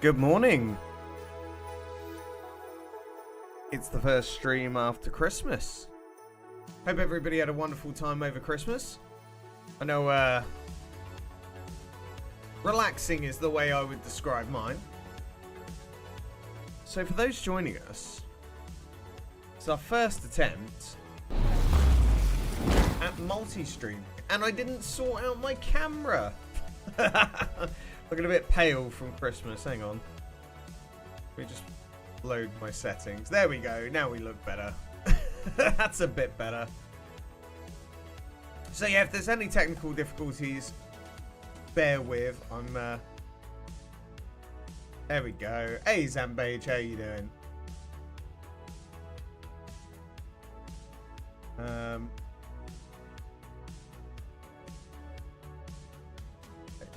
Good morning. It's the first stream after Christmas. Hope everybody had a wonderful time over Christmas. I know relaxing is the way I would describe mine. So for those joining us, it's our first attempt at multi-stream. And I didn't sort out my camera. Looking a bit pale from Christmas. Hang on. Let me just load my settings. There we go. Now we look better. That's a bit better. So yeah, if there's any technical difficulties, bear with. There we go. Hey Zambage, how you doing?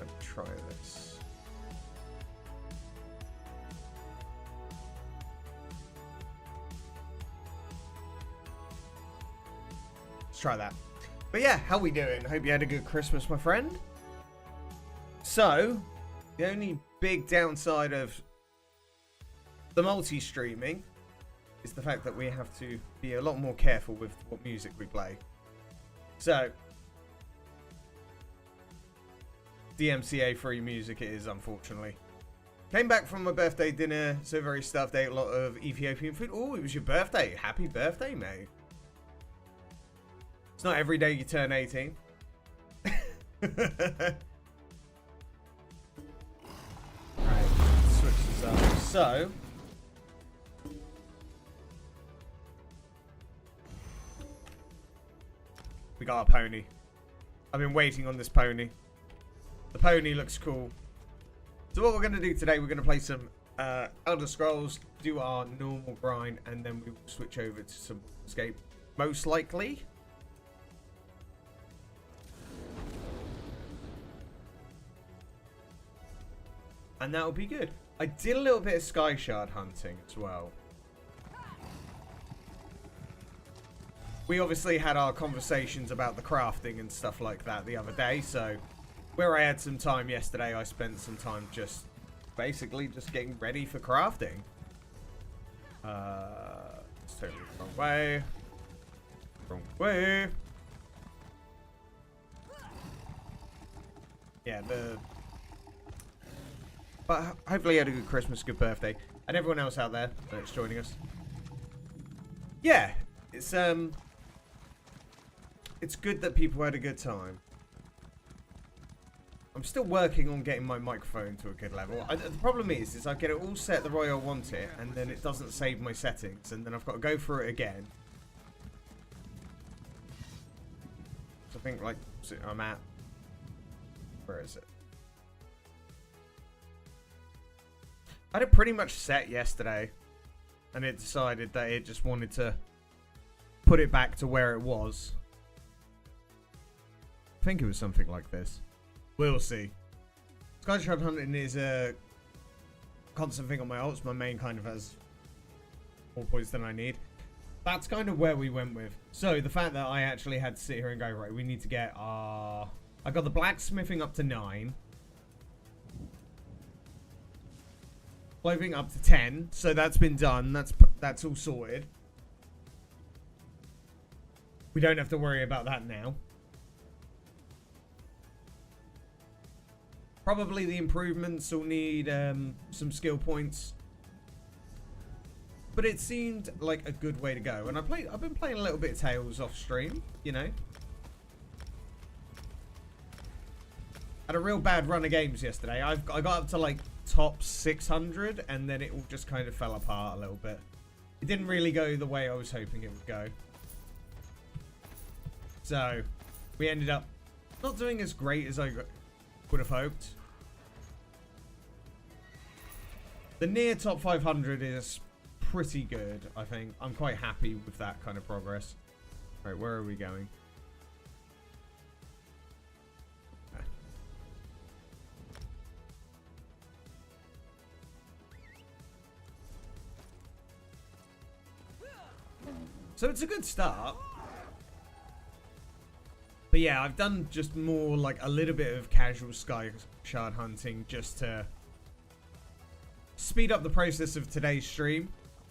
Let's try this. Let's try that. But yeah, how we doing? Hope you had a good Christmas, my friend. So, the only big downside of the multi-streaming is the fact that we have to be a lot more careful with what music we play. So, DMCA free music it is, unfortunately. Came back from my birthday dinner, so very stuffed, ate a lot of Ethiopian food. Oh, it was your birthday. Happy birthday, mate. It's not every day you turn 18. Right, switch this up. So, we got a pony. I've been waiting on this pony. The pony looks cool. So what we're going to do today, we're going to play some Elder Scrolls, do our normal grind, and then we will switch over to some Escape, most likely. And that'll be good. I did a little bit of Sky Shard hunting as well. We obviously had our conversations about the crafting and stuff like that the other day, so where I had some time yesterday, I spent some time just basically just getting ready for crafting. It's totally the wrong way. Wrong way. Yeah, but hopefully you had a good Christmas, good birthday, and everyone else out there that's joining us. Yeah, it's good that people had a good time. I'm still working on getting my microphone to a good level. The problem is I get it all set the way I want it, and then it doesn't save my settings, and then I've got to go through it again. So I think, like, I'm at... Where is it? I had it pretty much set yesterday, and it decided that it just wanted to put it back to where it was. I think it was something like this. We'll see. Sky Shard hunting is a constant thing on my ults. My main kind of has more points than I need. That's kind of where we went with. So the fact that I actually had to sit here and go, right, we need to get our... I got the blacksmithing up to 9. Clothing up to 10, so that's been done. That's all sorted. We don't have to worry about that now. Probably the improvements will need some skill points, but it seemed like a good way to go. And I've been playing a little bit of Tales off stream, you know. Had a real bad run of games yesterday. I got up to like top 600, and then it all just kind of fell apart a little bit. It didn't really go the way I was hoping it would go. So we ended up not doing as great as I would have hoped. The near top 500 is pretty good, I think. I'm quite happy with that kind of progress. Right, where are we going? So it's a good start. But yeah, I've done just more like a little bit of casual Sky Shard hunting just to speed up the process of today's stream,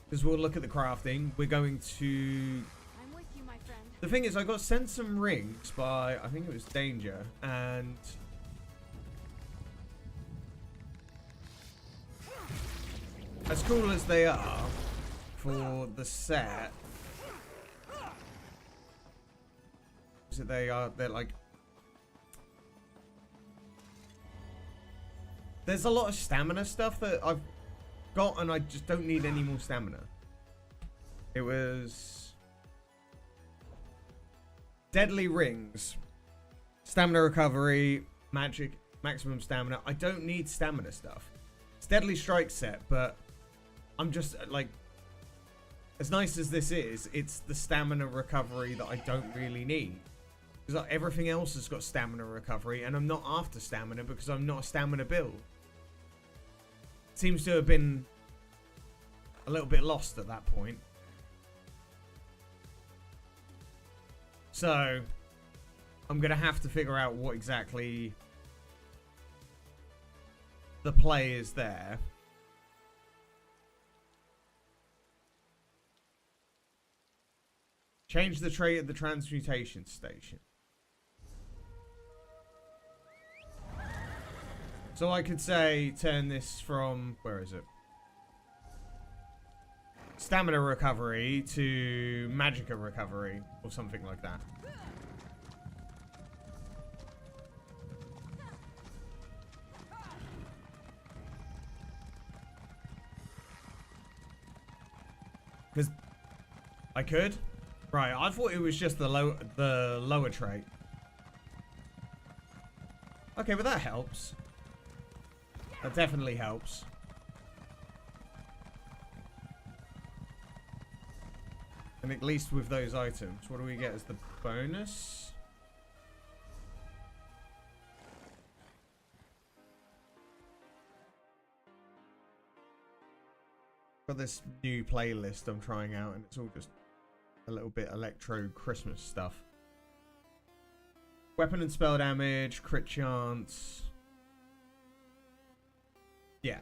because we'll look at the crafting. We're going to... I'm with you, my friend. The thing is, I got sent some rings by, I think it was Danger, and... as cool as they are for the set, so they're like... there's a lot of stamina stuff that I've got, and I just don't need any more stamina. It was... deadly rings, stamina recovery, magic, maximum stamina. I don't need stamina stuff. It's deadly strike set, but I'm just like, as nice as this is, it's the stamina recovery that I don't really need. Because like, everything else has got stamina recovery, and I'm not after stamina because I'm not a stamina build. Seems to have been a little bit lost at that point. So, I'm going to have to figure out what exactly the play is there. Change the trait at the transmutation station. So I could say turn this from, where is it? Stamina recovery to magicka recovery or something like that. Because I could. Right, I thought it was just the lower trait. Okay, but that helps. That definitely helps. And at least with those items, what do we get as the bonus? Got this new playlist I'm trying out, and it's all just a little bit electro Christmas stuff. Weapon and spell damage, crit chance. Yeah.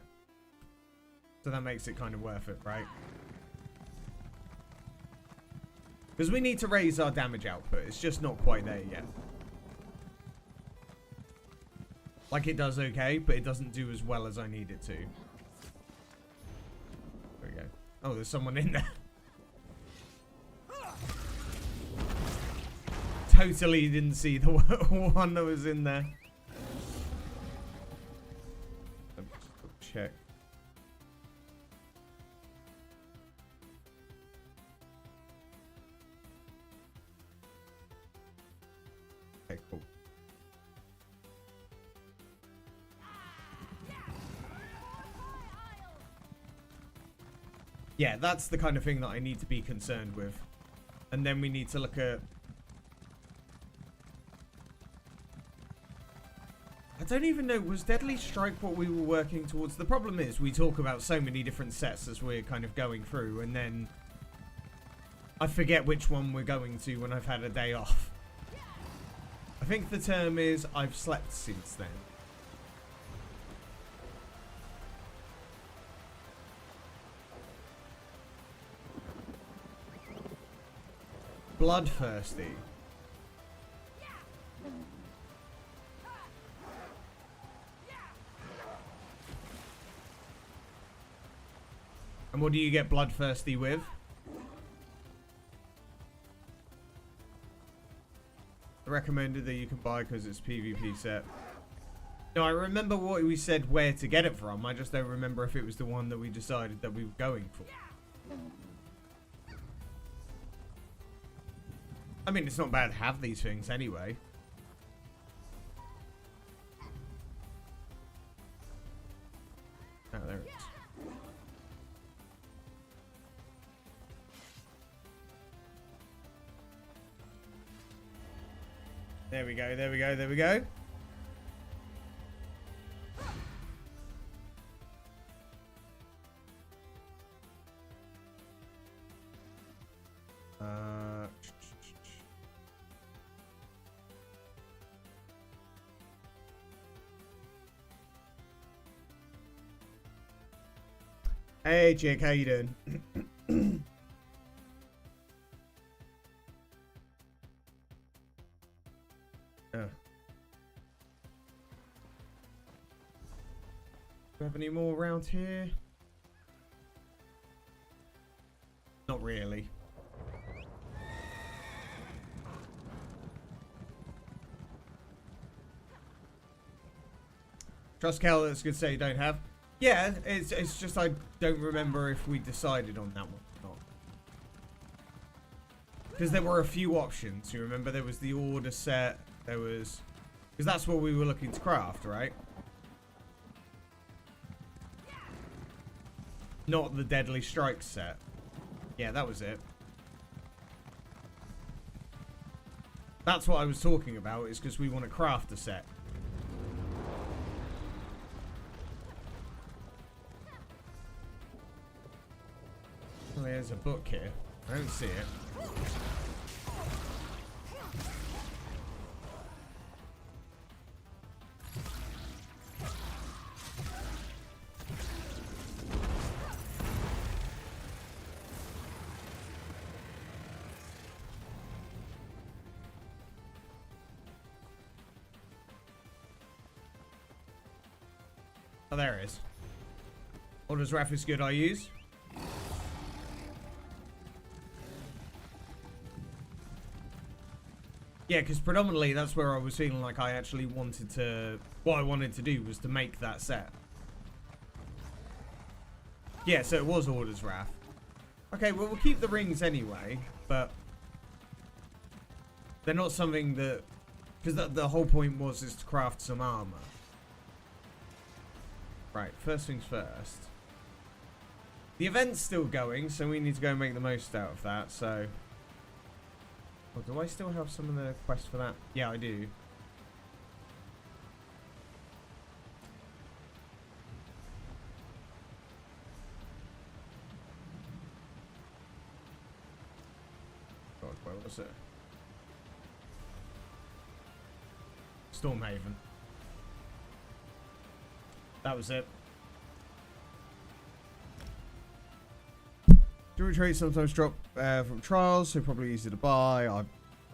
So that makes it kind of worth it, right? Because we need to raise our damage output. It's just not quite there yet. Like, it does okay, but it doesn't do as well as I need it to. There we go. Oh, there's someone in there. Totally didn't see the one that was in there. Let me just check. Okay, cool. Yeah, that's the kind of thing that I need to be concerned with. And then we need to look at... I don't even know, was Deadly Strike what we were working towards? The problem is we talk about so many different sets as we're kind of going through, and then I forget which one we're going to when I've had a day off. I think the term is I've slept since then. Bloodthirsty. And what do you get bloodthirsty with? I recommended that you can buy because it's PvP set. No, I remember what we said where to get it from. I just don't remember if it was the one that we decided that we were going for. I mean, it's not bad to have these things anyway. Oh, there it is. There we go, there we go, there we go. Hey, Jake, how you doing? Do we have any more around here? Not really. Trust Kel, that's good to say you don't have. Yeah, it's just I don't remember if we decided on that one or not. Because there were a few options. You remember there was the order set, there was... Because that's what we were looking to craft, right? Not the Deadly Strike set. Yeah, that was it. That's what I was talking about, is because we want to craft a set. Oh, there's a book here. I don't see it. Oh, there it is. Baldurs Wrath is good, I use. Yeah, because predominantly that's where I was feeling like I actually wanted to... What I wanted to do was to make that set. Yeah, so it was Baldurs Wrath. Okay, well, we'll keep the rings anyway, but... They're not something that... Because the whole point was is to craft some armor. Right, first things first. The event's still going, so we need to go and make the most out of that, so... Oh, do I still have some of the quests for that? Yeah, I do. God, where was it? Stormhaven. That was it. Jewelry traits sometimes drop from trials, so probably easy to buy. I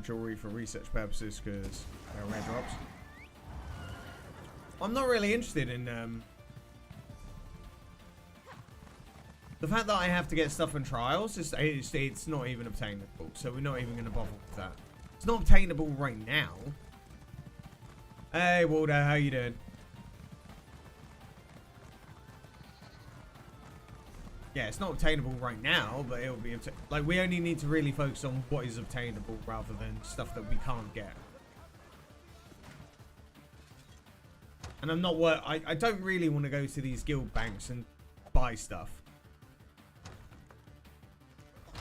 jewelry for research purposes because they're rare drops. I'm not really interested in the fact that I have to get stuff from trials. It's not even obtainable, so we're not even going to bother with that. It's not obtainable right now. Hey Waldo, how you doing? Yeah, it's not obtainable right now, but it'll be like we only need to really focus on what is obtainable rather than stuff that we can't get. And I'm not I don't really want to go to these guild banks and buy stuff. I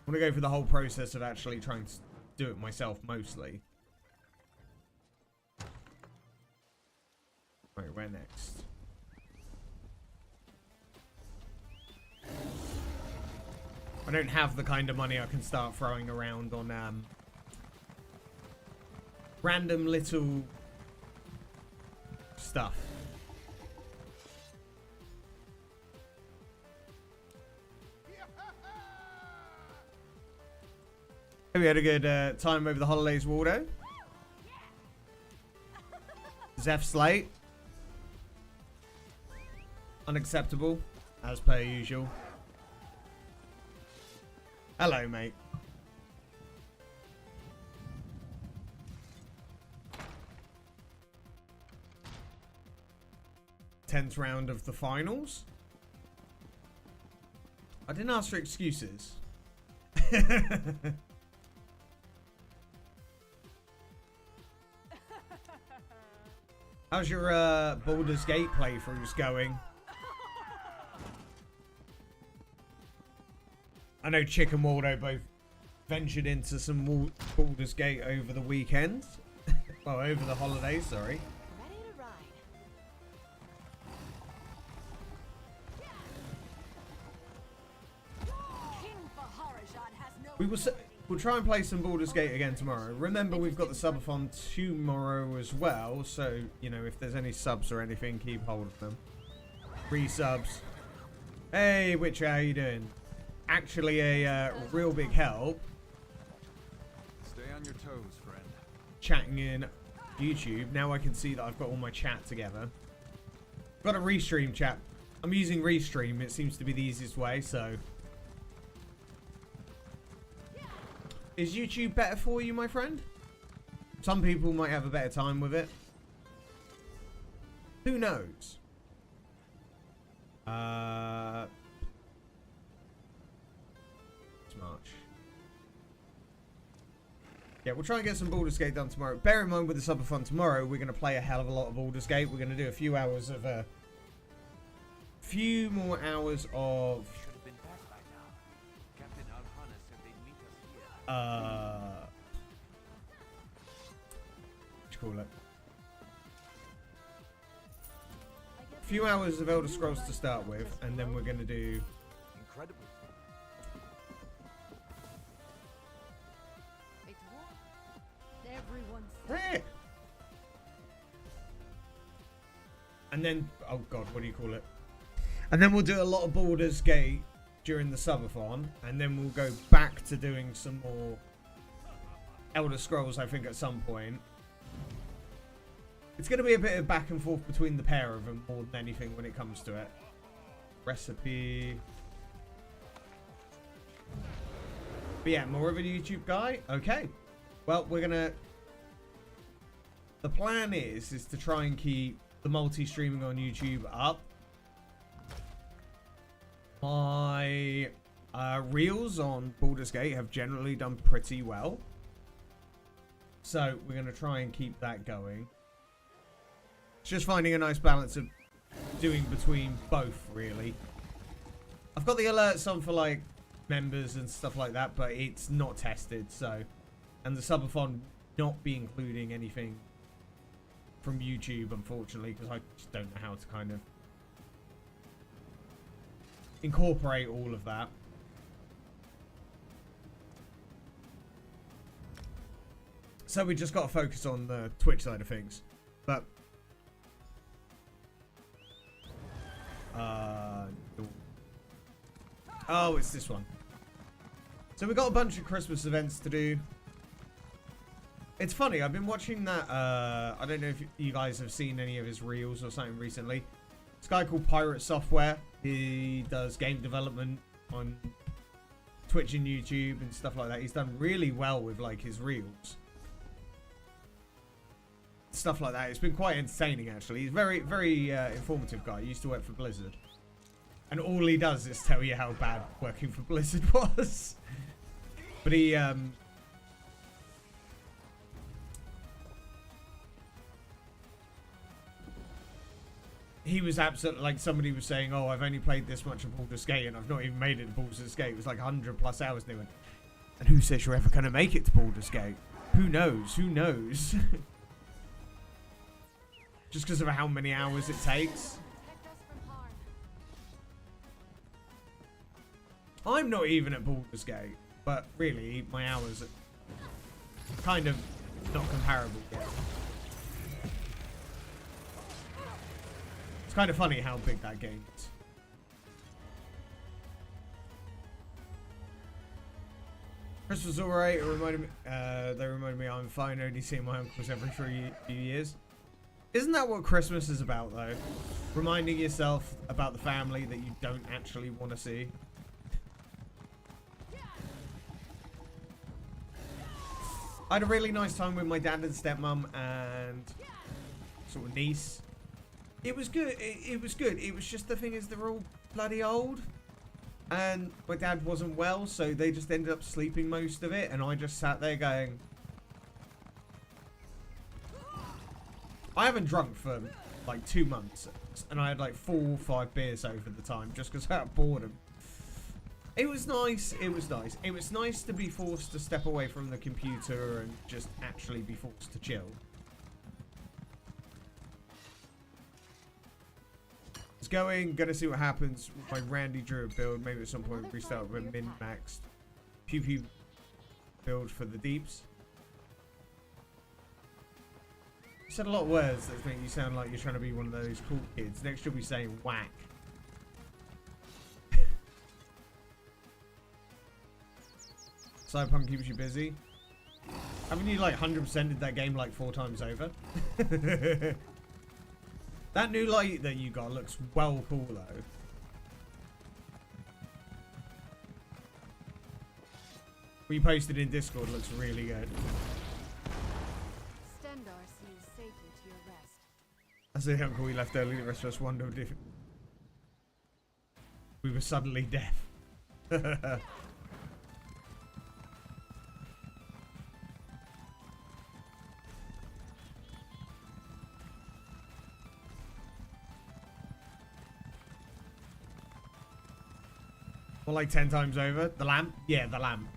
want to go through the whole process of actually trying to do it myself mostly. Right, where next? I don't have the kind of money I can start throwing around on random little stuff. We had a good time over the holidays, Waldo. Zeph's late. Unacceptable, as per usual. Hello, mate. 10th round of the finals. I didn't ask for excuses. How's your Baldur's Gate playthroughs going? I know Chick and Waldo both ventured into some Baldur's Gate over the weekend. Well, over the holidays, sorry. Ready to ride. We'll try and play some Baldur's Gate again tomorrow. Remember, we've got the subathon tomorrow as well, so you know if there's any subs or anything, keep hold of them. Free subs. Hey, Witcher, how you doing? Actually, a real big help. Stay on your toes, friend. Chatting in YouTube. Now I can see that I've got all my chat together. Got a restream chat. I'm using restream. It seems to be the easiest way, so. Is YouTube better for you, my friend? Some people might have a better time with it. Who knows? March. Yeah, we'll try and get some Baldur's Gate done tomorrow. Bear in mind with the subathon tomorrow, we're going to play a hell of a lot of Baldur's Gate. We're going to do a few hours of few more hours of Should have been back by now. Captain Alhana said they'd meet us here. what do you call it? A few hours of Elder Scrolls to start with, and then we're going to do Incredible. It's war. Everyone's Hey! And then, oh god, what do you call it? And then we'll do a lot of Baldur's Gate during the subathon, and then we'll go back to doing some more Elder Scrolls, I think, at some point. It's going to be a bit of back and forth between the pair of them more than anything when it comes to it. Recipe. But yeah, more of a YouTube guy. Okay. Well, we're going to... The plan is to try and keep the multi-streaming on YouTube up. My reels on Baldur's Gate have generally done pretty well. So we're going to try and keep that going. It's just finding a nice balance of doing between both, really. I've got the alerts on for, like, members and stuff like that, but it's not tested, so... And the subathon not be including anything from YouTube, unfortunately, because I just don't know how to kind of incorporate all of that. So we just got to focus on the Twitch side of things. But oh, it's this one. So we got a bunch of Christmas events to do. It's funny, I've been watching that, I don't know if you guys have seen any of his reels or something recently. This guy called Pirate Software. He does game development on Twitch and YouTube and stuff like that. He's done really well with, like, his reels. Stuff like that. It's been quite entertaining, actually. He's very, very informative guy. He used to work for Blizzard. And all he does is tell you how bad working for Blizzard was. But he was absolutely, like, somebody was saying, oh, I've only played this much of Baldur's Gate and I've not even made it to Baldur's Gate. It was like 100+ hours. And they went, and who says you're ever going to make it to Baldur's Gate? Who knows? Who knows? Just because of how many hours it takes. protect us from harm. I'm not even at Baldur's Gate, but really, my hours are kind of not comparable yet. It's kind of funny how big that game is. Christmas was alright. It reminded me. They reminded me I'm fine only seeing my uncles every few years. Isn't that what Christmas is about, though? Reminding yourself about the family that you don't actually want to see. I had a really nice time with my dad and stepmom and sort of niece. It was good. It was good. It was just the thing is they're all bloody old. And my dad wasn't well, so they just ended up sleeping most of it. And I just sat there going... I haven't drunk for like 2 months. And I had like 4 or 5 beers over the time just because I had boredom. It was nice. It was nice. It was nice to be forced to step away from the computer and just actually be forced to chill. It's gonna see what happens with my Randy Druid build. Maybe at some point restart with a min-maxed PvP build for the deeps. You said a lot of words that make you sound like you're trying to be one of those cool kids. Next you'll be saying whack. Cyberpunk keeps you busy. Haven't you like 100%ed that game like 4 times over? That new light that you got looks well cool though. We posted in Discord looks really good. Stendar sees safely to your rest. As the uncle we left early, the rest of us wondered if we were suddenly deaf. Or like 10 times over. The lamp? Yeah, the lamp.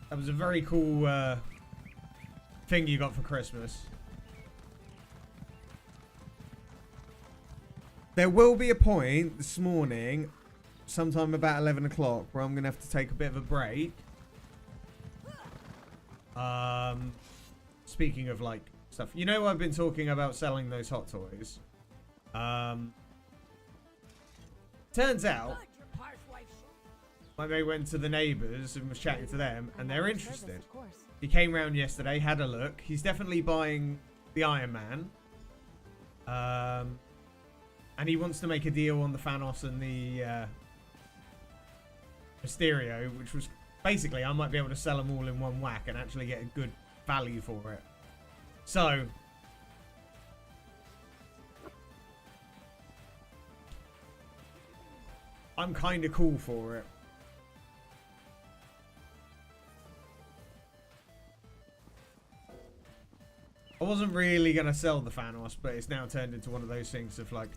That was a very cool thing you got for Christmas. There will be a point this morning, sometime about 11 o'clock, where I'm going to have to take a bit of a break. Speaking of like stuff. You know I've been talking about selling those hot toys. Turns out, my mate went to the neighbours and was chatting to them, and they're interested. He came round yesterday, had a look. He's definitely buying the Iron Man. And he wants to make a deal on the Thanos and the Mysterio, which was basically I might be able to sell them all in one whack and actually get a good value for it. So I'm kind of cool for it. I wasn't really going to sell the Thanos, but it's now turned into one of those things of like,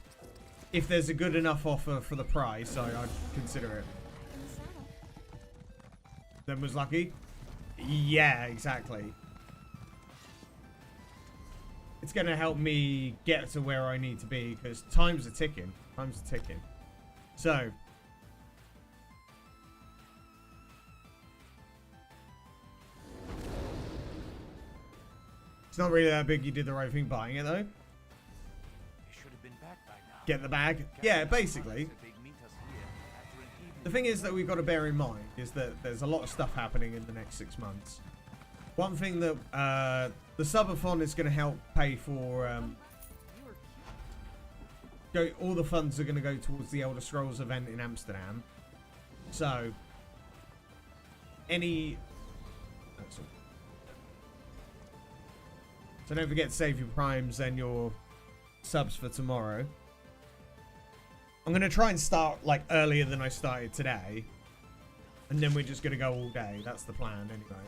if there's a good enough offer for the price, I'd consider it. Then was lucky? Yeah, exactly. It's going to help me get to where I need to be, because times are ticking. Times are ticking. So it's not really that big. You did the right thing buying it, though. Get the bag. Yeah, basically. The thing is that we've got to bear in mind is that there's a lot of stuff happening in the next 6 months. One thing that the subathon is going to help pay for... all the funds are going to go towards the Elder Scrolls event in Amsterdam. So, so don't forget to save your primes and your subs for tomorrow. I'm going to try and start like earlier than I started today. And then we're just going to go all day. That's the plan anyway.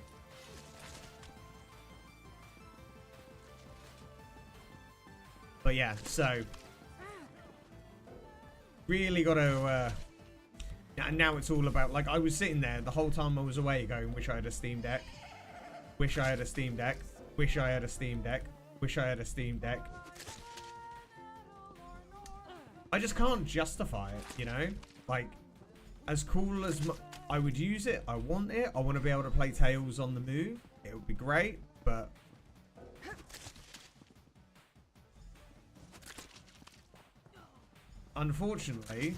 But yeah, so really got to and now it's all about, like, I was sitting there the whole time I was away going, wish I had a Steam Deck, wish I had a Steam Deck, wish I had a Steam Deck, wish I had a Steam Deck. I just can't justify it, you know? Like, as cool as I would use it, I want it, I want to be able to play Tales on the move, it would be great, but unfortunately,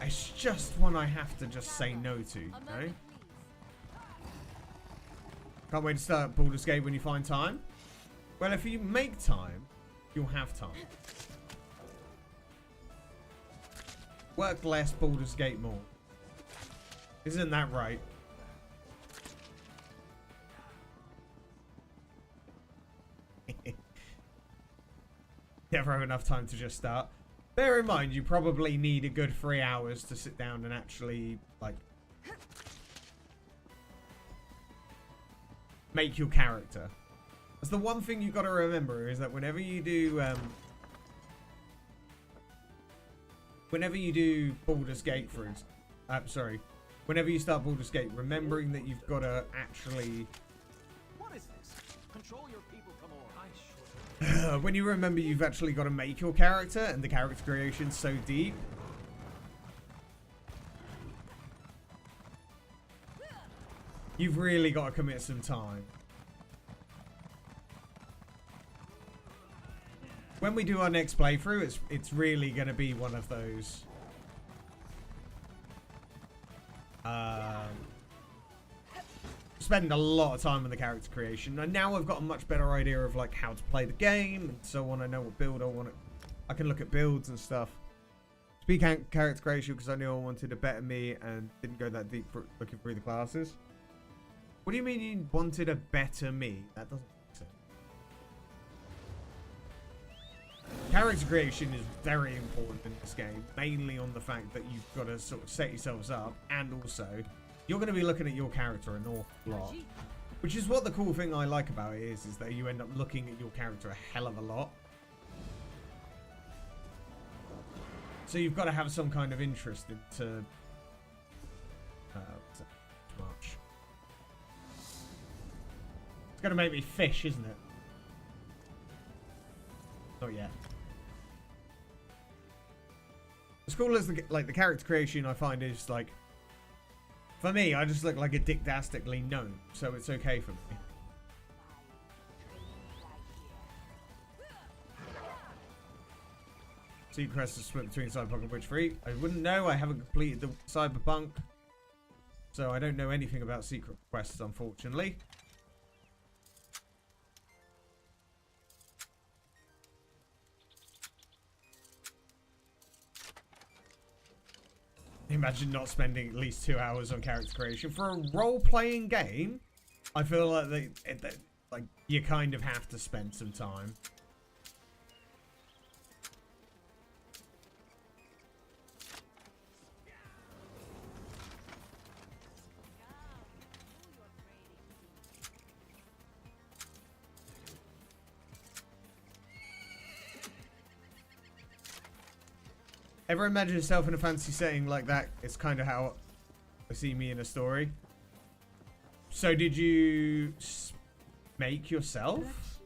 it's just one I have to just say no to, you know? Can't wait to start Baldur's Gate when you find time. Well, if you make time, you'll have time. Work less, Baldur's Gate more. Isn't that right? Never have enough time to just start. Bear in mind, you probably need a good 3 hours to sit down and actually, like, make your character. That's the one thing you've got to remember, is that whenever you do Baldur's Gate, for instance, whenever you start Baldur's Gate, remembering that you've got to actually... What is this? Control your people, come on. I should. When you remember you've actually got to make your character, and the character creation's so deep, you've really got to commit some time. When we do our next playthrough, it's really going to be one of those spend a lot of time on the character creation, and now I've got a much better idea of like how to play the game and so on. I know what build I want. I can look at builds and stuff. Speak character creation because I knew I wanted a better me and didn't go that deep for looking through the classes. What do you mean you wanted a better me? That doesn't make sense. Character creation is very important in this game, mainly on the fact that you've got to sort of set yourselves up, and also you're going to be looking at your character an awful lot. Which is what the cool thing I like about it is that you end up looking at your character a hell of a lot. So you've got to have some kind of interest into... what's that? March. It's going to make me fish, isn't it? Not yet. As cool as the character creation I find is like... For me, I just look like a dick-dastically gnome, so it's okay for me. Secret quest is split between Cyberpunk and Witch 3. I wouldn't know, I haven't completed the Cyberpunk. So I don't know anything about secret quests, unfortunately. Imagine not spending at least 2 hours on character creation. For a role-playing game, I feel like like you kind of have to spend some time. Ever imagine yourself in a fantasy setting like that? It's kind of how I see me in a story. So did you make yourself?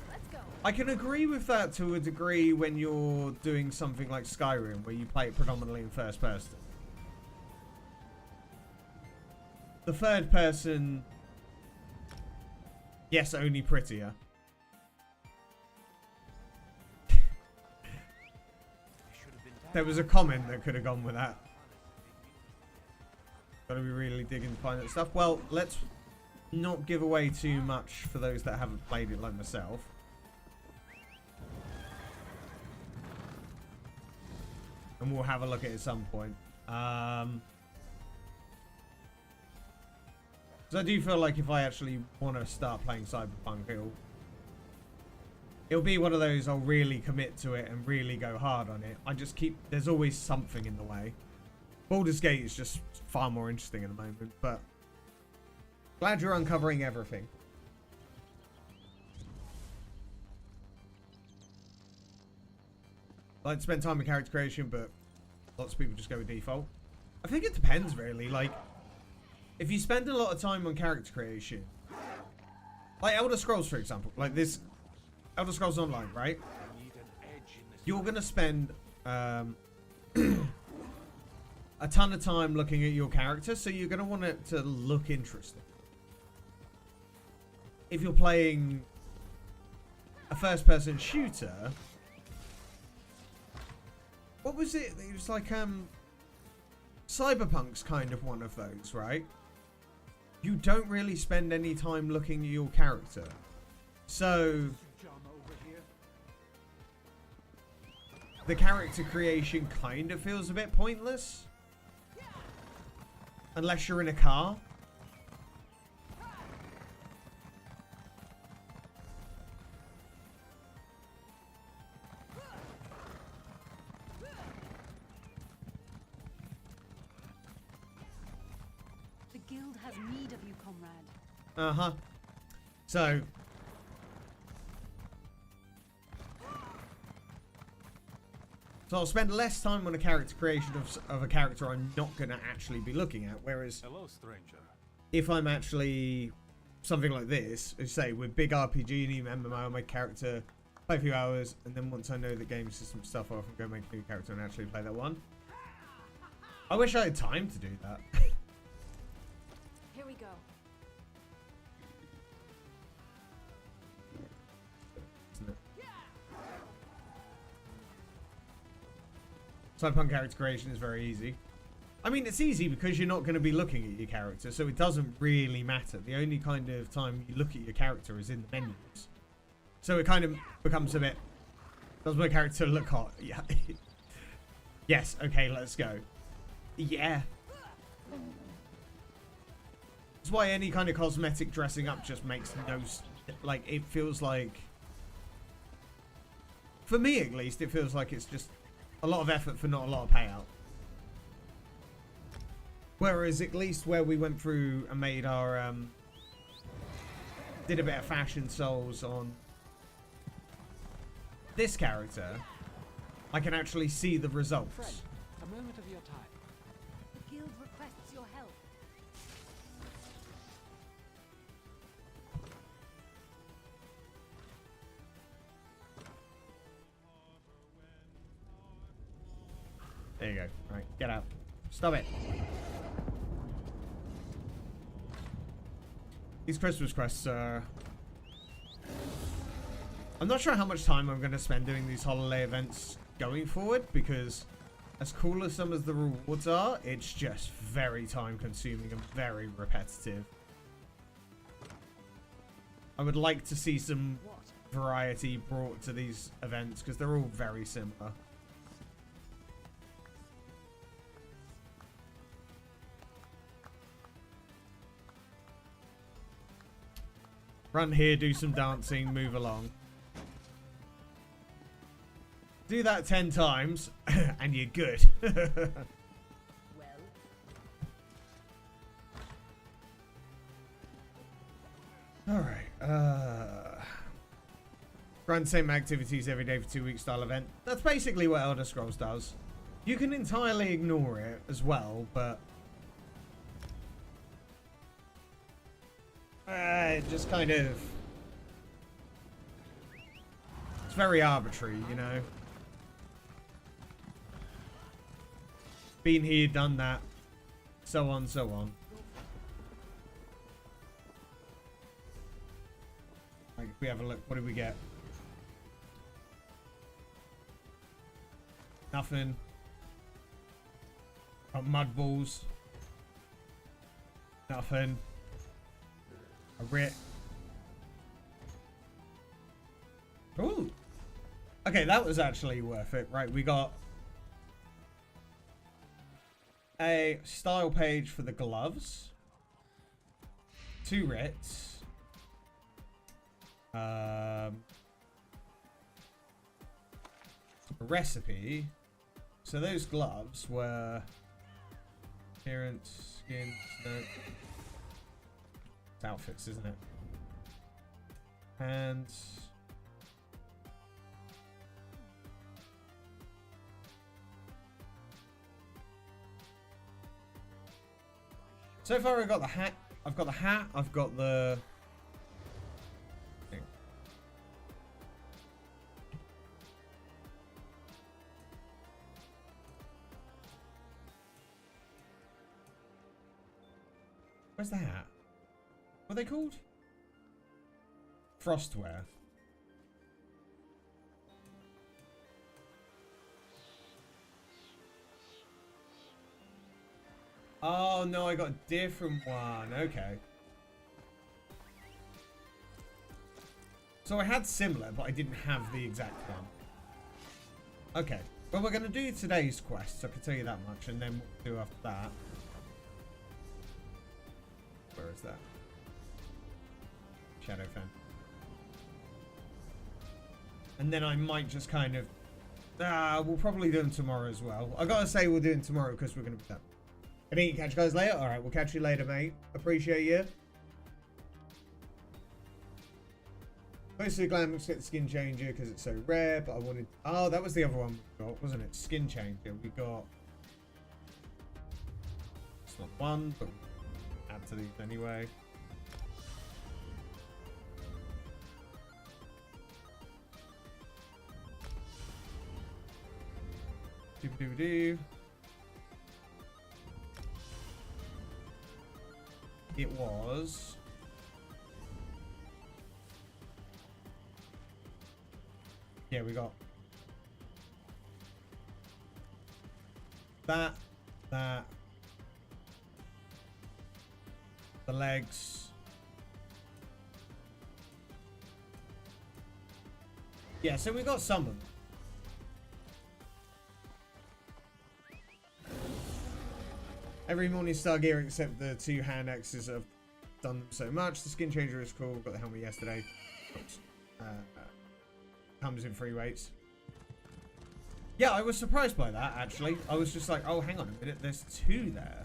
Let's go. I can agree with that to a degree when you're doing something like Skyrim, where you play it predominantly in first person. The third person, yes, only prettier. There was a comment that could have gone with that. Gotta be really digging to find that stuff. Well, let's not give away too much for those that haven't played it like myself. And we'll have a look at it at some point. Because I do feel like if I actually want to start playing Cyberpunk, it'll be one of those I'll really commit to it and really go hard on it. I just there's always something in the way. Baldur's Gate is just far more interesting at the moment, but glad you're uncovering everything. I like to spend time with character creation, but lots of people just go with default. I think it depends really. Like, if you spend a lot of time on character creation, like Elder Scrolls for example, like this Elder Scrolls Online, right? You're gonna spend a ton of time looking at your character, so you're gonna want it to look interesting. If you're playing a first-person shooter, what was it? It was like Cyberpunk's kind of one of those, right? You don't really spend any time looking at your character, so the character creation kind of feels a bit pointless. Unless you're in a car. The guild has need of you, comrade. Uh-huh. So I'll spend less time on a character creation of a character I'm not going to actually be looking at. Whereas, hello, stranger. If I'm actually something like this, as say with big RPG and MMO, my character play a few hours, and then once I know the game system stuff, I'll go make a new character and actually play that one. I wish I had time to do that. Here we go. Isn't it? Cyberpunk character creation is very easy. I mean, it's easy because you're not going to be looking at your character, so it doesn't really matter. The only kind of time you look at your character is in the menus. So it kind of becomes a bit... Does my character look hot? Yeah. Yes, okay, let's go. Yeah. That's why any kind of cosmetic dressing up just makes no... Like, it feels like... For me, at least, it feels like it's just a lot of effort for not a lot of payout. Whereas, at least where we went through and made our... did a bit of fashion souls on this character, I can actually see the results. Friend, a moment of your time. The guild requests your help. There you go. Right, get out. Stop it. These Christmas quests are... I'm not sure how much time I'm going to spend doing these holiday events going forward, because as cool as some of the rewards are, it's just very time consuming and very repetitive. I would like to see some variety brought to these events, because they're all very similar. Run here, do some dancing, move along. Do that 10 times, and you're good. Well, Alright, run same activities every day for 2 weeks style event. That's basically what Elder Scrolls does. You can entirely ignore it as well, but... it just kind of... It's very arbitrary, you know? Been here, done that. So on, so on. Like, if we have a look, what did we get? Nothing. Got mud balls. Nothing. A writ. Ooh. Okay, that was actually worth it. Right, we got a style page for the gloves. 2 writs. A recipe. So those gloves were appearance, skin, no. It's outfits, isn't it? Hands. So far I've got the hat. I've got the hat. I've got the... Where's the hat? What are they called? Frostwear. Oh no, I got a different one. Okay. So I had similar, but I didn't have the exact one. Okay. Well, we're going to do today's quest, so I can tell you that much, and then we'll do after that. Where is that? Shadowfen. And then I might just kind of... we'll probably do them tomorrow as well. I gotta say we'll do them tomorrow because we're going to be done. Gonna catch you guys later? Alright, we'll catch you later, mate. Appreciate you. Mostly glad to get the skin changer because it's so rare, but I wanted... Oh, that was the other one we got, wasn't it? Skin changer. We got... It's not one, but we'll add to these anyway. Doo-doo-doo. It was... Yeah, we got... that, The legs. Yeah, so we got some of them. Every Morningstar gear except the 2 hand axes have done them so much. The skin changer is cool. Got the helmet yesterday. Comes in 3 weights. Yeah, I was surprised by that, actually. I was just like, oh, hang on a minute. There's 2 there.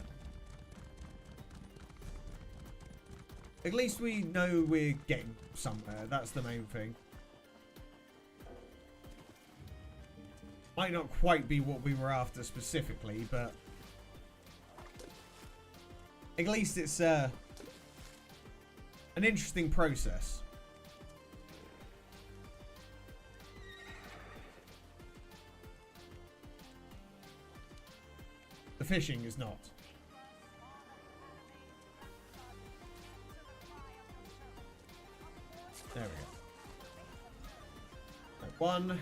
At least we know we're getting somewhere. That's the main thing. Might not quite be what we were after specifically, but at least it's an interesting process. The fishing is not. There we go. One.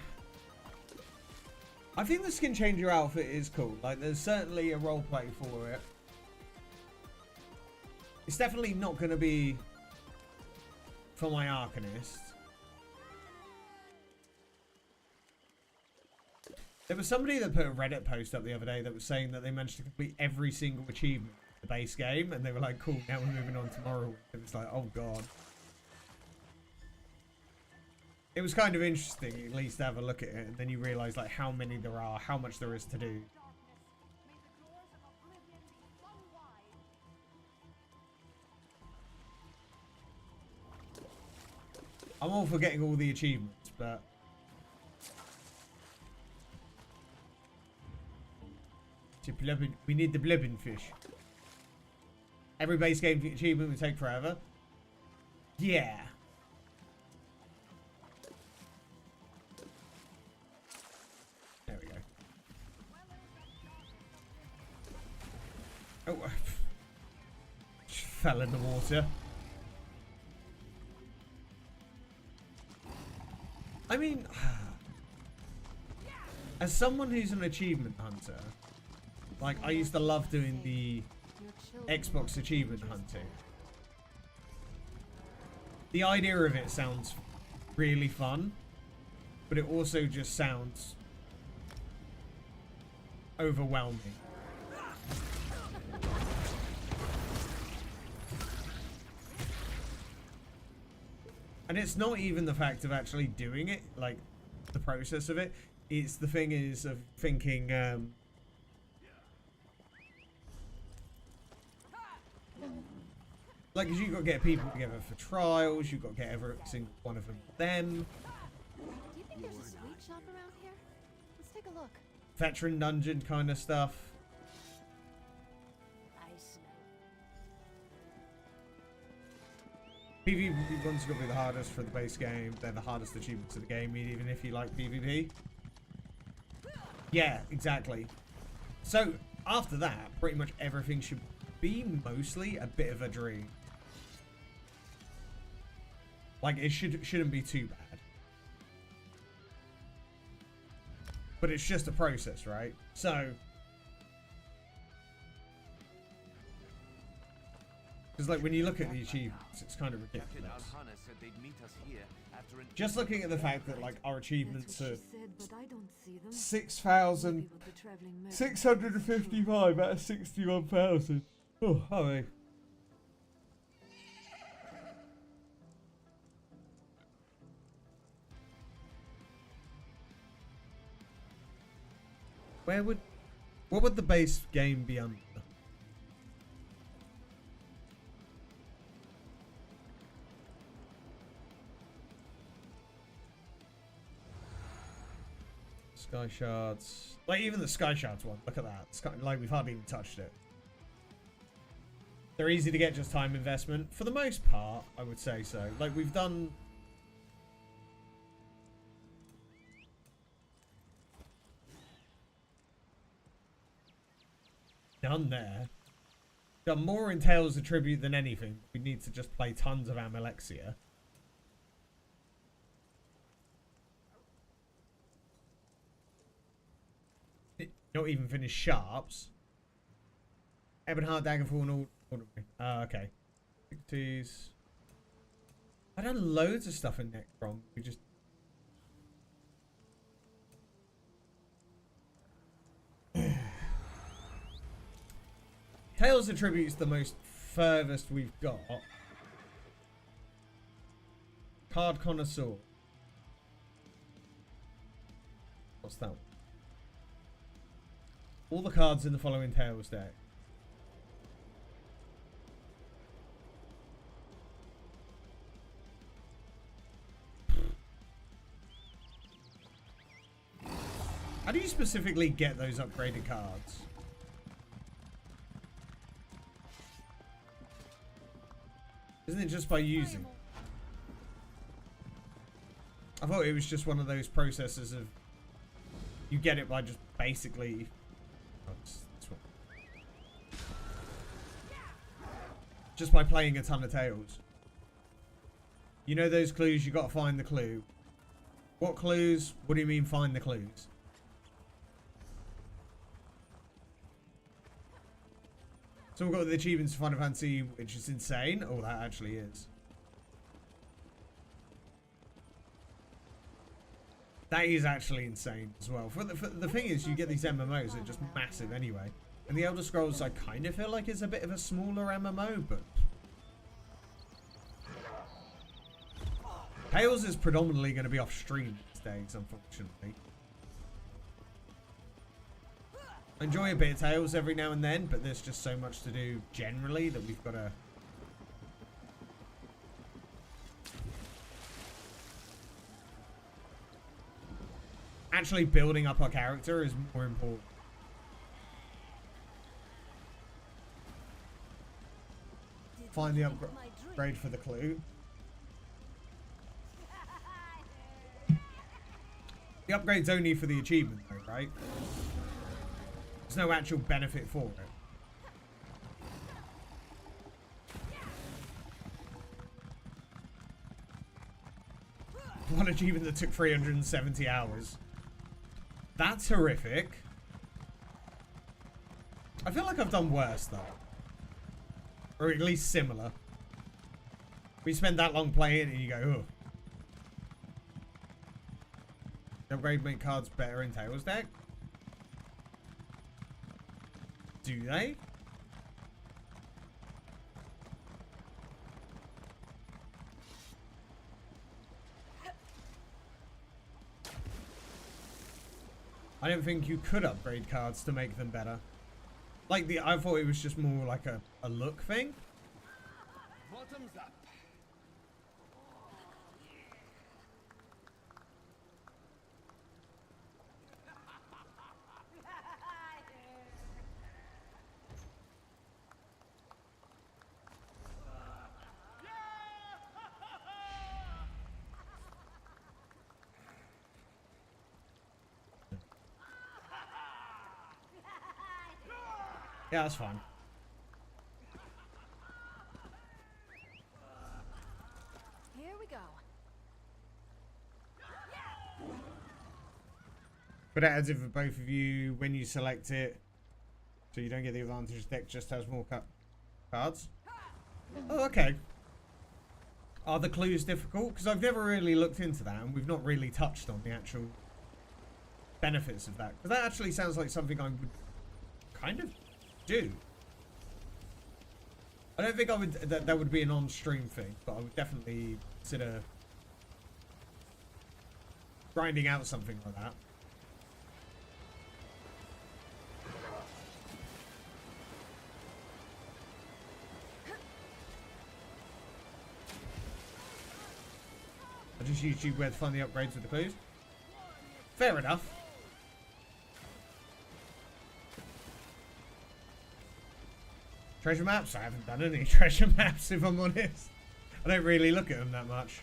I think the skin changer outfit is cool. Like, there's certainly a roleplay for it. It's definitely not going to be for my Arcanist. There was somebody that put a Reddit post up the other day that was saying that they managed to complete every single achievement in the base game, and they were like, cool, now we're moving on to Morrowind. And it's like, oh god. It was kind of interesting, at least to have a look at it, and then you realise like how many there are, how much there is to do. I'm all for getting all the achievements, but we need the blibbing fish. Every base game achievement would take forever. Yeah. There we go. Oh, just fell in the water. I mean, as someone who's an achievement hunter, like, I used to love doing the Xbox achievement hunting. The idea of it sounds really fun, but it also just sounds overwhelming. And it's not even the fact of actually doing it, like, the process of it. It's the thing is of thinking, like, cause you've got to get people together for trials, you've got to get every single one of them then. Do you think there's a sweet shop around here? Let's take a look. Veteran dungeon kind of stuff. PvP ones got to be the hardest for the base game. They're the hardest achievements of the game, even if you like PvP. Yeah, exactly. So, after that, pretty much everything should be mostly a bit of a dream. Like, it shouldn't be too bad. But it's just a process, right? So, because like when you look at the achievements, it's kind of ridiculous. Just looking at the fact that like our achievements are 6,655 out of 61,000. Oh, hi. What would the base game be under? Sky Shards. Like, even the Sky Shards one. Look at that. Like, we've hardly even touched it. They're easy to get, just time investment. For the most part, I would say so. Like, we've done... Done there. Done more in Tales of Tribute than anything. We need to just play tons of Amalexia. Not even finished Sharps. Ebonheart, Daggerfall, and all. Okay. Picties. I done loads of stuff in Necron. We just... Tails attributes the most furthest we've got. Card Connoisseur. What's that one? All the cards in the following Tails deck. How do you specifically get those upgraded cards? Isn't it just by using? I thought it was just one of those processes of you get it by just basically... Oh, this one. Just by playing a ton of Tails. You know those clues, you got to find the clue. What clues? What do you mean find the clues? So we've got the achievements for Final Fantasy, which is insane. Oh, that actually is. That is actually insane as well. For the thing is, you get these MMOs that are just massive anyway. And the Elder Scrolls, I kind of feel like it's a bit of a smaller MMO, but... Tales is predominantly going to be off stream these days, unfortunately. I enjoy a bit of Tales every now and then, but there's just so much to do generally that we've got to... Actually building up our character is more important. Find the upgrade for the clue. The upgrade's only for the achievement though, right? There's no actual benefit for it. One achievement that took 370 hours. That's horrific. I feel like I've done worse though. Or at least similar. We spend that long playing and you go, oh. Upgrade make cards better in Tails deck? Do they? I don't think you could upgrade cards to make them better. Like I thought it was just more like a look thing. Bottoms up. Yeah, that's fine. Here we go. But it adds it for both of you when you select it. So you don't get the advantage deck just has more cards. Oh, okay. Are the clues difficult? Because I've never really looked into that and we've not really touched on the actual benefits of that. Because that actually sounds like something I would kind of do. I don't think I would that would be an on-stream thing, but I would definitely consider grinding out something like that. I just YouTube where to find the upgrades with the clues. Fair enough. Treasure maps? I haven't done any treasure maps, if I'm honest. I don't really look at them that much.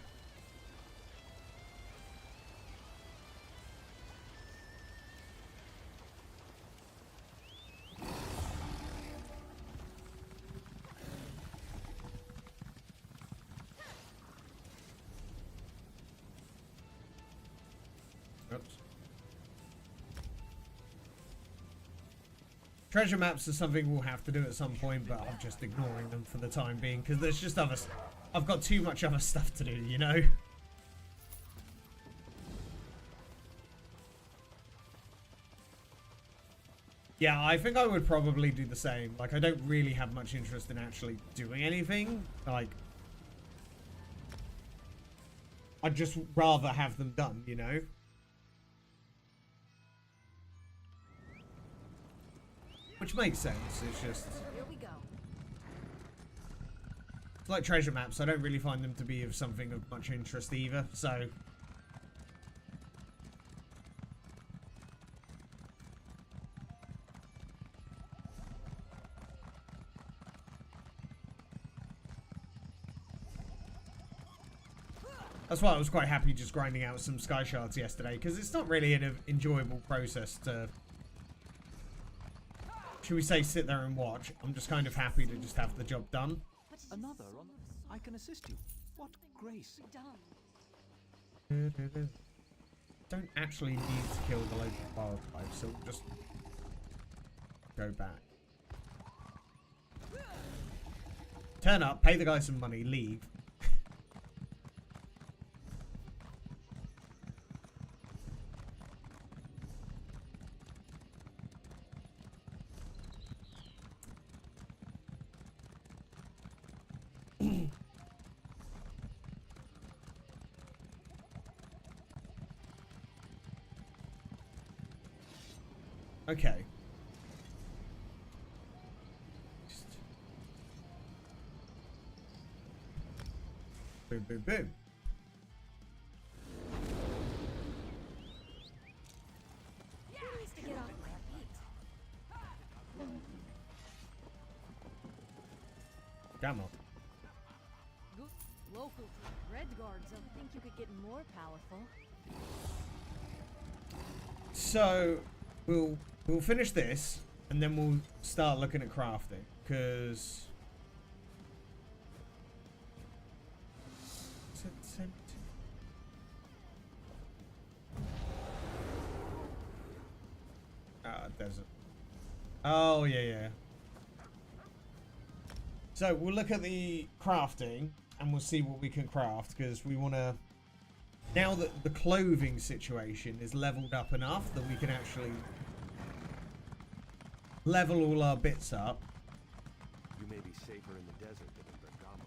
Oops. Treasure maps are something we'll have to do at some point, but I'm just ignoring them for the time being because there's just other. I've got too much other stuff to do, you know. Yeah, I think I would probably do the same. Like, I don't really have much interest in actually doing anything. Like, I'd just rather have them done, you know? Which makes sense. It's just... Here we go. It's like treasure maps. I don't really find them to be of something of much interest either, so... That's why I was quite happy just grinding out some sky shards yesterday, because it's not really an enjoyable process to, should we say, sit there and watch. I'm just kind of happy to just have the job done. Another on. I can assist you. What grace. Don't actually need to kill the local wildlife, so we'll just go back. Turn up, pay the guy some money, leave. Okay. Boom, boom, boom. Who needs to get off my feet? Come on. Good. Local red guards. I think you could get more powerful. So we'll finish this and then we'll start looking at crafting, because desert. Oh yeah. So we'll look at the crafting and we'll see what we can craft, because we want to, now that the clothing situation is leveled up enough that we can actually level all our bits up. You may be safer in the desert than in Bergamo.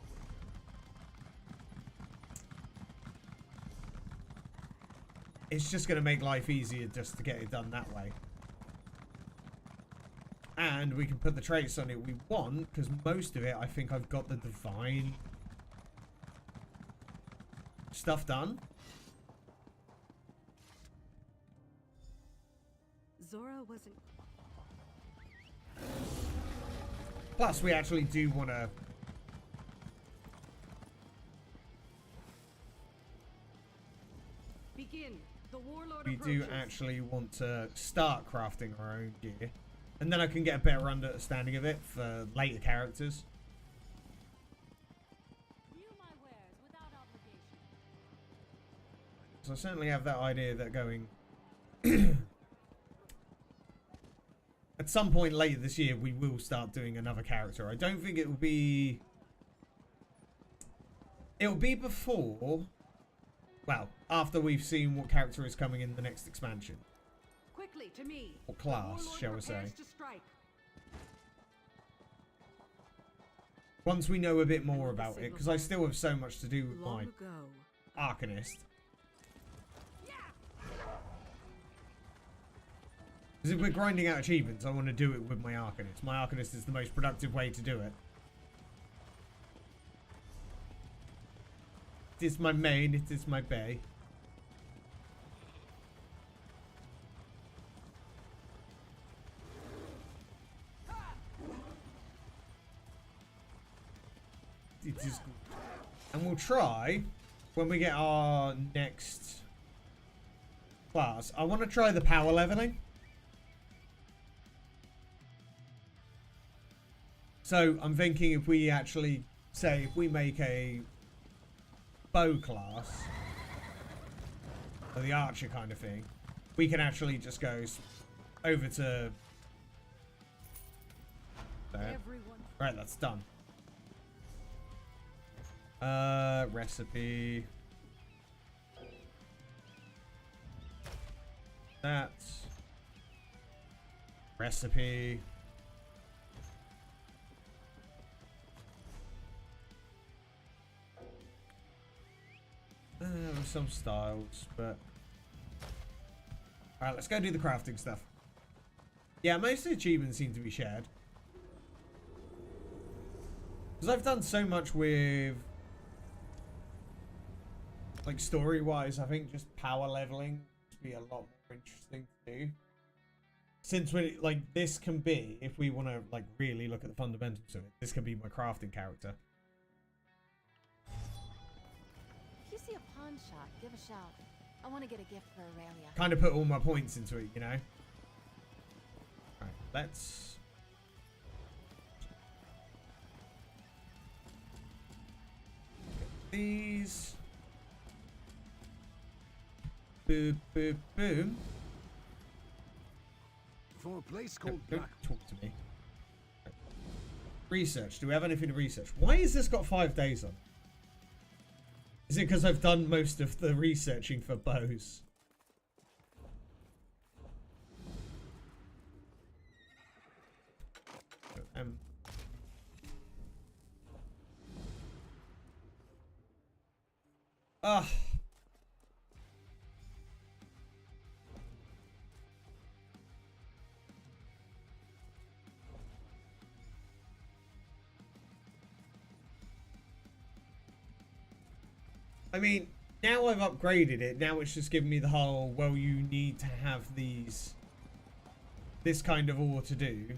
It's just going to make life easier just to get it done that way. And we can put the traits on it we want, because most of it, I think I've got the divine stuff done. Zora wasn't. Plus, we actually do want to... Begin. The warlord We do approaches. actually want to start crafting our own gear. And then I can get a better understanding of it for later characters. View my wares without obligation. So I certainly have that idea that going... At some point later this year, we will start doing another character. I don't think it will be... It'll be before... Well, after we've seen what character is coming in the next expansion. Quickly to me. Or class, shall we say. To strike. Once we know a bit more about it, because I still have so much to do with Long my ago. Arcanist. Because if we're grinding out achievements, I want to do it with my Arcanist. My Arcanist is the most productive way to do it. It is my main, it is my bay. It is good. And we'll try, when we get our next class, I want to try the power leveling. So I'm thinking if we actually, say, if we make a bow class, or the archer kind of thing, we can actually just go over to There. Everyone. Right, that's done. Recipe. That's recipe. With some styles, but alright, let's go do the crafting stuff. Yeah, most of the achievements seem to be shared. Because I've done so much with, like, story-wise, I think just power leveling would be a lot more interesting to do. Since we, like, this can be, if we want to, like, really look at the fundamentals of it, this can be my crafting character. If you see a pawn shop, give a shout. I want to get a gift for Aurelia. Kind of put all my points into it, you know? Alright, let's... get these. Boop, boop, boom. From a place called Don't Black. talk to me. Right. Research. Do we have anything to research? Why has this got 5 days on? Is it because I've done most of the researching for bows? Ah. I mean, now I've upgraded it. Now it's just giving me the whole, well, you need to have these, this kind of ore to do.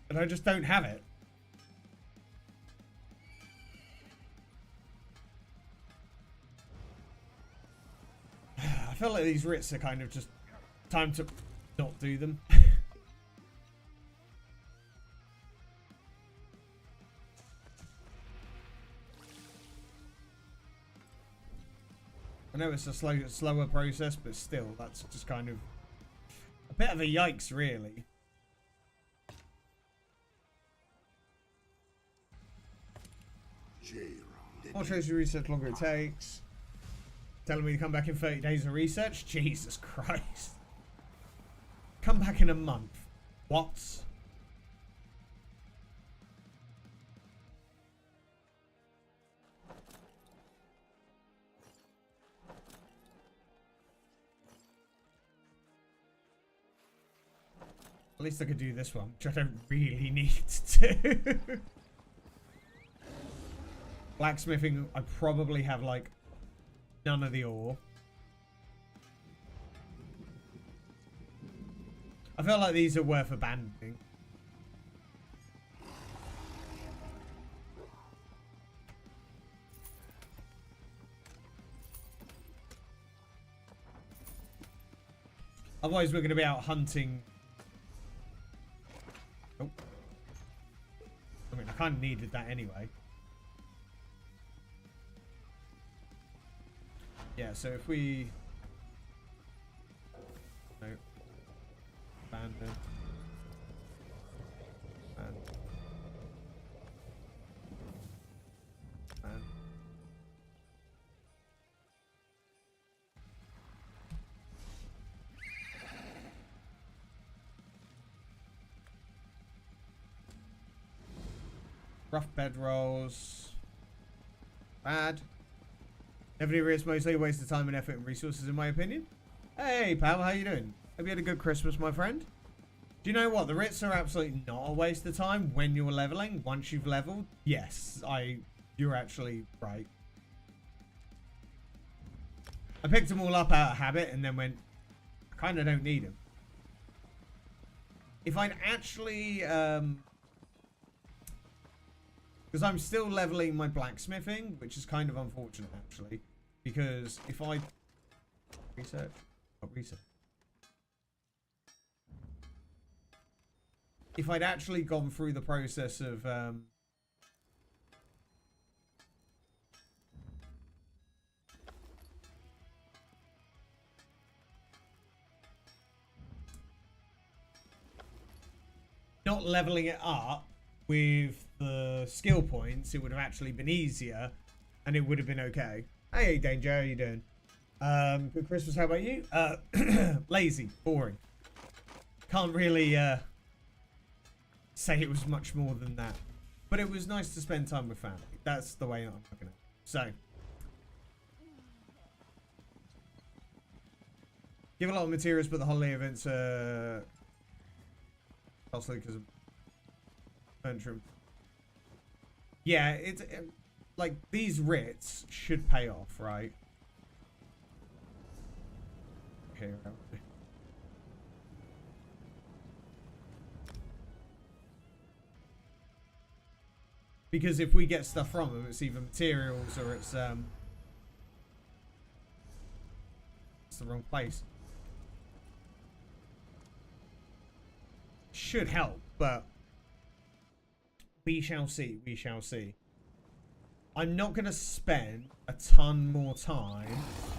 But I just don't have it. I feel like these writs are kind of just time to not do them. I know it's a slower process, but still, that's just kind of a bit of a yikes, really. More treasure research, longer it takes. Telling me to come back in 30 days of research? Jesus Christ. Come back in a month. What? At least I could do this one, which I don't really need to. Blacksmithing, I probably have, like, none of the ore. I feel like these are worth abandoning. Otherwise, we're going to be out hunting. Oh. I mean, I kind of needed that anyway. Yeah, so if we... No. Abandon. And... Rough bedrolls. Bad. Definitely is mostly a waste of time and effort and resources, in my opinion. Hey, pal, how you doing? Hope you had a good Christmas, my friend. Do you know what? The writs are absolutely not a waste of time when you're leveling. Once you've leveled, yes, you're actually right. I picked them all up out of habit and then went, I kind of don't need them. If I'd actually, because I'm still leveling my blacksmithing, which is kind of unfortunate, actually. Because if I... Research? What research? If I'd actually gone through the process of... not leveling it up with the skill points, it would have actually been easier and it would have been okay. Hey, Danger, how you doing? Good Christmas, how about you? Lazy, boring. Can't really say it was much more than that. But it was nice to spend time with family. That's the way I'm looking at it. So, give a lot of materials, but the holiday events are costly because of Bertram. Yeah, it's like these writs should pay off, right? Here. Because if we get stuff from them, it's either materials or it's the wrong place. Should help, but we shall see. We shall see. I'm not going to spend a ton more time.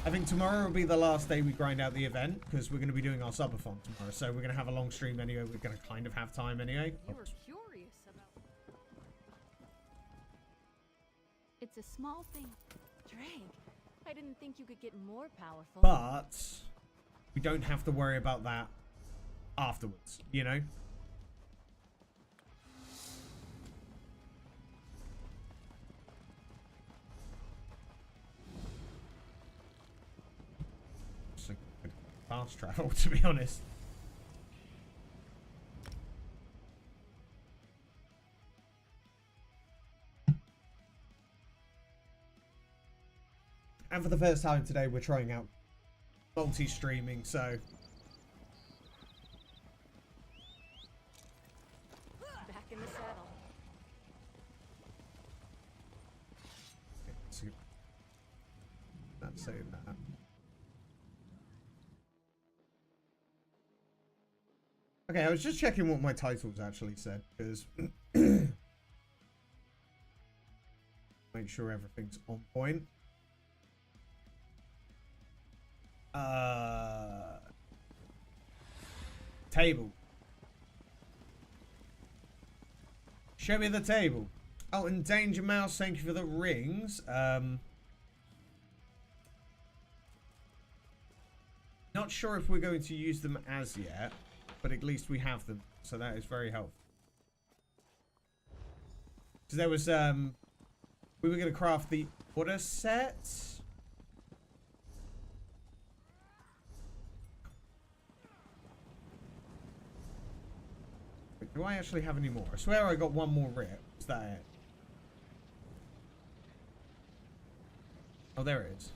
I think tomorrow will be the last day we grind out the event because we're going to be doing our subathon tomorrow. So we're going to have a long stream anyway. We're going to kind of have time anyway. You were curious about... It's a small thing. Drake, I didn't think you could get more powerful. But we don't have to worry about that afterwards, you know? Fast travel, to be honest. And for the first time today, we're trying out multi-streaming, so... Back in the saddle. That's saying that. Okay, I was just checking what my titles actually said, because... make sure everything's on point. Table. Show me the table. Oh, and Danger Mouse, thank you for the rings. Not sure if we're going to use them as yet, but at least we have them, so that is very helpful. So there was we were going to craft the order set. Wait, do I actually have any more? I swear I got one more rip. Is that it? Oh, there it is.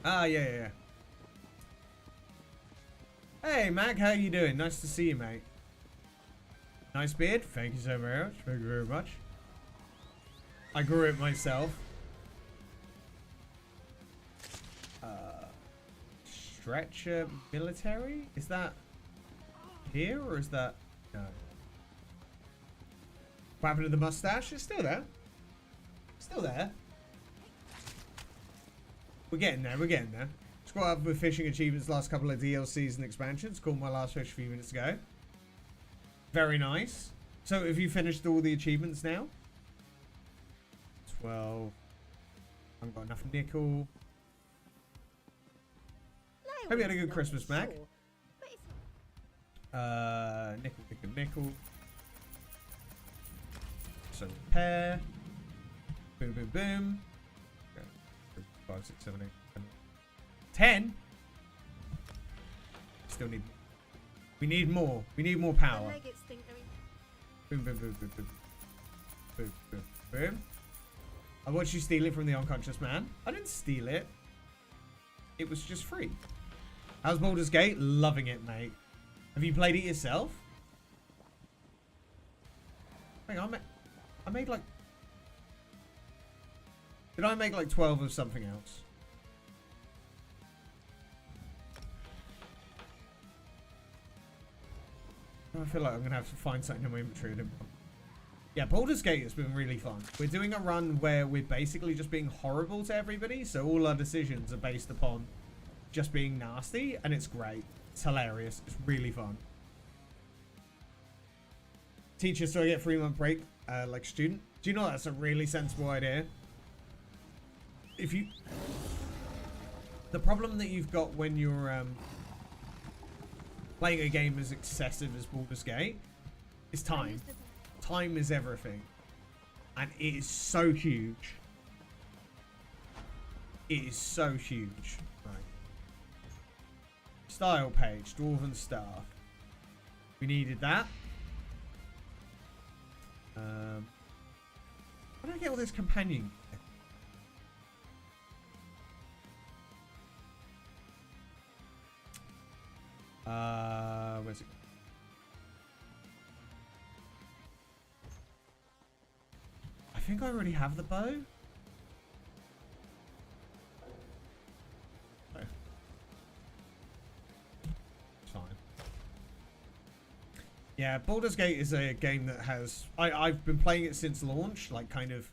Ah, yeah. Hey, Mac, how you doing? Nice to see you, mate. Nice beard. Thank you so very much. Thank you very much. I grew it myself. Stretcher military? Is that here or is that... No. What happened to the mustache? It's still there. Still there. We're getting there. We're getting there. Squat up with fishing achievements last couple of DLCs and expansions. Caught my last fish a few minutes ago. Very nice. So have you finished all the achievements now? 12. I haven't got enough nickel. Hope you had a good Christmas, Mac. Nickel. So repair. Boom. Okay. 5, 6, 7, 8, 10. Still need. We need more. We need more power. Boom. I watched you steal it from the unconscious man. I didn't steal it. It was just free. How's Baldur's Gate? Loving it, mate. Have you played it yourself? Hang on, I made like... Did I make like 12 of something else? I feel like I'm going to have to find something in my inventory. Yeah, Baldur's Gate has been really fun. We're doing a run where we're basically just being horrible to everybody, so all our decisions are based upon just being nasty, and it's great. It's hilarious. It's really fun. teacher, so I get 3-month break, like student. Do you know that's a really sensible idea? If you... The problem that you've got when you're playing a game as excessive as Baldur's Gate is time. Time is everything. And it is so huge. It is so huge. Right. Style page, Dwarven Staff. We needed that. How do I get all this companion gear? Where's it? I think I already have the bow. No. It's fine. Yeah, Baldur's Gate is a game that has... I've been playing it since launch, like kind of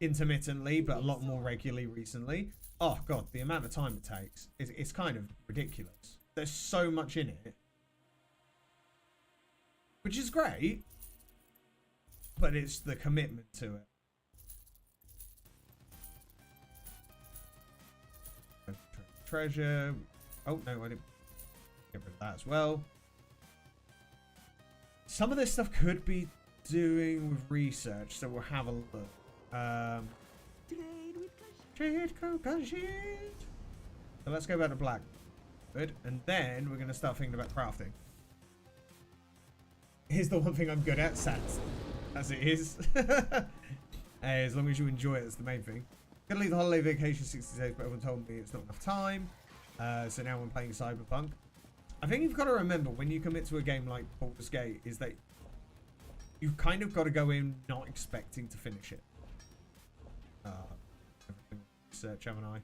intermittently, but a lot more regularly recently. Oh god, the amount of time it takes it's kind of ridiculous. There's so much in it, which is great, but it's the commitment to it. Treasure. Oh no, I didn't get rid of that as well. Some of this stuff could be doing with research, so we'll have a look. Trade concussion. So let's go back to black. Good. And then we're going to start thinking about crafting. Here's the one thing I'm good at, stats. As it is. As long as you enjoy it, that's the main thing. Gonna leave the holiday vacation 60 days, but everyone told me it's not enough time. So now I'm playing Cyberpunk. I think you've got to remember when you commit to a game like Baldur's Gate is that you've kind of got to go in not expecting to finish it. Research, haven't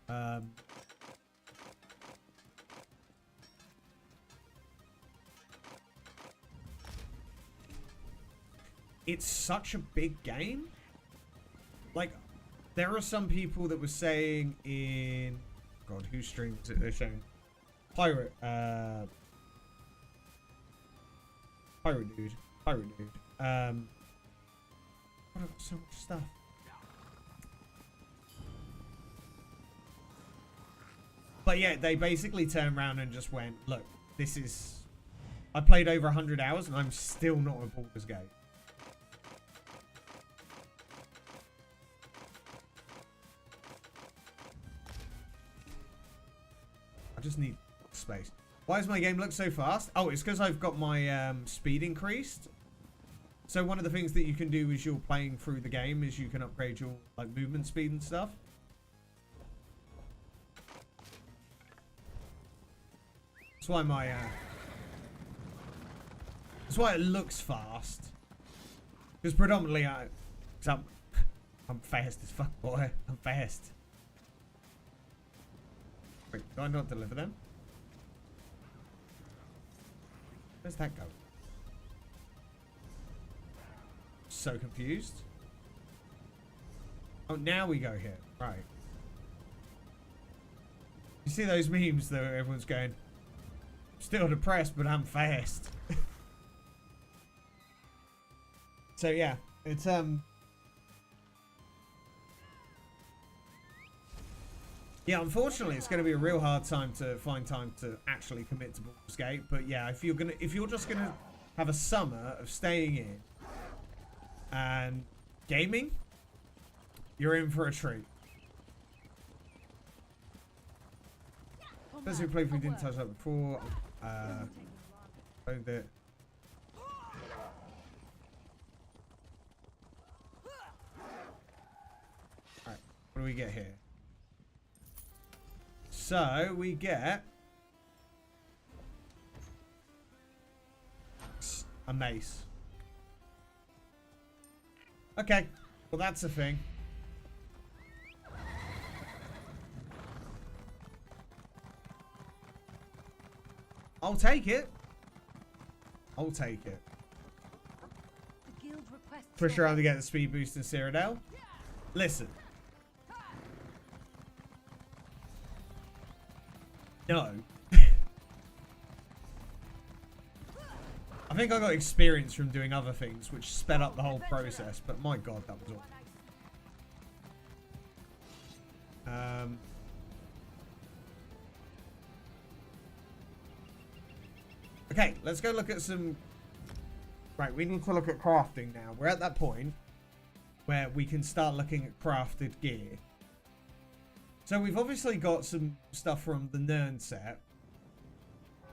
I? It's such a big game. Like, there are some people that were saying in... God, whose stream is it they're showing? Pirate Dude. What, I've got so much stuff. But yeah, they basically turned around and just went, look, this is... I played over 100 hours and I'm still not at Baldur's Gate. I just need space. Why does my game look so fast? Oh, it's because I've got my speed increased. So one of the things that you can do as you're playing through the game is you can upgrade your like movement speed and stuff. That's why my that's why it looks fast. Because predominantly I'm fast as fuck, boy. I'm fast. Wait, do I not deliver them? Where's that go? So confused. Oh, now we go here. Right. You see those memes though? Everyone's going, still depressed, but I'm fast. So yeah, it's yeah, unfortunately, it's going to be a real hard time to find time to actually commit to Baldur's Gate. But yeah, if you're just gonna have a summer of staying in and gaming, you're in for a treat. Those who played, we didn't touch that before. Owned it. Alright, what do we get here? So we get a mace. Okay, well that's a thing. I'll take it. I'll take it. For sure, I'm to get the speed boost in Cyrodiil. Listen. No. I think I got experience from doing other things, which sped up the whole process. But my god, that was awesome. Okay, let's go look at some... Right, we need to look at crafting now. We're at that point where we can start looking at crafted gear. So we've obviously got some stuff from the Nern set.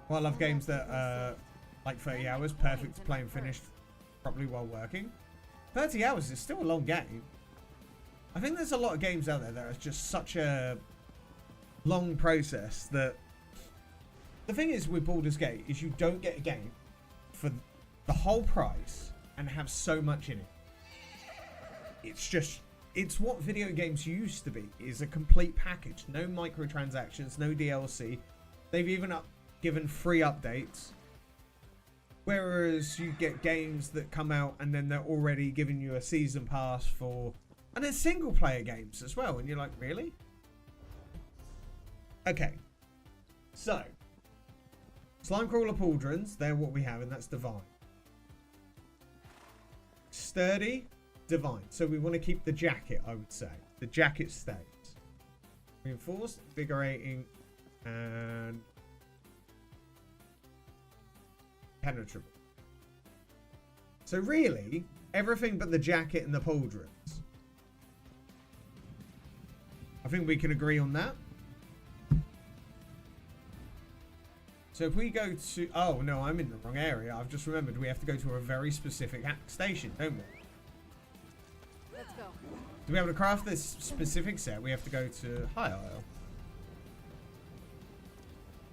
Well, I love games that are like 30 hours, perfect to play and finish properly while working. 30 hours is still a long game. I think there's a lot of games out there that are just such a long process that... The thing is with Baldur's Gate is you don't get a game for the whole price and have so much in it. It's just... It's what video games used to be, is a complete package. No microtransactions, no DLC. They've even given free updates. Whereas you get games that come out and then they're already giving you a season pass for... And there's single player games as well. And you're like, really? Okay. So. Slimecrawler Pauldrons, they're what we have, and that's Divine. Sturdy. Divine. So we want to keep the jacket, I would say. The jacket stays. Reinforced, invigorating, and penetrable. So really, everything but the jacket and the pauldrons. I think we can agree on that. So if we go to... Oh, no, I'm in the wrong area. I've just remembered we have to go to a very specific station, don't we? Let's go. To be able to craft this specific set, we have to go to High Isle.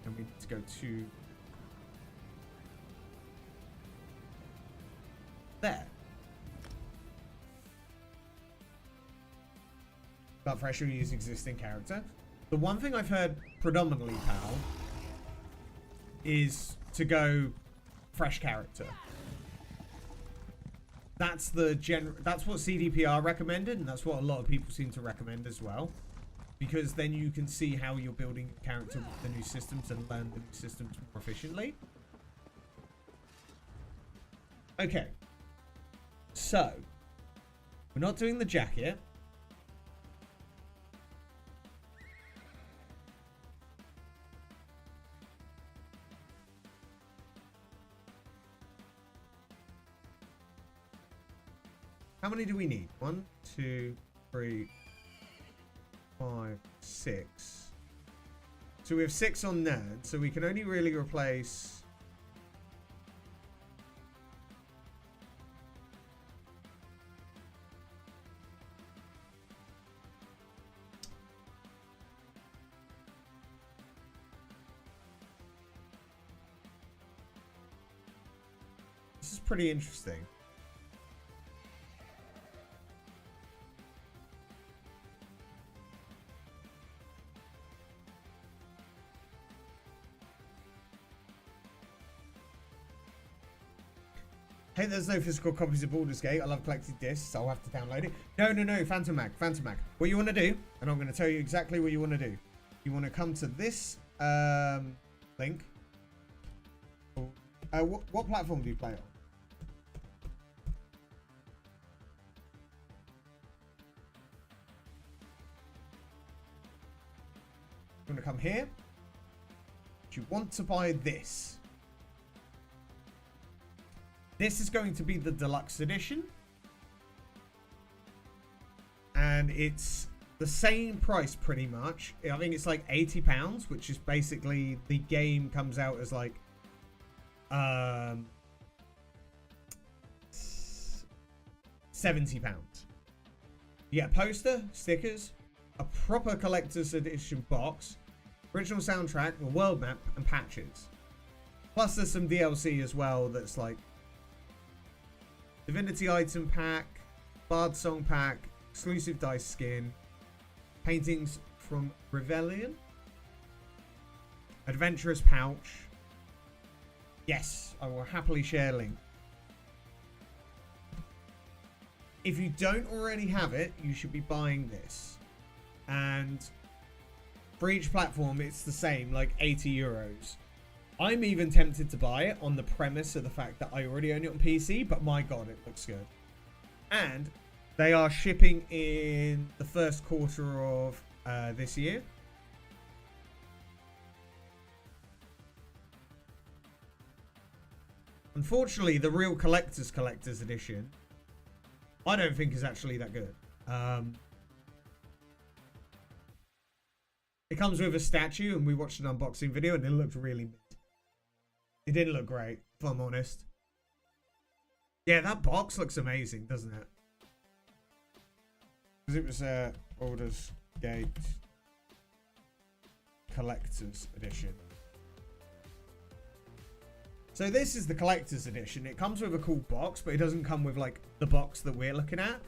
And we need to go to... there. But fresh or use existing character. The one thing I've heard predominantly, pal, is to go fresh character. That's the that's what CDPR recommended, and that's what a lot of people seem to recommend as well. Because then you can see how you're building your character with the new systems and learn the new systems more efficiently. Okay. So, we're not doing the jacket. How many do we need? 1, 2, 3, 5, 6. So we have 6 on Nerd, so we can only really replace... This is pretty interesting. Hey, there's no physical copies of Baldur's Gate. I love collecting discs. I'll have to download it. No. Phantom Mag. What you want to do, and I'm going to tell you exactly what you want to do. You want to come to this link. What platform do you play on? You want to come here. You want to buy this. This is going to be the deluxe edition. And it's the same price pretty much. I think it's like £80, which is basically the game comes out as like £70. You get a poster, stickers, a proper collector's edition box, original soundtrack, a world map, and patches. Plus there's some DLC as well that's like Divinity item pack, Bard song pack, exclusive dice skin, paintings from Rebellion, adventurous pouch. Yes, I will happily share link. If you don't already have it, you should be buying this. And for each platform, it's the same, like €80. I'm even tempted to buy it on the premise of the fact that I already own it on PC, but my god, it looks good. And they are shipping in the first quarter of this year. Unfortunately, the real collector's edition, I don't think is actually that good. It comes with a statue, and we watched an unboxing video, and it looked really mid. It didn't look great, if I'm honest. Yeah, that box looks amazing, doesn't it? Because it was Baldur's Gate Collector's Edition. So this is the Collector's Edition. It comes with a cool box, but it doesn't come with, like, the box that we're looking at.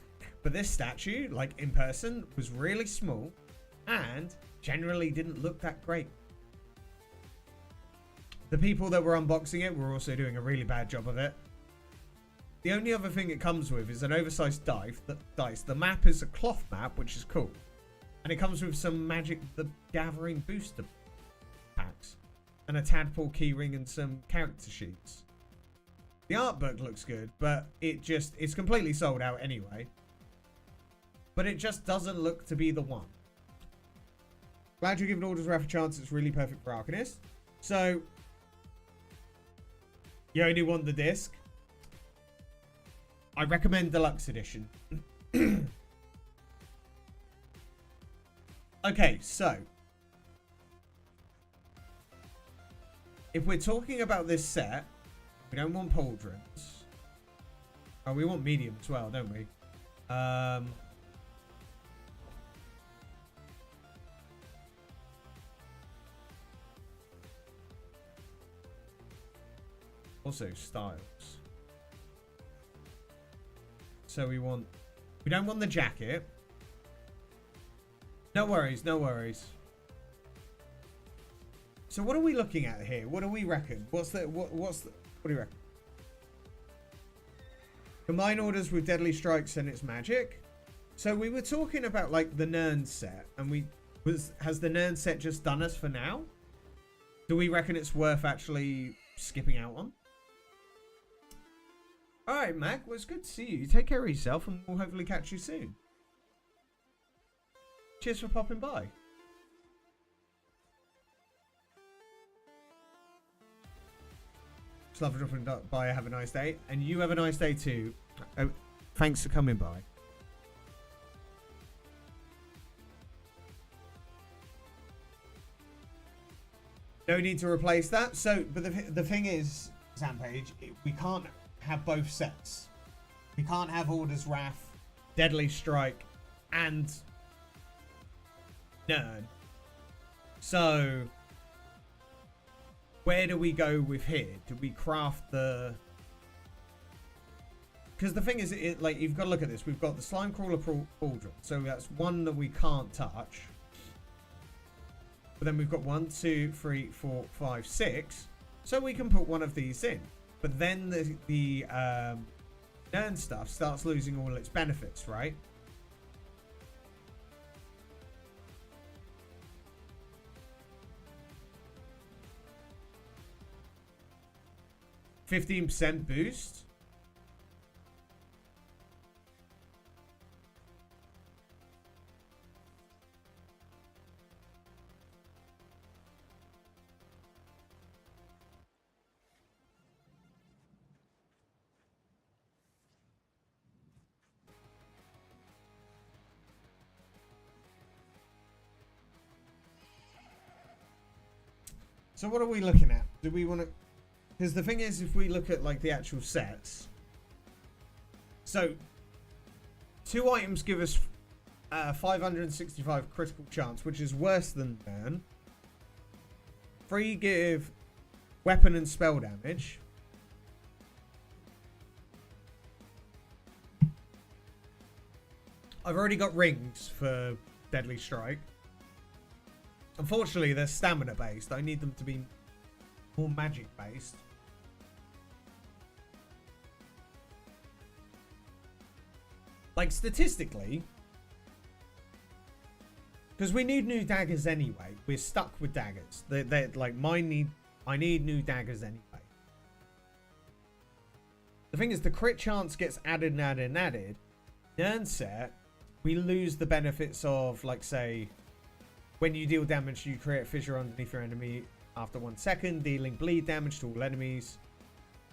But this statue, like, in person, was really small and generally didn't look that great. The people that were unboxing it were also doing a really bad job of it. The only other thing it comes with is an oversized dice. The map is a cloth map, which is cool. And it comes with some Magic the Gathering booster packs. And a tadpole keyring and some character sheets. The art book looks good, but it's completely sold out anyway. But it just doesn't look to be the one. Glad you're giving Baldur's Wrath a chance. It's really perfect for Arcanist. So, you only want the disc. I recommend Deluxe Edition. Okay, so. If we're talking about this set, we don't want pauldrons. Oh, we want medium as well, don't we? Also styles. So we don't want the jacket. No worries, no worries. So what are we looking at here? What do we reckon? What do you reckon? Combine orders with Deadly Strikes and its magic. So we were talking about like the Nern set, and has the Nern set just done us for now? Do we reckon it's worth actually skipping out on? Alright, Mac, well, it's good to see you. Take care of yourself, and we'll hopefully catch you soon. Cheers for popping by. Just love for dropping by. Have a nice day. And you have a nice day too. Thanks for coming by. No need to replace that. So, but the thing is, Zampage, we can't have both sets. We can't have Baldur's Wrath, Deadly Strike, and Nern. So, where do we go with here? Do we craft the... Because the thing is, like, you've got to look at this. We've got the Slime Crawler Pauldron. So that's one that we can't touch. But then we've got 1, 2, 3, 4, 5, 6. So we can put one of these in. But then the Nern stuff starts losing all its benefits, right? %15 boost. So what are we looking at? Do we want to... Because the thing is, if we look at like the actual sets, so 2 items give us 565 critical chance, which is worse than burn. 3 give weapon and spell damage. I've already got rings for Deadly Strike. Unfortunately, they're stamina based. I need them to be more magic based. Like statistically, because we need new daggers anyway. We're stuck with daggers. They're like mine need I need new daggers anyway. The thing is, the crit chance gets added and added and added. Nern set, we lose the benefits of, like, say, when you deal damage, you create a fissure underneath your enemy after 1 second, dealing bleed damage to all enemies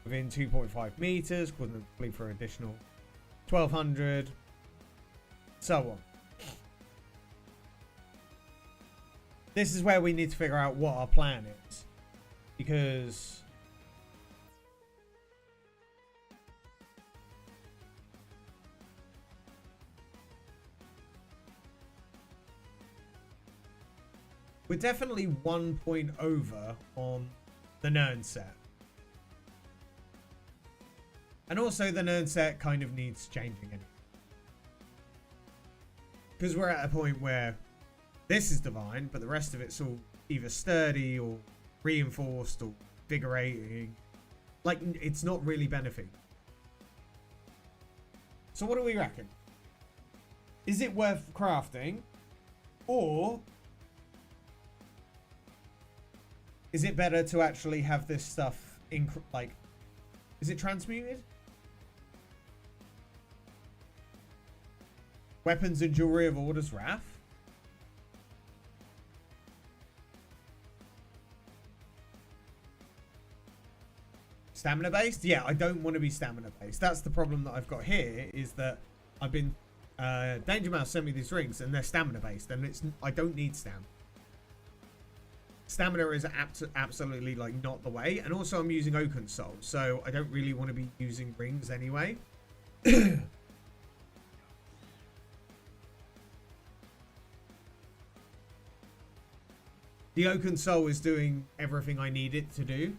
within 2.5 meters, causing them to bleed for an additional 1200, so on. This is where we need to figure out what our plan is, because we're definitely 1 point over on the Nern set. And also the Nern set kind of needs changing anyway. Because we're at a point where this is divine, but the rest of it's all either sturdy or reinforced or invigorating. Like, it's not really benefiting. So what do we reckon? Is it worth crafting? Or is it better to actually have this stuff in, like, is it transmuted? Weapons and jewelry of Order's Wrath? Stamina based? Yeah, I don't want to be stamina based. That's the problem that I've got here, is that I've been Danger Mouse sent me these rings and they're stamina based, and I don't need stamina. Stamina is absolutely, like, not the way, and also I'm using Oaken Soul, so I don't really want to be using rings anyway. The Oaken Soul is doing everything I need it to do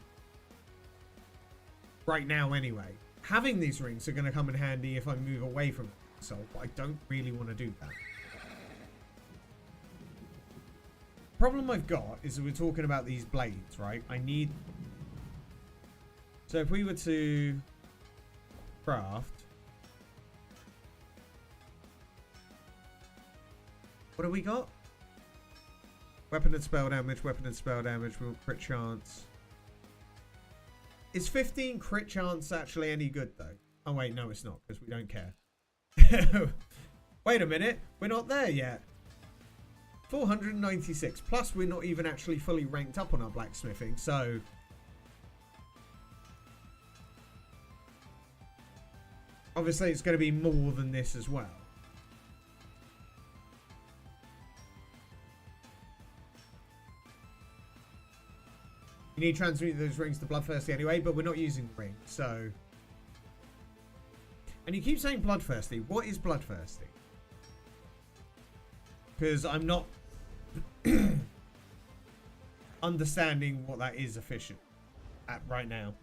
right now anyway. Having these rings are going to come in handy if I move away from Oaken Soul, but I don't really want to do that. Problem I've got is that we're talking about these blades, right? I need... So if we were to craft... What have we got? Weapon and spell damage, crit chance. Is 15 crit chance actually any good though? Oh wait, no it's not, because we don't care. Wait a minute, we're not there yet. 496, plus we're not even actually fully ranked up on our blacksmithing, so... Obviously it's going to be more than this as well. You need to transmute those rings to Bloodthirsty anyway, but we're not using the ring, so... And you keep saying Bloodthirsty. What is Bloodthirsty? Because I'm not understanding what that is efficient at right now.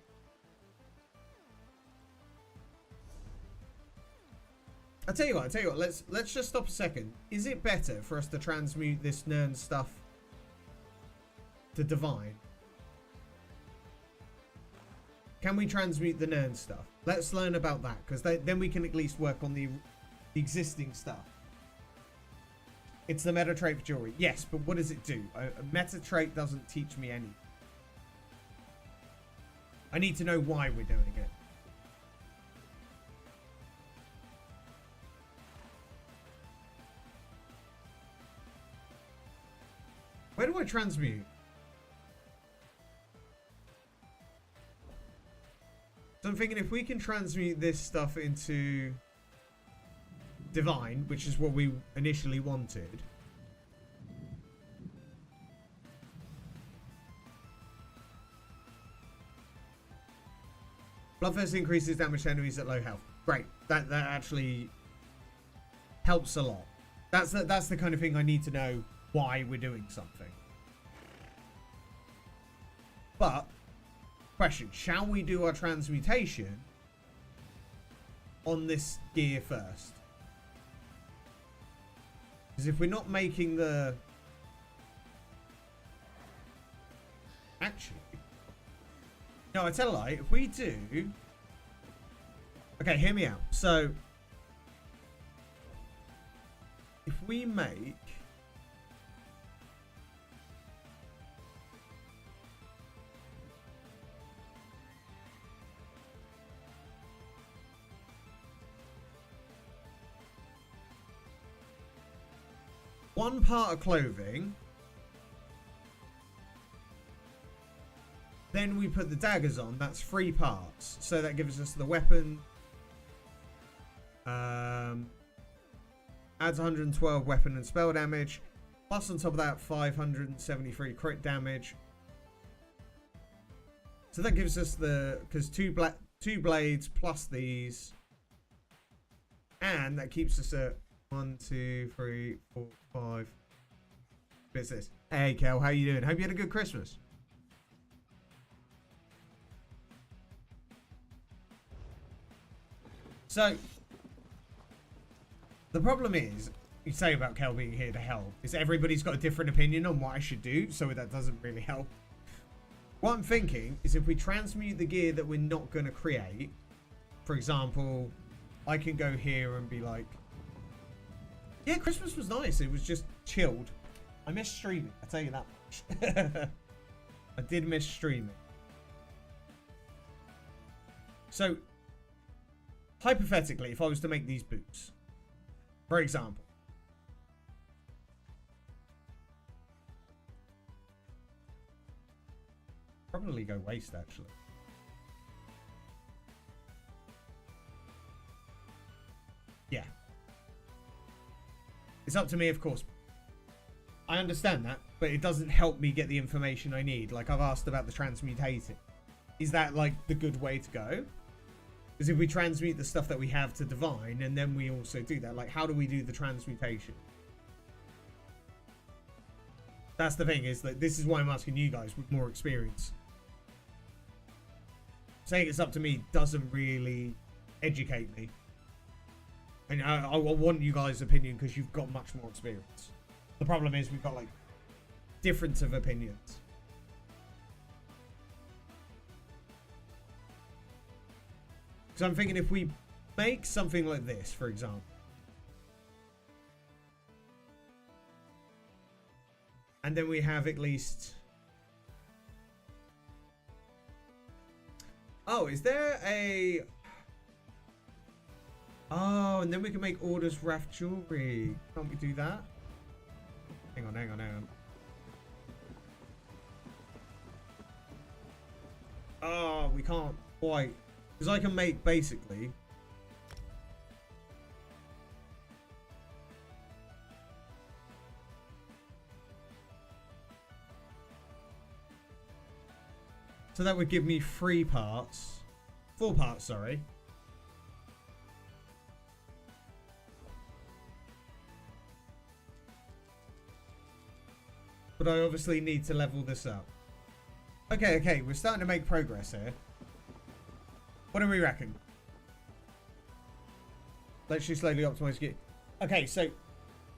I'll tell you what, let's just stop a second. Is it better for us to transmute this Nern stuff to Divine? Can we transmute the Nern stuff? Let's learn about that, because then we can at least work on the existing stuff. It's the meta trait for jewelry. Yes, but what does it do? A meta trait doesn't teach me anything. I need to know why we're doing it. Where do I transmute? So I'm thinking if we can transmute this stuff into Divine, which is what we initially wanted. Bloodthirst increases damage to enemies at low health. Great. That actually helps a lot. That's the kind of thing I need to know why we're doing something. But question, shall we do our transmutation on this gear first? Because if we're not making the... Actually... No, I tell a lie. If we do... Okay, hear me out. So... If we make... 1 part of clothing. Then we put the daggers on. That's 3 parts. So that gives us the weapon. Adds 112 weapon and spell damage. Plus on top of that 573 crit damage. So that gives us the... Because 2 blades plus these. And that keeps us at 1, 2, 3, 4, 5. What's this? Hey, Kel, how you doing? Hope you had a good Christmas. So, the problem is, you say about Kel being here to help, is everybody's got a different opinion on what I should do, so that doesn't really help. What I'm thinking is if we transmute the gear that we're not going to create, for example, I can go here and be like, yeah, Christmas was nice. It was just chilled. I missed streaming. I'll tell you that much. I did miss streaming. So, hypothetically, if I was to make these boots, for example, probably go waste actually. Yeah. It's up to me, of course. I understand that, but it doesn't help me get the information I need. Like I've asked about the transmutating. Is that like the good way to go? Because if we transmute the stuff that we have to divine, and then we also do that, like how do we do the transmutation? That's the thing, is that this is why I'm asking you guys with more experience. Saying it's up to me doesn't really educate me. And I want you guys' opinion because you've got much more experience. The problem is we've got like difference of opinions. So I'm thinking if we make something like this, for example. And then we have at least... Oh, is there a... Oh, and then we can make orders raft jewelry. Can't we do that? Hang on, hang on, hang on. Oh, we can't quite. Because I can make basically... So that would give me 3 parts. 4 parts, sorry. But I obviously need to level this up. Okay, okay, we're starting to make progress here. What do we reckon? Let's just slowly optimize gear. Okay, so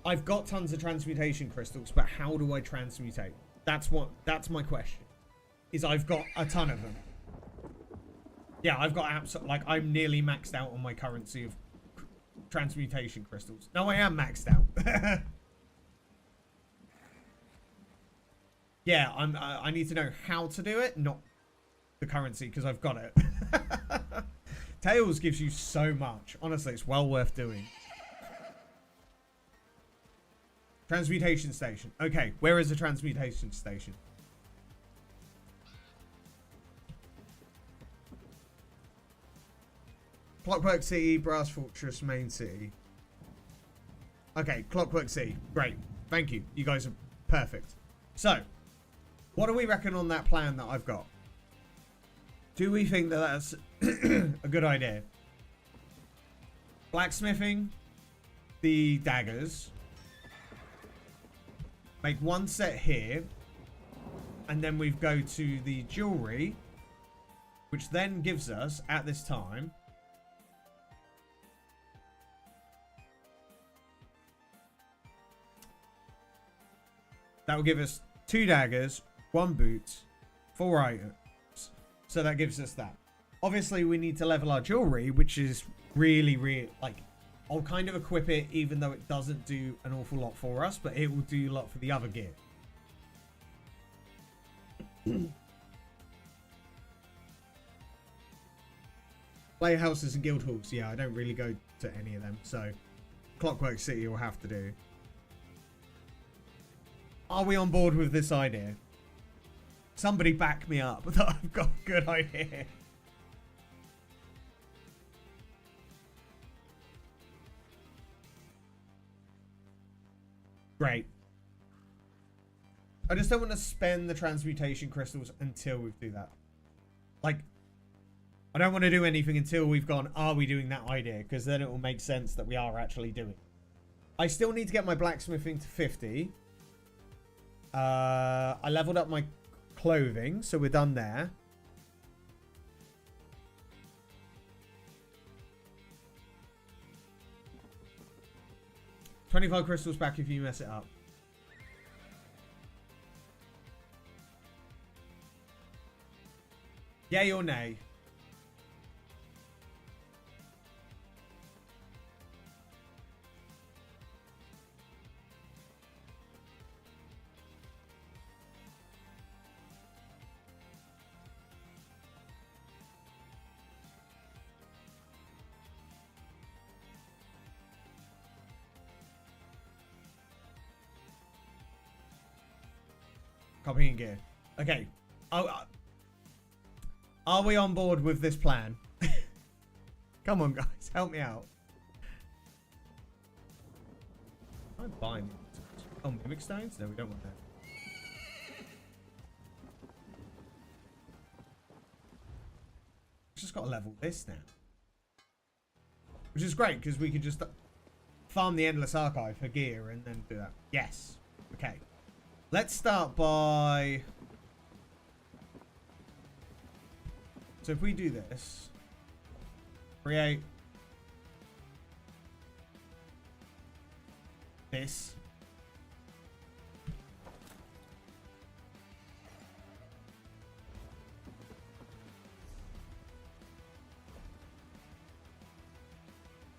I've got tons of transmutation crystals, but how do I transmutate? That's my question. Is I've got a ton of them. Yeah, I've got like I'm nearly maxed out on my currency of transmutation crystals. No, I am maxed out. Yeah, I need to know how to do it, not the currency, because I've got it. Tails gives you so much. Honestly, it's well worth doing. Transmutation station. Okay, where is the transmutation station? Clockwork City, Brass Fortress, Main City. Okay, Clockwork City. Great. Thank you. You guys are perfect. So, what do we reckon on that plan that I've got? Do we think that that's a good idea? Blacksmithing, the daggers. Make 1 set here. And then we go to the jewelry. Which then gives us, at this time... That will give us 2 daggers, 1 boot, 4 items. So that gives us that. Obviously, we need to level our jewelry, which is really, like, I'll kind of equip it even though it doesn't do an awful lot for us, but it will do a lot for the other gear. Playhouses and guild halls. Yeah, I don't really go to any of them, so Clockwork City will have to do. Are we on board with this idea? Somebody back me up that I've got a good idea. Great. I just don't want to spend the transmutation crystals until we do that. Like, I don't want to do anything until we've gone, are we doing that idea? Because then it will make sense that we are actually doing it. I still need to get my blacksmithing to 50. I leveled up my clothing, so we're done there. $25 crystals back if you mess it up. Yay or nay? Copying gear. Okay. Are we on board with this plan? Come on, guys. Help me out. I'm buying it. Oh, mimic stones? No, we don't want that. Just got to level this now. Which is great, because we could just farm the Endless Archive for gear and then do that. Yes. Okay. Let's start by... So if we do this... Create... This.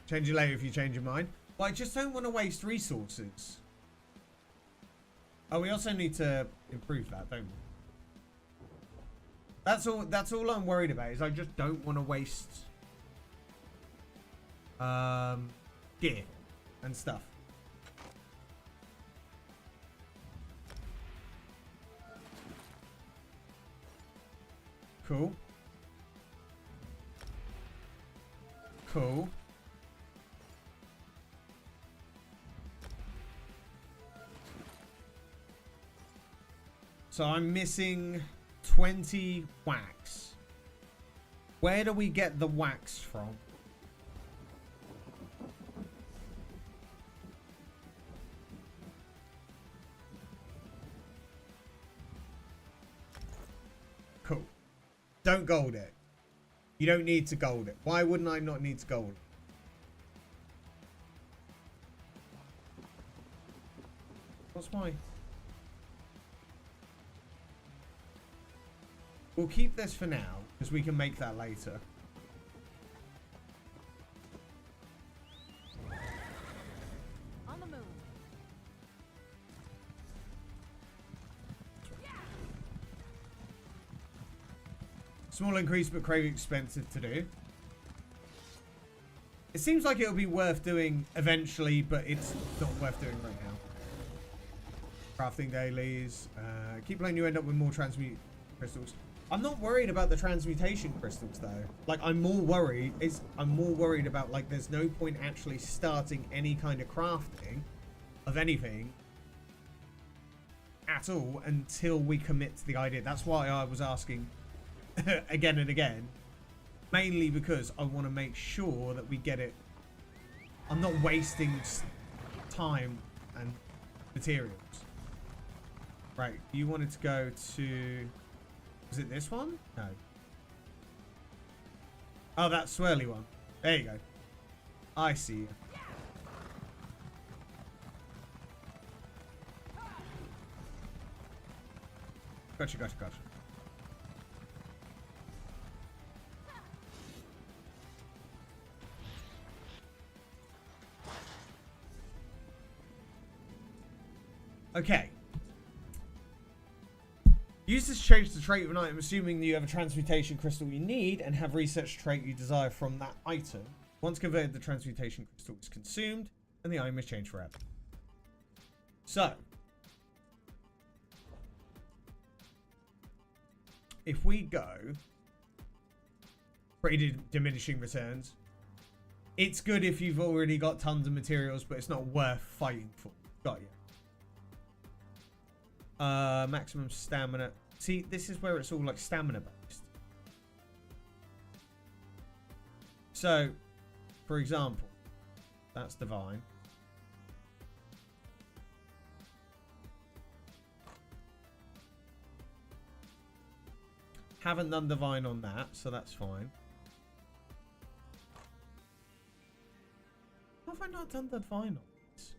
Change it later if you change your mind. Well, I just don't want to waste resources. Oh, we also need to improve that, don't we? That's all I'm worried about, is I just don't want to waste gear and stuff. Cool. Cool. So I'm missing 20 wax. Where do we get the wax from? Cool. Don't gold it. You don't need to gold it. Why wouldn't I not need to gold it? What's my... We'll keep this for now, because we can make that later. On the move. Small increase, but crazy expensive to do. It seems like it'll be worth doing eventually, but it's not worth doing right now. Crafting dailies. Keep playing, you end up with more transmute crystals. I'm not worried about the transmutation crystals though. Like, I'm more worried about, like, there's no point actually starting any kind of crafting of anything at all until we commit to the idea. That's why I was asking again and again, mainly because I want to make sure that we get it. I'm not wasting time and materials. Right, you wanted to go to... Is it this one? No. Oh, that swirly one. There you go. I see you. Gotcha, gotcha, gotcha. Okay. Use this trait to trait of an item, assuming that you have a transmutation crystal you need and have research trait you desire from that item. Once converted, the transmutation crystal is consumed and the item is changed forever. So, if we go pretty diminishing returns, it's good if you've already got tons of materials, but it's not worth fighting for. Got you. Maximum stamina. See, this is where it's all like stamina based. So, for example, that's divine. Haven't done divine on that, so that's fine. How have I not done divine on this?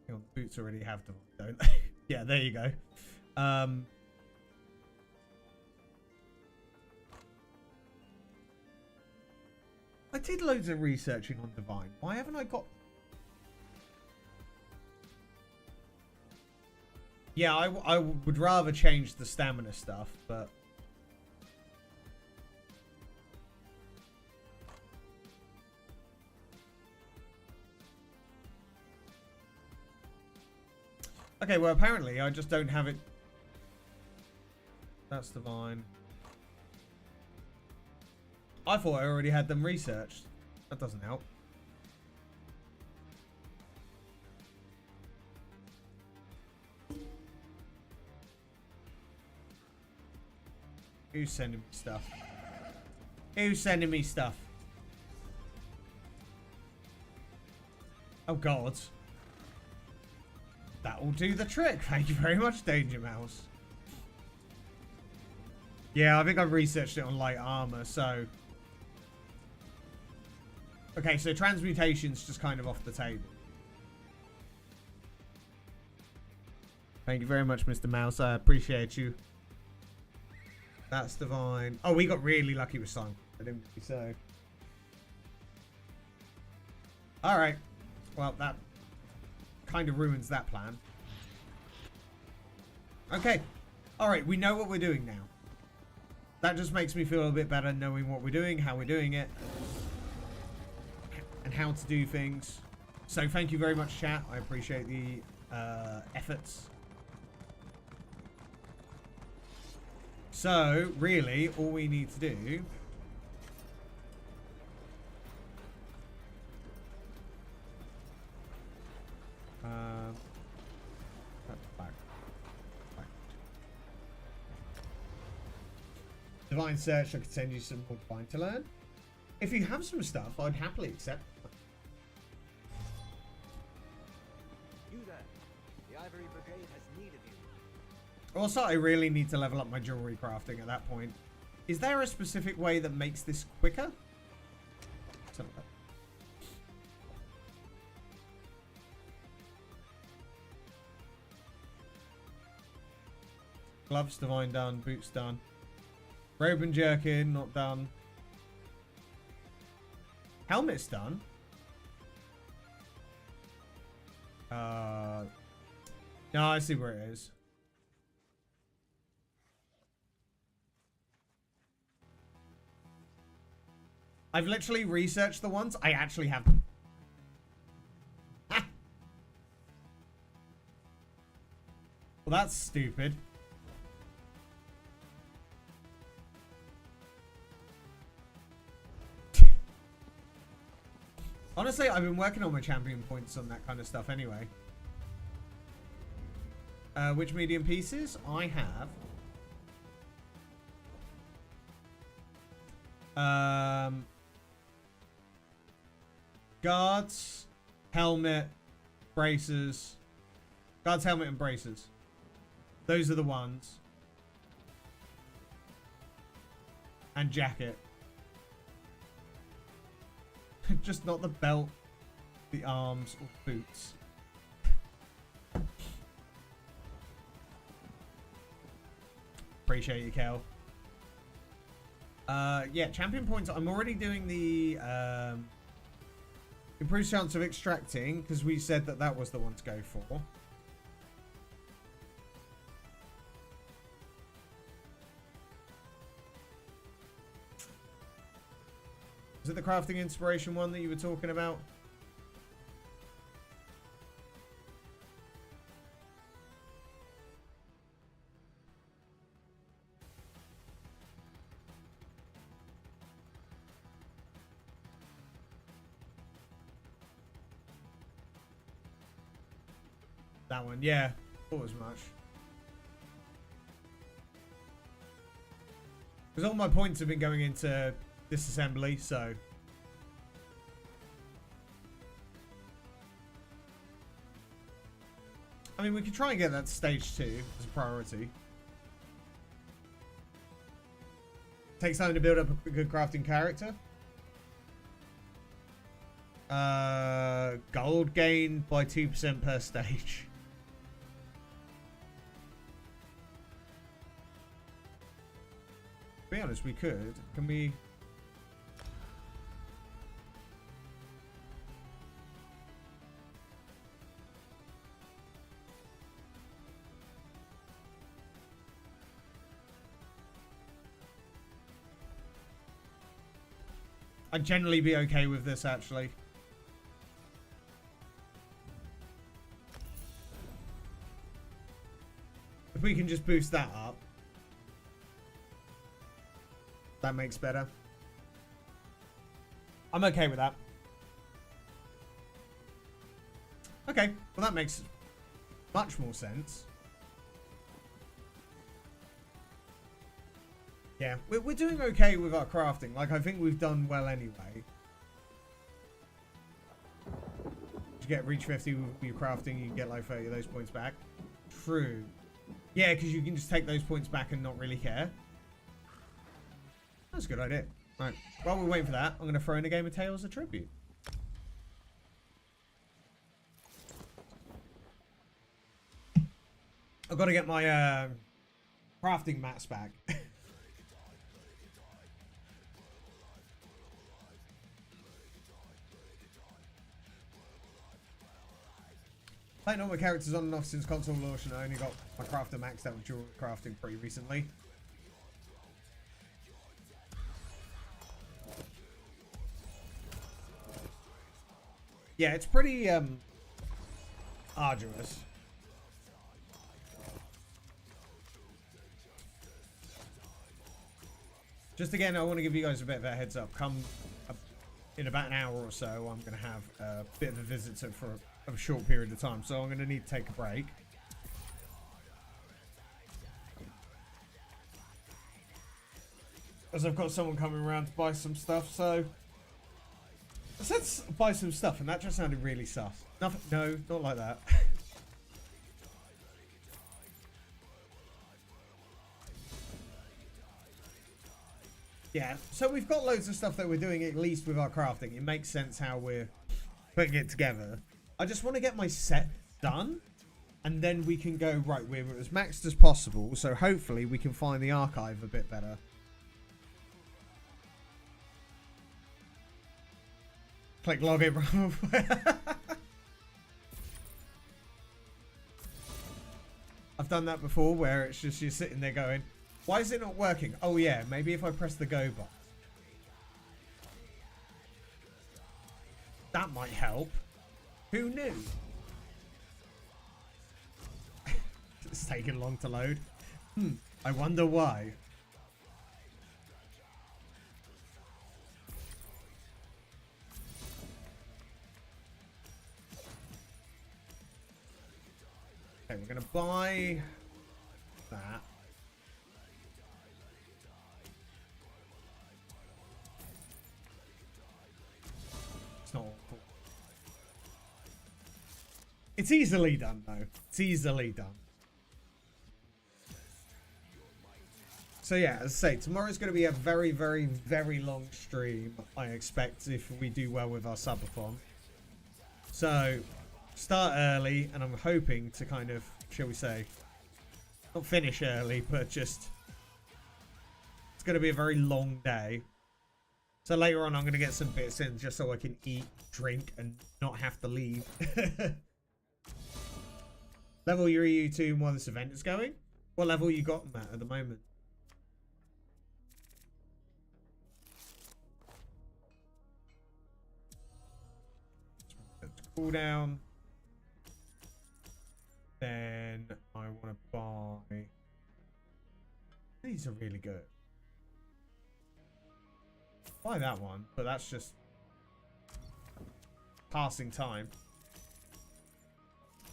Hang on, boots already have divine, don't they? Yeah, there you go. I did loads of researching on divine. Why haven't I got... Yeah, I would rather change the stamina stuff, but... Okay, well, apparently I just don't have it. That's divine. I thought I already had them researched. That doesn't help. Who's sending me stuff? Who's sending me stuff? Oh, God. That will do the trick. Thank you very much, Danger Mouse. Yeah, I think I've researched it on light armor, so... Okay, so transmutation's just kind of off the table. Thank you very much, Mr. Mouse. I appreciate you. That's divine. Oh, we got really lucky with Simon. I didn't think so. Alright. Well, that kind of ruins that plan. Okay. Alright, we know what we're doing now. That just makes me feel a bit better knowing what we're doing, how we're doing it, and how to do things. So thank you very much, chat. I appreciate the efforts. So, really, all we need to do... back. Divine Search, I could send you some more Divine to learn. If you have some stuff, I'd happily accept. You there. The Ivory Brigade has need of you. Also, I really need to level up my jewelry crafting at that point. Is there a specific way that makes this quicker? Gloves, divine done. Boots done. Robe and jerkin, not done. Helmet's done. No, I see where it is. I've literally researched the ones. I actually have them. Ah. Well, that's stupid. Honestly, I've been working on my champion points on that kind of stuff anyway. Which medium pieces? I have... guards, helmet, braces. Guards, helmet, and braces. Those are the ones. And jacket. Just not the belt, the arms, or boots. Appreciate you, Kel. Yeah, champion points. I'm already doing the improved chance of extracting, because we said that that was the one to go for. Is it the crafting inspiration one that you were talking about? That one, yeah. Thought as much. Because all my points have been going into disassembly, so... I mean, we could try and get that to stage 2 as a priority. Takes time to build up a good crafting character. Gold gained by 2% per stage. To be honest, we could. Can we... I'd generally be okay with this, actually. If we can just boost that up. That makes better. I'm okay with that. Okay, well that makes much more sense. Yeah, we're doing okay with our crafting. Like, I think we've done well anyway. You get reach 50 with your crafting, you can get like 30 of those points back. True. Yeah, because you can just take those points back and not really care. That's a good idea. Right, while we're waiting for that, I'm going to throw in a game of Tales of Tribute. I've got to get my crafting mats back. Playing all my characters on and off since console launch, and I only got my crafter maxed out with dual crafting pretty recently. Yeah, it's pretty arduous. Just again, I want to give you guys a bit of a heads up. Come in about an hour or so, I'm going to have a bit of a visitor for a short period of time, so I'm going to need to take a break. As I've got someone coming around to buy some stuff, so... I said buy some stuff, and that just sounded really sus. Nothing, no, not like that. Yeah, so we've got loads of stuff that we're doing, at least with our crafting. It makes sense how we're putting it together. I just want to get my set done, and then we can go, right, we're as maxed as possible, so hopefully we can find the archive a bit better. Click login, bro. I've done that before, where it's just you're sitting there going, why is it not working? Oh yeah, maybe if I press the go button. That might help. Who knew? It's taking long to load. I wonder why. Okay, we're gonna buy that. It's not awful. It's easily done, though. It's easily done. So yeah, as I say, tomorrow's going to be a very, very, very long stream, I expect, if we do well with our subathon. So, start early, and I'm hoping to kind of, shall we say, not finish early, but just... It's going to be a very long day. So later on, I'm going to get some bits in just so I can eat, drink, and not have to leave. Level your EU2 while this event is going? What level you got, Matt, at the moment? Cooldown. Then I want to buy... These are really good. Buy that one, but that's just passing time.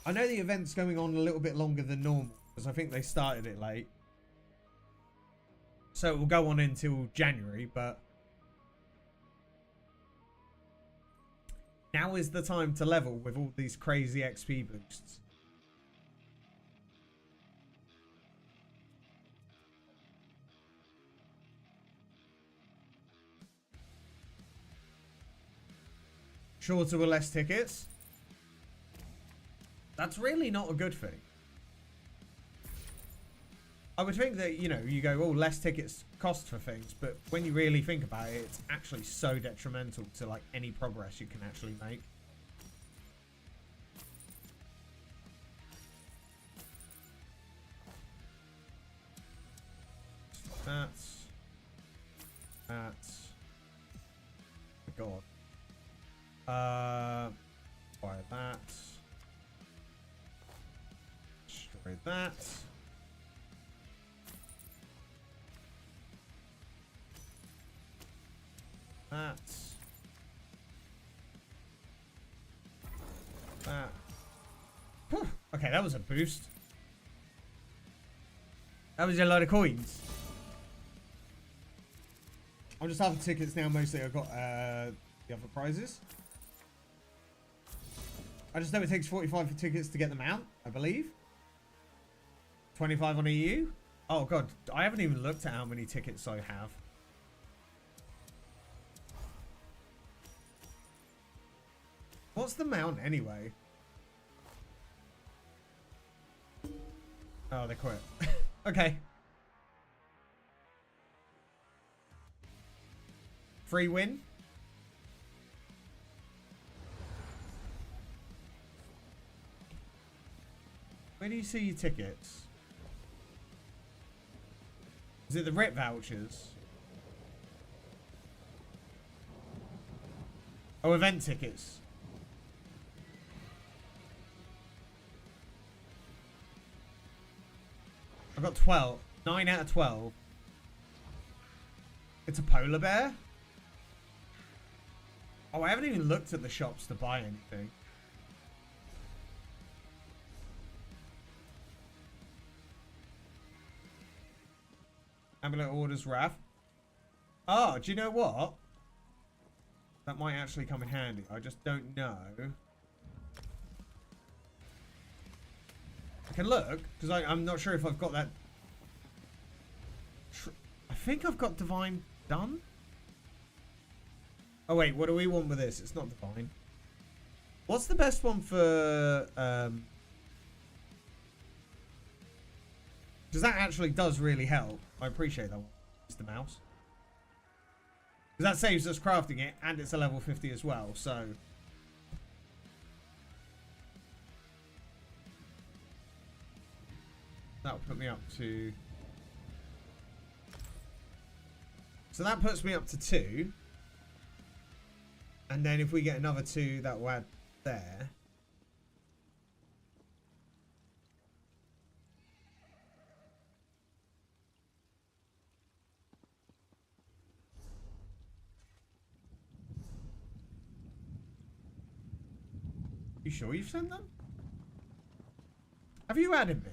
I know the event's going on a little bit longer than normal because I think they started it late. So it will go on until January, but now is the time to level with all these crazy XP boosts. Shorter with less tickets. That's really not a good thing. I would think that, you know, you go, oh, less tickets cost for things, but when you really think about it, it's actually so detrimental to, like, any progress you can actually make. That's... God. Fire that. Destroy that. That. Whew. Okay, that was a boost. That was a lot of coins. I'm just after tickets now. Mostly I've got the other prizes. I just know it takes 45 for tickets to get them out, I believe. 25 on EU. Oh god, I haven't even looked at how many tickets I have. What's the mount anyway? Oh, they quit. Okay. Free win. Where do you see your tickets? Is it the RIP vouchers? Oh, event tickets. I've got 12. 9 out of 12. It's a polar bear? Oh, I haven't even looked at the shops to buy anything. Amulet orders Wrath. Oh, do you know what? That might actually come in handy. I just don't know. I can look, because I'm not sure if I've got that. I think I've got Divine done. Oh wait, what do we want with this? It's not Divine. What's the best one for... Because that actually does really help. I appreciate that one. It's the mouse. Because that saves us crafting it, and it's a level 50 as well, so... That'll put me up to... So that puts me up to 2. And then if we get another 2, that will add there. You sure you've sent them? Have you added me?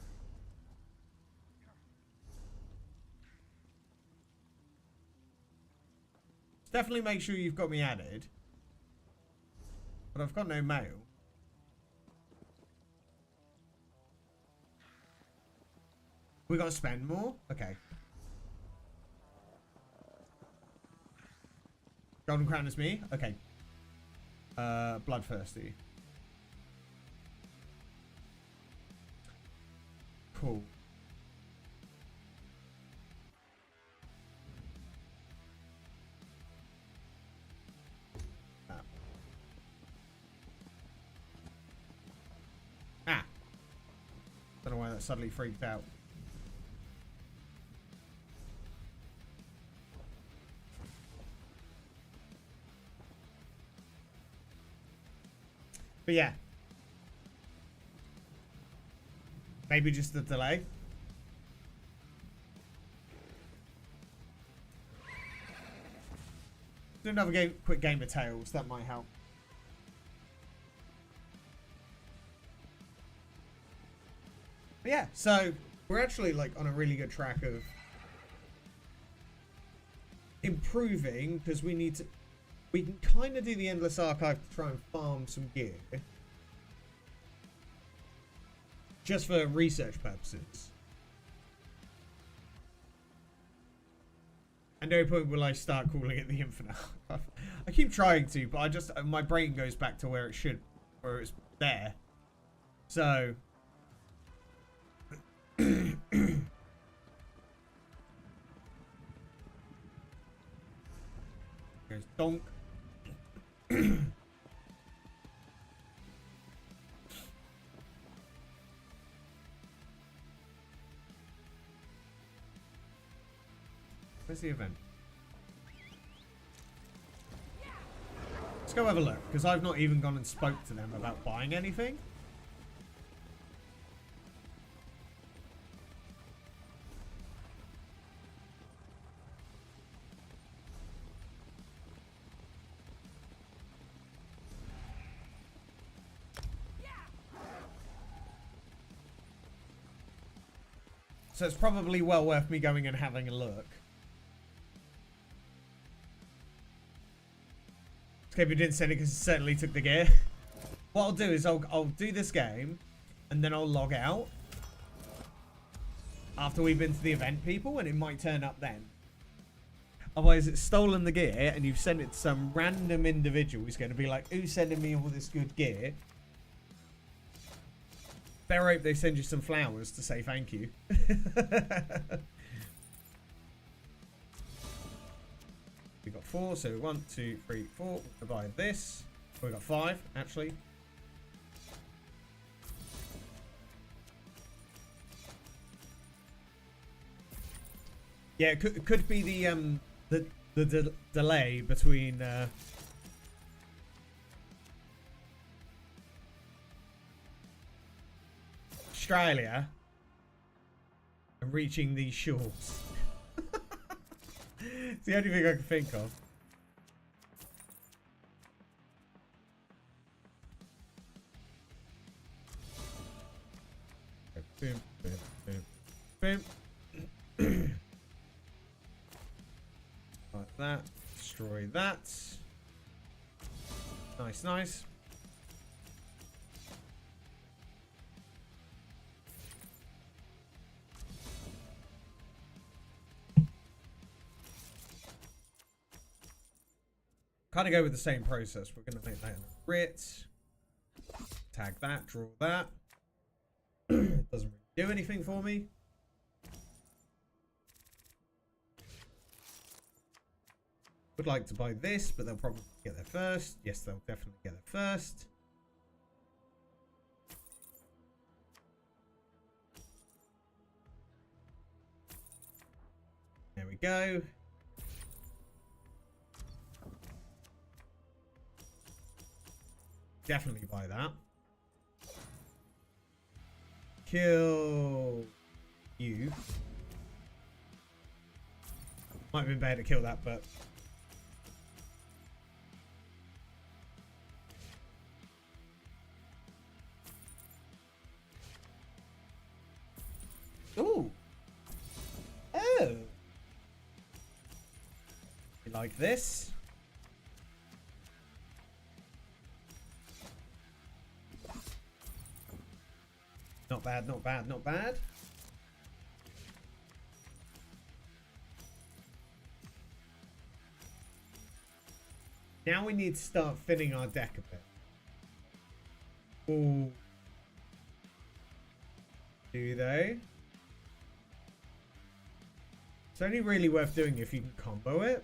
Definitely make sure you've got me added. But I've got no mail. We got to spend more? Okay. Golden Crown is me? Okay. Bloodthirsty. Cool. Don't know why that suddenly freaked out. But yeah. Maybe just the delay. Do another quick game of Tails. That might help. But yeah, so we're actually like on a really good track of improving, because we can kind of do the endless archive to try and farm some gear just for research purposes. At no point will I start calling it the infinite archive. I keep trying to, but my brain goes back to where it's there. So goes donk. Where's the event? Let's go have a look, because I've not even gone and spoke to them about buying anything. So it's probably well worth me going and having a look. Okay, we didn't send it because it certainly took the gear. What I'll do is I'll do this game, and then I'll log out after we've been to the event, people, and it might turn up then. Otherwise, it's stolen the gear, and you've sent it to some random individual who's going to be like, who's sending me all this good gear? Better hope they send you some flowers to say thank you. We got 4, so 1, 2, 3, 4. We'll buy this. We got 5, actually. Yeah, it could be the delay between Australia and reaching these shores. It's the only thing I can think of. Boom, boom, boom, boom. Like that. Destroy that. Nice, nice. Kind of go with the same process. We're going to make that in a grit. Tag that, draw that. Doesn't really do anything for me. Would like to buy this, but they'll probably get there first. Yes, they'll definitely get there first. There we go. Definitely buy that. Kill you. Might have been better to kill that, but ooh. Oh. You like this? Not bad, not bad, not bad. Now we need to start filling our deck a bit. Ooh. Do they? It's only really worth doing if you can combo it.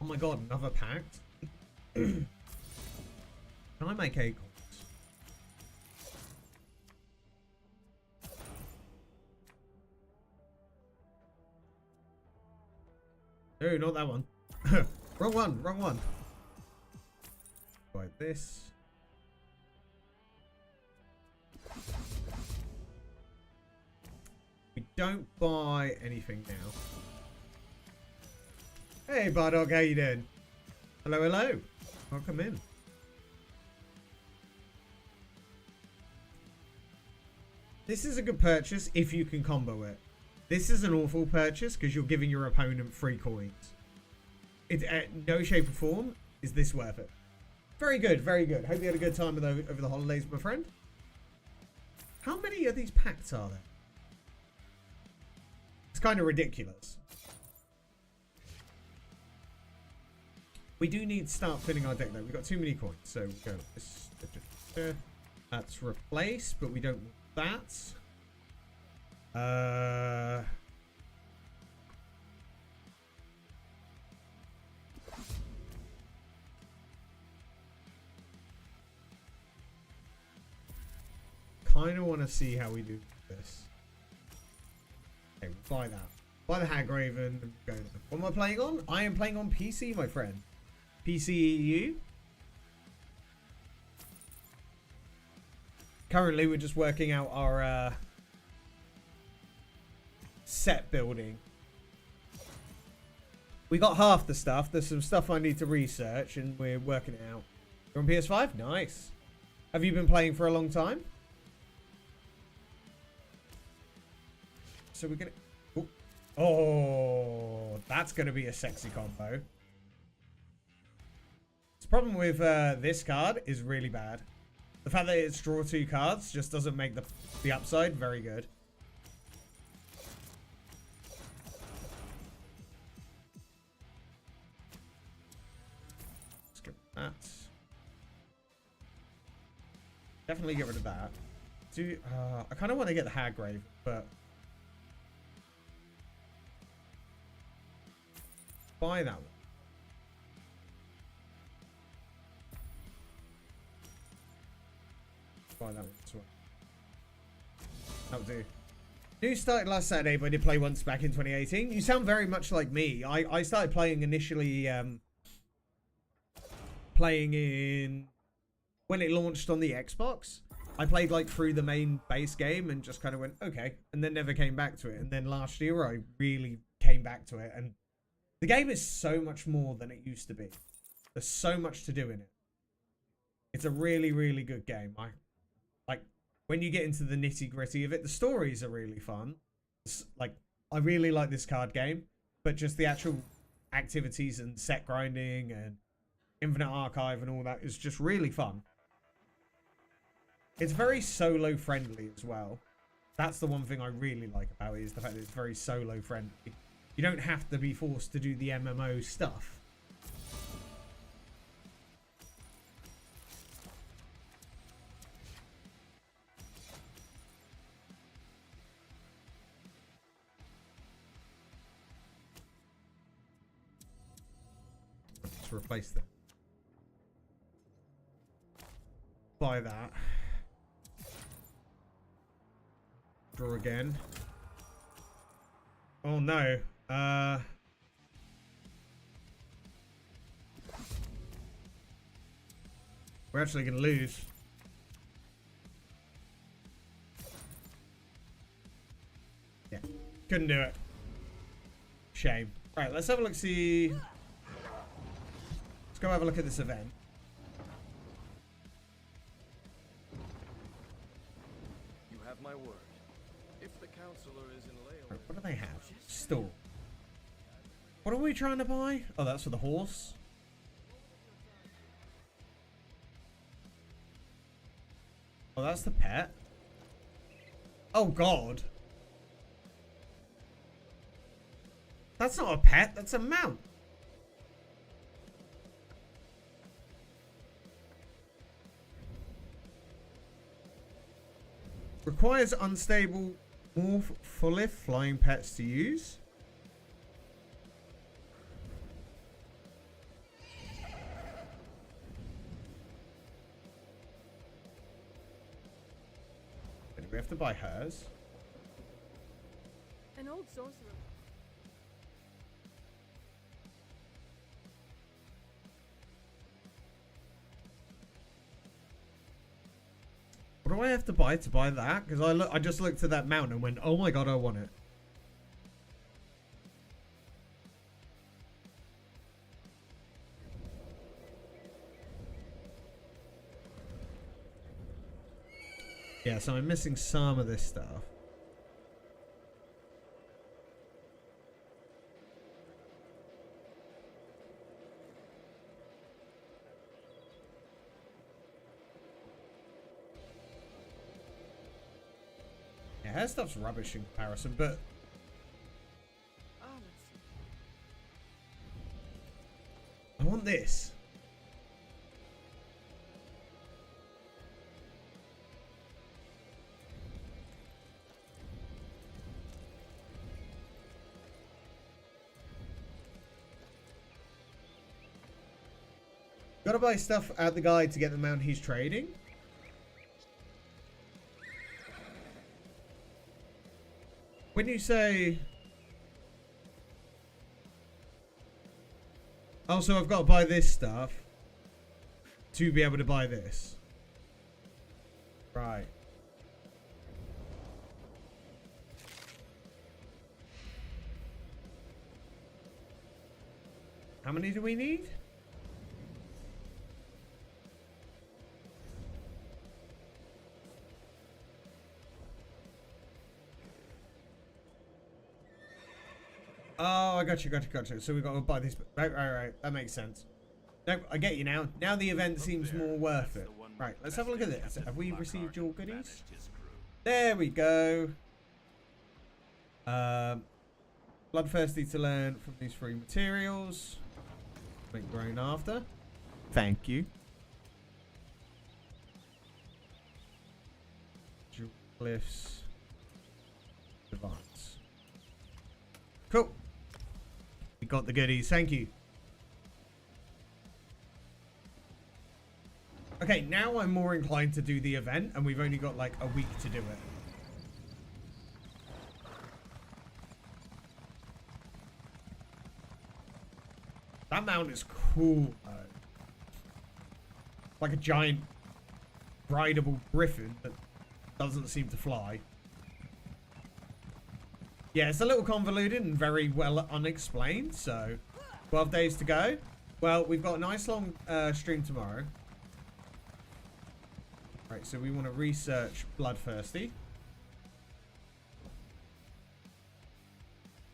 Oh my god, another pact. Can I make acorns? No, not that one. Wrong one, wrong one. Like this. We don't buy anything now. Hey, Bardog, how you doing? Hello, hello. Welcome in. This is a good purchase if you can combo it. This is an awful purchase because you're giving your opponent free coins. It, no shape or form is this worth it. Very good, very good. Hope you had a good time over the holidays, my friend. How many of these packs are there? It's kind of ridiculous. We do need to start filling our deck though. We've got too many coins, so we'll go. That's replace, but we don't want that. Kind of want to see how we do this. Okay, we'll buy that. Buy the Hagraven and go. What am I playing on? I am playing on PC, my friend. PC EU. Currently, we're just working out our set building. We got half the stuff. There's some stuff I need to research, and we're working it out. You're on PS5? Nice. Have you been playing for a long time? So we're gonna... Oh, that's gonna be a sexy combo. The problem with this card is really bad. The fact that it's draw 2 cards just doesn't make the upside very good. Let's get rid of that. Definitely get rid of that. I kind of want to get the Hagrave, but... Buy that one. Buy that one as well. That'll do. New started last Saturday, but I did play once back in 2018. You sound very much like me. I started playing initially, playing in when it launched on the Xbox. I played like through the main base game and just kind of went okay, and then never came back to it. And then last year I really came back to it, and the game is so much more than it used to be. There's so much to do in it. It's a really, really good game. Like when you get into the nitty gritty of it, the stories are really fun. Like I really like this card game, but just the actual activities and set grinding and infinite archive and all that is just really fun. It's very solo friendly as well. That's the one thing I really like about it, is the fact that it's very solo friendly. You don't have to be forced to do the MMO stuff. Let's replace that. Buy that. Draw again. Oh no. We're actually going to lose. Yeah. Couldn't do it. Shame. Right, let's have a look, see. Let's go have a look at this event. You have my word. If the counselor is in Leyland... Right, what do they have? Store. What are we trying to buy? Oh, that's for the horse. Oh, that's the pet. Oh, God. That's not a pet. That's a mount. Requires unstable morph flying pets to use. We have to buy hers. An old sorcerer. What do I have to buy that? Because I just looked at that mount and went, oh my god, I want it. Yeah, so I'm missing some of this stuff. Yeah, her stuff's rubbish in comparison, but Ah, let's see. I want this. Gotta buy stuff at the guide to get the amount he's trading. When you say... Oh, so I've got to buy this stuff to be able to buy this. Right. How many do we need? Oh, I got you. So we've got to buy this. Right. That makes sense. No, I get you now. Now the event seems more worth it. Right, let's have a look at this. Have we received your goodies? There we go. Bloodthirsty to learn from these free materials. Make your own after. Thank you. Jewel Cliffs. Advance. Cool. We got the goodies. Thank you. Okay, now I'm more inclined to do the event, and we've only got like a week to do it. That mount is cool, though. Like a giant rideable griffin that doesn't seem to fly. Yeah, it's a little convoluted and very well unexplained, so 12 days to go. Well, we've got a nice long stream tomorrow. Right, so we want to research Bloodthirsty.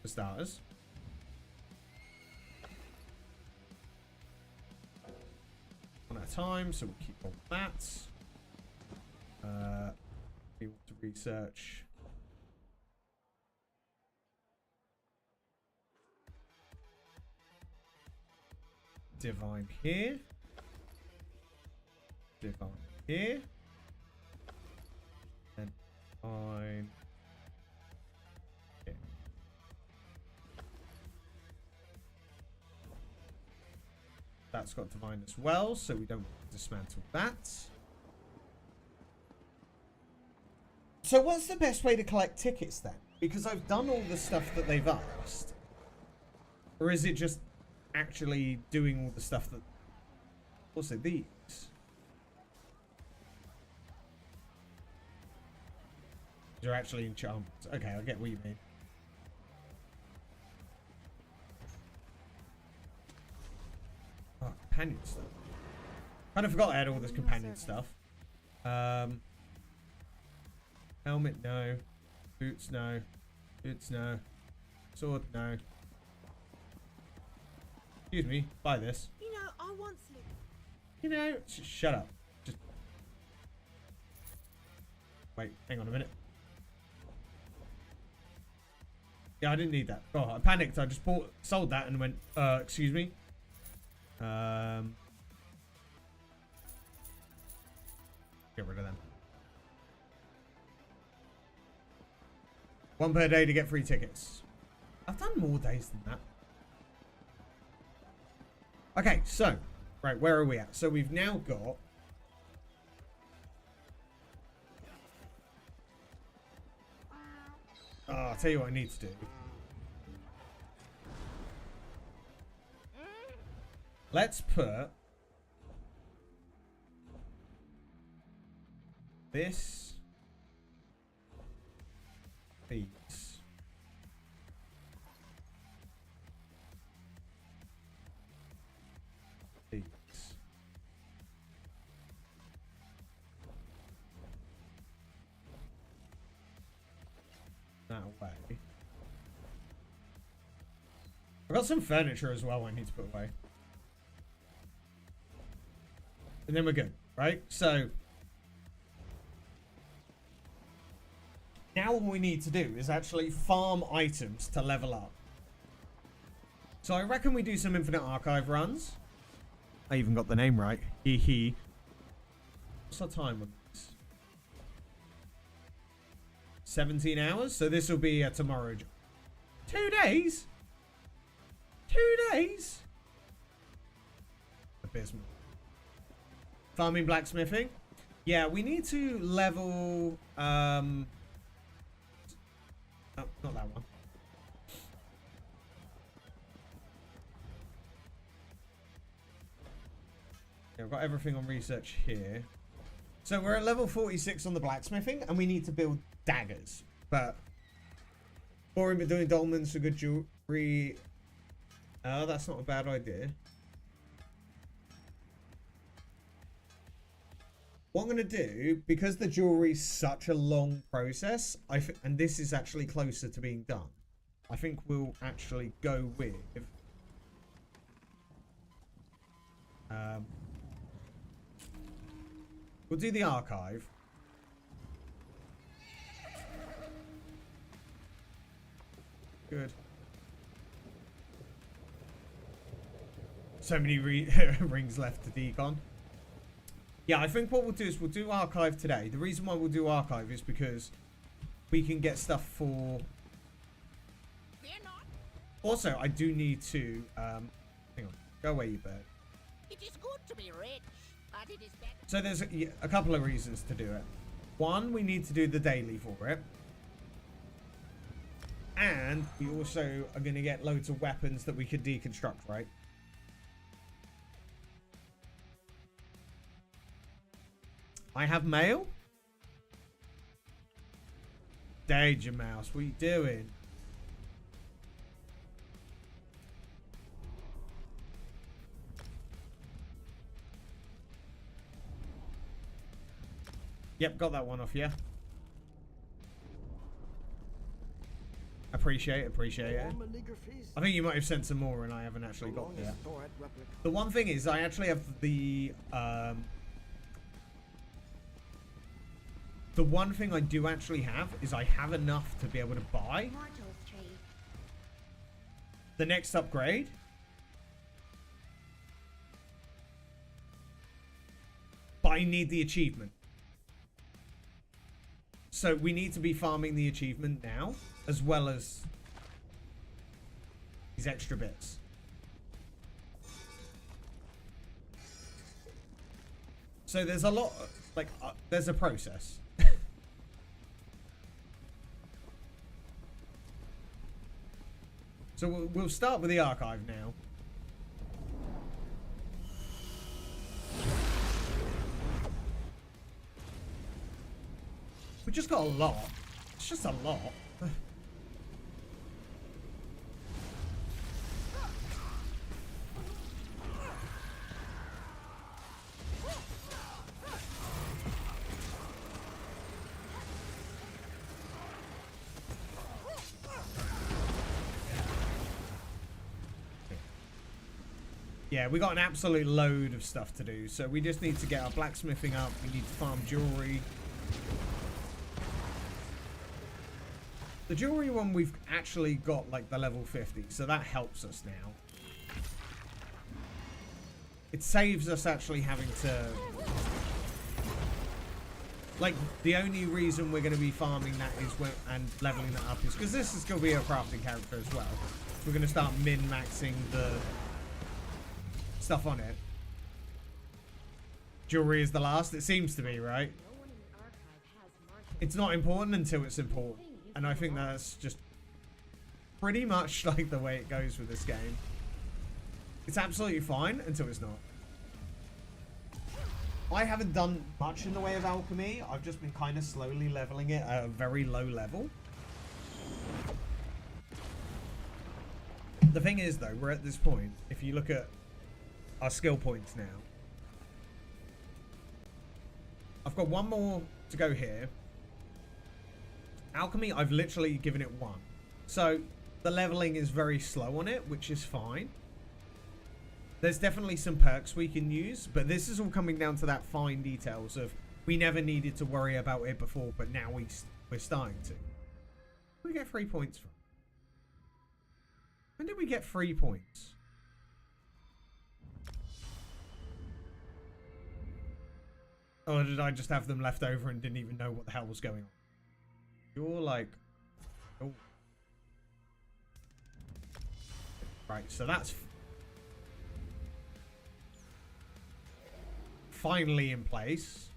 For starters. One at a time, so we'll keep on that. We want to research... Divine here. Divine here. And Divine here. That's got Divine as well, so we don't want to dismantle that. So what's the best way to collect tickets then? Because I've done all the stuff that they've asked. Or is it just actually doing all the stuff that... Also these. They're actually enchantments. Okay, I get what you mean. Oh, companion stuff. Kind of forgot I had all this companion stuff. Helmet, no. Boots, no. Boots, no. Sword, no. Excuse me, buy this. You know, I once lived. You know, shut up. Just wait, hang on a minute. Yeah, I didn't need that. Oh, I panicked. I just sold that and went, excuse me. Get rid of them. 1 per day to get free tickets. I've done more days than that. Okay, so, right, where are we at? So we've now got... Oh, I'll tell you what I need to do. Let's put... this... these... away. I've got some furniture as well I need to put away. And then we're good, right? So now all we need to do is actually farm items to level up. So I reckon we do some Infinite Archive runs. I even got the name right. Hee hee. What's our time on this? 17 hours? So this will be a tomorrow job. 2 days? 2 days? Abysmal. Farming blacksmithing? Yeah, we need to level... Oh, not that one. Yeah, we've got everything on research here. So we're at level 46 on the blacksmithing, and we need to build daggers. But boring, but doing dolmens for good jewelry. Oh, that's not a bad idea. What I'm going to do, because the jewelry's such a long process, and this is actually closer to being done, I think we'll actually go with... we'll do the archive. Good. So many rings left to decon. Yeah, I think what we'll do is we'll do archive today. The reason why we'll do archive is because we can get stuff for... Also, I do need to... hang on. Go away, you bird. It is good to be rich, but it is better. So there's a couple of reasons to do it. One, we need to do the daily for it. And we also are going to get loads of weapons that we could deconstruct, right? I have mail? Danger Mouse, what are you doing? Yep, got that one off, yeah. Appreciate it. I think you might have sent some more and I haven't actually got there. The one thing is, I actually have the one thing I do actually have is I have enough to be able to buy the next upgrade. But I need the achievement. So we need to be farming the achievement now, as well as these extra bits. So there's a lot, like, there's a process. So we'll start with the archive now. We just got a lot. It's just a lot. Yeah, we got an absolute load of stuff to do, so we just need to get our blacksmithing up. We need to farm jewelry. The jewelry one, we've actually got like the level 50, so that helps us now. It saves us actually having to... Like, the only reason we're going to be farming that is and leveling that up is because this is going to be a crafting character as well. We're going to start min-maxing the stuff on it. Jewelry is the last. It seems to be, right? It's not important until it's important. And I think that's just pretty much like the way it goes with this game. It's absolutely fine until it's not. I haven't done much in the way of alchemy. I've just been kind of slowly leveling it at a very low level. The thing is, though, we're at this point. If you look at our skill points now, I've got one more to go here. Alchemy, I've literally given it 1. So the leveling is very slow on it, which is fine. There's definitely some perks we can use, but this is all coming down to that fine details of we never needed to worry about it before, but now we're starting to. We get 3 points from. When did we get 3 points? Or did I just have them left over and didn't even know what the hell was going on? You're like... Oh. Right, so that's... finally in place.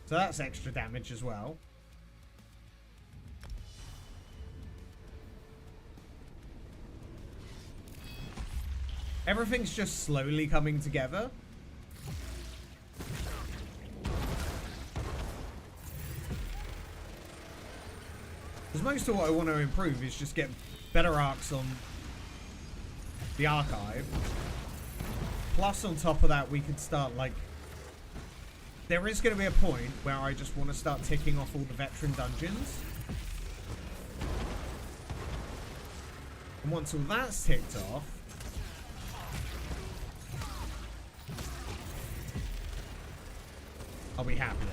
So that's extra damage as well. Everything's just slowly coming together. Because most of what I want to improve is just get better arcs on the archive. Plus, on top of that, we can start, like... There is going to be a point where I just want to start ticking off all the veteran dungeons. And once all that's ticked off... I'll be happy then.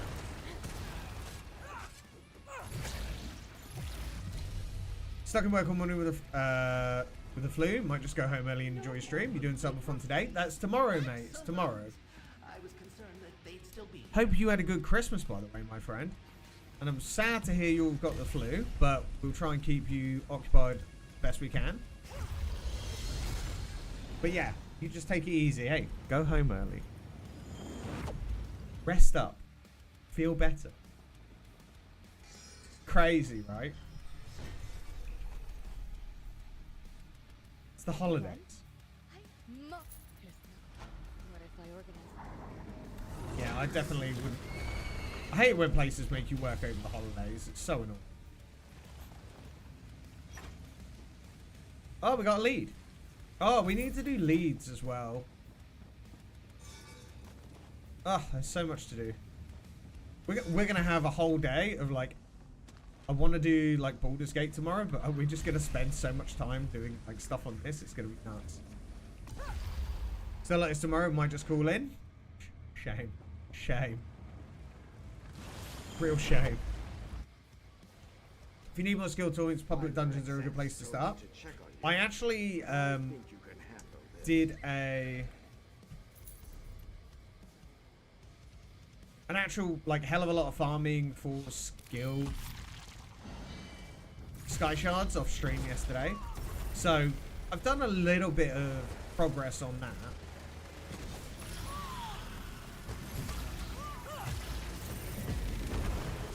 Stuck in work all morning with the flu. Might just go home early and enjoy your stream. You doing something fun today? That's tomorrow, mate. It's tomorrow. I was concerned that they'd still be. Hope you had a good Christmas, by the way, my friend. And I'm sad to hear you've got the flu, but we'll try and keep you occupied best we can. But yeah, you just take it easy. Hey, go home early. Rest up. Feel better. Crazy, right? It's the holidays. What if I organize? Yeah, I definitely wouldn't. I hate when places make you work over the holidays. It's so annoying. Oh, we got a lead. Oh, we need to do leads as well. Oh, there's so much to do. We're going to have a whole day of, like... I want to do, like, Baldur's Gate tomorrow, but we're just going to spend so much time doing, like, stuff on this. It's going to be nuts. So, like, tomorrow might just call in. Shame. Shame. Real shame. If you need more skill tournaments, public dungeons are a good place to start. I actually did an actual, like, hell of a lot of farming for skill sky shards off stream yesterday. So I've done a little bit of progress on that.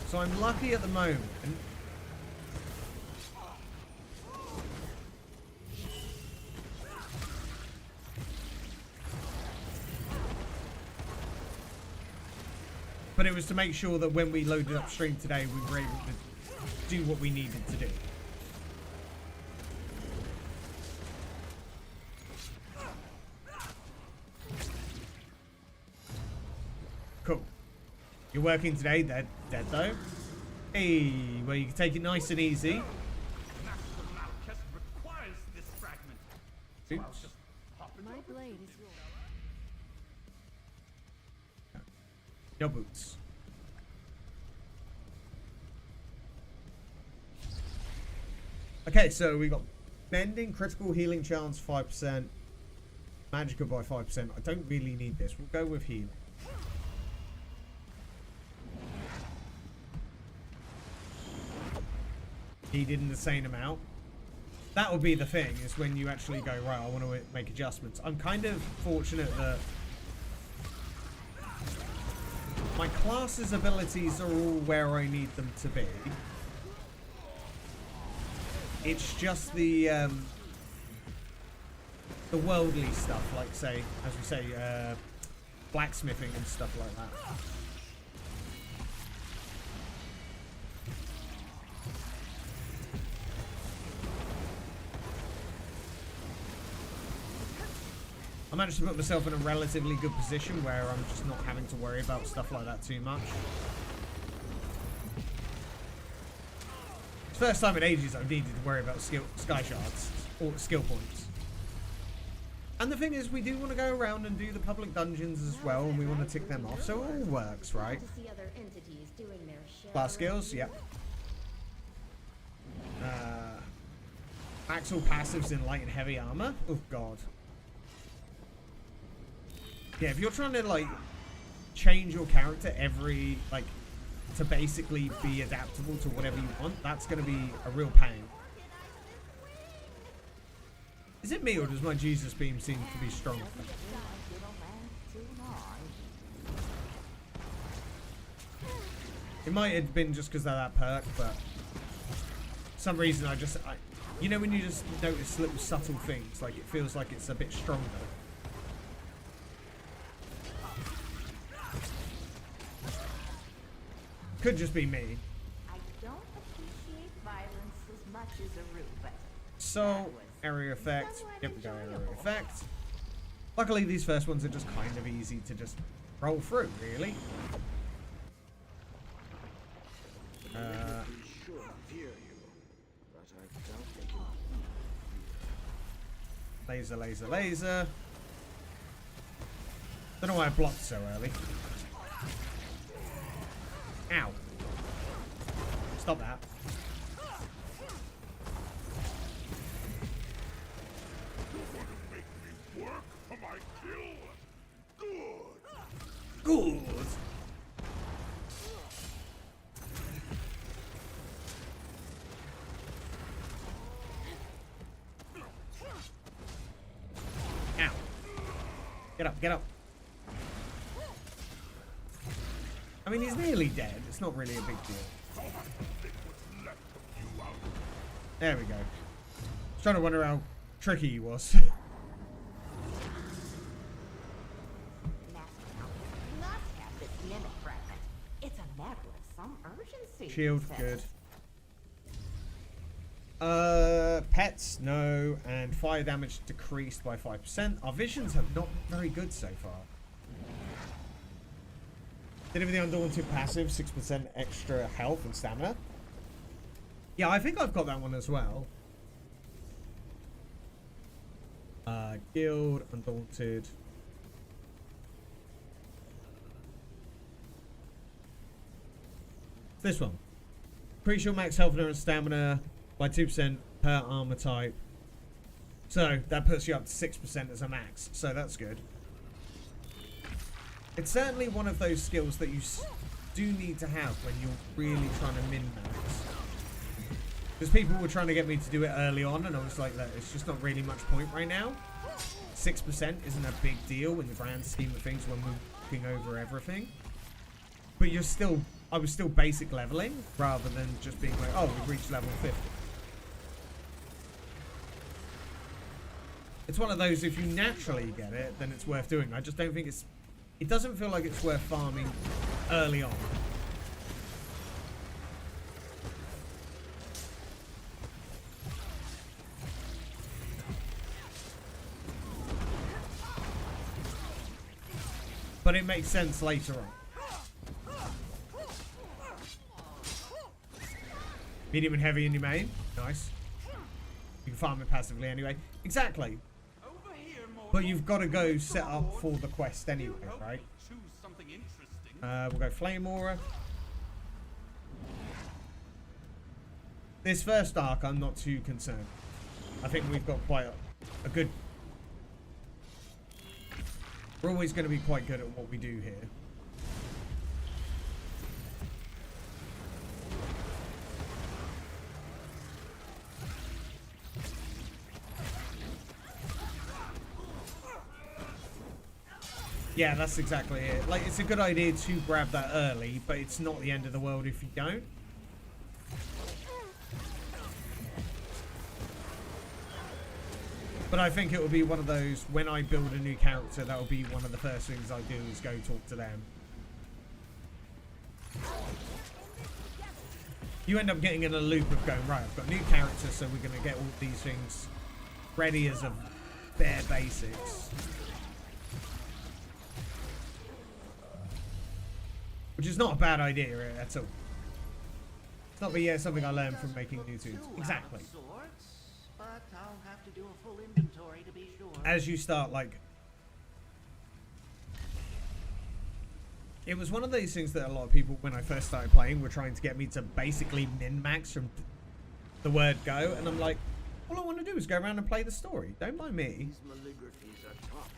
So I'm lucky at the moment. But it was to make sure that when we loaded up stream today, we were able to do what we needed to do. Cool. You're working today, dead though. Hey, well, you can take it nice and easy. Oops. My blade is yours. Your boots. Okay, so we got bending, critical healing chance 5%, magical by 5%. I don't really need this. We'll go with healing. Needed in the same amount. That would be the thing, is when you actually go, right, I want to make adjustments. I'm kind of fortunate that my class's abilities are all where I need them to be. It's just the worldly stuff, like, say, as we say, blacksmithing and stuff like that. I managed to put myself in a relatively good position where I'm just not having to worry about stuff like that too much. First time in ages I've needed to worry about sky shards or skill points. And the thing is, we do want to go around and do the public dungeons as well, and we want to tick them off, so it all works, right? Class skills, yep. Max all passives in light and heavy armor. Oh god. Yeah, if you're trying to like change your character every like to basically be adaptable to whatever you want, that's going to be a real pain. Is it me, or does my Jesus beam seem to be stronger? It might have been just because of that perk, but for some reason you know when you just notice little subtle things, like it feels like it's a bit stronger. Could just be me. I don't appreciate violence as much as a root, but so, area effect. Yep, we got area effect. Luckily, these first ones are just kind of easy to just roll through, really. Laser, laser, laser. Don't know why I blocked so early. Ow. Stop that. Good. Ow. Get up, get up. I mean, he's nearly dead. It's not really a big deal. There we go. I was trying to wonder how tricky he was. Shield, good. Pets, no, and fire damage decreased by 5%. Our visions have not been very good so far. Deliver the Undaunted passive, 6% extra health and stamina. Yeah, I think I've got that one as well. Guild, Undaunted. This one. Increase your max health and stamina by 2% per armor type. So that puts you up to 6% as a max. So that's good. It's certainly one of those skills that you do need to have when you're really trying to min-max. Because people were trying to get me to do it early on, and I was like, it's just not really much point right now. 6% isn't a big deal in the grand scheme of things when we're looking over everything. But I was still basic leveling, rather than just being like, oh, we've reached level 50. It's one of those, if you naturally get it, then it's worth doing. I just don't think it doesn't feel like it's worth farming early on. But it makes sense later on. Medium and heavy in your main. Nice. You can farm it passively anyway. Exactly. But you've got to go set up for the quest anyway, right? We'll go Flame Aura. This first arc, I'm not too concerned. I think we've got quite a good... We're always going to be quite good at what we do here. Yeah, that's exactly it. Like, it's a good idea to grab that early, but it's not the end of the world if you don't. But I think it will be one of those, when I build a new character, that will be one of the first things I do is go talk to them. You end up getting in a loop of going, right, I've got new characters, so we're going to get all these things ready as a bare basics. Which is not a bad idea at all. Not, but yeah, something I learned from making new tunes. Exactly. But I'll have to do a full inventory to be sure. As you start, like... It was one of those things that a lot of people, when I first started playing, were trying to get me to basically min-max from the word go. And I'm like, all I want to do is go around and play the story. Don't mind me. These maligraphies are tough.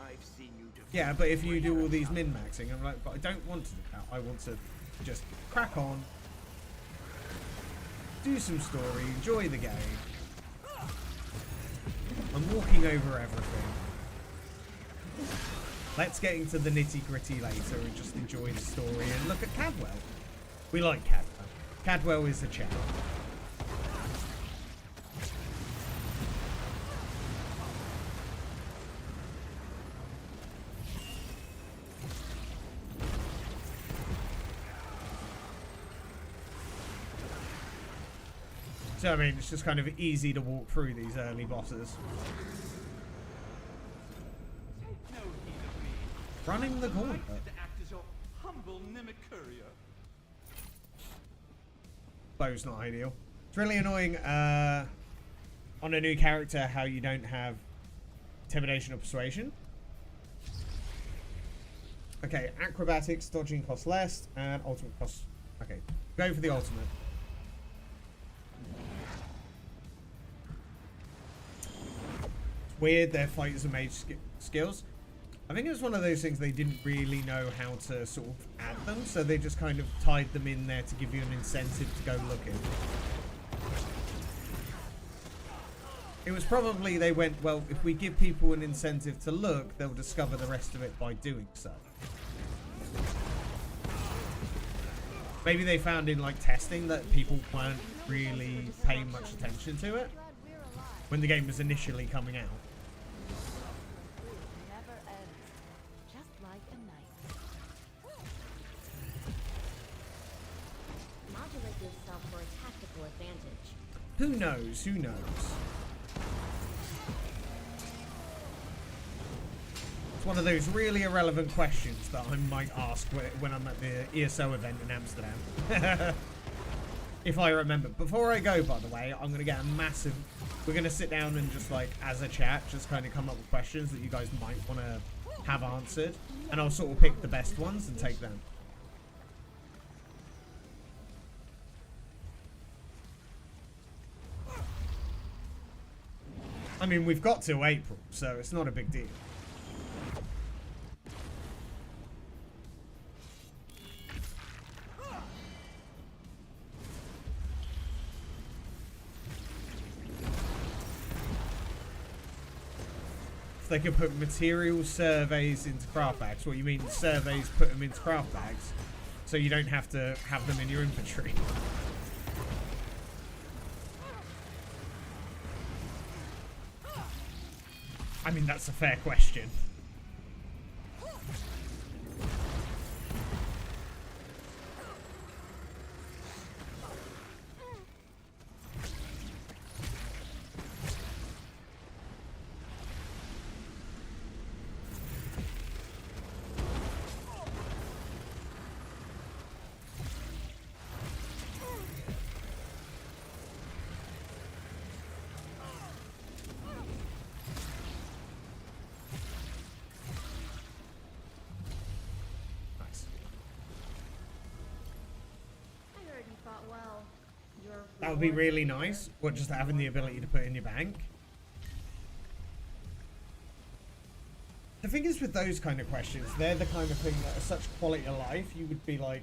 I've seen you defeat. Yeah, but if you do all these min-maxing, I'm like, but I don't want to do that. I want to just crack on, do some story, enjoy the game. I'm walking over everything. Let's get into the nitty-gritty later and just enjoy the story and look at Cadwell. We like Cadwell. Cadwell is the chap. So I mean, it's just kind of easy to walk through these early bosses. Running the gauntlet. Bow's not ideal. It's really annoying on a new character how you don't have intimidation or persuasion. Okay, acrobatics, dodging costs less, and ultimate costs. Okay, go for the ultimate. It's weird their fighters and mage skills. I think it was one of those things they didn't really know how to sort of add them, so they just kind of tied them in there to give you an incentive to go looking. It was probably they went, well, if we give people an incentive to look, they'll discover the rest of it by doing so. Maybe they found in like testing that people weren't really paying much attention to it when the game was initially coming out. Who knows? Who knows? It's one of those really irrelevant questions that I might ask when I'm at the ESO event in Amsterdam. If I remember. Before I go, by the way, I'm going to get a massive... We're going to sit down and just, like, as a chat, just kind of come up with questions that you guys might want to have answered. And I'll sort of pick the best ones and take them. I mean, we've got till April, so it's not a big deal. If they could put material surveys into craft bags, what you mean surveys put them into craft bags, so you don't have to have them in your inventory. I mean, that's a fair question. That would be really nice. What, just having the ability to put in your bank? The thing is with those kind of questions, they're the kind of thing that are such quality of life, you would be like...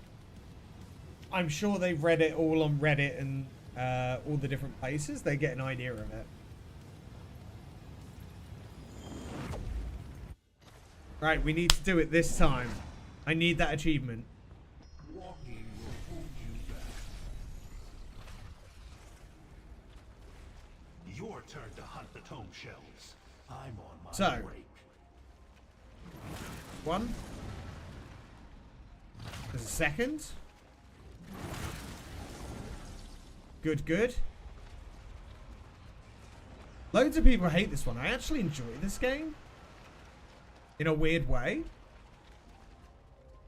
I'm sure they've read it all on Reddit and all the different places. They get an idea of it. Right, we need to do it this time. I need that achievement. Your turn to hunt the tome shells. I'm on my break. One. There's a second. Good, good. Loads of people hate this one. I actually enjoy this game. In a weird way.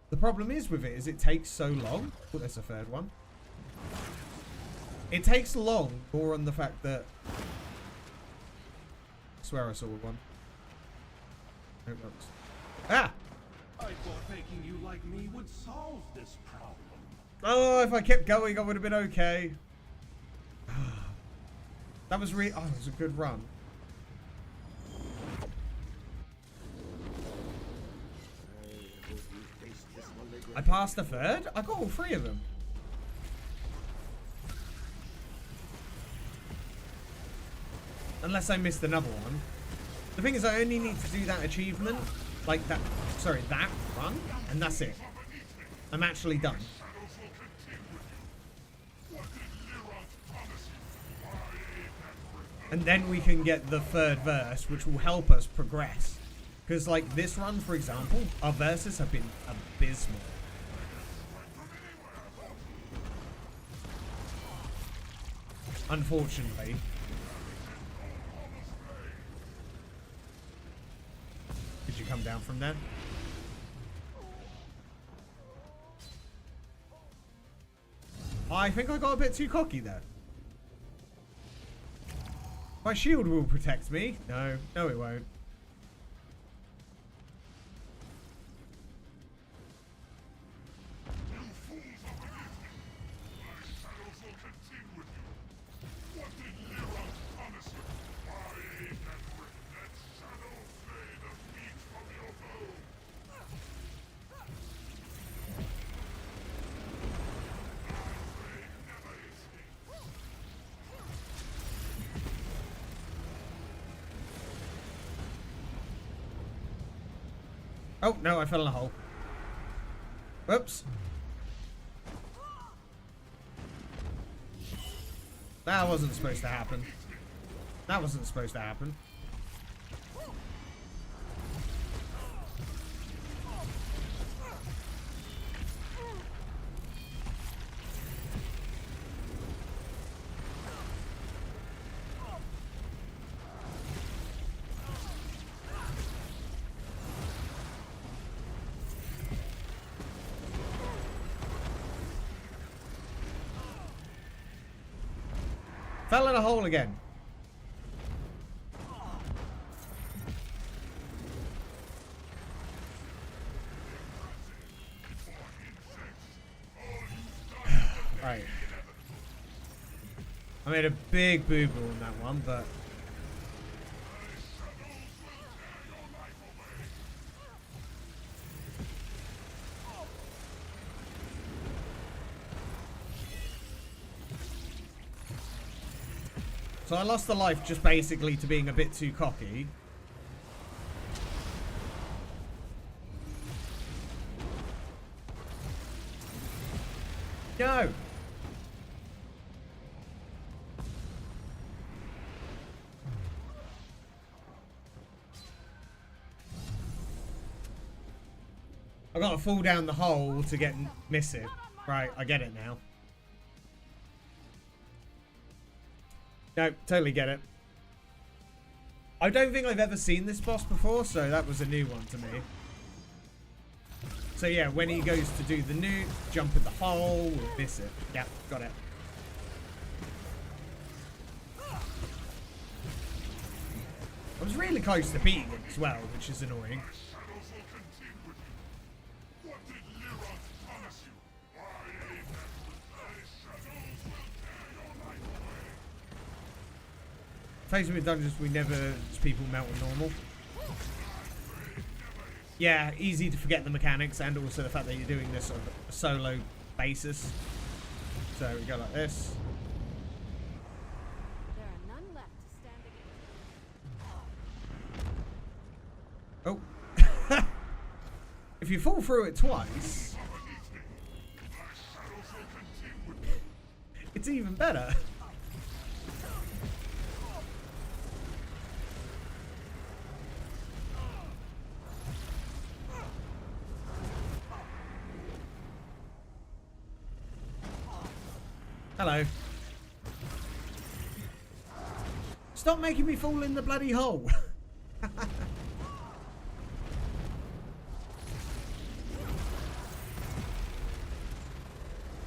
The problem is with it is it takes so long. Oh, there's a third one. It takes long, more on the fact that... I swear I saw one. No, that's... Ah! I thought making you like me would solve this problem. Oh, if I kept going, I would have been okay. That was really... Oh, it was a good run. I passed the third? I got all three of them. Unless I missed another one. The thing is, I only need to do that achievement. Like that... Sorry, that run. And that's it. I'm actually done. And then we can get the third verse, which will help us progress. Because, like, this run, for example, our verses have been abysmal. Unfortunately. Did you come down from there? I think I got a bit too cocky there. My shield will protect me. No, no it won't. Oh, no, I fell in a hole. Whoops. That wasn't supposed to happen. That wasn't supposed to happen. Fell in a hole again. Right. I made a big boo-boo on that one, but... So I lost the life just basically to being a bit too cocky. No! I gotta fall down the hole to miss it. Right, I get it now. No, totally get it. I don't think I've ever seen this boss before, so that was a new one to me. So yeah, when he goes to do the nuke, jump in the hole, we'll miss it. Yeah, got it. I was really close to beating it as well, which is annoying. Facing with dungeons, we never people melt on normal. Yeah, easy to forget the mechanics and also the fact that you're doing this on a solo basis. So we go like this. There are none left to stand against. Oh. If you fall through it twice, it's even better. Hello. Stop making me fall in the bloody hole.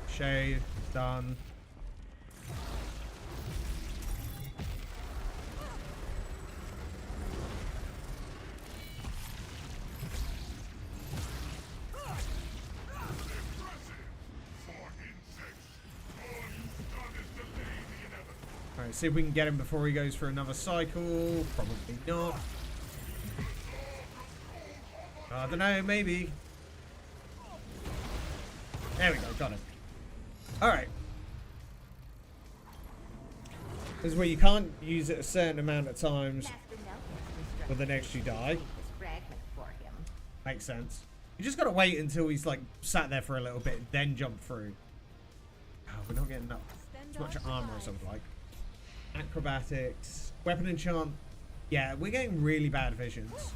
Shade, done. Alright, see if we can get him before he goes for another cycle. Probably not. I don't know, maybe. There we go, got him. Alright. This is where you can't use it a certain amount of times for the next you die. Makes sense. You just gotta wait until he's like sat there for a little bit, then jump through. Oh, we're not getting as much armor as I would like. Acrobatics. Weapon enchant. Yeah, we're getting really bad visions.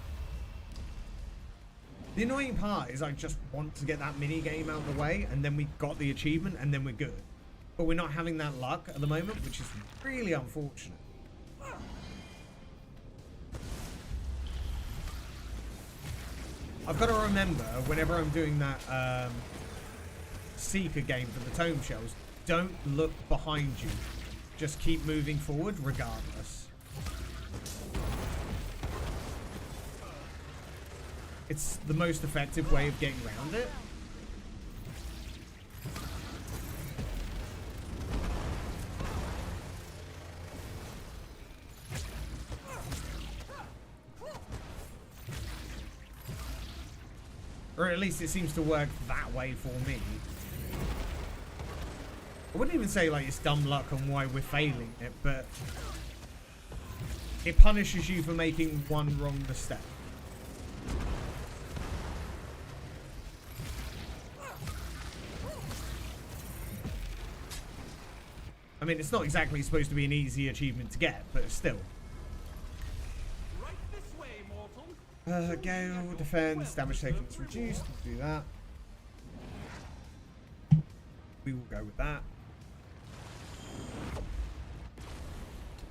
The annoying part is I just want to get that mini game out of the way, and then we got the achievement, and then we're good. But we're not having that luck at the moment, which is really unfortunate. I've got to remember, whenever I'm doing that Seeker game for the tome shells, don't look behind you. Just keep moving forward regardless. It's the most effective way of getting around it. Or at least it seems to work that way for me. I wouldn't even say like it's dumb luck on why we're failing it, but it punishes you for making one wrong mistake. I mean, it's not exactly supposed to be an easy achievement to get, but still. Gale, defense, damage taken is reduced. We'll do that. We will go with that.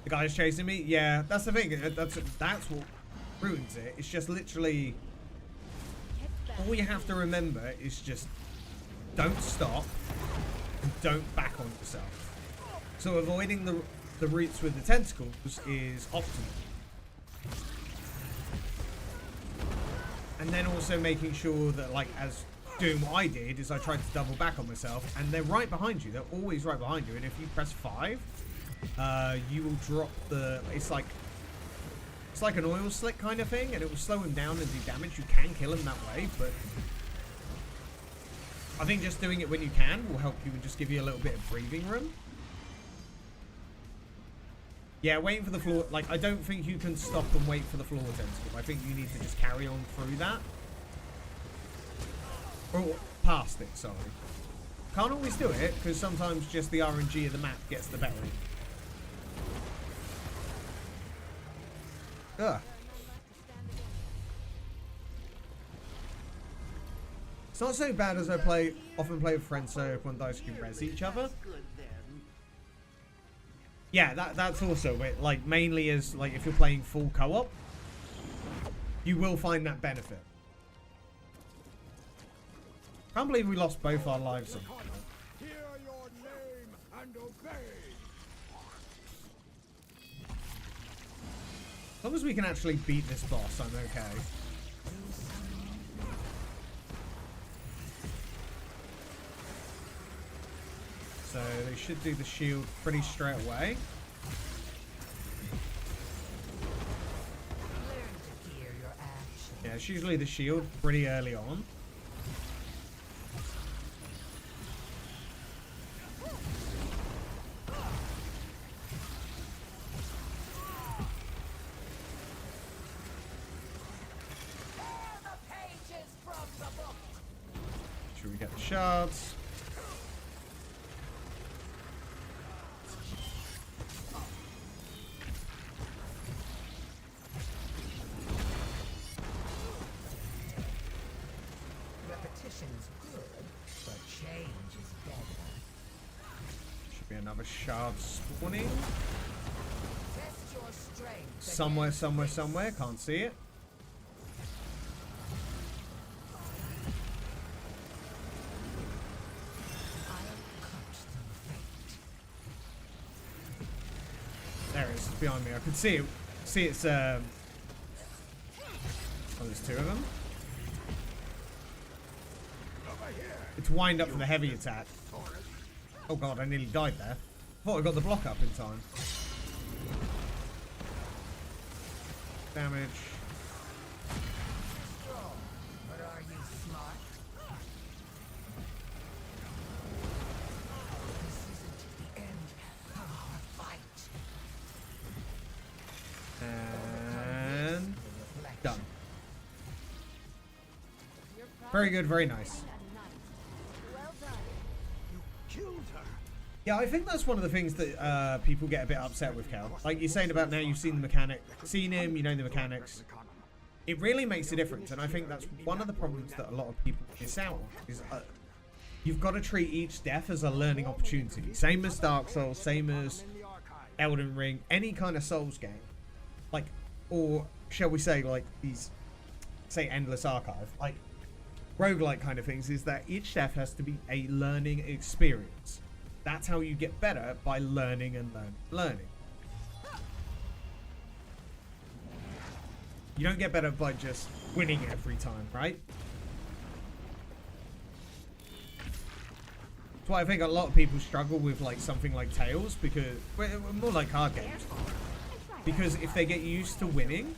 The guy's chasing me? Yeah, that's the thing. That's what ruins it. It's just literally... all you have to remember is just don't stop and don't back on yourself. So avoiding the routes with the tentacles is optimal. And then also making sure that, like, as doing what I did, is I tried to double back on myself, and they're right behind you. They're always right behind you. And if you press 5, you will drop the... It's like an oil slick kind of thing, and it will slow him down and do damage. You can kill him that way, but I think just doing it when you can will help you and just give you a little bit of breathing room. Yeah, waiting for the floor... Like, I don't think you can stop and wait for the floor tentacle. I think you need to just carry on through that. Or past it, sorry. Can't always do it, because sometimes just the RNG of the map gets the better of you. Ugh. It's not so bad as I often play with friends, so everyone dies can res each other. Yeah, that's also it. Like, mainly as, like, if you're playing full co-op, you will find that benefit. Can't believe we lost both our lives somehow. Hear your name and obey. As long as we can actually beat this boss, I'm okay. So they should do the shield pretty straight away. Yeah, it's usually the shield pretty early on. Should we get the shards? Another shard spawning. Somewhere. Can't see it. There it is. It's behind me. I can see it. See it's oh, there's two of them. It's wind up for the heavy attack. Oh god, I nearly died there. Thought I got the block up in time. damage. But are you smart? This isn't the end of our fight. And done. You're Very good, very nice. well done. You killed her. Yeah, I think that's one of the things that people get a bit upset with Cal. Like you're saying about now you've seen the mechanic, seen him, you know the mechanics. It really makes a difference, and I think that's one of the problems that a lot of people miss out on. Is you've got to treat each death as a learning opportunity. Same as Dark Souls, same as Elden Ring, any kind of Souls game. Like, or shall we say, like these, say, Endless Archive, like roguelike kind of things, is that each death has to be a learning experience. That's how you get better, by learning and learning. You don't get better by just winning every time, right? That's why I think a lot of people struggle with like something like Tales, because well, more like card games. Because if they get used to winning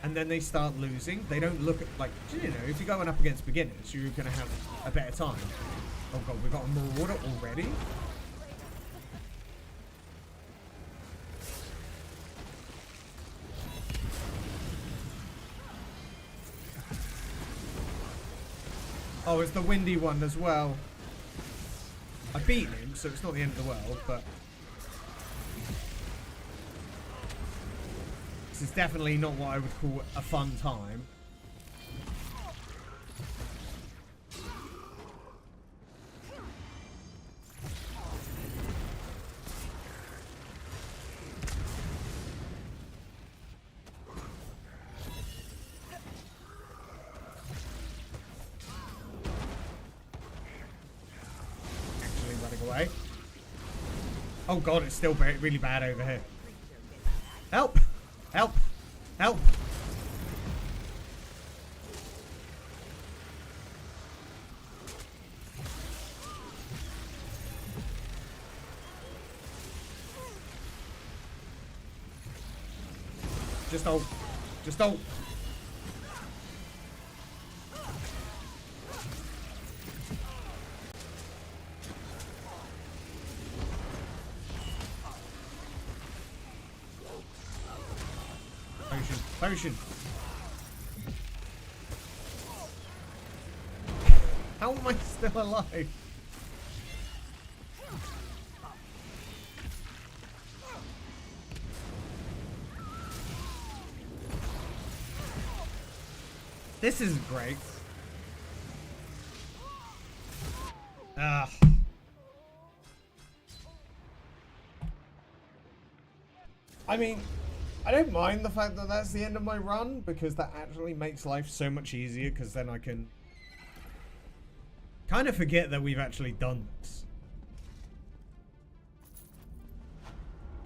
and then they start losing, they don't look at, like, you know, if you're going up against beginners, you're gonna have a better time. Oh god, we've got a Marauder already? Oh, it's the windy one as well. I beat him, so it's not the end of the world, but this is definitely not what I would call a fun time. Away. Oh god, it's still really bad over here. Help! Help! Help! Just ult. Just ult. Potion. How am I still alive? This isn't great. Ah. I mean, I don't mind the fact that that's the end of my run, because that actually makes life so much easier, because then I can kind of forget that we've actually done this.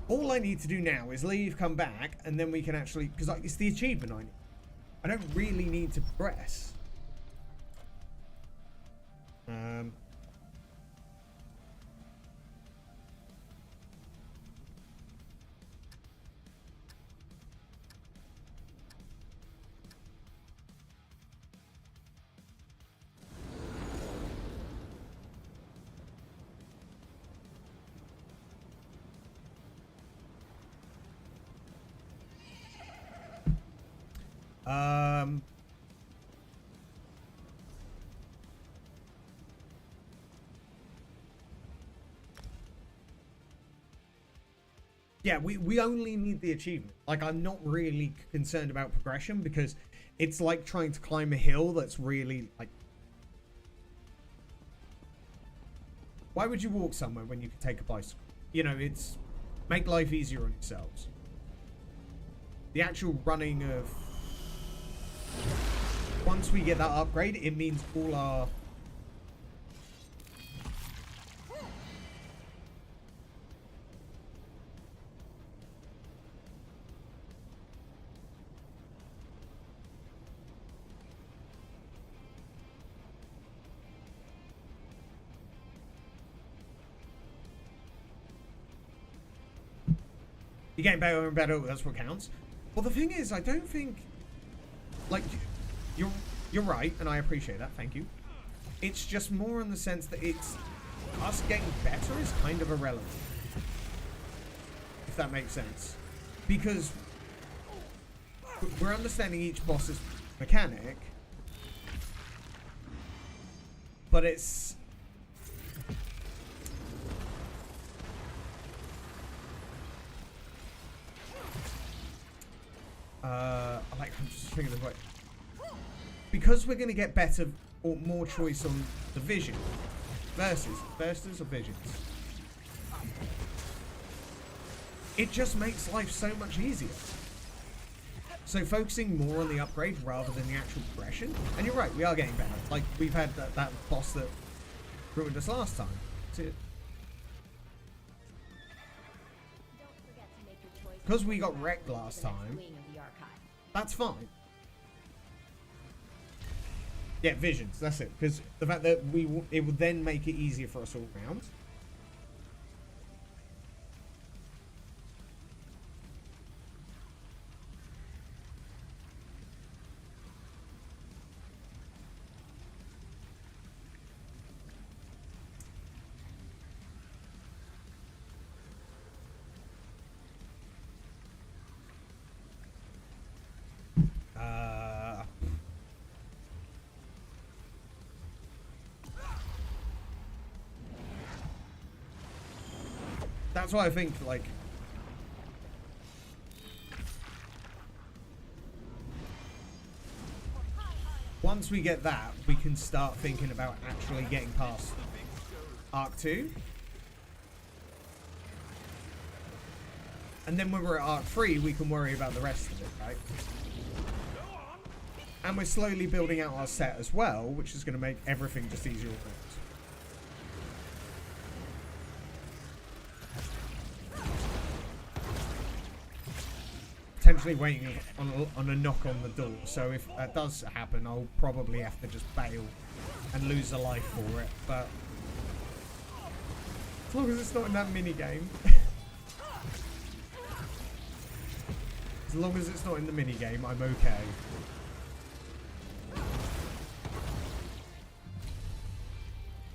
All I need to do now is leave, come back, and then we can actually, because it's the achievement I need. I don't really need to progress. Yeah, we only need the achievement. Like, I'm not really concerned about progression, because it's like trying to climb a hill that's really, like... Why would you walk somewhere when you could take a bicycle? You know, it's... Make life easier on yourselves. The actual running of... Once we get that upgrade, it means all our... You're getting better and better, that's what counts. Well, the thing is, I don't think, like, you're right, and I appreciate that. Thank you. It's just more in the sense that it's us getting better is kind of irrelevant, if that makes sense, because we're understanding each boss's mechanic, but it's I'm just thinking of the way, because we're going to get better or more choice on the vision versus or visions. It just makes life so much easier. So focusing more on the upgrade rather than the actual progression. And you're right, we are getting better. Like, we've had that boss that ruined us last time. Because we got wrecked last time, that's fine. Yeah, visions, that's it. Because the fact that it would then make it easier for us all round. That's why I think, like, once we get that, we can start thinking about actually getting past Arc 2. And then when we're at Arc 3, we can worry about the rest of it, right? And we're slowly building out our set as well, which is going to make everything just easier. Potentially waiting on a knock on the door, so if that does happen, I'll probably have to just bail and lose a life for it, but as long as it's not in that mini game. As long as it's not in the mini game, I'm okay.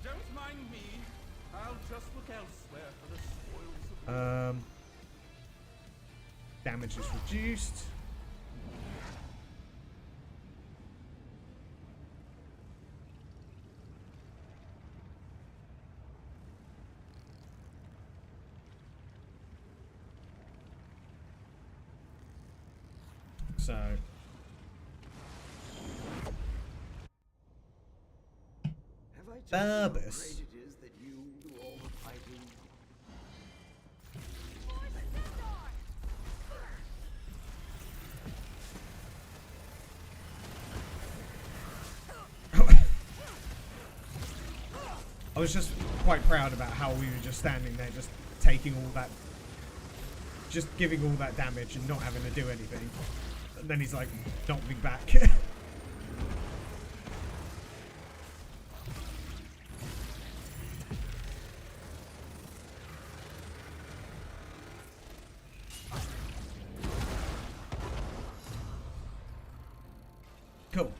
Don't mind me. I'll just look elsewhere for the spoils of damage is reduced. So Baldurs. I was just quite proud about how we were just standing there, just taking all that, just giving all that damage and not having to do anything. And then he's like, knock me back. Cool.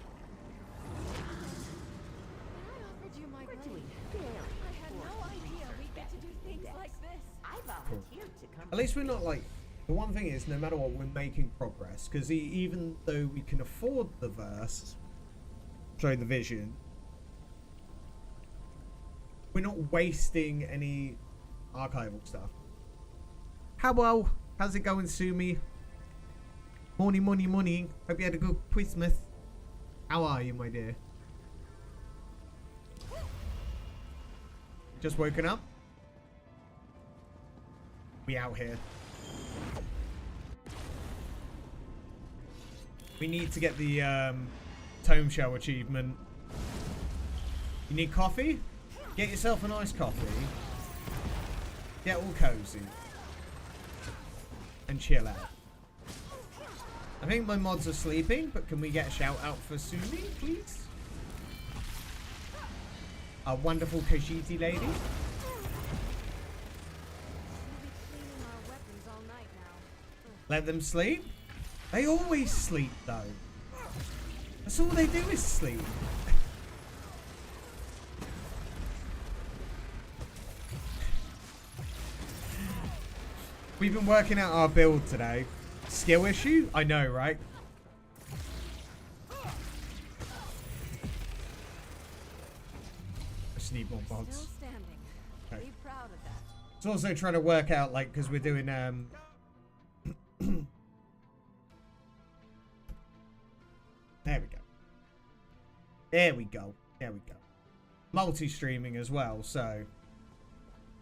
At least we're not like, the one thing is, no matter what, we're making progress, because even though we can afford the verse, sorry, the vision, we're not wasting any archival stuff. Hello, how's it going, Sumi? Morning, morning, morning. Hope you had a good Christmas. How are you, my dear? Just woken up? We out here. We need to get the Tome Shell achievement. You need coffee? Get yourself an iced coffee. Get all cozy. And chill out. I think my mods are sleeping, but can we get a shout out for Sumi, please? Our wonderful Kashiti lady. Let them sleep. They always sleep, though. That's all they do is sleep. We've been working out our build today. Skill issue? I know, right? I just need more mods. Still standing. Okay. Be proud of that. It's also trying to work out, like, because we're doing, there we go. There we go. There we go. Multi-streaming as well, so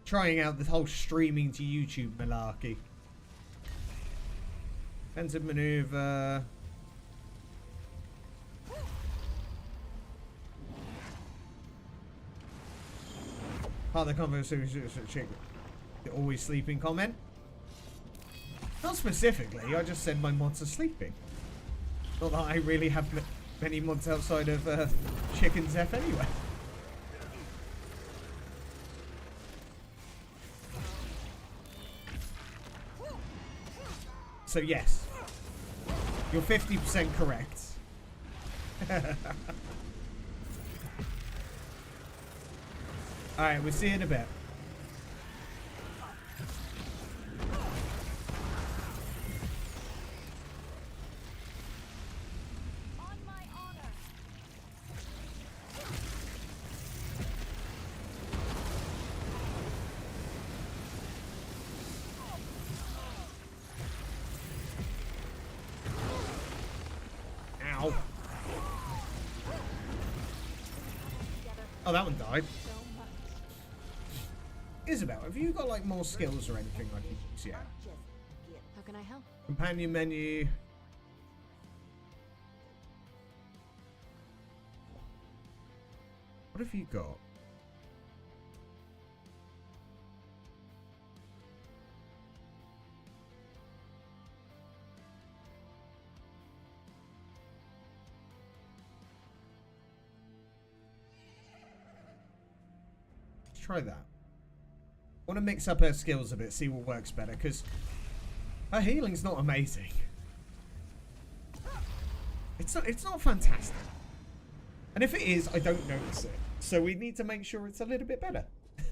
trying out the whole streaming to YouTube malarkey. Defensive maneuver. Part of the conversation, the always sleeping comment. Not specifically, I just said my mods are sleeping. Not that I really have many mods outside of Chicken's F anyway. So yes, you're 50% correct. Alright, we'll see you in a bit. On my honor. Ow. Oh, that one died. Isabel, have you got like more skills or anything I can use yet? How can I help? Companion menu. What have you got? Let's try that. I want to mix up her skills a bit, see what works better, because her healing's not amazing. It's not fantastic. And if it is, I don't notice it. So we need to make sure it's a little bit better. Don't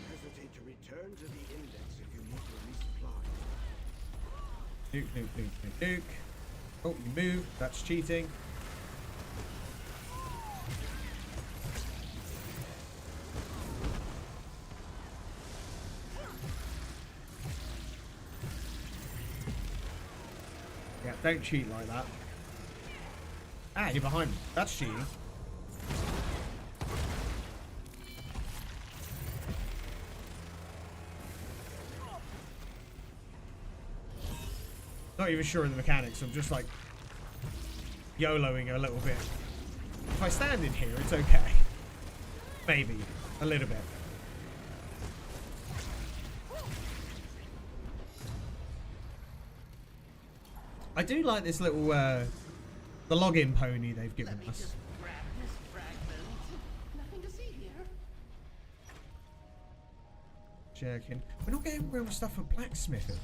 hesitate to return to the index if you need to resupply. Nuke, nuke, nuke, nuke, nuke. Oh, you move. That's cheating. Yeah, don't cheat like that. Ah, you're behind me. That's cheating. Not even sure of the mechanics. I'm just like YOLOing a little bit. If I stand in here, it's okay. Maybe. A little bit. I do like this little, the login pony they've given us. Nothing to see here. Checking. We're not getting real stuff for blacksmithing.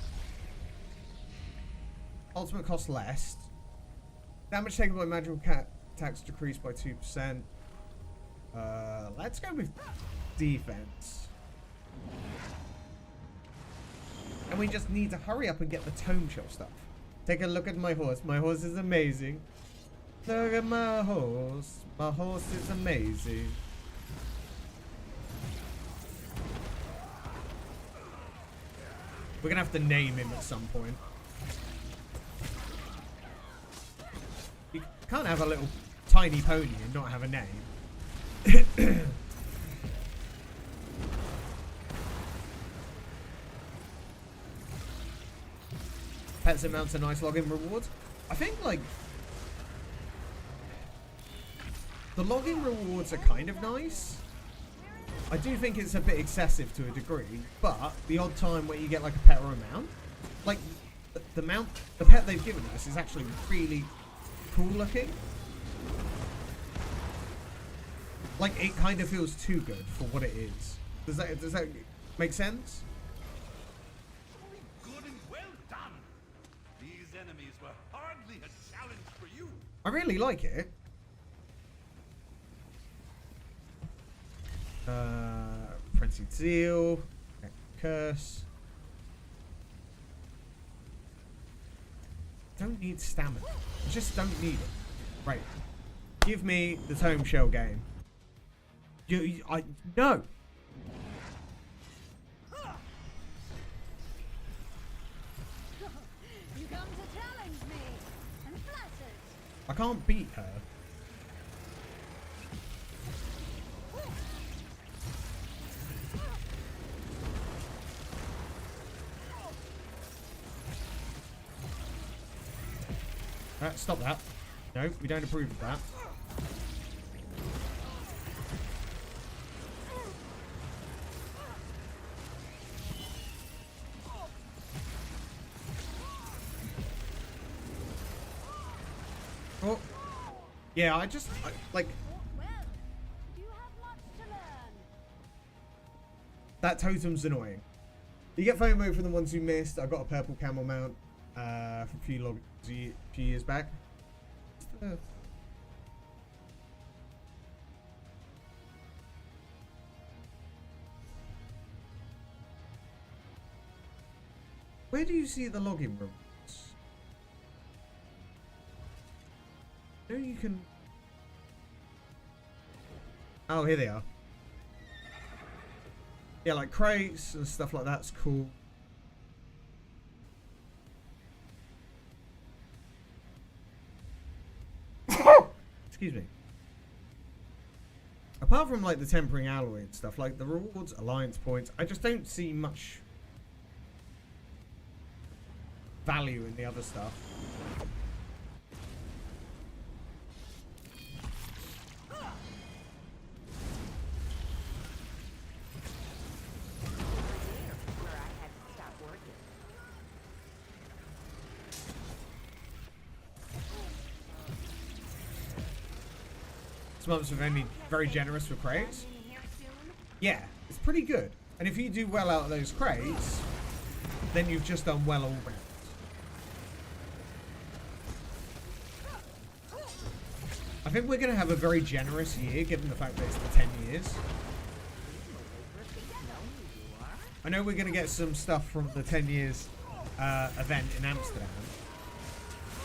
Ultimate cost less. Damage taken by magical attacks decreased by 2%. Let's go with defense. And we just need to hurry up and get the tome shell stuff. Take a look at my horse. My horse is amazing. Look at my horse. My horse is amazing. We're gonna have to name him at some point. You can't have a little tiny pony and not have a name. Pets amounts a nice login reward. I think like the login rewards are kind of nice. I do think it's a bit excessive to a degree, but the odd time where you get like a pet or a mount, like the pet they've given us is actually really cool looking. Like it kind of feels too good for what it is. Does that make sense? Good and well done. enemies were hardly a challenge for you. I really like it. Frenzied Zeal. Curse. Don't need stamina. I just don't need it. Right. Give me the Tome Shell game. No. You come to challenge me. I'm flattered. I can't beat her. Stop that. No, we don't approve of that. Oh. Yeah, like... Well, you have much to learn. That totem's annoying. You get FOMO from the ones who missed. I got a purple camel mount a few years back. Where do you see the login rooms? No, you can... Oh, here they are. Yeah, like crates and stuff like that's cool. Excuse me. Apart from like the tempering alloy and stuff, like the rewards, alliance points, I just don't see much value in the other stuff. Where I had to stop working. Some others are only very generous with crates. Yeah, it's pretty good. And if you do well out of those crates, then you've just done well all round. I think we're going to have a very generous year, given the fact that it's the 10 years. I know we're going to get some stuff from the 10 years event in Amsterdam.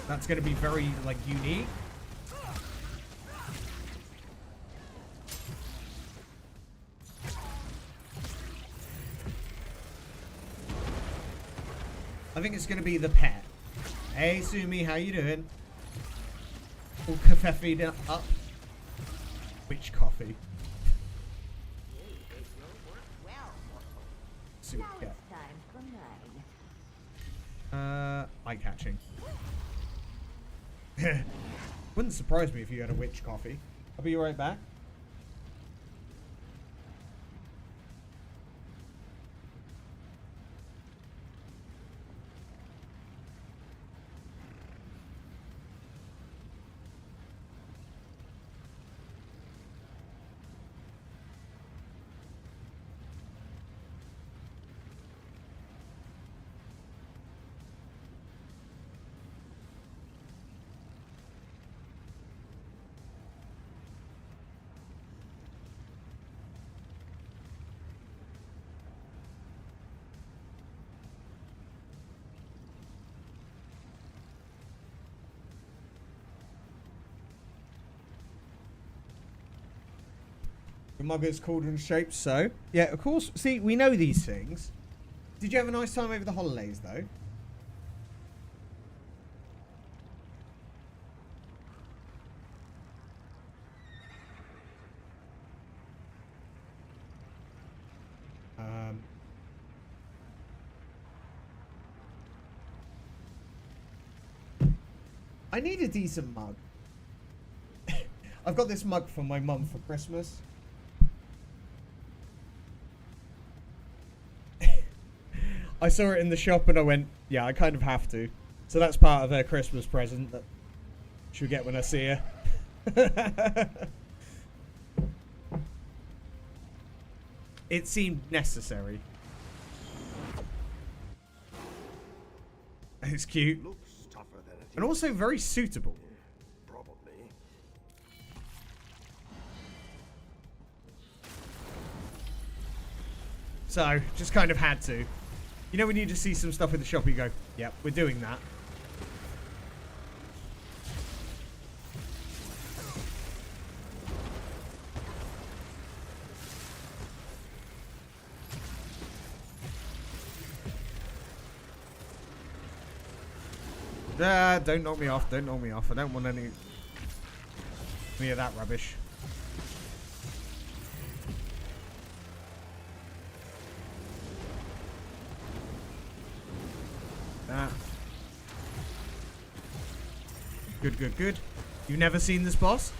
That's going to be very, like, unique. I think it's going to be the pet. Hey, Sumi, how you doing? All kafefied up. Witch coffee. See what we get. Time for mine. Eye catching. Wouldn't surprise me if you had a witch coffee. I'll be right back. The mugger's cauldron shaped, so yeah, of course. See, we know these things. Did you have a nice time over the holidays, though? I need a decent mug. I've got this mug from my mum for Christmas. I saw it in the shop and I went, yeah, I kind of have to. So that's part of her Christmas present that she'll get when I see her. It seemed necessary. It's cute. Looks tougher than it And is. also very suitable. Probably. So, just kind of had to. You know when you just see some stuff in the shop, you go, yep, we're doing that. Don't knock me off, don't knock me off. I don't want any of that rubbish. Good, good, good. You've never seen this boss?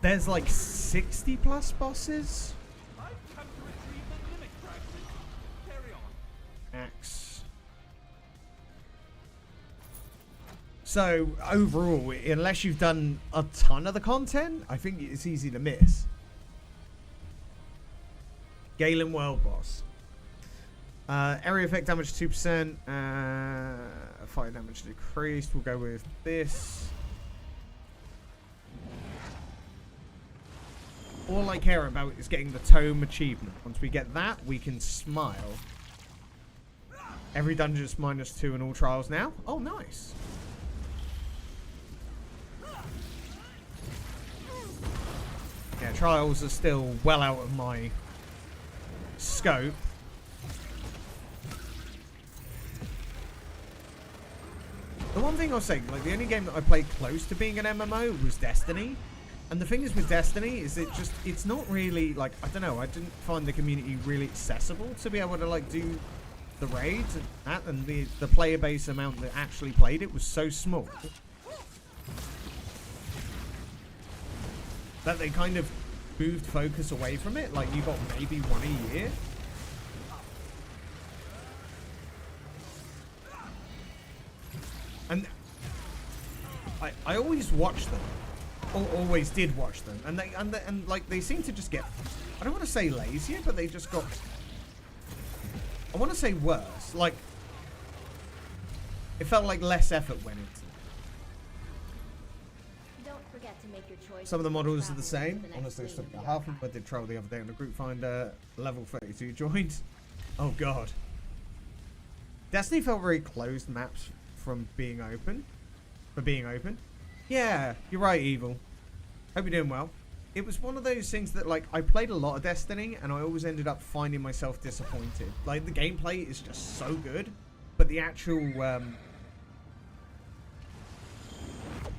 There's like 60 plus bosses? I've come to retrieve the mimic fragment. Carry on. Axe. So, overall, unless you've done a ton of the content, I think it's easy to miss. Galen World Boss. Area effect damage 2%. Fire damage decreased. We'll go with this. All I care about is getting the tome achievement. Once we get that, we can smile. Every dungeon is -2 in all trials now. Oh, nice. Yeah, trials are still well out of my scope. The one thing I'll say, like, the only game that I played close to being an MMO was Destiny. And the thing is with Destiny is it's not really, like, I don't know, I didn't find the community really accessible to be able to, like, do the raids and that, and the player base amount that actually played it was so small that they kind of moved focus away from it. Like, you got maybe one a year. And I always watch them, or always did watch them, and like they seem to just get, I don't want to say lazier, but they just got, I want to say worse. Like, it felt like less effort went into it. Don't forget to make your choice. Some of the models are the same. Honestly, I still got half of them. I did trial the other day on the group finder. Level 32 joined. Oh god. Destiny felt very closed maps from being open. Yeah, you're right, Evil. Hope you're doing well. It was one of those things that, like, I played a lot of Destiny and I always ended up finding myself disappointed. Like, the gameplay is just so good, but the actual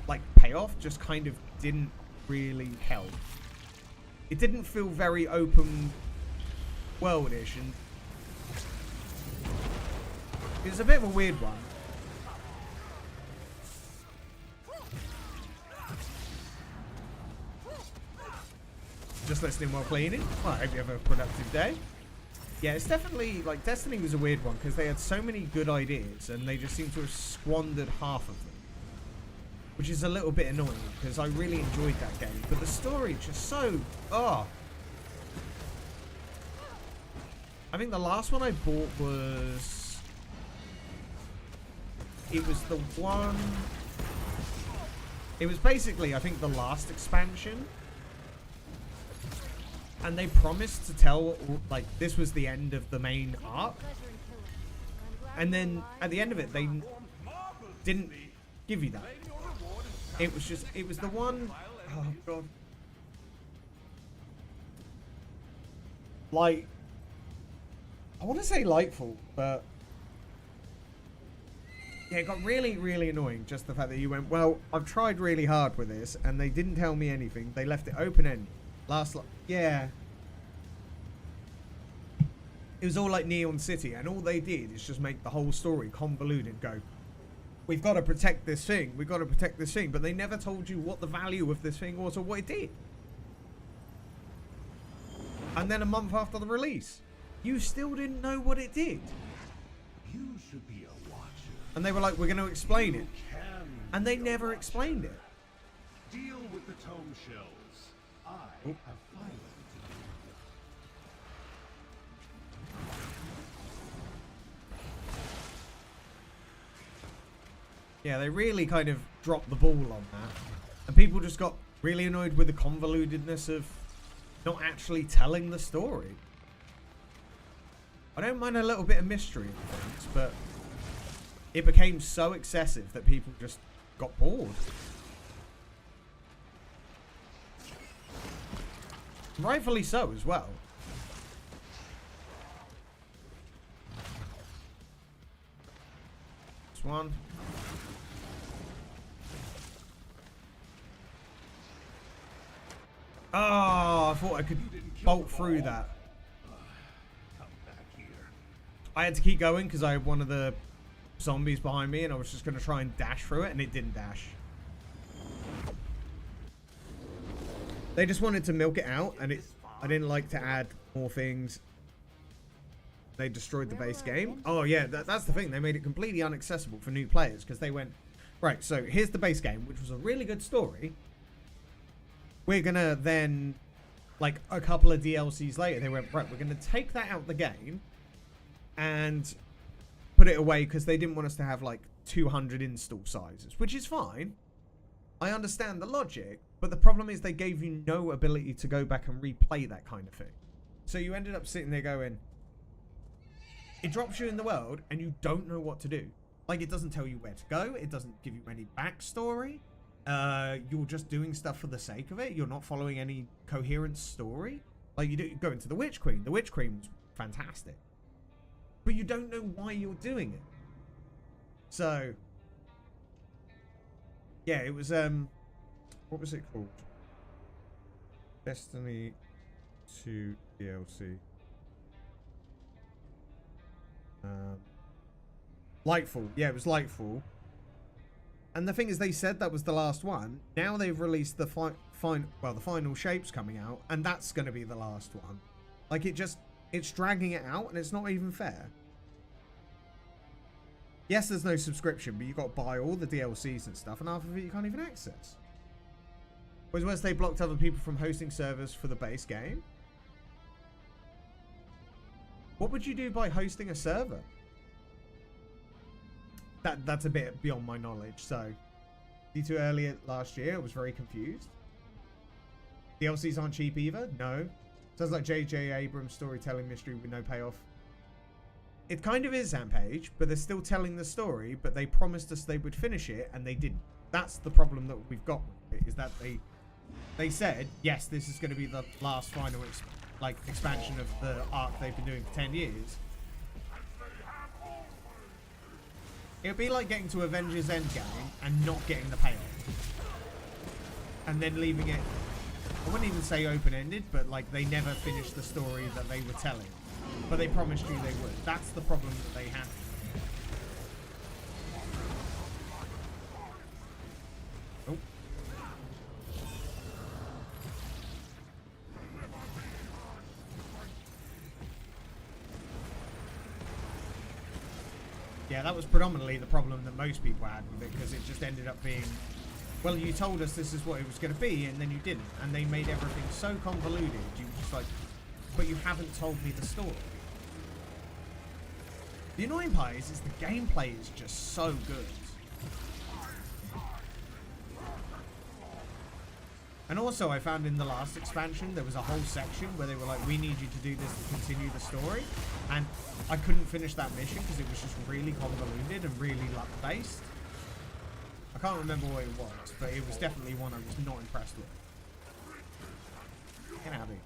like payoff just kind of didn't really help. It didn't feel very open worldish, and it was a bit of a weird one. Just listening while cleaning. Well, I hope you have a productive day. Yeah, it's definitely, like, Destiny was a weird one because they had so many good ideas and they just seem to have squandered half of them. Which is a little bit annoying because I really enjoyed that game. But the story just so... Oh. I think the last one I bought was... It was the one... It was basically, I think, the last expansion. And they promised to tell, like, this was the end of the main arc. And then, at the end of it, they didn't give you that. It was just, it was the one, oh god. Like, I want to say Lightfall, but... Yeah, it got really, really annoying, just the fact that you went, well, I've tried really hard with this, and they didn't tell me anything. They left it open-ended. Yeah. It was all like Neon City, and all they did is just make the whole story convoluted. Go, we've got to protect this thing, we've got to protect this thing, but they never told you what the value of this thing was or what it did. And then a month after the release, you still didn't know what it did. You should be a watcher. And they were like, we're going to explain it. You can And they be a never watcher. explained it. Deal with the tome shells. I have filed to do. Yeah, they really kind of dropped the ball on that. And people just got really annoyed with the convolutedness of not actually telling the story. I don't mind a little bit of mystery and things, but it became so excessive that people just got bored. Rightfully so as well. This one. Oh, I thought I could bolt through that. Come back here. I had to keep going because I had one of the zombies behind me and I was just going to try and dash through it and it didn't dash. They just wanted to milk it out and I didn't like to add more things. They destroyed the base game. Oh yeah, that's the thing. They made it completely inaccessible for new players because they went, right, so here's the base game, which was a really good story. We're going to then, like a couple of DLCs later, they went, right, we're going to take that out the game and put it away because they didn't want us to have like 200 install sizes, which is fine. I understand the logic, but the problem is they gave you no ability to go back and replay that kind of thing. So you ended up sitting there going, it drops you in the world and you don't know what to do. Like, it doesn't tell you where to go. It doesn't give you any backstory. You're just doing stuff for the sake of it. You're not following any coherent story. Like, you go into the Witch Queen. The Witch Queen's fantastic. But you don't know why you're doing it. So, yeah, it was, what was it called? Destiny 2 DLC. Lightfall. Yeah, it was Lightfall. And the thing is, they said that was the last one. Now they've released the the final shapes coming out, and that's going to be the last one. Like, it's dragging it out, and it's not even fair. Yes, there's no subscription, but you got to buy all the DLCs and stuff, and half of it you can't even access. Whereas they blocked other people from hosting servers for the base game. What would you do by hosting a server? That's a bit beyond my knowledge. So, D2 earlier last year, I was very confused. DLCs aren't cheap either. No. Sounds like J.J. Abrams' storytelling mystery with no payoff. It kind of is, Zampage, but they're still telling the story, but they promised us they would finish it, and they didn't. That's the problem that we've got with it, is that they said, yes, this is going to be the last final expansion of the arc they've been doing for 10 years. It would be like getting to Avengers Endgame and not getting the payoff. And then leaving it, I wouldn't even say open-ended, but like they never finished the story that they were telling. But they promised you they would. That's the problem that they have. Oh. Yeah, that was predominantly the problem that most people had with it, because it just ended up being, well, you told us this is what it was going to be, and then you didn't. And they made everything so convoluted, you were just like, but you haven't told me the story. The annoying part is the gameplay is just so good. And also, I found in the last expansion, there was a whole section where they were like, we need you to do this to continue the story. And I couldn't finish that mission because it was just really convoluted and really luck-based. I can't remember what it was, but it was definitely one I was not impressed with. Get out of here.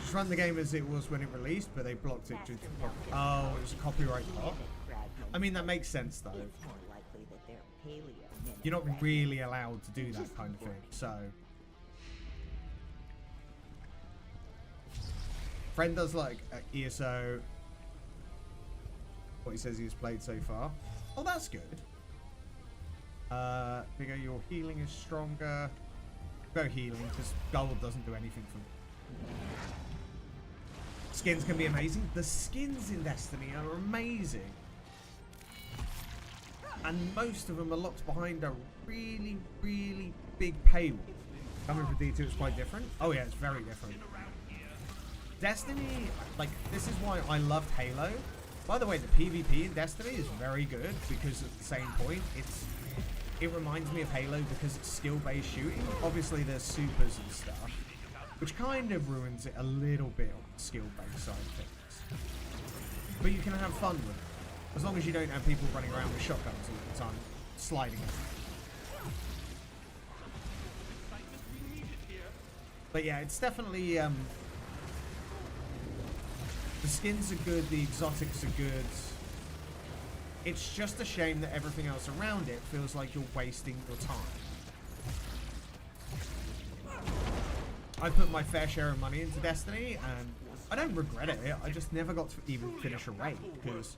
Just run the game as it was when it released, but they blocked it due to oh, it was a copyright block. I mean, that makes sense though. You're not really allowed to do that kind of thing, so. Friend does like ESO. What he says he's played so far. Oh, that's good. Bigger, your healing is stronger. Go healing, because gold doesn't do anything for me. Skins can be amazing. The skins in Destiny are amazing. And most of them are locked behind a really, really big paywall. Coming from D2 is quite different. Oh yeah, it's very different. Destiny, like, this is why I loved Halo. By the way, the PvP in Destiny is very good because at the same point, it reminds me of Halo because it's skill-based shooting. Obviously, there's supers and stuff, which kind of ruins it a little bit on the skill-based side of things. But you can have fun with it, as long as you don't have people running around with shotguns all the time, sliding it. But yeah, it's definitely, the skins are good, the exotics are good. It's just a shame that everything else around it feels like you're wasting your time. I put my fair share of money into Destiny, and I don't regret it. I just never got to even finish a raid, because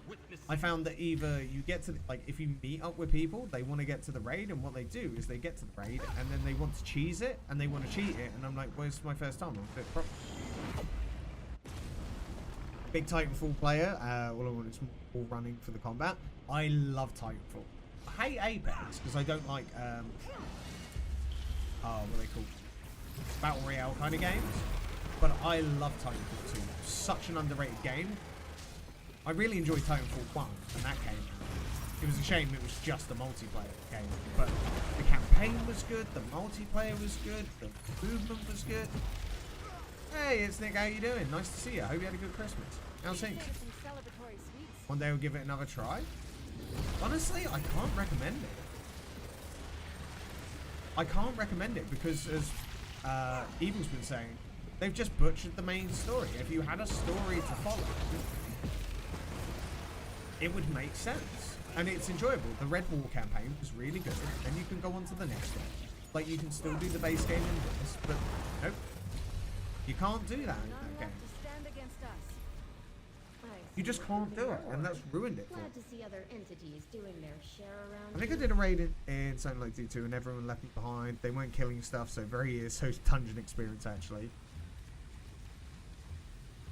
I found that either you get to, like, if you meet up with people, they want to get to the raid, and what they do is they get to the raid, and then they want to cheese it, and they want to cheat it, and I'm like, where's my first time? I'll do it properly. Big Titanfall player, all I want is more running for the combat. I love Titanfall. I hate Apex, because I don't like, what are they called? Battle Royale kind of games. But I love Titanfall 2. Such an underrated game. I really enjoyed Titanfall 1 and that came out. It was a shame it was just a multiplayer game. But the campaign was good, the multiplayer was good, the movement was good. Hey, it's Nick, how you doing? Nice to see you. I hope you had a good Christmas. How's things? One day we'll give it another try. Honestly, I can't recommend it. I can't recommend it because, as Evil's been saying, they've just butchered the main story. If you had a story to follow, it would make sense. And it's enjoyable. The Red Wall campaign was really good, and you can go on to the next one. Like, you can still do the base game in this, but nope. You can't do that in that game. You just can't do it, and that's ruined it for me. Glad to see other entities doing their share around. I think I did a raid in something like D2, and everyone left me behind. They weren't killing stuff, so very ESO dungeon experience, actually.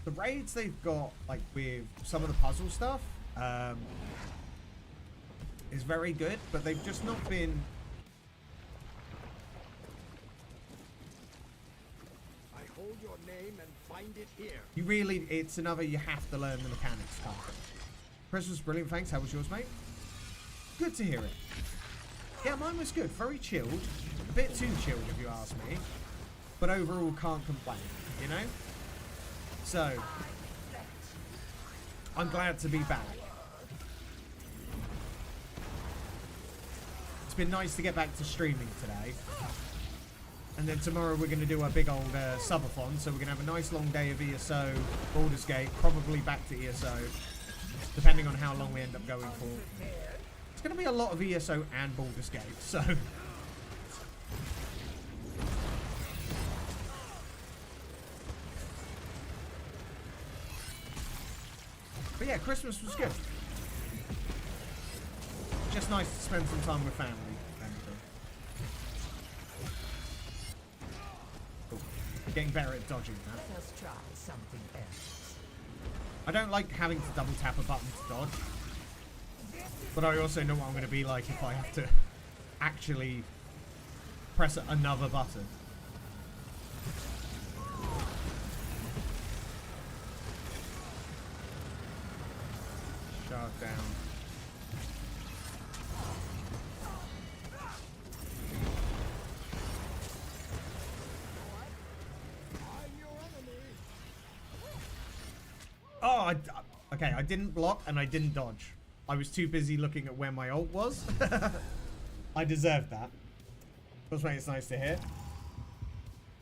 The raids they've got, like, with some of the puzzle stuff, is very good, but they've just not been... I hold your name and find it here. You really, it's another, you have to learn the mechanics kind of thing. Christmas brilliant, thanks. How was yours, mate? Good to hear it. Yeah, mine was good. Very chilled. A bit too chilled, if you ask me. But overall, can't complain, you know? So, I'm glad to be back. It's been nice to get back to streaming today. And then tomorrow we're going to do a big old subathon, so we're going to have a nice long day of ESO, Baldur's Gate, probably back to ESO, depending on how long we end up going for. It's going to be a lot of ESO and Baldur's Gate, so... But yeah, Christmas was good. Just nice to spend some time with family. Cool. Getting better at dodging that. Let's try something else. I don't like having to double tap a button to dodge. But I also know what I'm going to be like if I have to actually press another button. Shut down. Oh, okay, I didn't block and I didn't dodge. I was too busy looking at where my ult was. I deserved that. That's why it's nice to hear.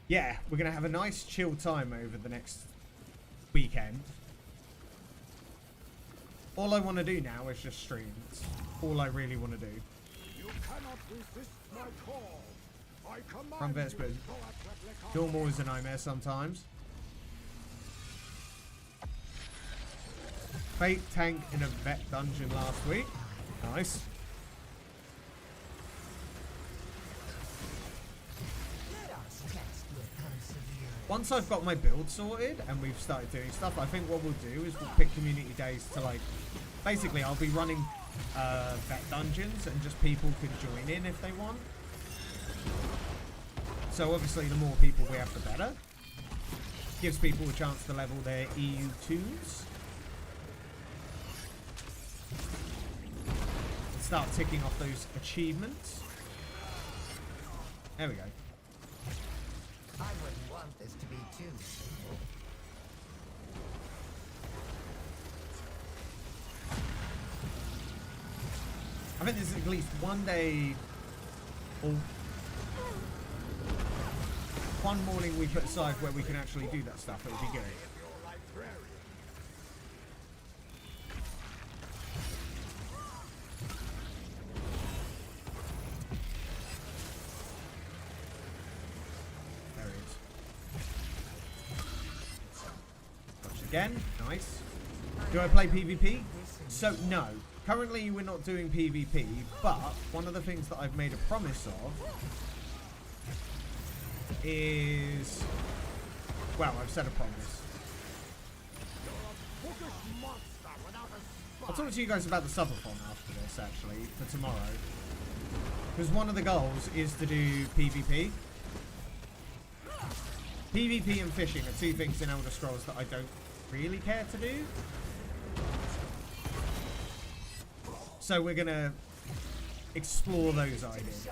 Yeah, we're going to have a nice chill time over the next weekend. All I want to do now is just stream. It's all I really want to do. You cannot resist my call. I command From Vesper. Gilmore is a nightmare sometimes. Fate tank in a vet dungeon last week. Nice. Once I've got my build sorted and we've started doing stuff, I think what we'll do is we'll pick community days to, like, basically I'll be running vet dungeons and just people can join in if they want. So obviously the more people we have, the better. Gives people a chance to level their EU tunes. And start ticking off those achievements. There we go. I wouldn't want this to be too simple. I think there's at least one day or one morning we put aside where we can actually do that stuff. It would be good. There it is. Watch again. Nice. Do I play PvP? So, no. Currently, we're not doing PvP, but one of the things that I've made a promise of is... Well, I've said a promise. I'll talk to you guys about the subathon after this, actually, for tomorrow. Because one of the goals is to do PvP. PvP and fishing are two things in Elder Scrolls that I don't really care to do. So we're going to explore those ideas.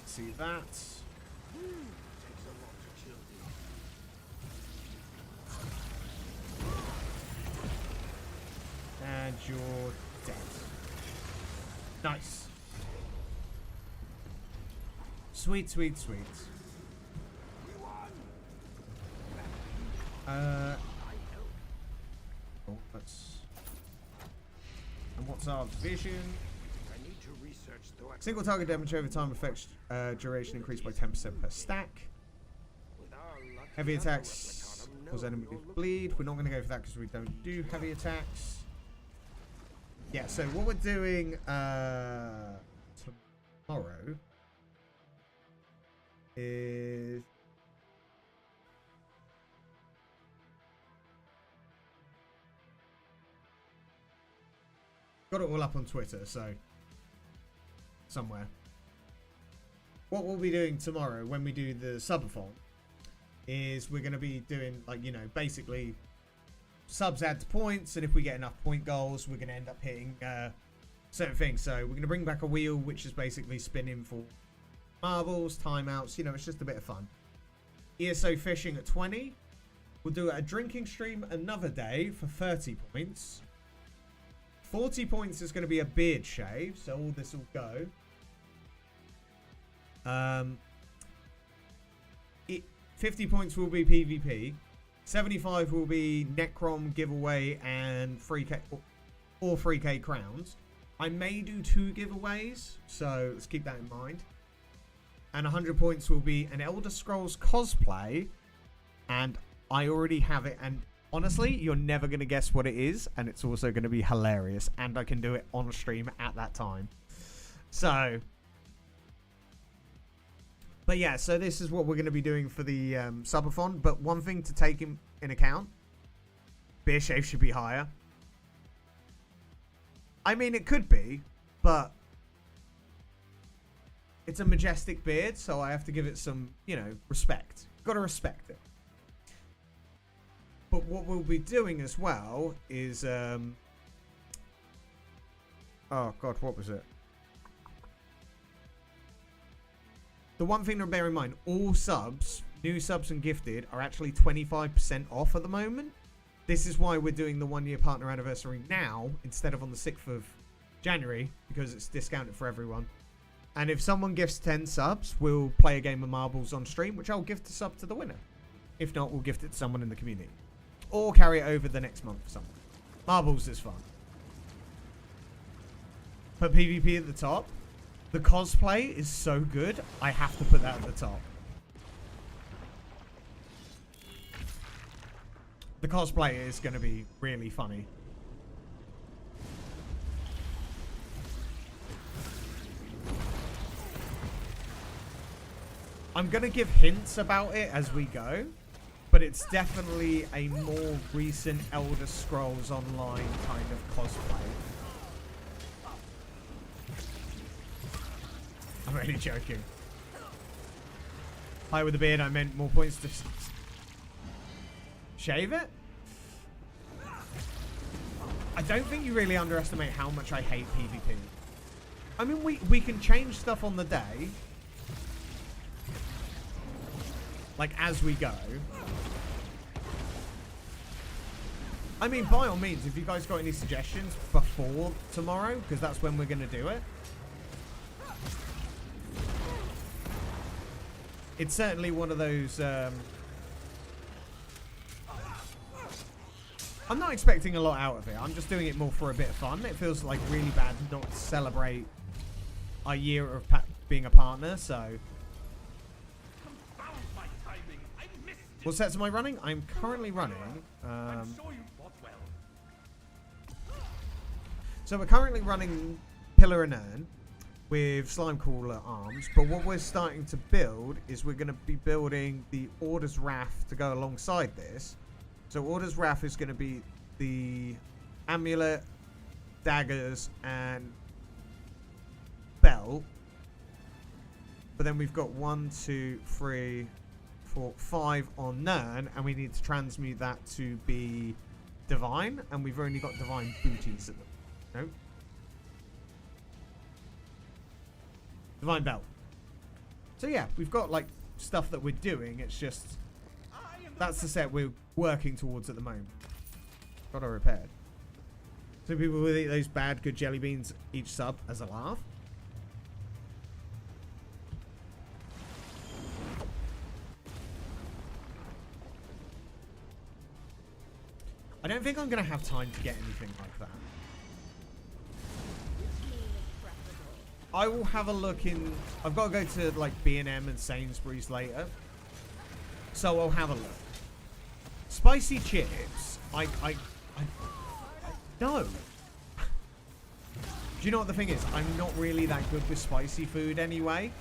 See that. And you're dead. Nice. Sweet, sweet, sweet. Oh, that's... And what's our vision? I need to research the Single target damage over time affects duration increased by 10% per stack. Heavy attacks cause enemies bleed. We're not going to go for that because we don't do heavy attacks. Yeah, so what we're doing tomorrow is... Got it all up on Twitter, so somewhere. What we'll be doing tomorrow when we do the subathon is we're going to be doing, like, you know, basically subs add to points, and if we get enough point goals, we're going to end up hitting certain things. So we're going to bring back a wheel, which is basically spinning for marbles, timeouts. You know, it's just a bit of fun. ESO fishing at 20. We'll do a drinking stream another day for 30 points. 40 points is going to be a beard shave, so all this will go. 50 points will be PvP. 75 will be Necrom giveaway and 3K or 3K crowns. I may do 2 giveaways, so let's keep that in mind. And 100 points will be an Elder Scrolls cosplay, and I already have it, and honestly, you're never going to guess what it is, and it's also going to be hilarious, and I can do it on stream at that time. So, but yeah, so this is what we're going to be doing for the subathon, but one thing to take in account, beer shave should be higher. I mean, it could be, but it's a majestic beard, so I have to give it some, you know, respect. Got to respect it. But what we'll be doing as well is, oh god, what was it? The one thing to bear in mind, all subs, new subs and gifted, are actually 25% off at the moment. This is why we're doing the 1-year partner anniversary now, instead of on the 6th of January, because it's discounted for everyone. And if someone gifts 10 subs, we'll play a game of marbles on stream, which I'll gift a sub to the winner. If not, we'll gift it to someone in the community. Or carry it over the next month for someone. Marbles is fun. Put PvP at the top. The cosplay is so good, I have to put that at the top. The cosplay is going to be really funny. I'm going to give hints about it as we go. but it's definitely a more recent Elder Scrolls Online kind of cosplay. I'm only joking. Hi with the beard, I meant more points to shave it? I don't think you really underestimate how much I hate PvP. I mean, we can change stuff on the day. Like, as we go. I mean, by all means, if you guys got any suggestions before tomorrow, because that's when we're going to do it. It's certainly one of those... I'm not expecting a lot out of it. I'm just doing it more for a bit of fun. It feels like really bad not to celebrate a year of being a partner, so... What sets am I running? I'm currently running... So we're currently running Pillar and Urn with Slime Crawler arms, but what we're starting to build is we're going to be building the Order's Wrath to go alongside this. So Order's Wrath is going to be the amulet, daggers, and belt. But then we've got 1, 2, 3, 4, 5 on Nern, and we need to transmute that to be Divine, and we've only got Divine booties at the no. Divine belt. So yeah, we've got like stuff that we're doing. It's just that's the set we're working towards at the moment. Got her repaired. So people will eat those bad, good jelly beans each sub as a laugh. I don't think I'm going to have time to get anything like that. I will have a look in... I've got to go to like B&M and Sainsbury's later. So I'll have a look. Spicy chips. No. Do you know what the thing is? I'm not really that good with spicy food anyway.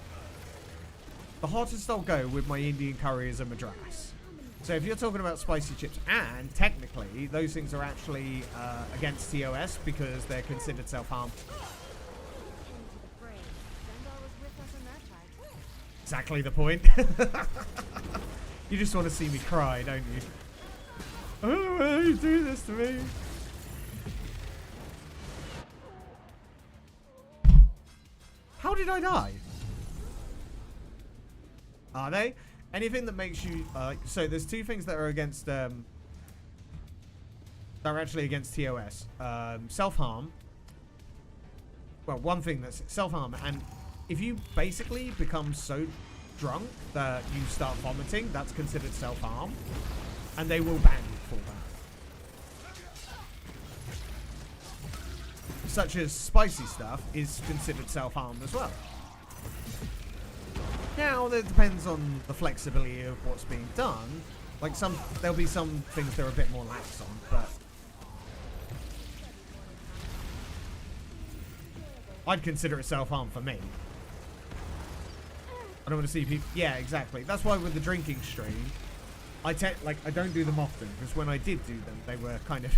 The hottest I'll go with my Indian curry is a Madras. So if you're talking about spicy chips, and technically those things are actually against TOS because they're considered self-harm. Exactly the point. You just want to see me cry, don't you? Oh, why do you do this to me? How did I die? Are they? Anything that makes you... so there's two things that are against... that are actually against TOS. Self-harm. Well, one thing that's self-harm, and if you basically become so drunk that you start vomiting, that's considered self-harm. And they will ban you for that. Such as spicy stuff is considered self-harm as well. Now, that depends on the flexibility of what's being done. Like there'll be some things that are a bit more lax on, but I'd consider it self-harm for me. I don't want to see people... Yeah, exactly. That's why with the drinking stream, I don't do them often, because when I did do them, they were kind of...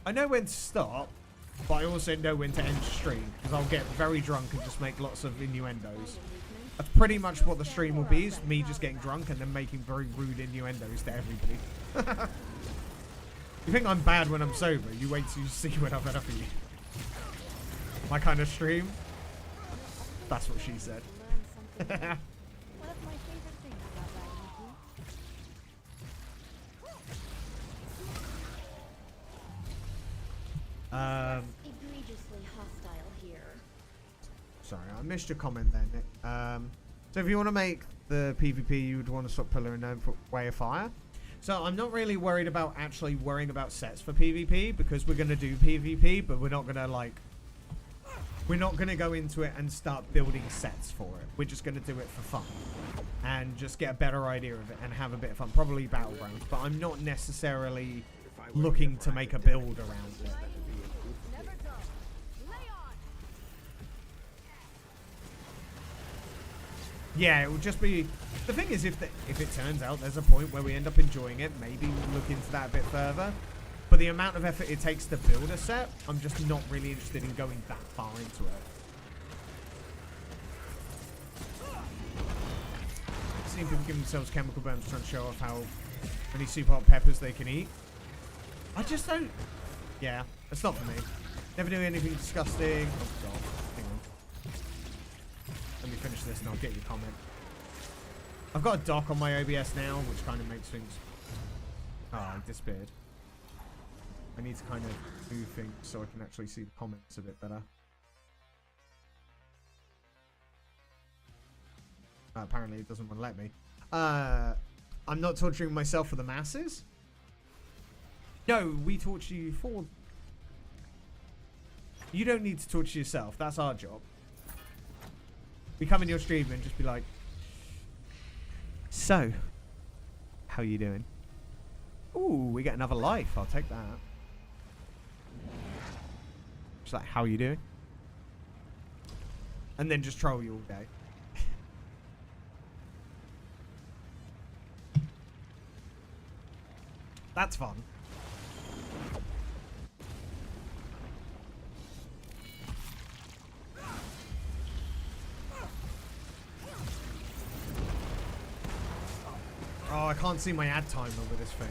I know when to stop, but I also know when to end stream, because I'll get very drunk and just make lots of innuendos. That's pretty much what the stream will be, is me just getting drunk and then making very rude innuendos to everybody. You think I'm bad when I'm sober? You wait till you see what I've had for you. My kind of stream? That's what she said. One of my favorite things about riding with you. Egregiously hostile here. Sorry, I missed your comment there, Nick. So if you want to make the PvP, you would want to swap Pillar and Urn for Way of Fire. So I'm not really worried about worrying about sets for PvP, because we're going to do PvP, but we're not going to like... We're not going to go into it and start building sets for it. We're just going to do it for fun. And just get a better idea of it and have a bit of fun. Probably Battlegrounds, but I'm not necessarily looking to make a build around it. Yeah, it will just be... The thing is, if it turns out there's a point where we end up enjoying it, maybe we'll look into that a bit further. But the amount of effort it takes to build a set, I'm just not really interested in going that far into it. I've seen people give themselves chemical burns trying to show off how many super hot peppers they can eat. I just don't... Yeah, it's not for me. Never do anything disgusting. Oh, God. Hang on. Let me finish this and I'll get your comment. I've got a dock on my OBS now, which kind of makes things... Oh, I disappeared. I need to kind of move things so I can actually see the comments a bit better. Apparently it doesn't want to let me. I'm not torturing myself for the masses. No, we torture you for... You don't need to torture yourself. That's our job. We come in your stream and just be like... So, how you doing? Ooh, we get another life. I'll take that. Just like, how you doing? And then just troll you all day. That's fun. Oh, I can't see my ad timer with this thing.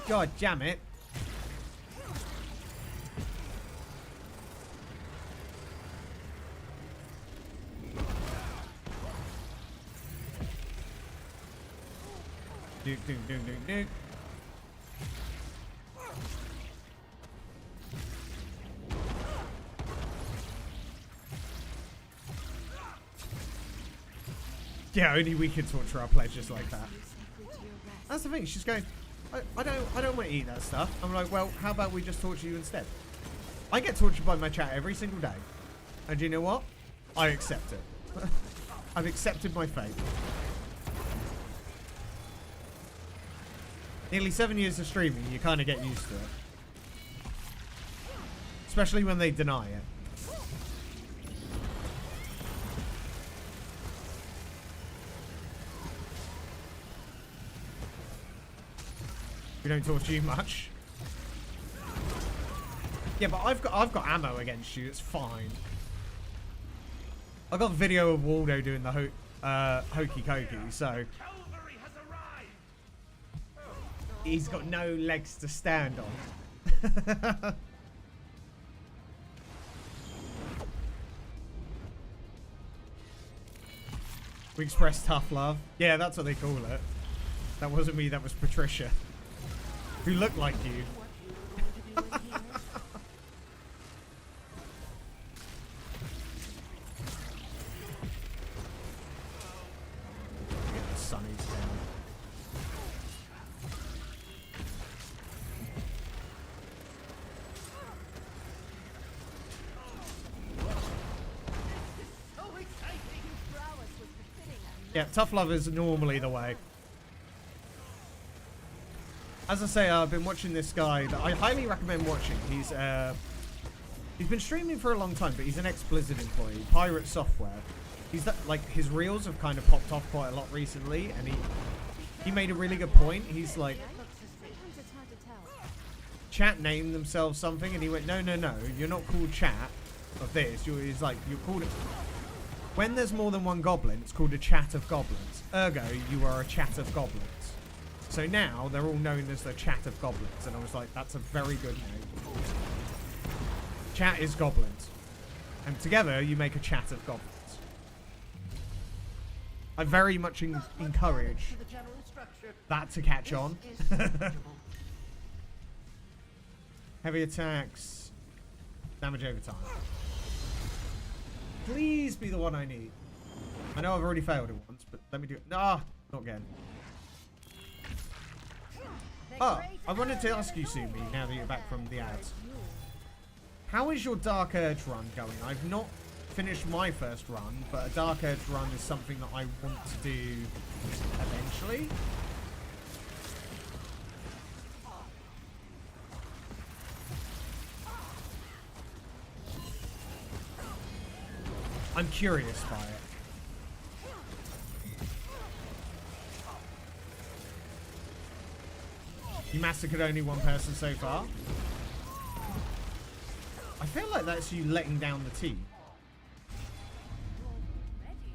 God damn it. Duke, duke, duke, duke, duke. Yeah, only we can torture our pledges like that. That's the thing, she's going, I don't want to eat that stuff. I'm like, well, how about we just torture you instead? I get tortured by my chat every single day. And you know what? I accept it. I've accepted my fate. Nearly 7 years of streaming, you kind of get used to it. Especially when they deny it. We don't torture you much. Yeah, but I've got ammo against you. It's fine. I got a video of Waldo doing the hokey cokey, so he's got no legs to stand on. We express tough love. Yeah, that's what they call it. That wasn't me. That was Patricia, who looked like you. Get the sunnies down. Yeah, tough love is normally the way. As I say, I've been watching this guy that I highly recommend watching. He's been streaming for a long time, but he's an ex-Blizzard employee, Pirate Software. He's like, his reels have kind of popped off quite a lot recently, and he made a really good point. He's like, chat named themselves something, and he went, no, you're not called chat of this. He's like, you're called it. When there's more than one goblin, it's called a chat of goblins. Ergo, you are a chat of goblins. So now they're all known as the chat of goblins, and I was like, that's a very good name. Chat is goblins, and together you make a chat of goblins. I very much encourage that to catch on. Heavy attacks, damage over time. Please be the one I need. I know I've already failed it once, but let me do it. Nah, not again. Oh, I wanted to ask you, Sumi, now that you're back from the ads. How is your Dark Urge run going? I've not finished my first run, but a Dark Urge run is something that I want to do eventually. I'm curious by it. You massacred only one person so far. I feel like that's you letting down the team.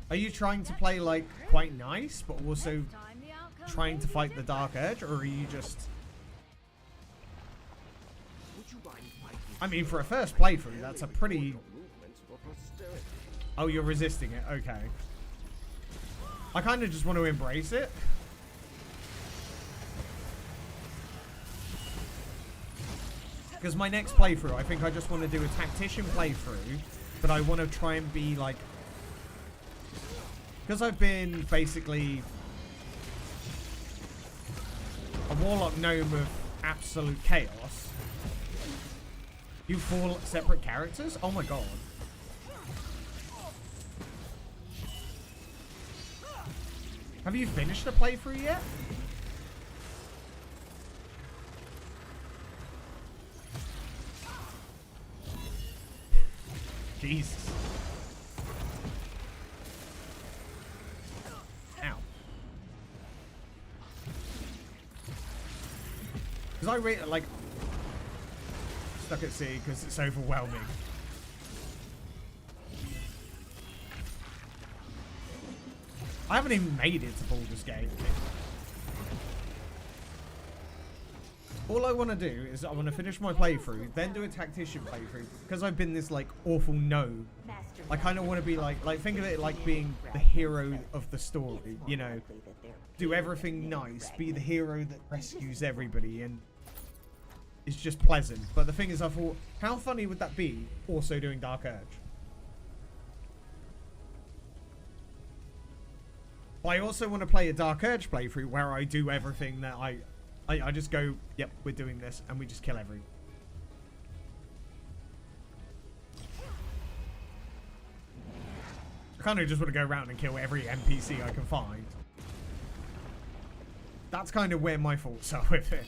Are you trying to play like quite nice, but also trying to fight the Dark Urge, or are you just... I mean, for a first playthrough, that's a pretty... Oh, you're resisting it. Okay. I kind of just want to embrace it. Because my next playthrough, I think I just want to do a tactician playthrough, but I want to try and be like... Because I've been basically a warlock gnome of absolute chaos. You 4 separate characters? Oh my god. Have you finished the playthrough yet? Jesus. Ow. Because I rate like stuck at sea because it's overwhelming. I haven't even made it to Baldur's Gate. All I want to do is I want to finish my playthrough, then do a tactician playthrough. Because I've been this like awful gnome, I kind of want to be like think of it like being the hero of the story, you know. Do everything nice, be the hero that rescues everybody, and it's just pleasant. But the thing is, I thought, how funny would that be also doing Dark Urge? But I also want to play a Dark Urge playthrough where I do everything that I just go, yep, we're doing this, and we just kill everyone. I kind of just want to go around and kill every NPC I can find. That's kind of where my thoughts are with it.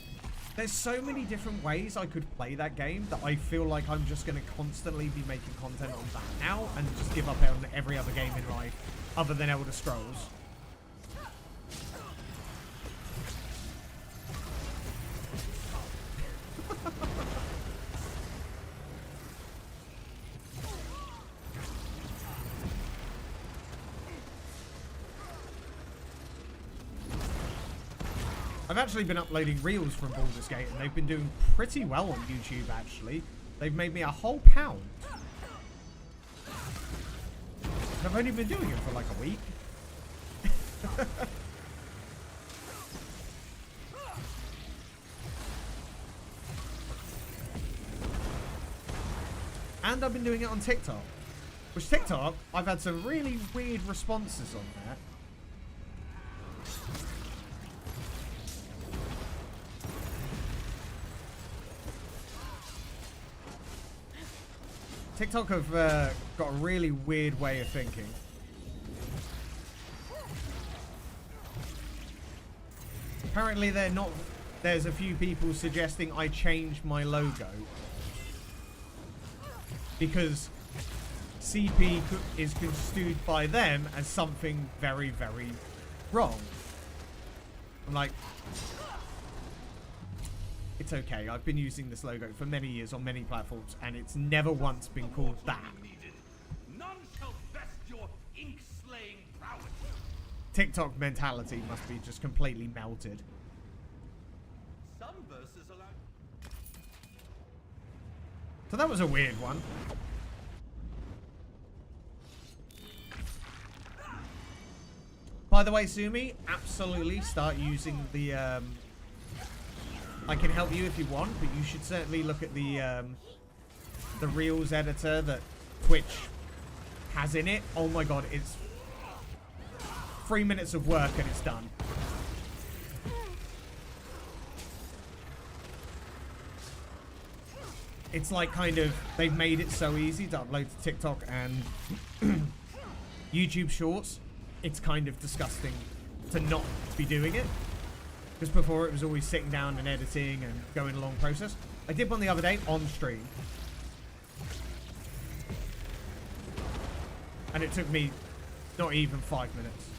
There's so many different ways I could play that game that I feel like I'm just going to constantly be making content on that now and just give up on every other game in life other than Elder Scrolls. I've actually been uploading reels from Baldur's Gate, and they've been doing pretty well on YouTube, actually. They've made me a whole £1. I've only been doing it for like a week. And I've been doing it on TikTok. Which TikTok, I've had some really weird responses on there. TikTok have got a really weird way of thinking. Apparently they're not... There's a few people suggesting I change my logo. Because CP is construed by them as something very, very wrong. I'm like... It's okay, I've been using this logo for many years on many platforms, and it's never once been called that. None shall best your ink-slaying prowess. TikTok mentality must be just completely melted. Some verses allow... So that was a weird one. By the way, Sumi, absolutely start using the... I can help you if you want, but you should certainly look at the Reels editor that Twitch has in it. Oh my god, it's 3 minutes of work and it's done. It's like kind of, they've made it so easy to upload to TikTok and YouTube Shorts. It's kind of disgusting to not be doing it. Because before it was always sitting down and editing and going a long process. I did one the other day on stream. And it took me not even 5 minutes.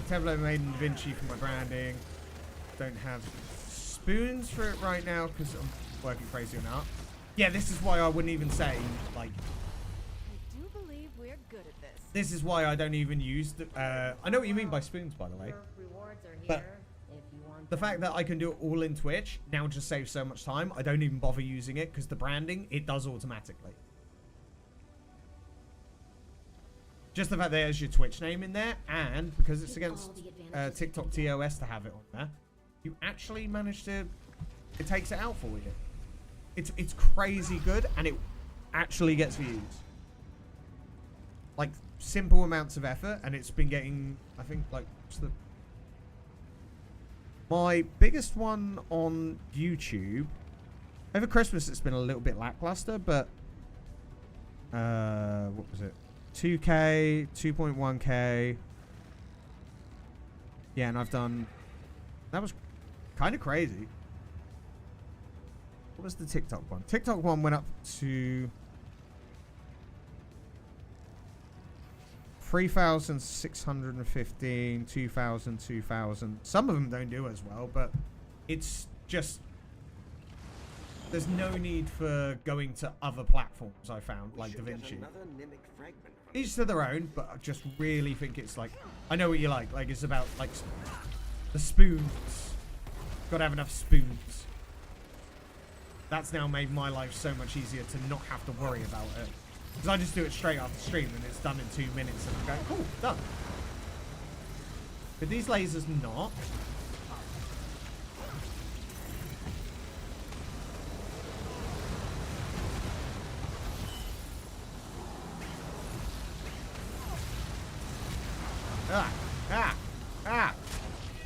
Templar made in Da Vinci for my branding. Don't have spoons for it right now because I'm working crazy on art. Yeah, this is why I wouldn't even say, like... I do believe we're good at this. This is why I don't even use the... I know what you mean by spoons, by the way. Rewards are here But if you want the fact that I can do it all in Twitch now just saves so much time. I don't even bother using it because the branding, it does automatically. Just the fact that there's your Twitch name in there, and because it's against TikTok TOS to have it on there, you actually manage to... It takes it out for you. It's crazy good, and it actually gets views. Like, simple amounts of effort, and it's been getting, I think, like, what's the... My biggest one on YouTube... Over Christmas, it's been a little bit lackluster, but... what was it? 2K, 2.1K. Yeah, and I've done... That was kind of crazy. What was the TikTok one? TikTok one went up to 3,615, 2,000, 2,000. Some of them don't do as well, but it's just... There's no need for going to other platforms, I found, like Da Vinci. Each to their own, but I just really think it's like... I know what you like. Like, it's about, like, the spoons. Gotta have enough spoons. That's now made my life so much easier to not have to worry about it. Because I just do it straight after stream and it's done in 2 minutes and I'm going, cool, done. But these lasers not.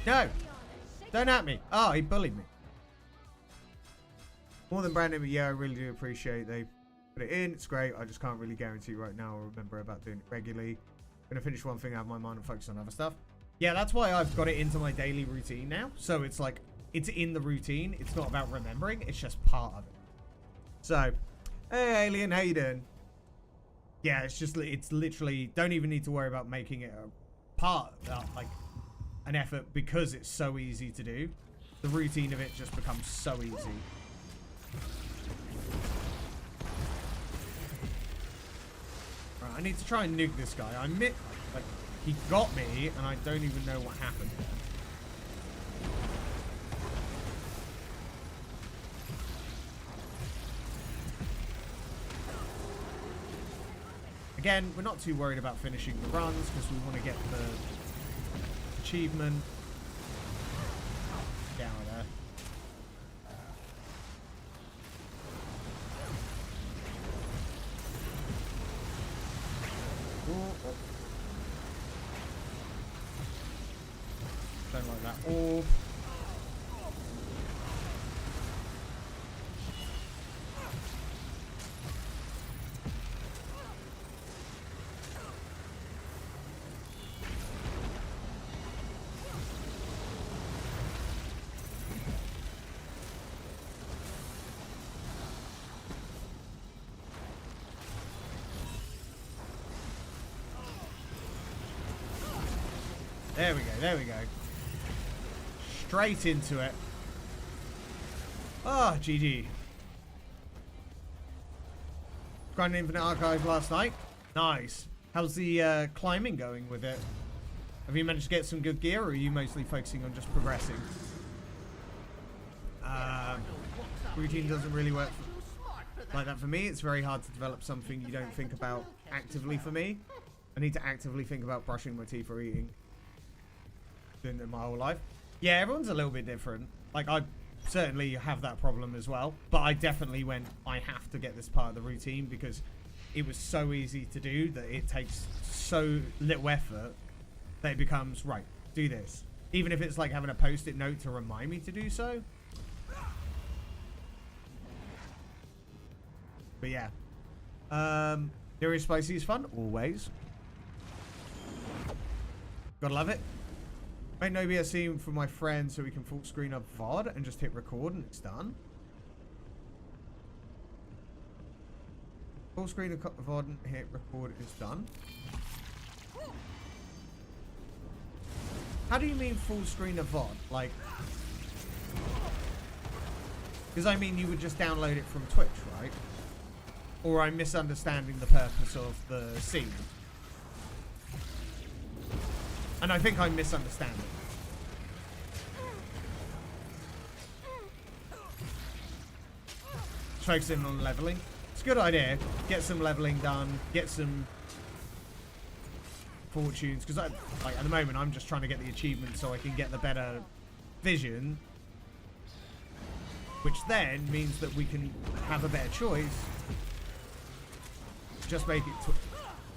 No! Don't at me. Oh, he bullied me. More than branding, but yeah, I really do appreciate they put it in. It's great. I just can't really guarantee right now or remember about doing it regularly. I'm going to finish one thing out of my mind and focus on other stuff. Yeah, that's why I've got it into my daily routine now. So it's like, it's in the routine. It's not about remembering. It's just part of it. So, hey, Alien, how you doing? Yeah, it's just, it's literally, don't even need to worry about making it a part, like, an effort because it's so easy to do. The routine of it just becomes so easy. Right, I need to try and nuke this guy. I admit, like, he got me and I don't even know what happened. Again, we're not too worried about finishing the runs because we want to get the achievement. Get out of there. Don't like that orb. There we go, there we go. Straight into it. Oh, GG. Grinding Infinite Archive last night. Nice. How's the climbing going with it? Have you managed to get some good gear, or are you mostly focusing on just progressing? Routine doesn't really work like that for me. It's very hard to develop something you don't think about actively for me. I need to actively think about brushing my teeth or eating. Doing it my whole life. Yeah, everyone's a little bit different. Like, I certainly have that problem as well, but I definitely went, I have to get this part of the routine because it was so easy to do that it takes so little effort that it becomes, right, do this. Even if it's like having a post-it note to remind me to do so. But yeah. Very spicy is fun, always. Gotta love it. Make no BS for my friend so we can full screen up VOD and just hit record and it's done. Full screen of VOD and hit record is done. How do you mean full screen of VOD? Like, because I mean you would just download it from Twitch, right? Or I'm misunderstanding the purpose of the scene. And I think I'm misunderstanding. Focusing on leveling. It's a good idea. Get some leveling done. Get some fortunes. Because like at the moment, I'm just trying to get the achievement so I can get the better vision. Which then means that we can have a better choice. Just make it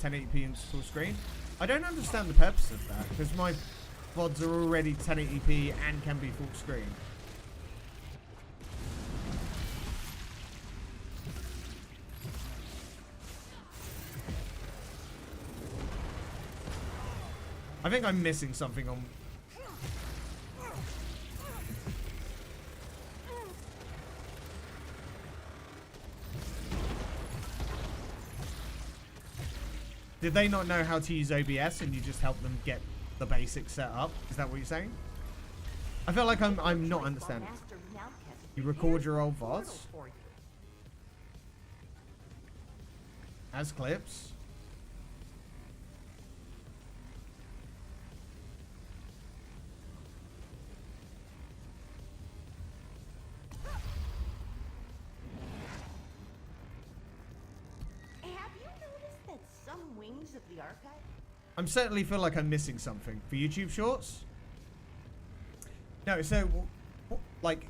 1080p and full screen. I don't understand the purpose of that because my VODs are already 1080p and can be full screen. I think I'm missing something on... Did they not know how to use OBS and you just help them get the basics set up? Is that what you're saying? I feel like I'm not understanding. You record your old VODs as clips. Of the archive? I'm certainly feel like I'm missing something for YouTube Shorts. No, so like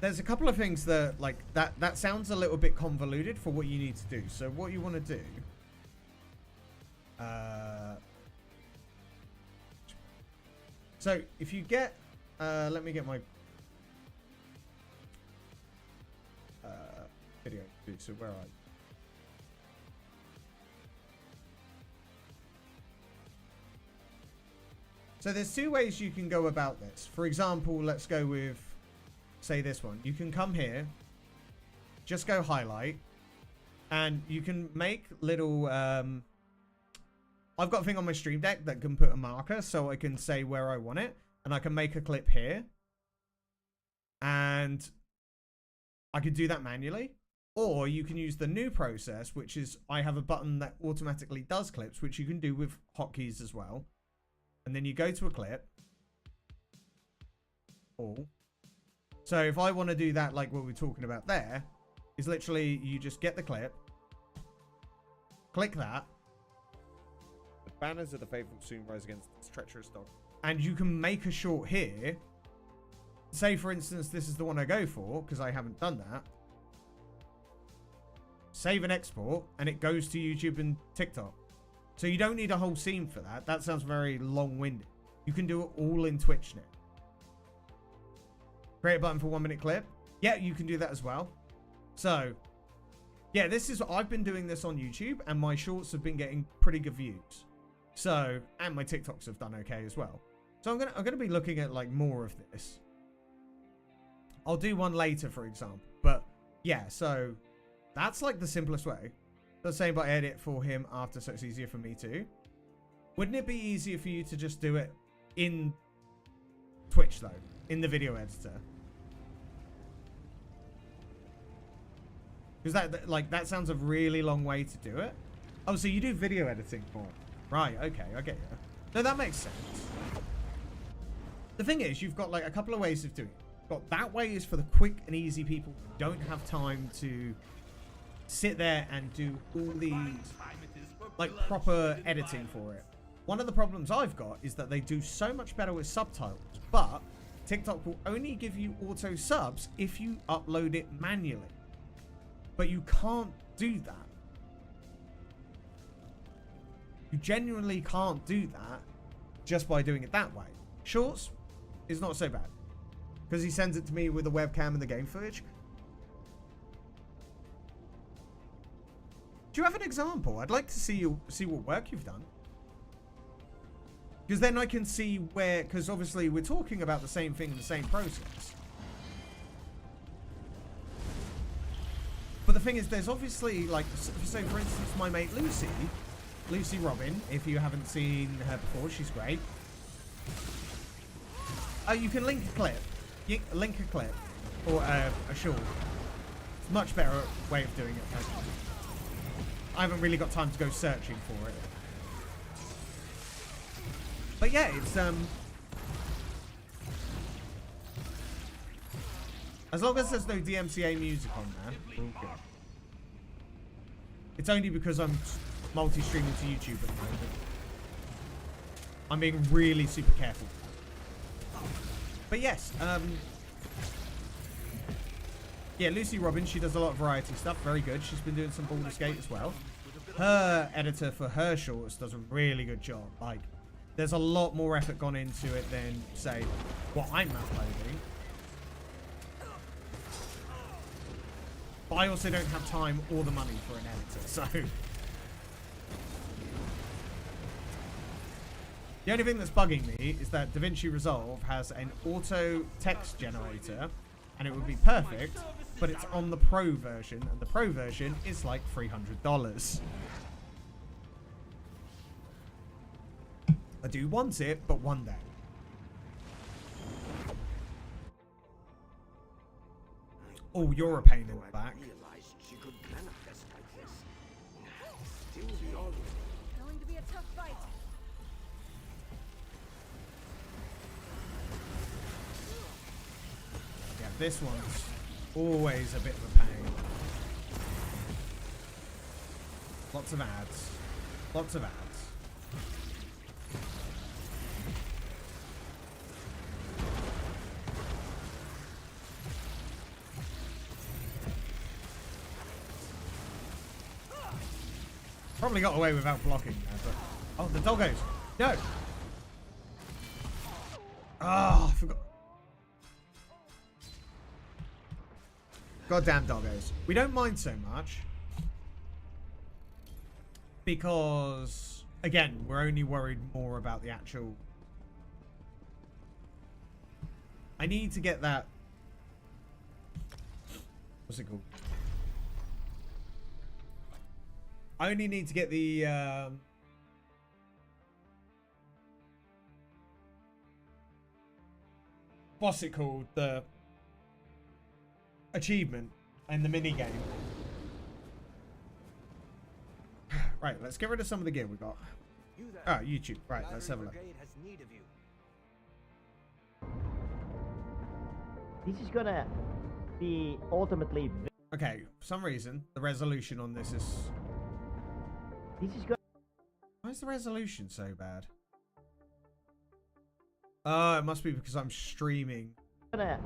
there's a couple of things that like that sounds a little bit convoluted for what you need to do. So what you want to do, so if you get, let me get my video. So where are you? So there's two ways you can go about this. For example, let's go with, say this one. You can come here, just go highlight, and you can make little, I've got a thing on my Stream Deck that can put a marker so I can say where I want it, and I can make a clip here. And I could do that manually. Or you can use the new process, which is I have a button that automatically does clips, which you can do with hotkeys as well. And then you go to a clip. All. So if I want to do that, like what we're talking about there, is literally you just get the clip, click that. The banners of the faithful soon rise against this treacherous dog. And you can make a short here. Say, for instance, this is the one I go for, because I haven't done that. Save and export, and it goes to YouTube and TikTok. So you don't need a whole scene for that. That sounds very long-winded. You can do it all in Twitch now. Create a button for 1 minute clip. Yeah, you can do that as well. So, yeah, this is, I've been doing this on YouTube and my shorts have been getting pretty good views. So, and my TikToks have done okay as well. So I'm gonna be looking at like more of this. I'll do one later, for example. But yeah, so that's like the simplest way. The same, but I edit for him after, so it's easier for me too. Wouldn't it be easier for you to just do it in Twitch though, in the video editor? Because that sounds a really long way to do it. Oh, so you do video editing for it. Right, okay, I get you. No, that makes sense. The thing is, you've got like a couple of ways of doing it. Got that way is for the quick and easy people who don't have time to sit there and do all these like proper editing for it. One of the problems I've got is that they do so much better with subtitles, but TikTok will only give you auto subs if you upload it manually. But you can't do that. You genuinely can't do that just by doing it that way. Shorts is not so bad because he sends it to me with the webcam and the game footage. Do you have an example? I'd like to see what work you've done. Because then I can see where, because obviously we're talking about the same thing in the same process. But the thing is, there's obviously, like, so for instance, my mate Lucy Robin, if you haven't seen her before, she's great. You can link a clip. Link a clip. Or a short. It's a much better way of doing it, personally. I haven't really got time to go searching for it. But yeah, it's, as long as there's no DMCA music on there, we're all good. It's only because I'm multi-streaming to YouTube at the moment. I'm being really super careful. But yes, yeah, Lucy Robbins, she does a lot of variety stuff. Very good. She's been doing some Baldur's Gate as well. Her editor for her shorts does a really good job. Like, there's a lot more effort gone into it than, say, what I'm uploading. But I also don't have time or the money for an editor, so... The only thing that's bugging me is that DaVinci Resolve has an auto text generator, and it would be perfect, but it's on the Pro version, and the Pro version is like $300. I do want it, but one day. Oh, you're a pain in the back. She could manifest like this. Still beyond. Going to be a tough fight. Yeah, this one's always a bit of a pain. Lots of ads. Lots of ads. Probably got away without blocking there, but... Oh, the doggos! No! Oh, I forgot. Goddamn doggos. We don't mind so much. Because, again, we're only worried more about the actual... I need to get that... What's it called? I only need to get the, what's it called? The achievement in the mini game. Right, let's get rid of some of the gear we got. Oh, YouTube. Right, let's have a look. This is gonna be ultimately... Okay, for some reason, the resolution on this is... Why is the resolution so bad? Oh, it must be because I'm streaming. Gonna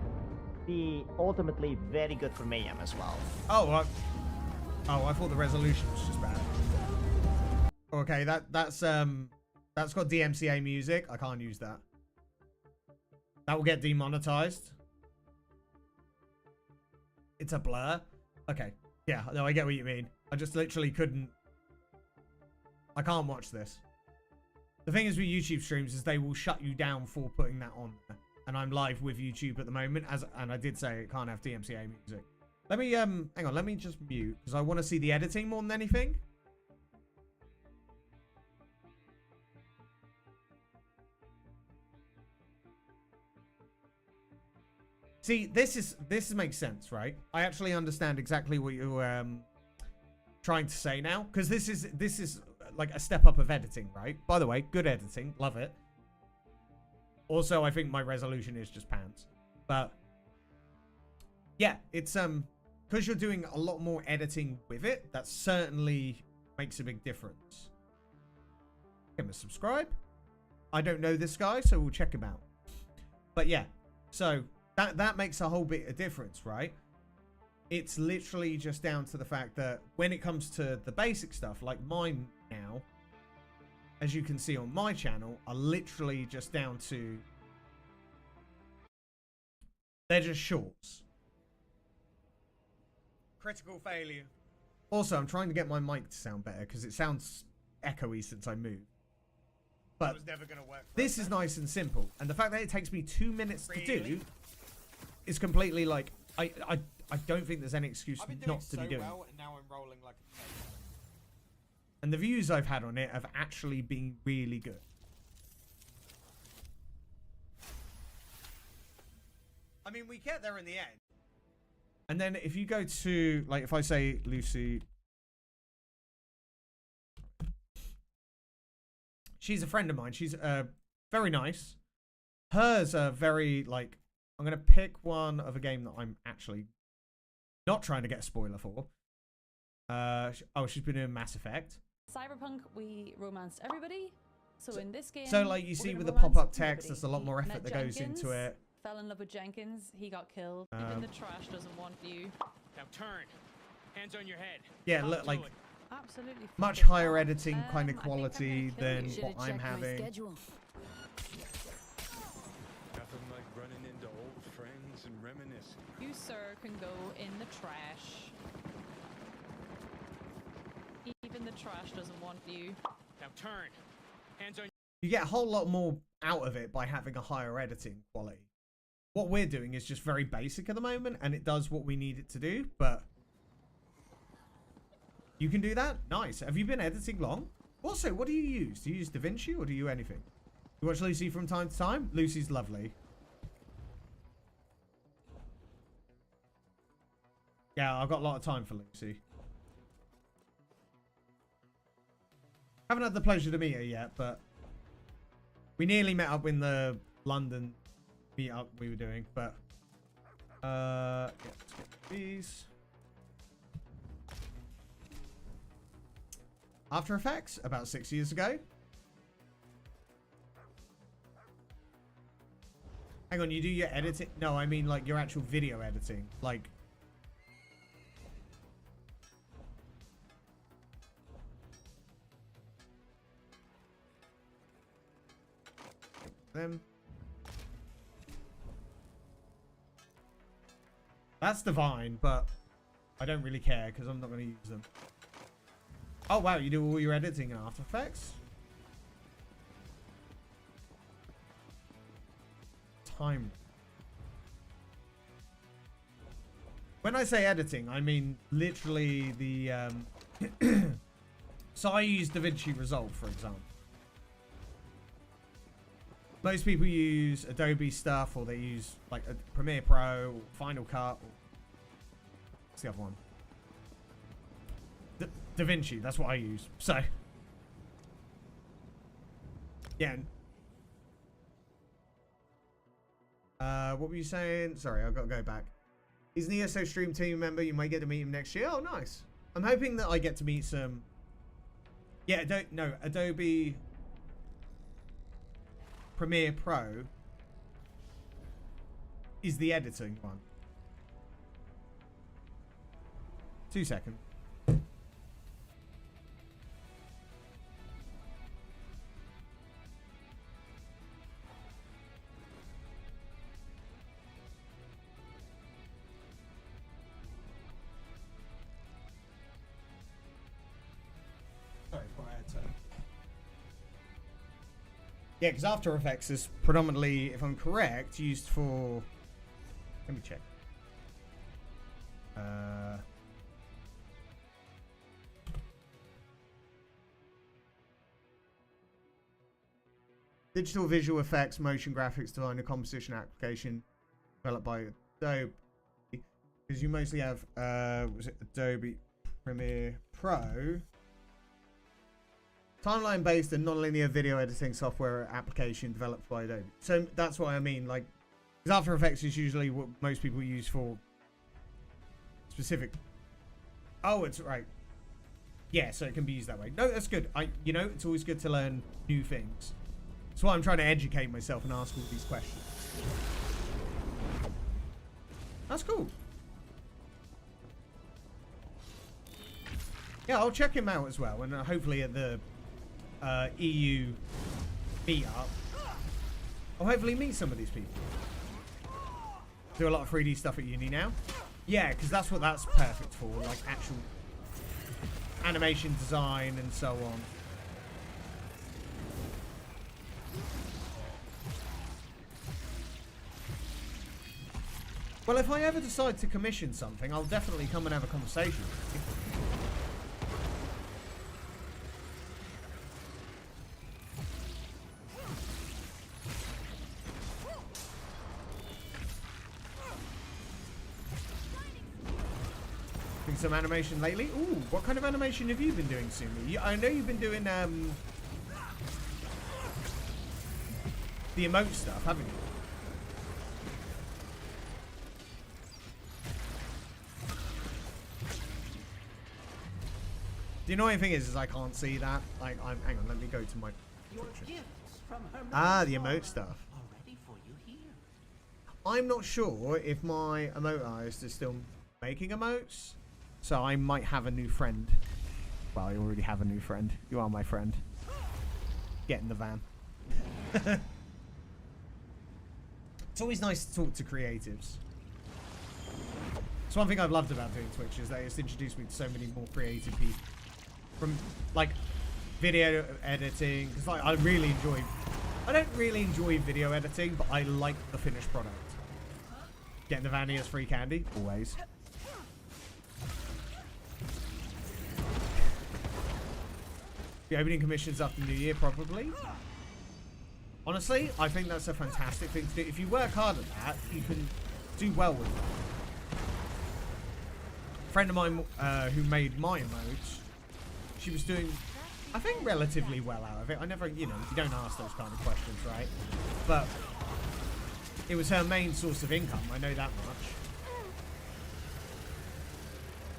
be ultimately very good for Mayhem as well. Oh, I thought the resolution was just bad. Okay, that's got DMCA music. I can't use that. That will get demonetized. It's a blur. Okay, yeah, no, I get what you mean. I just literally couldn't. I can't watch this. The thing is with YouTube streams is they will shut you down for putting that on there. And I'm live with YouTube at the moment, and I did say it can't have DMCA music. Let me hang on, let me just mute because I want to see the editing more than anything. See, this makes sense, right? I actually understand exactly what you're trying to say now, because this is like a step up of editing, right? By the way, good editing, love it. Also, I think my resolution is just pants, but yeah, it's because you're doing a lot more editing with it. That certainly makes a big difference. Give him a subscribe. I don't know this guy, so we'll check him out. But yeah, so that makes a whole bit of difference, right? It's literally just down to the fact that when it comes to the basic stuff, like mine now, as you can see on my channel, are literally just down to... They're just shorts. Critical failure. Also, I'm trying to get my mic to sound better because it sounds echoey since I moved. But was never gonna work. This is nice and simple, and the fact that it takes me 2 minutes to do is completely like I don't think there's any excuse not to be doing. Well, and now I'm rolling like a tank. And the views I've had on it have actually been really good. I mean, we get there in the end. And then if you go to, like, if I say Lucy, she's a friend of mine. She's very nice. Hers are very, like, I'm going to pick one of a game that I'm actually not trying to get a spoiler for. Oh, she's been doing Mass Effect. Cyberpunk, we romanced everybody. So in this game, so like you see we're with the gonna pop-up romance text, everybody. there's a lot more effort Met that goes Jenkins, into it. Fell in love with Jenkins. He got killed. Even the trash doesn't want you. Now turn. Hands on your head. Yeah, look, like Absolutely. much fucking higher wrong. editing kind of I think I'm gonna quality kill than you. what I'm having. Nothing like running into old friends and reminiscing. You, sir, can go in the trash. Even the trash doesn't want you. Now turn. Hands on. You get a whole lot more out of it by having a higher editing quality. What we're doing is just very basic at the moment, and it does what we need it to do, but you can do that? Nice. Have you been editing long? Also, what do you use? Do you use DaVinci or do you anything? You watch Lucy from time to time? Lucy's lovely. Yeah, I've got a lot of time for Lucy. Haven't had the pleasure to meet her yet, but we nearly met up in the London meetup we were doing, but yeah, let's get these. After Effects, about 6 years ago. Hang on, you do your editing? No, I mean like your actual video editing. Like, them. That's divine, but I don't really care because I'm not going to use them. Oh wow, you do all your editing in After Effects? Time. When I say editing, I mean literally the so I use DaVinci Resolve, for example. Most people use Adobe stuff, or they use like a Premiere Pro or Final Cut. Or, what's the other one? DaVinci, that's what I use. So, yeah. What were you saying? Sorry, I've got to go back. He's an ESO stream team member. You might get to meet him next year. Oh, nice. I'm hoping that I get to meet some. Yeah, Adobe Premiere Pro is the editing one. 2 seconds. Sorry, yeah, because After Effects is predominantly, if I'm correct, used for... Let me check. Digital visual effects, motion graphics, design a composition application developed by Adobe. Because you mostly have, was it Adobe Premiere Pro? Timeline-based and non-linear video editing software application developed by Adobe. So that's what I mean. Like, because After Effects is usually what most people use for specific. Oh, it's right. Yeah, so it can be used that way. No, that's good. You know, it's always good to learn new things. That's why I'm trying to educate myself and ask all these questions. That's cool. Yeah, I'll check him out as well, and hopefully at the EU meetup, I'll hopefully meet some of these people. Do a lot of 3D stuff at uni now. Yeah, because that's what that's perfect for, like actual animation design and so on. Well, if I ever decide to commission something, I'll definitely come and have a conversation with you. Doing some animation lately? Ooh, what kind of animation have you been doing, Sumi? I know you've been doing the emote stuff, haven't you? The annoying thing is I can't see that. Like, hang on, let me go to my. Ah, the emote stuff. I'm not sure if my emote artist is still making emotes, so I might have a new friend. Well, I already have a new friend. You are my friend. Get in the van. It's always nice to talk to creatives. It's one thing I've loved about doing Twitch is that it's introduced me to so many more creative people. From like video editing, because like I don't really enjoy video editing, but I like the finished product. Getting the van as free candy, always. The opening commissions after New Year, probably. Honestly, I think that's a fantastic thing to do. If you work hard at that, you can do well with it. A friend of mine who made my emotes, she was doing, I think, relatively well out of it. I never, you know, you don't ask those kind of questions, right? But it was her main source of income. I know that much.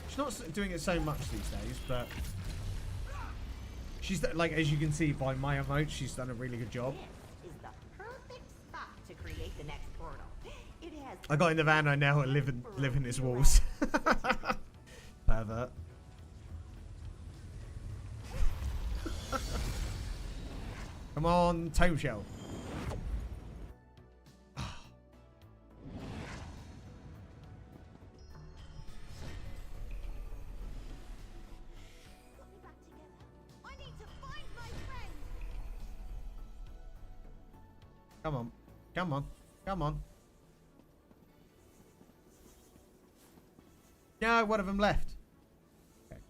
She's not doing it so much these days, but she's, like, as you can see by my emotes, she's done a really good job. This is the perfect spot to create the next portal. It has I got in the van, I now live in his walls. Pervert. Come on, Tome Shell. Come on. Come on. Come on. No, one of them left. Okay.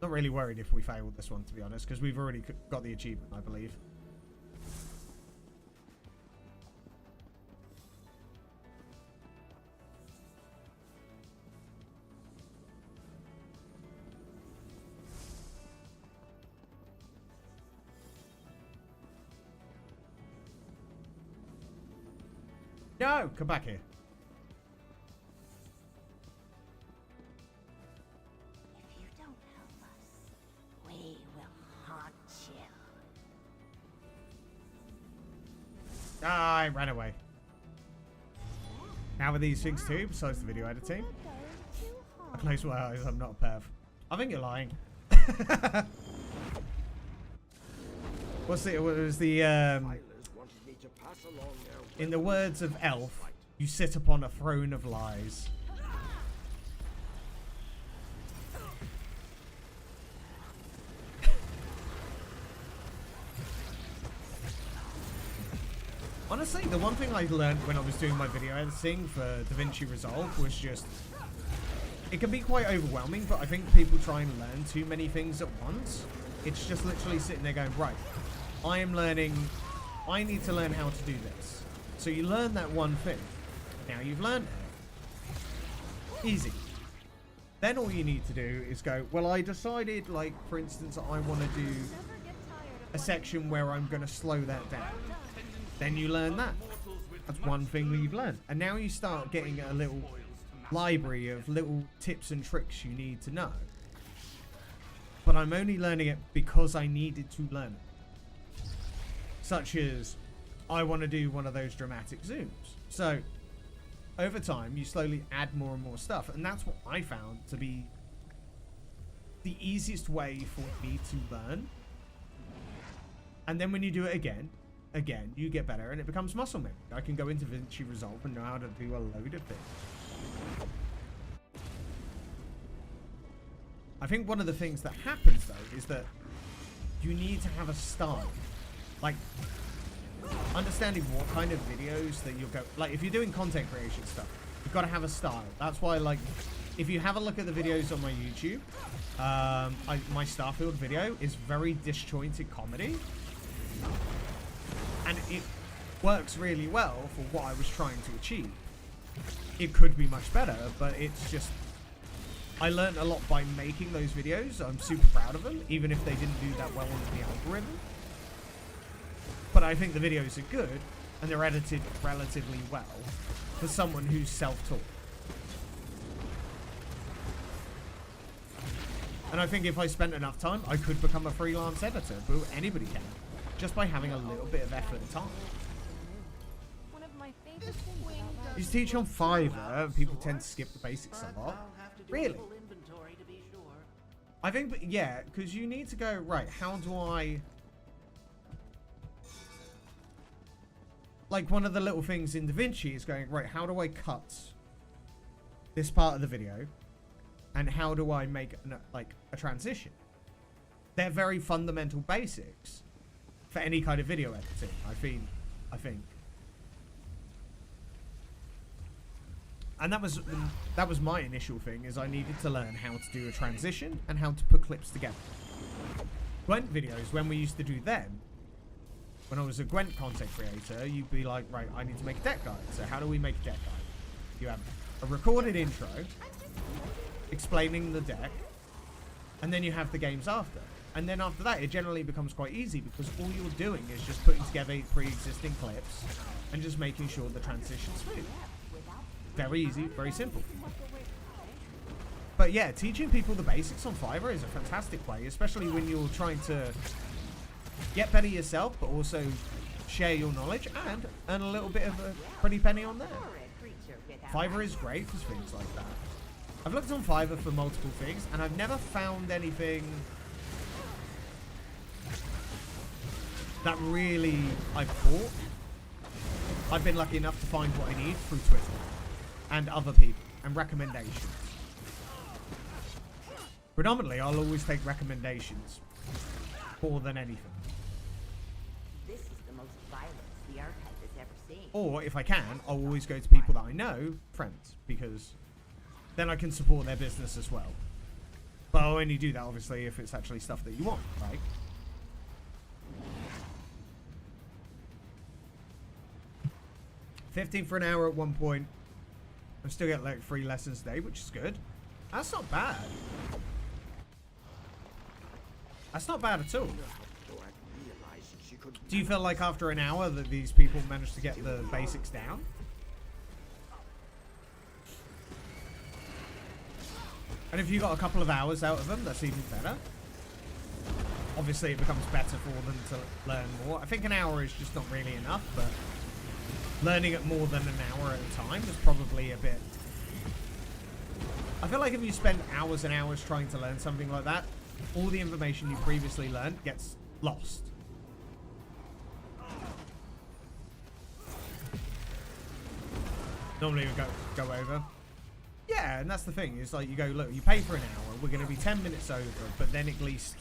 Not really worried if we fail this one, to be honest, because we've already got the achievement, I believe. No, come back here. If you don't help us, we will haunt you. Ah, I ran away. Now with these things too, besides the video editing. I close my eyes, I'm not a perv. I think you're lying. What was the in the words of Elf, you sit upon a throne of lies. Honestly, the one thing I learned when I was doing my video editing for DaVinci Resolve was just, it can be quite overwhelming, but I think people try and learn too many things at once. It's just literally sitting there going, right, I need to learn how to do this. So you learn that one thing. Now you've learned it. Easy. Then all you need to do is go, well, I decided, like, for instance, I want to do a section where I'm going to slow that down. Then you learn that. That's one thing that you've learned. And now you start getting a little library of little tips and tricks you need to know. But I'm only learning it because I needed to learn it. Such as, I want to do one of those dramatic zooms. So, over time, you slowly add more and more stuff. And that's what I found to be the easiest way for me to learn. And then when you do it again, you get better and it becomes muscle memory. I can go into DaVinci Resolve and know how to do a load of things. I think one of the things that happens though is that you need to have a style. Like, understanding what kind of videos that you'll go, like if you're doing content creation stuff, you've got to have a style. That's why, like, if you have a look at the videos on my YouTube, my Starfield video is very disjointed comedy, and it works really well for what I was trying to achieve. It could be much better, but it's just, I learned a lot by making those videos. I'm super proud of them, even if they didn't do that well on the algorithm. But I think the videos are good, and they're edited relatively well for someone who's self-taught. And I think if I spent enough time, I could become a freelance editor, but anybody can, just by having a little bit of effort and time. One of my favorite things about You teach on Fiverr, and people tend to skip the basics a lot. Really? I think, yeah, because you need to go, right, how do I... Like, one of the little things in DaVinci is going, right, how do I cut this part of the video? And how do I make, like, a transition? They're very fundamental basics for any kind of video editing, I think. And that was my initial thing, is I needed to learn how to do a transition and how to put clips together. Gwent videos, when we used to do them, when I was a Gwent content creator, you'd be like, right, I need to make a deck guide. So how do we make a deck guide? You have a recorded intro explaining the deck, and then you have the games after. And then after that, it generally becomes quite easy because all you're doing is just putting together pre-existing clips and just making sure the transition's smooth. Very easy, very simple. But yeah, teaching people the basics on Fiverr is a fantastic way, especially when you're trying to get better yourself, but also share your knowledge and earn a little bit of a pretty penny on there. Fiverr is great for things like that. I've looked on Fiverr for multiple things, and I've never found anything that really I've bought. I've been lucky enough to find what I need through Twitter and other people and recommendations. Predominantly, I'll always take recommendations more than anything. This is the most violence the archive has ever seen. Or if I can, I'll always go to people that I know, friends, because then I can support their business as well. But I'll only do that, obviously, if it's actually stuff that you want, right? $15 for an hour at one point. I still get like 3 lessons a day, which is good. That's not bad. That's not bad at all. Do you feel like after an hour that these people managed to get the basics down? And if you got a couple of hours out of them, that's even better. Obviously, it becomes better for them to learn more. I think an hour is just not really enough, but learning it more than an hour at a time is probably a bit... I feel like if you spend hours and hours trying to learn something like that, all the information you previously learned gets lost. Normally we go over. Yeah, and that's the thing. It's like you go, look, you pay for an hour, we're going to be 10 minutes over, but then at least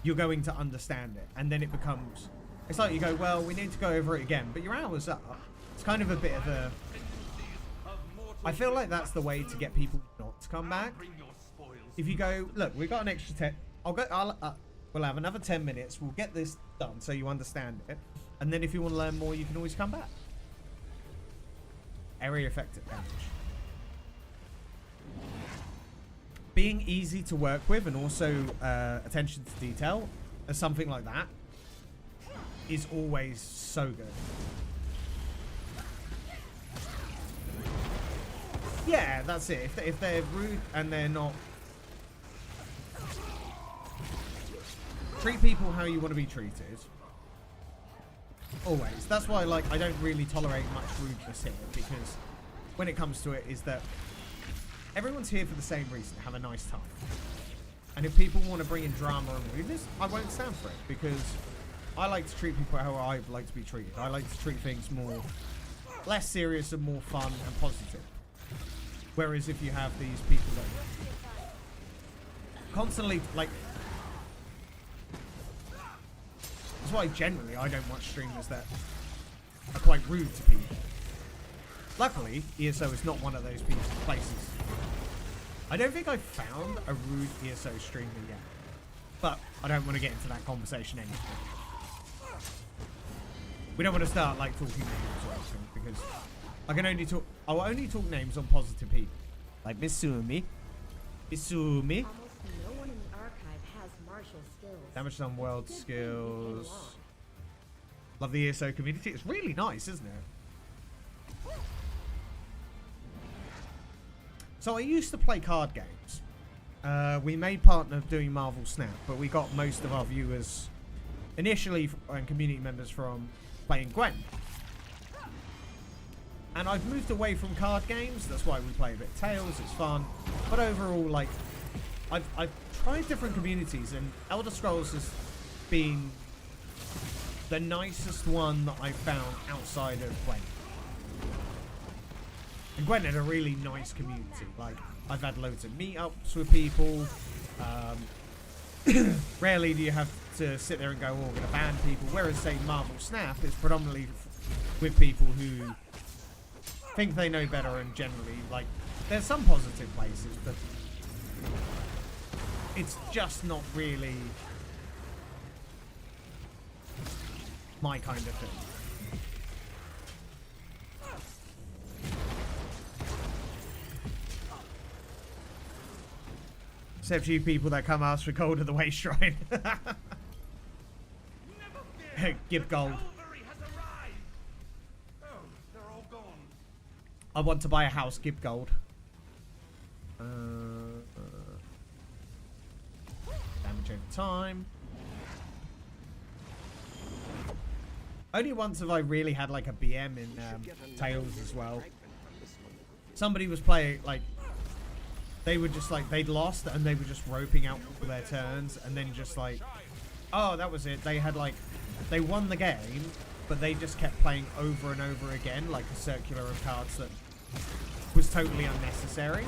you're going to understand it. And then it becomes... It's like you go, well, we need to go over it again, but your hour's up. It's kind of a bit of a... I feel like that's the way to get people not to come back. If you go, look, we've got an extra 10... we'll have another 10 minutes. We'll get this done so you understand it. And then if you want to learn more, you can always come back. Area effective damage. Being easy to work with and also attention to detail, or something like that, is always so good. Yeah, that's it. If they're rude and they're not... Treat people how you want to be treated. Always. That's why, like, I don't really tolerate much rudeness here, because when it comes to it is that everyone's here for the same reason, have a nice time. And if people want to bring in drama and rudeness, I won't stand for it, because I like to treat people how I like to be treated. I like to treat things more, less serious and more fun and positive. Whereas if you have these people that constantly, like, that's why generally I don't watch streamers that are quite rude to people. Luckily, ESO is not one of those places. I don't think I've found a rude ESO streamer yet. But I don't want to get into that conversation anymore. We don't want to start like talking names or anything because I'll only talk names on positive people. Like Misumi. Misumi. Almost no one in the archive has martial skills. Damage done world skills. Love the ESO community. It's really nice, isn't it? So I used to play card games. We made partner doing Marvel Snap, but we got most of our viewers initially and community members from playing Gwen. And I've moved away from card games. That's why we play a bit of Tales. It's fun. But overall, like, I've tried different communities, and Elder Scrolls has been the nicest one that I've found outside of Gwen. And Gwen had a really nice community. Like, I've had loads of meetups with people. Rarely do you have to sit there and go, oh, we're going to ban people. Whereas, say, Marvel Snap is predominantly with people who think they know better, and generally, like, there's some positive places, but it's just not really my kind of thing. Except you people that come ask for gold at the Waste Shrine. Give gold. I want to buy a house, give gold. Damage over time. Only once have I really had like a BM in Tales as well. Somebody was playing, like, they were just like, they'd lost and they were just roping out for their turns, and then just like, oh, that was it. They had like, they won the game, but they just kept playing over and over again, like a circular of cards that was totally unnecessary.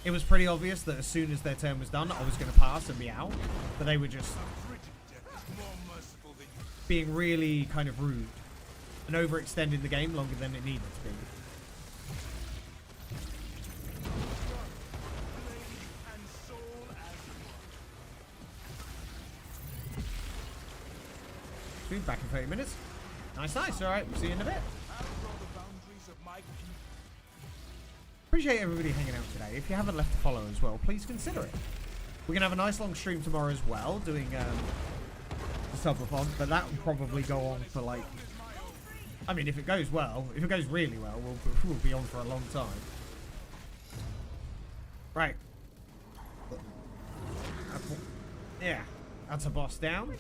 It was pretty obvious that as soon as their turn was done, I was going to pass and be out, but they were just being really kind of rude and overextending the game longer than it needed to be. Be back in 30 minutes. Nice, nice. All right, we'll see you in a bit. Appreciate everybody hanging out today. If you haven't left a follow as well, please consider it. We're going to have a nice long stream tomorrow as well, doing the subathon, but that will probably go on for like, I mean, if it goes well, if it goes really well, we'll be on for a long time. Right. Yeah, that's a boss down.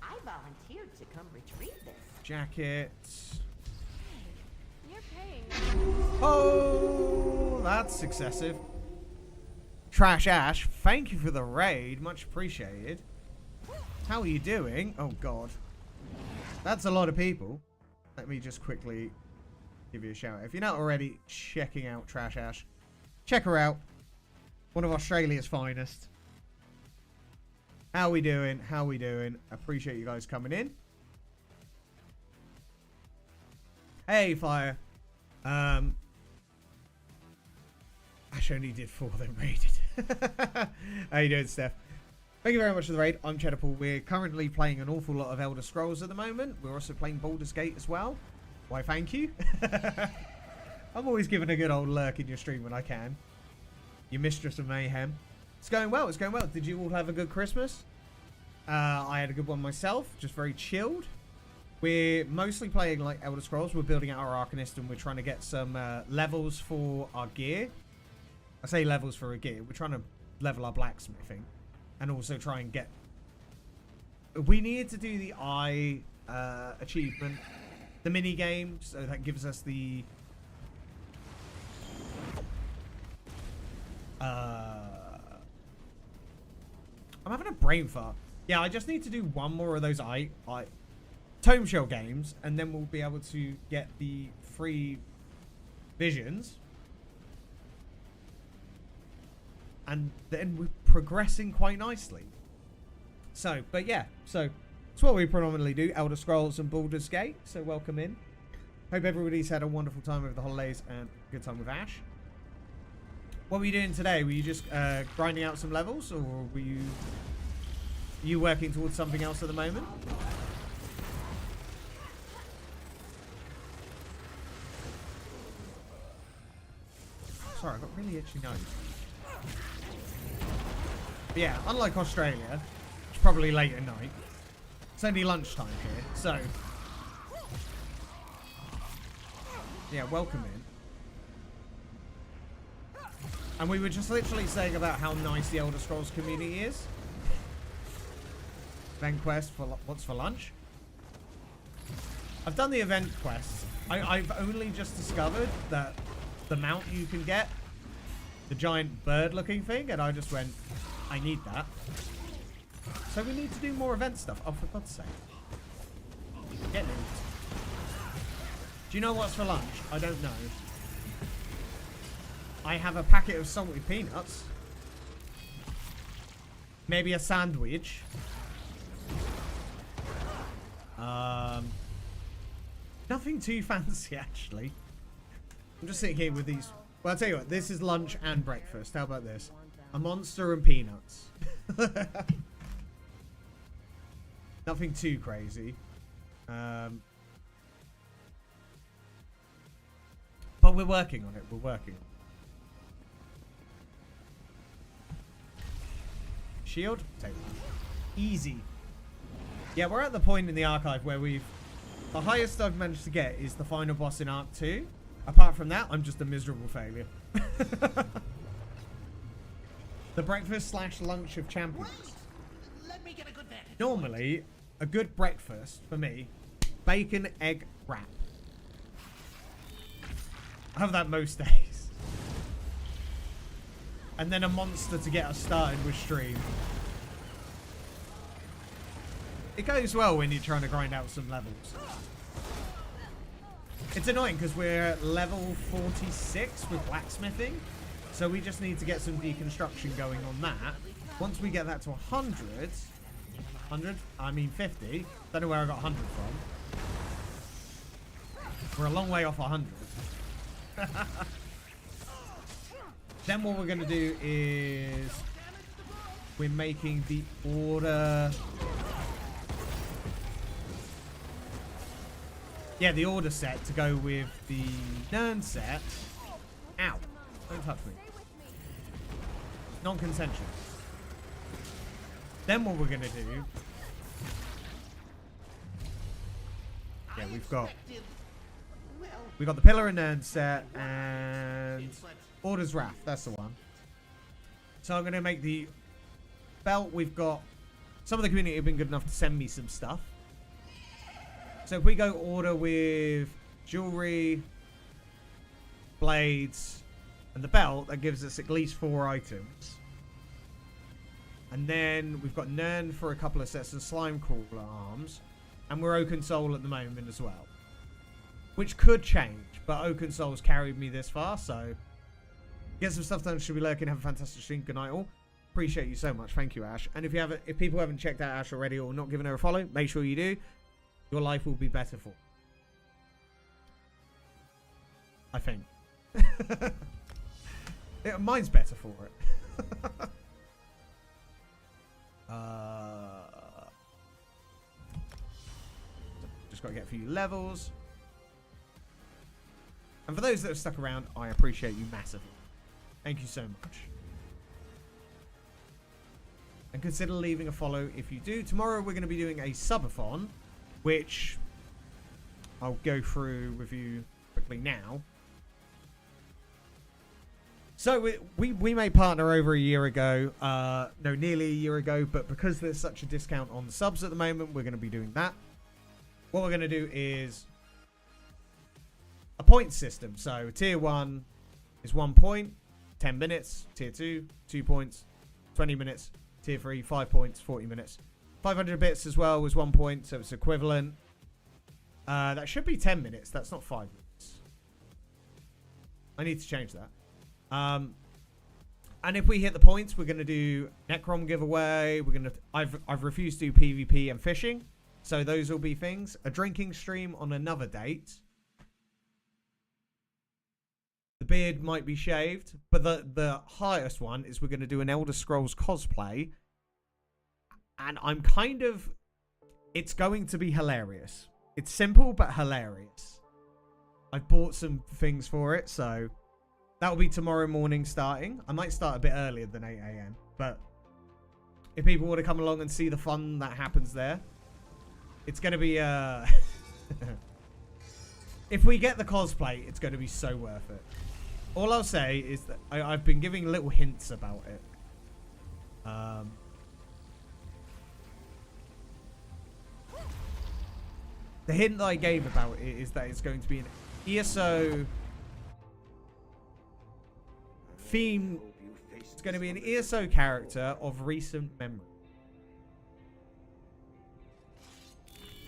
I volunteered to come retrieve this. Jacket. You're paying. Oh, that's excessive. Trash Ash, thank you for the raid. Much appreciated. How are you doing? Oh, God. That's a lot of people. Let me just quickly give you a shout. If you're not already checking out Trash Ash, check her out. One of Australia's finest. How we doing? How we doing? Appreciate you guys coming in. Hey, Fire. Ash only did 4, then raided. How you doing, Steph? Thank you very much for the raid. I'm Cheddar-Paul. We're currently playing an awful lot of Elder Scrolls at the moment. We're also playing Baldur's Gate as well. Why, thank you. I'm always giving a good old lurk in your stream when I can. Your mistress of mayhem. It's going well. It's going well. Did you all have a good Christmas? I had a good one myself. Just very chilled. We're mostly playing like Elder Scrolls. We're building out our Arcanist, and we're trying to get some levels for our gear. I say levels for our gear. We're trying to level our blacksmithing, and also try and get. We needed to do the eye achievement, the mini game, so that gives us the. I'm having a brain fart. Yeah, I just need to do one more of those Tome Shell games, and then we'll be able to get the free visions. And then we're progressing quite nicely. So, but yeah, so it's what we predominantly do, Elder Scrolls and Baldur's Gate. So welcome in. Hope everybody's had a wonderful time over the holidays and a good time with Ash. What were you doing today? Were you just grinding out some levels, or were you working towards something else at the moment? Sorry, I got really itchy nose. But yeah, unlike Australia, it's probably late at night. It's only lunchtime here, so yeah, welcome in. And we were just literally saying about how nice the Elder Scrolls community is. Event quest for what's for lunch? I've done the event quests. I've only just discovered that the mount you can get, the giant bird-looking thing, and I just went, I need that. So we need to do more event stuff. Oh, for God's sake. Get loot. Do you know what's for lunch? I don't know. I have a packet of salted peanuts. Maybe a sandwich. Nothing too fancy, actually. I'm just sitting here with these. Well, I'll tell you what. This is lunch and breakfast. How about this? A monster and peanuts. Nothing too crazy. But we're working on it. We're working on it. Shield? Take that. Easy. Yeah, we're at the point in the archive where we've... The highest I've managed to get is the final boss in Arc 2. Apart from that, I'm just a miserable failure. The breakfast / lunch of champions. Let me get a good vantage. Normally, a good breakfast for me, bacon, egg, wrap. I have that most days. And then a monster to get us started with stream. It goes well when you're trying to grind out some levels. It's annoying because we're level 46 with blacksmithing. So we just need to get some deconstruction going on that. Once we get that to 100... 100? I mean 50. Don't know where I got 100 from. We're a long way off 100. Then what we're going to do is... We're making the order... Yeah, the order set to go with the Nern set. Ow. Don't touch me. Non-consensual. Then what we're going to do... Yeah, we've got the Pillar and Nern set and Order's Wrath. That's the one. So I'm going to make the belt. We've got... Some of the community have been good enough to send me some stuff. So if we go order with jewelry, blades, and the belt, that gives us at least 4 items. And then we've got Nern for a couple of sets of slime crawler arms. And we're Oaken Soul at the moment as well. Which could change, but Oaken Soul's carried me this far, so... Get some stuff done, should be lurking, have a fantastic stream. Good night all. Appreciate you so much, thank you Ash. And if people haven't checked out Ash already or not given her a follow, make sure you do. Your life will be better for. I think. Yeah, mine's better for it. Just got to get a few levels. And for those that have stuck around, I appreciate you massively. Thank you so much. And consider leaving a follow if you do. Tomorrow we're going to be doing a subathon, which I'll go through with you quickly now. So we made partner over a year ago, no, nearly a year ago, but because there's such a discount on subs at the moment, we're going to be doing that. What we're going to do is a point system. So tier 1 is 1 point, 10 minutes. Tier 2, 2 points, 20 minutes. Tier 3, 5 points, 40 minutes. 500 bits as well was 1 point, so it's equivalent. That should be 10 minutes. That's not 5 minutes. I need to change that. And if we hit the points, we're going to do Necrom giveaway. We're going to... I've refused to do PvP and fishing. So those will be things. A drinking stream on another date. The beard might be shaved. But the highest one is we're going to do an Elder Scrolls cosplay. And I'm kind of... It's going to be hilarious. It's simple, but hilarious. I've bought some things for it, so... That'll be tomorrow morning starting. I might start a bit earlier than 8 AM. But if people want to come along and see the fun that happens there, it's going to be... If we get the cosplay, it's going to be so worth it. All I'll say is that I've been giving little hints about it. The hint that I gave about it is that it's going to be an ESO... theme. It's going to be an ESO character of recent memory.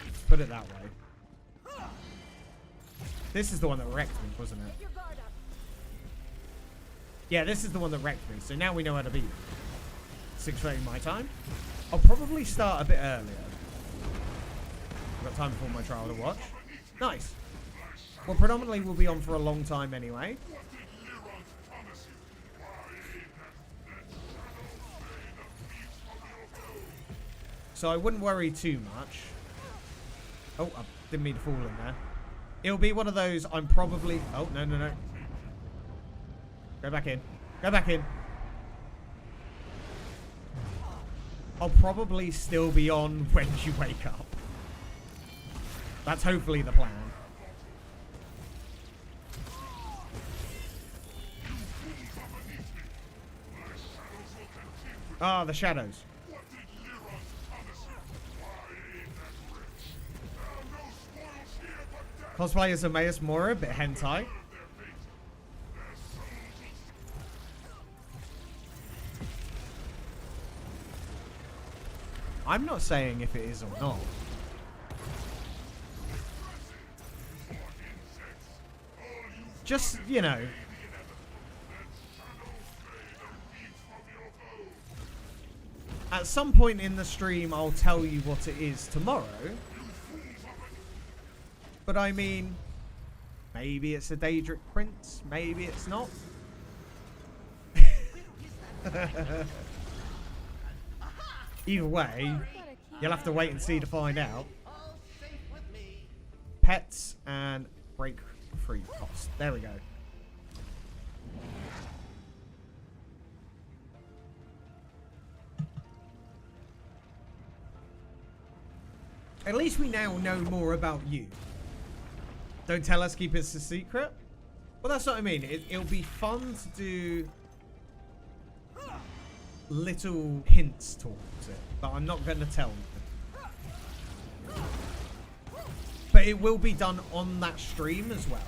Let's put it that way. This is the one that wrecked me, wasn't it? Yeah, this is the one that wrecked me. So now we know how to beat it. 6:30 my time. I'll probably start a bit earlier. I've got time before my trial to watch. Nice. Well, predominantly we'll be on for a long time anyway. So I wouldn't worry too much. Oh, I didn't mean to fall in there. It'll be one of those, I'm probably... Oh, no, no, no. Go back in. Go back in. I'll probably still be on when you wake up. That's hopefully the plan. Ah, the shadows. Cosplay as Emmaus Mora, a bit hentai. I'm not saying if it is or not. Just, you know. At some point in the stream, I'll tell you what it is tomorrow. But I mean, maybe it's a Daedric Prince, maybe it's not. Either way, you'll have to wait and see to find out. Pets and break free cost. There we go. At least we now know more about you. Don't tell us, keep it a secret. Well, that's what I mean. It'll be fun to do little hints towards it, but I'm not going to tell you. But it will be done on that stream as well.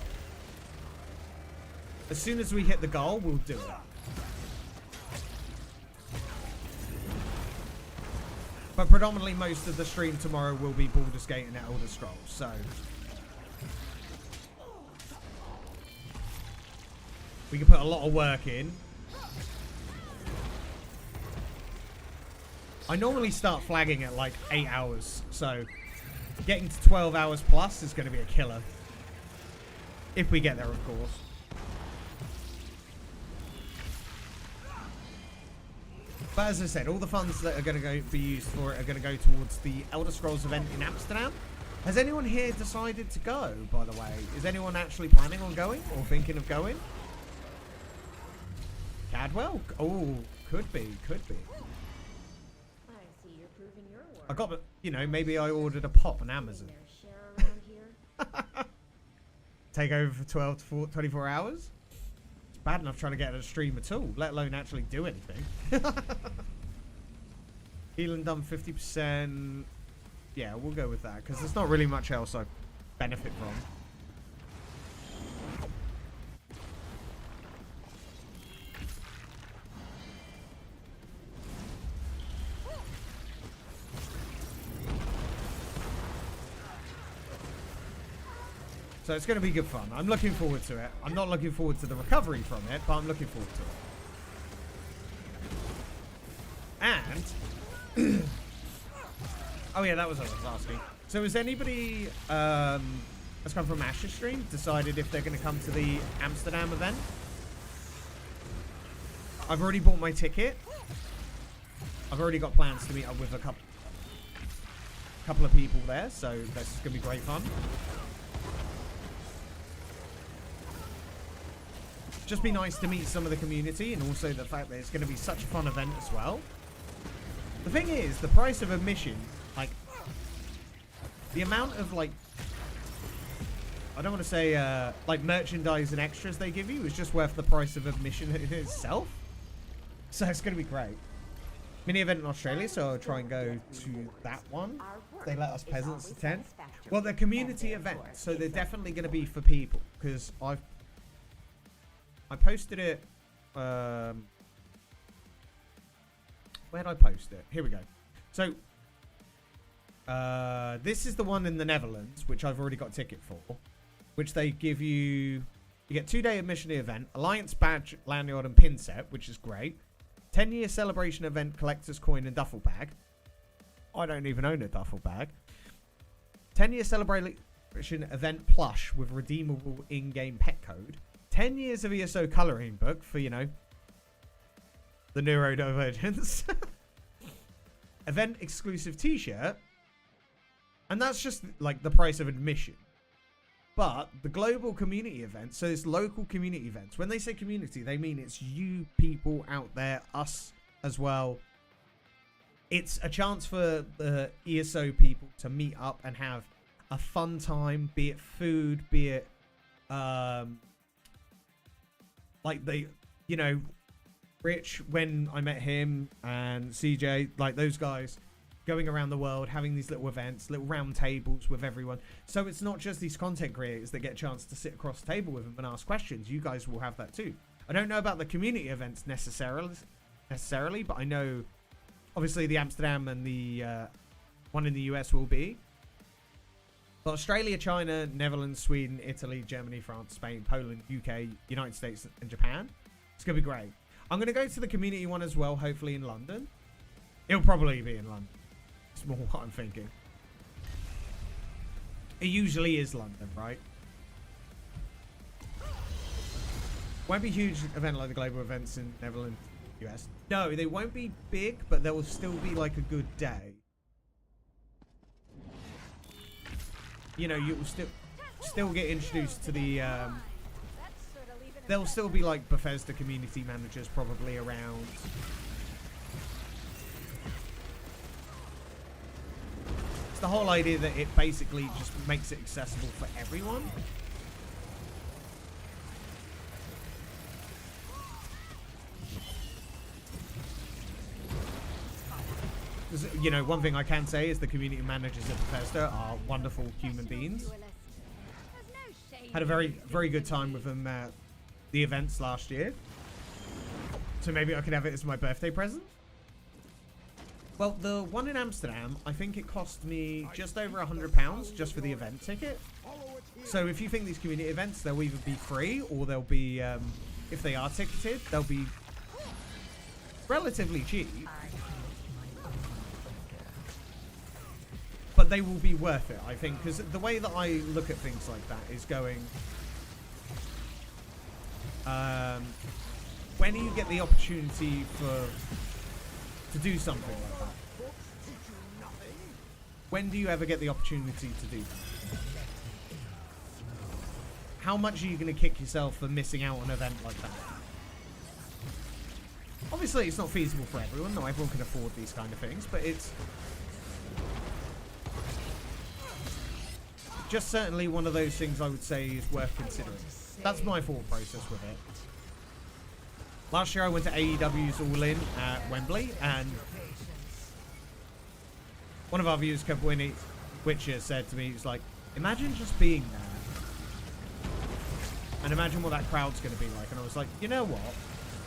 As soon as we hit the goal, we'll do it. But predominantly most of the stream tomorrow will be Baldur's Gate and Elder Scrolls, so... we can put a lot of work in. I normally start flagging at like 8 hours, so getting to 12 hours plus is going to be a killer. If we get there, of course. But as I said, all the funds that are going to be used for it are going to go towards the Elder Scrolls event in Amsterdam. Has anyone here decided to go, by the way? Is anyone actually planning on going or thinking of going? Cadwell? Oh, could be, could be. I see you're proving your worth. I got, you know, maybe I ordered a pop on Amazon. Take over for 12 to 24 hours? It's bad enough trying to get a stream at all, let alone actually do anything. Healing done 50%. Yeah, we'll go with that, because there's not really much else I benefit from. So it's going to be good fun. I'm looking forward to it. I'm not looking forward to the recovery from it, but I'm looking forward to it. And oh yeah, that was what I was asking. So has anybody that's come from Ash's stream decided if they're going to come to the Amsterdam event? I've already bought my ticket. I've already got plans to meet up with a couple of people there, so this is going to be great fun. Just be nice to meet some of the community, and also the fact that it's going to be such a fun event as well. The thing is, the price of admission, like, the amount of, like, I don't want to say, like, merchandise and extras they give you is just worth the price of admission in itself. So it's going to be great. Mini event in Australia, so I'll try and go to that one. They let us peasants attend. Well, they're community events, so they're definitely going to be for people, because I posted it. Where did I post it? Here we go. So this is the one in the Netherlands, which I've already got a ticket for, which they give you. You get 2-day admission to the event, Alliance badge, lanyard, and pin set, which is great. 10-year celebration event, collector's coin and duffel bag. I don't even own a duffel bag. 10-year celebration event plush with redeemable in-game pet code. 10 years of ESO coloring book for, you know, the neurodivergence. Event exclusive t-shirt. And that's just like the price of admission. But the global community event, so it's local community events. When they say community, they mean it's you people out there, us as well. It's a chance for the ESO people to meet up and have a fun time, be it food, be it like they, you know, Rich, when I met him, and CJ, like those guys going around the world, having these little events, little round tables with everyone. So it's not just these content creators that get a chance to sit across the table with them and ask questions. You guys will have that too. I don't know about the community events necessarily, but I know obviously the Amsterdam and the one in the US will be. But Australia, China, Netherlands, Sweden, Italy, Germany, France, Spain, Poland, UK, United States, and Japan. It's going to be great. I'm going to go to the community one as well, hopefully in London. It'll probably be in London. It's more what I'm thinking. It usually is London, right? Won't be a huge event like the global events in Netherlands, US. No, they won't be big, but there will still be like a good day. You know, you will still get introduced to the there'll still be like Bethesda community managers probably around. It's the whole idea that it basically just makes it accessible for everyone. You know, one thing I can say is the community managers at Bethesda are wonderful human beings. Had a very good time with them at the events last year. So maybe I could have it as my birthday present. Well, the one in Amsterdam, I think it cost me just over £100 just for the event ticket. So if you think these community events, they'll either be free or they'll be, if they are ticketed, they'll be relatively cheap. But they will be worth it, I think, because the way that I look at things like that is going, when do you get the opportunity to do something like that? When do you ever get the opportunity to do that? How much are you going to kick yourself for missing out on an event like that? Obviously, it's not feasible for everyone. Not everyone can afford these kind of things, but it's just certainly one of those things I would say is worth considering. That's my thought process with it. Last year I went to AEW's All In at Wembley, and one of our viewers, Witcher, said to me, he was like, imagine just being there. And imagine what that crowd's going to be like. And I was like, you know what?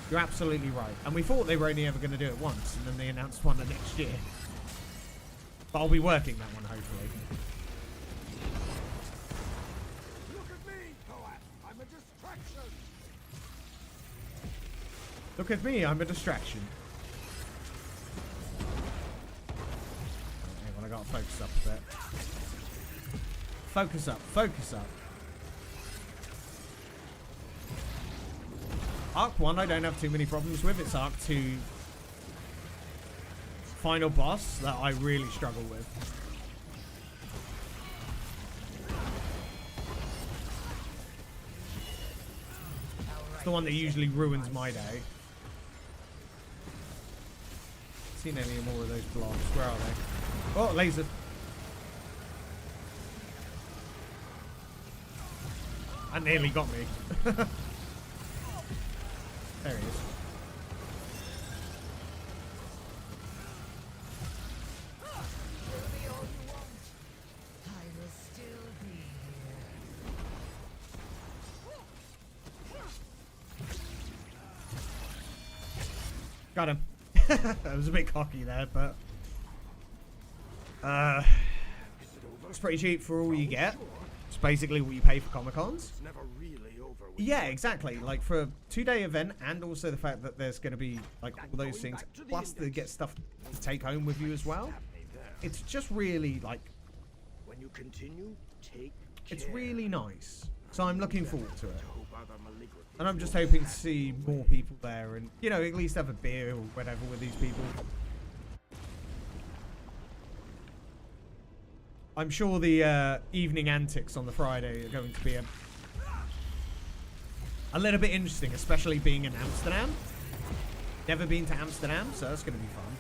You're absolutely right. And we thought they were only ever going to do it once, and then they announced one the next year. But I'll be working that one, hopefully. Look at me, I'm a distraction. Hang on, I gotta focus up a bit. Focus up, focus up. Arc 1 I don't have too many problems with. It's Arc 2 final boss that I really struggle with. It's the one that usually ruins my day. Seen any more of those blobs? Where are they? Oh, laser. That nearly got me. There he is. Got him. That was a bit cocky there, but it's pretty cheap for all you get. It's basically what you pay for Comic-Cons. Yeah, exactly. Like for a 2-day event, and also the fact that there's going to be like all those things, plus to get stuff to take home with you as well. It's just really like, when you continue, it's really nice. So I'm looking forward to it. And I'm just hoping to see more people there and, you know, at least have a beer or whatever with these people. I'm sure the evening antics on the Friday are going to be a little bit interesting, especially being in Amsterdam. Never been to Amsterdam, so that's going to be fun.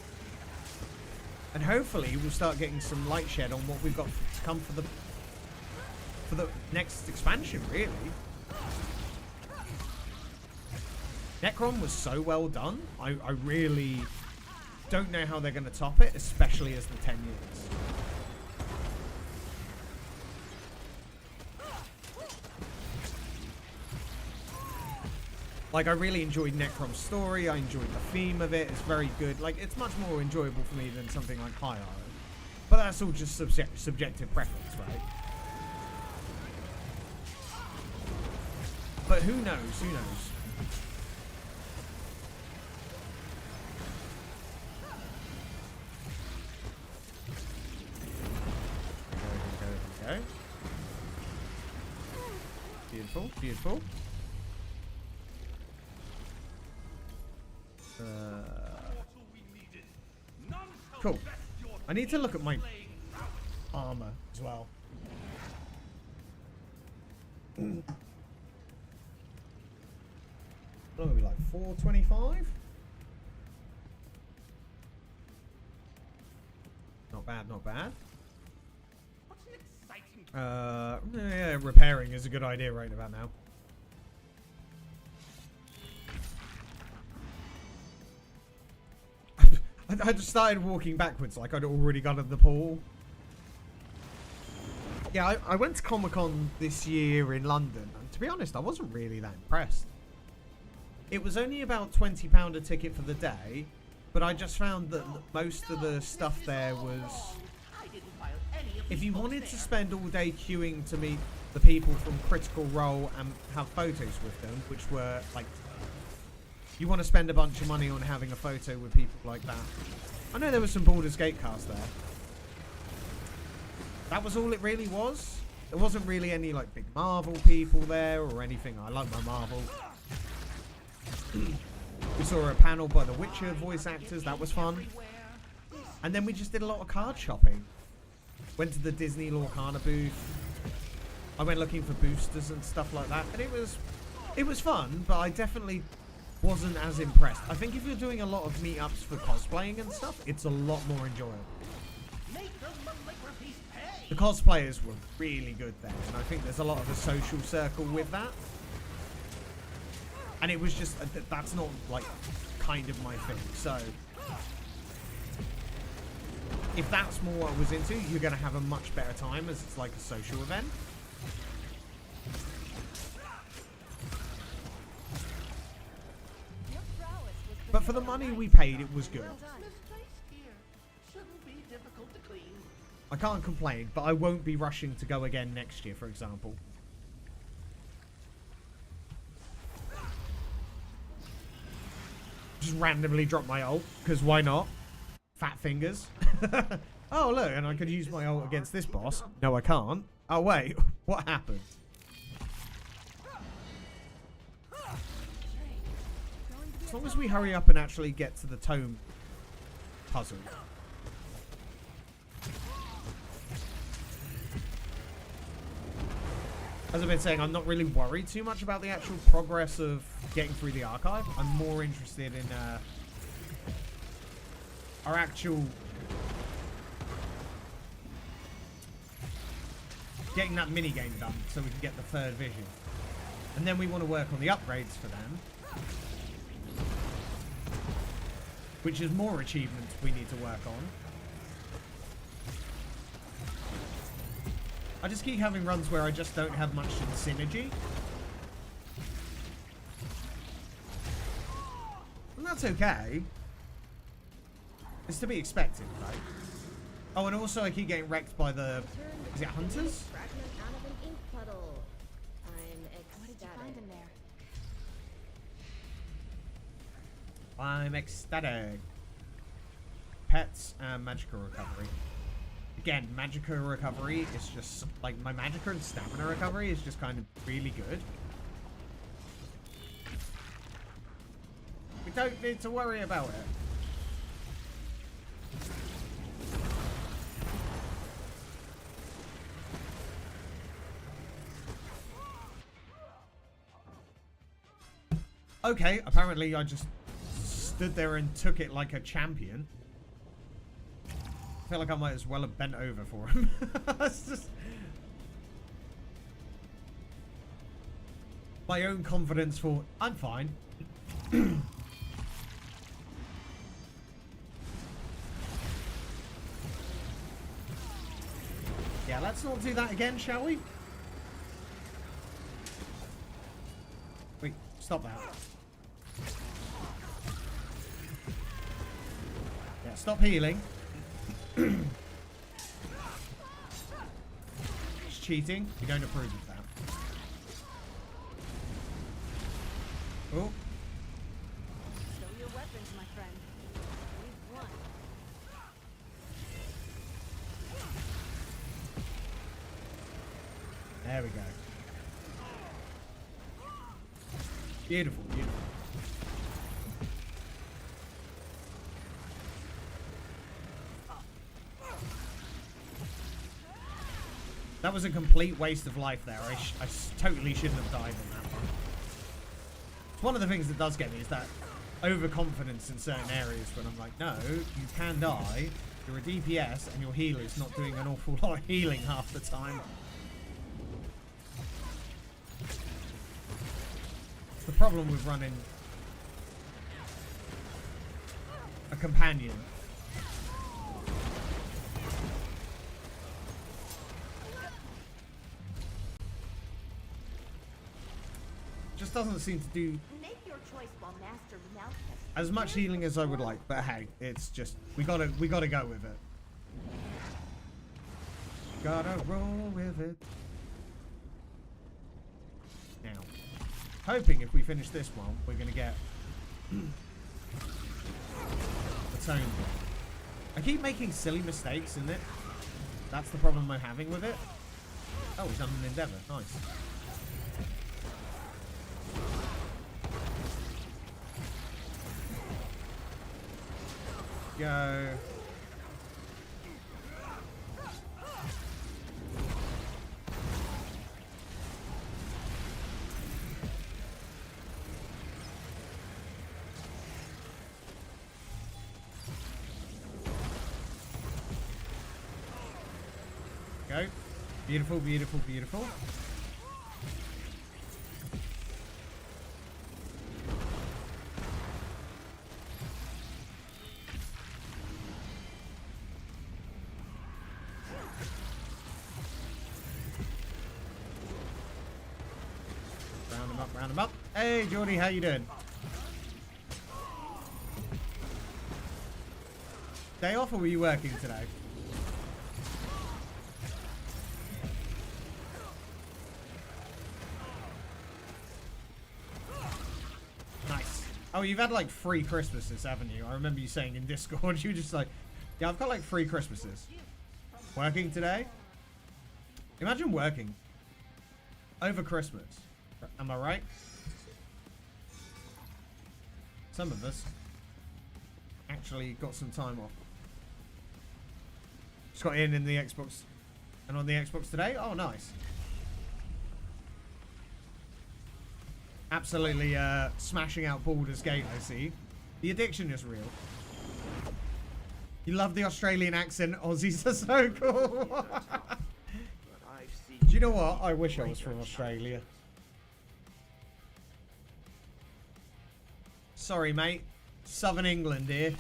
And hopefully we'll start getting some light shed on what we've got to come for the next expansion, really. Necron was so well done. I really don't know how they're going to top it, especially as the 10 years. Like, I really enjoyed Necrom's story. I enjoyed the theme of it. It's very good. Like, it's much more enjoyable for me than something like High Iron. But that's all just subjective preference, right? But who knows? Who knows? Okay. Beautiful, beautiful. Cool. I need to look at my armor as well. What are we like, 425? Not bad, not bad. Yeah, repairing is a good idea right about now. I just started walking backwards like I'd already got at the pool. Yeah, I went to Comic-Con this year in London, and to be honest, I wasn't really that impressed. It was only about £20 a ticket for the day, but I just found that most of the stuff there was... If you wanted to spend all day queuing to meet the people from Critical Role and have photos with them, which were like... You want to spend a bunch of money on having a photo with people like that. I know there was some Baldur's Gate cast there. That was all it really was. There wasn't really any like big Marvel people there or anything. I like my Marvel. We saw a panel by the Witcher voice actors. That was fun. And then we just did a lot of card shopping. Went to the Disney Lorcana booth. I went looking for boosters and stuff like that. And it was fun, but I definitely wasn't as impressed. I think if you're doing a lot of meetups for cosplaying and stuff, it's a lot more enjoyable. The cosplayers were really good there, and I think there's a lot of a social circle with that. And it was just, that's not like kind of my thing. So if that's more what I was into, you're going to have a much better time as it's like a social event. But for the money we paid, it was good. I can't complain, but I won't be rushing to go again next year, for example. Just randomly drop my ult, because why not? Fat fingers. Oh, look, and I could use my ult against this boss. No, I can't. Oh, wait. What happened? As long as we hurry up and actually get to the tome puzzle. As I've been saying, I'm not really worried too much about the actual progress of getting through the archive. I'm more interested in our actual getting that minigame done so we can get the third vision. And then we want to work on the upgrades for them. Which is more achievements we need to work on. I just keep having runs where I just don't have much synergy. And that's okay. It's to be expected, right? Oh, and also I keep getting wrecked by the... Is it hunters? I'm ecstatic. Pets and magical recovery. Again, magical recovery is just like my magical and stamina recovery is just kind of really good. We don't need to worry about it. Okay, apparently I just stood there and took it like a champion. I feel like I might as well have bent over for him. It's just... My own confidence for... I'm fine. Yeah, let's not do that again, shall we? Wait, stop that. Yeah, stop healing. It's cheating. We don't approve of that. Oh. Show your weapons, my friend. We've won. There we go. Beautiful, beautiful. That was a complete waste of life there. I totally shouldn't have died on that one. It's one of the things that does get me is that overconfidence in certain areas when I'm like, no, you can die. You're a DPS and your healer's not doing an awful lot of healing half the time. It's the problem with running a companion. Just doesn't seem to do Make your choice while Master Melchus. as much healing as I would like, but hey, it's just we gotta go with it. Gotta roll with it. Now, hoping if we finish this one, we're gonna get the tone one. I keep making silly mistakes in it. That's the problem I'm having with it. Oh, he's done an endeavor. Nice. Go. Go. Beautiful, beautiful, beautiful. Round him up. Hey, Jordy, how you doing? Day off or were you working today? Nice. Oh, you've had like 3 Christmases, haven't you? I remember you saying in Discord, you were just like, yeah, I've got like 3 Christmases. Working today? Imagine working over Christmas. Am I right? Some of us actually got some time off. Just got in the Xbox. And on the Xbox today? Oh, nice. Absolutely smashing out Baldur's Gate, I see. The addiction is real. You love the Australian accent. Aussies are so cool. Do you know what? I wish I was from Australia. Sorry, mate. Southern England here.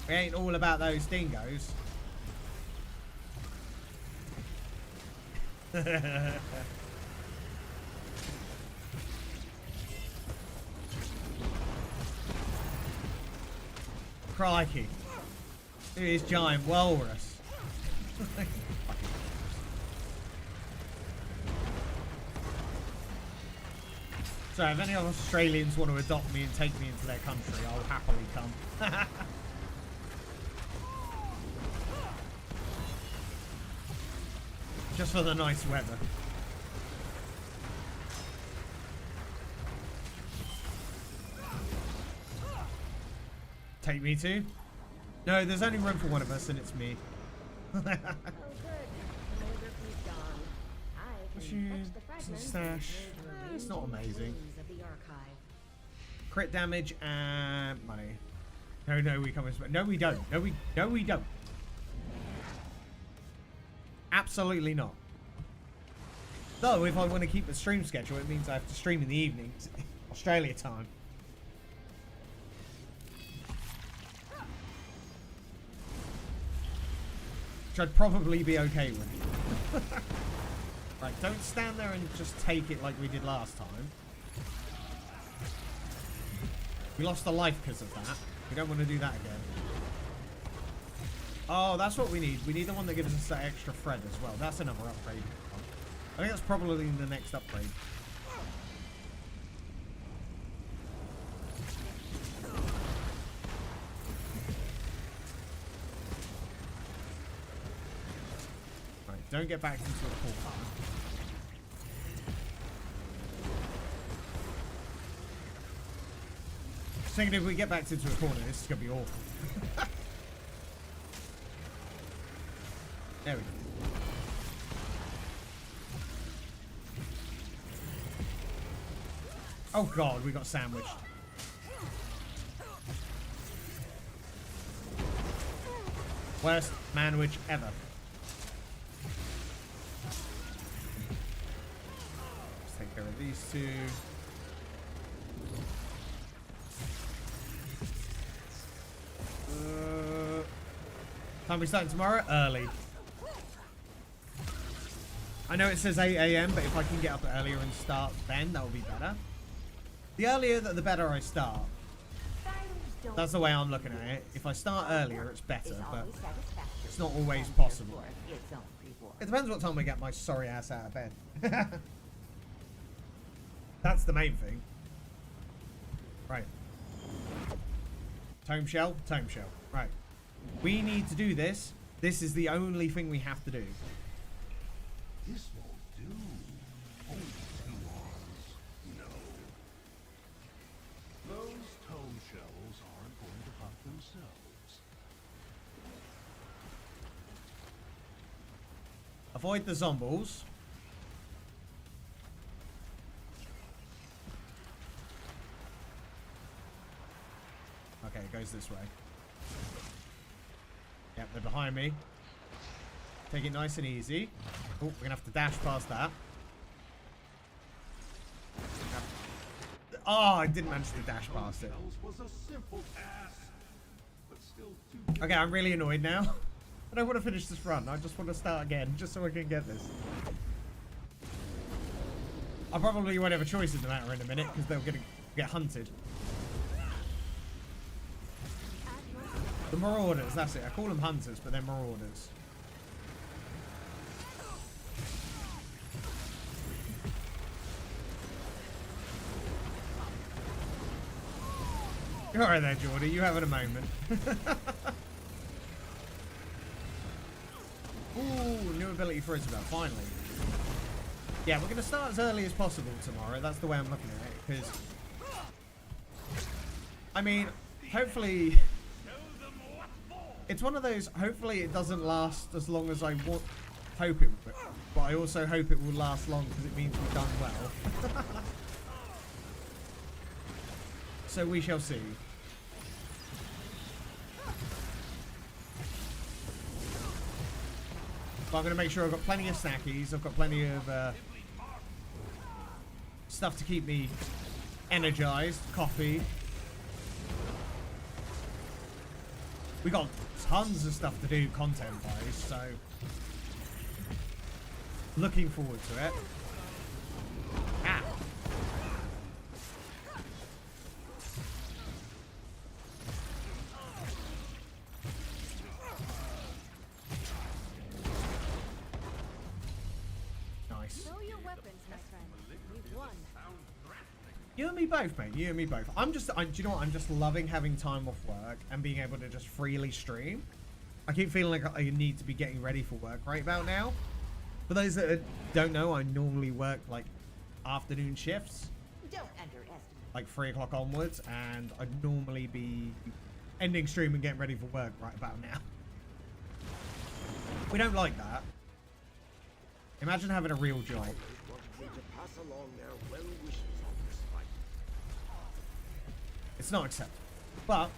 We ain't all about those dingoes. Crikey. Look at this giant walrus. So if any Australians want to adopt me and take me into their country, I'll happily come. Just for the nice weather. Take me too? No, there's only room for one of us, and it's me. Stash. It's not amazing. Crit damage and money. No, we come with. No, we don't. No, we don't. Absolutely not. Though, if I want to keep the stream schedule, it means I have to stream in the evenings, Australia time. Which I'd probably be okay with. Right, don't stand there and just take it like we did last time. We lost a life because of that. We don't want to do that again. Oh, that's what we need. We need the one that gives us that extra thread as well. That's another upgrade. I think that's probably the next upgrade. Right, don't get back into the pool. Just thinking if we get back into a corner, this is going to be awful. There we go. Oh god, we got sandwiched. Worst manwich ever. Let's take care of these two. Time we starting tomorrow? Early. I know it says 8 AM, but if I can get up earlier and start then, that would be better. The earlier, the better I start. That's the way I'm looking at it. If I start earlier, it's better, but it's not always possible. It depends what time I get my sorry ass out of bed. That's the main thing. Right. Tome shell, tome shell. Right. We need to do this. This is the only thing we have to do. This won't do. Only 2 arms. No. Those tome shells aren't going to hunt themselves. Avoid the zombies. Okay, it goes this way. Yep, they're behind me. Take it nice and easy. Oh, we're gonna have to dash past that. Oh, I didn't manage to dash past it. Okay, I'm really annoyed now. I don't want to finish this run. I just want to start again, just so I can get this. I probably won't have a choice in the matter in a minute, because they're gonna get hunted. The Marauders, that's it. I call them hunters, but they're Marauders. Alright there, Jordy, you having a moment. Ooh, new ability for Isabel, finally. Yeah, we're going to start as early as possible tomorrow. That's the way I'm looking at it, because... I mean, hopefully... It's one of those, hopefully it doesn't last as long as I hope it will. But I also hope it will last long, because it means we've done well. So we shall see. But I'm going to make sure I've got plenty of snackies. I've got plenty of stuff to keep me energized. Coffee. We got tons of stuff to do content-wise, so looking forward to it. Ah. Nice. Know your weapons, my friend. We've won. You and me both, mate. You and me both. Do you know what? I'm just loving having time off work and being able to just freely stream. I keep feeling like I need to be getting ready for work right about now. For those that don't know, I normally work like afternoon shifts. Don't underestimate. Like 3 o'clock onwards, and I'd normally be ending stream and getting ready for work right about now. We don't like that. Imagine having a real job. It's not acceptable, but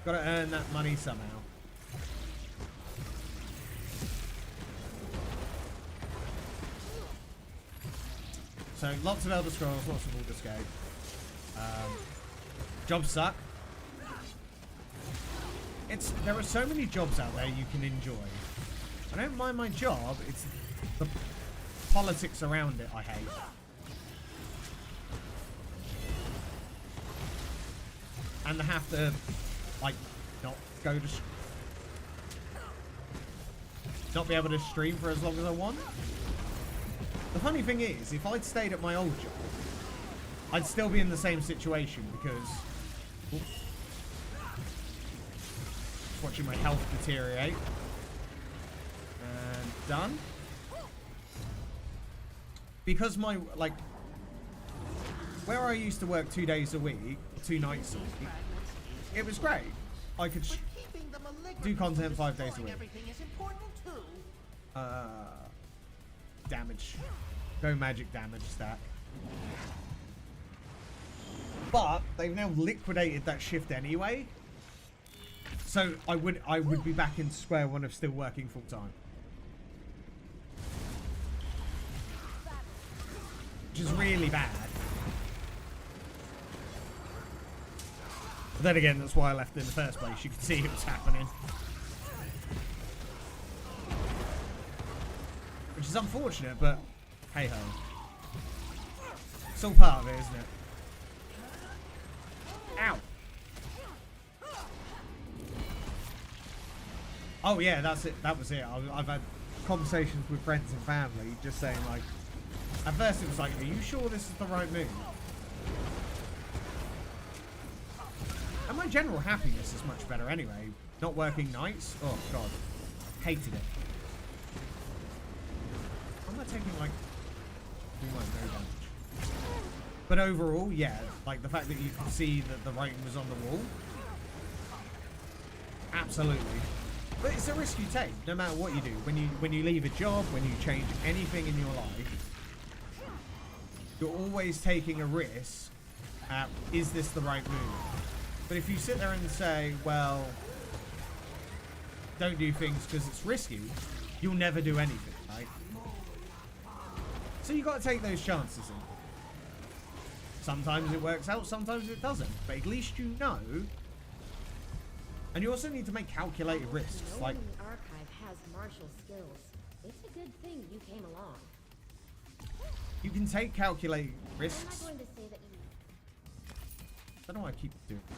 gotta earn that money somehow. So lots of Elder Scrolls, lots of Baldur's Gate. Jobs suck. There are so many jobs out there you can enjoy. I don't mind my job. It's the politics around it I hate. And to have to, like, not be able to stream for as long as I want. The funny thing is, if I'd stayed at my old job, I'd still be in the same situation because... Oops, watching my health deteriorate. And done. Because my, like... Where I used to work 2 days a week, 2 nights a week, it was great. I could do content 5 days a week. Damage. Go magic damage stack. But they've now liquidated that shift anyway. So I would be back in square one of still working full time. Which is really bad. But then again, that's why I left in the first place. You could see it was happening. Which is unfortunate, but hey ho. It's all part of it, isn't it? Ow. Oh yeah, that's it. That was it. I've had conversations with friends and family just saying like, at first it was like, are you sure this is the right move? And my general happiness is much better anyway. Not working nights. Oh god. Hated it. I'm not taking like no damage. But overall, yeah, like the fact that you can see that the writing was on the wall. Absolutely. But it's a risk you take, no matter what you do. When you leave a job, when you change anything in your life, you're always taking a risk at, is this the right move? But if you sit there and say, well, don't do things because it's risky, you'll never do anything, right? So you got to take those chances in. Sometimes it works out, sometimes it doesn't. But at least you know. And you also need to make calculated risks. No like, one in the archive has martial skills. It's a good thing you came along. you can take calculated risks. I'm not going to say that you... I don't know why I keep doing it.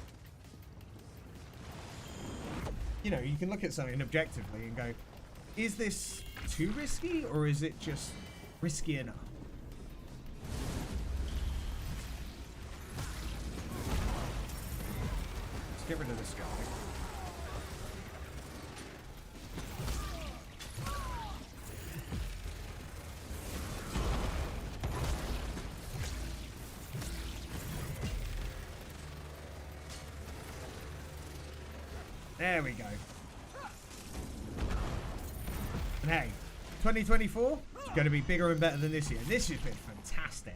You know, you can look at something objectively and go, is this too risky or is it just risky enough? get rid of this guy. There we go. And hey, 2024 is going to be bigger and better than this year. This year's been fantastic.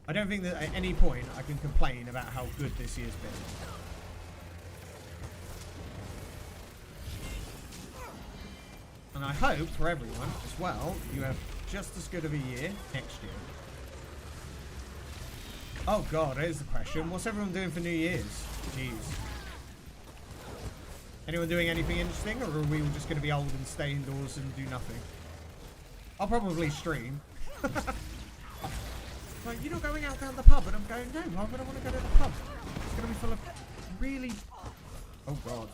I don't think that at any point I can complain about how good this year's been. And I hope for everyone as well, you have just as good of a year next year. Oh god, here's the question. What's everyone doing for New Year's? Jeez. Anyone doing anything interesting, or are we all just going to be old and stay indoors and do nothing? I'll probably stream. Like, you're not going out down the pub, and I'm going, no, why would I want to go to the pub? It's going to be full of really, oh god,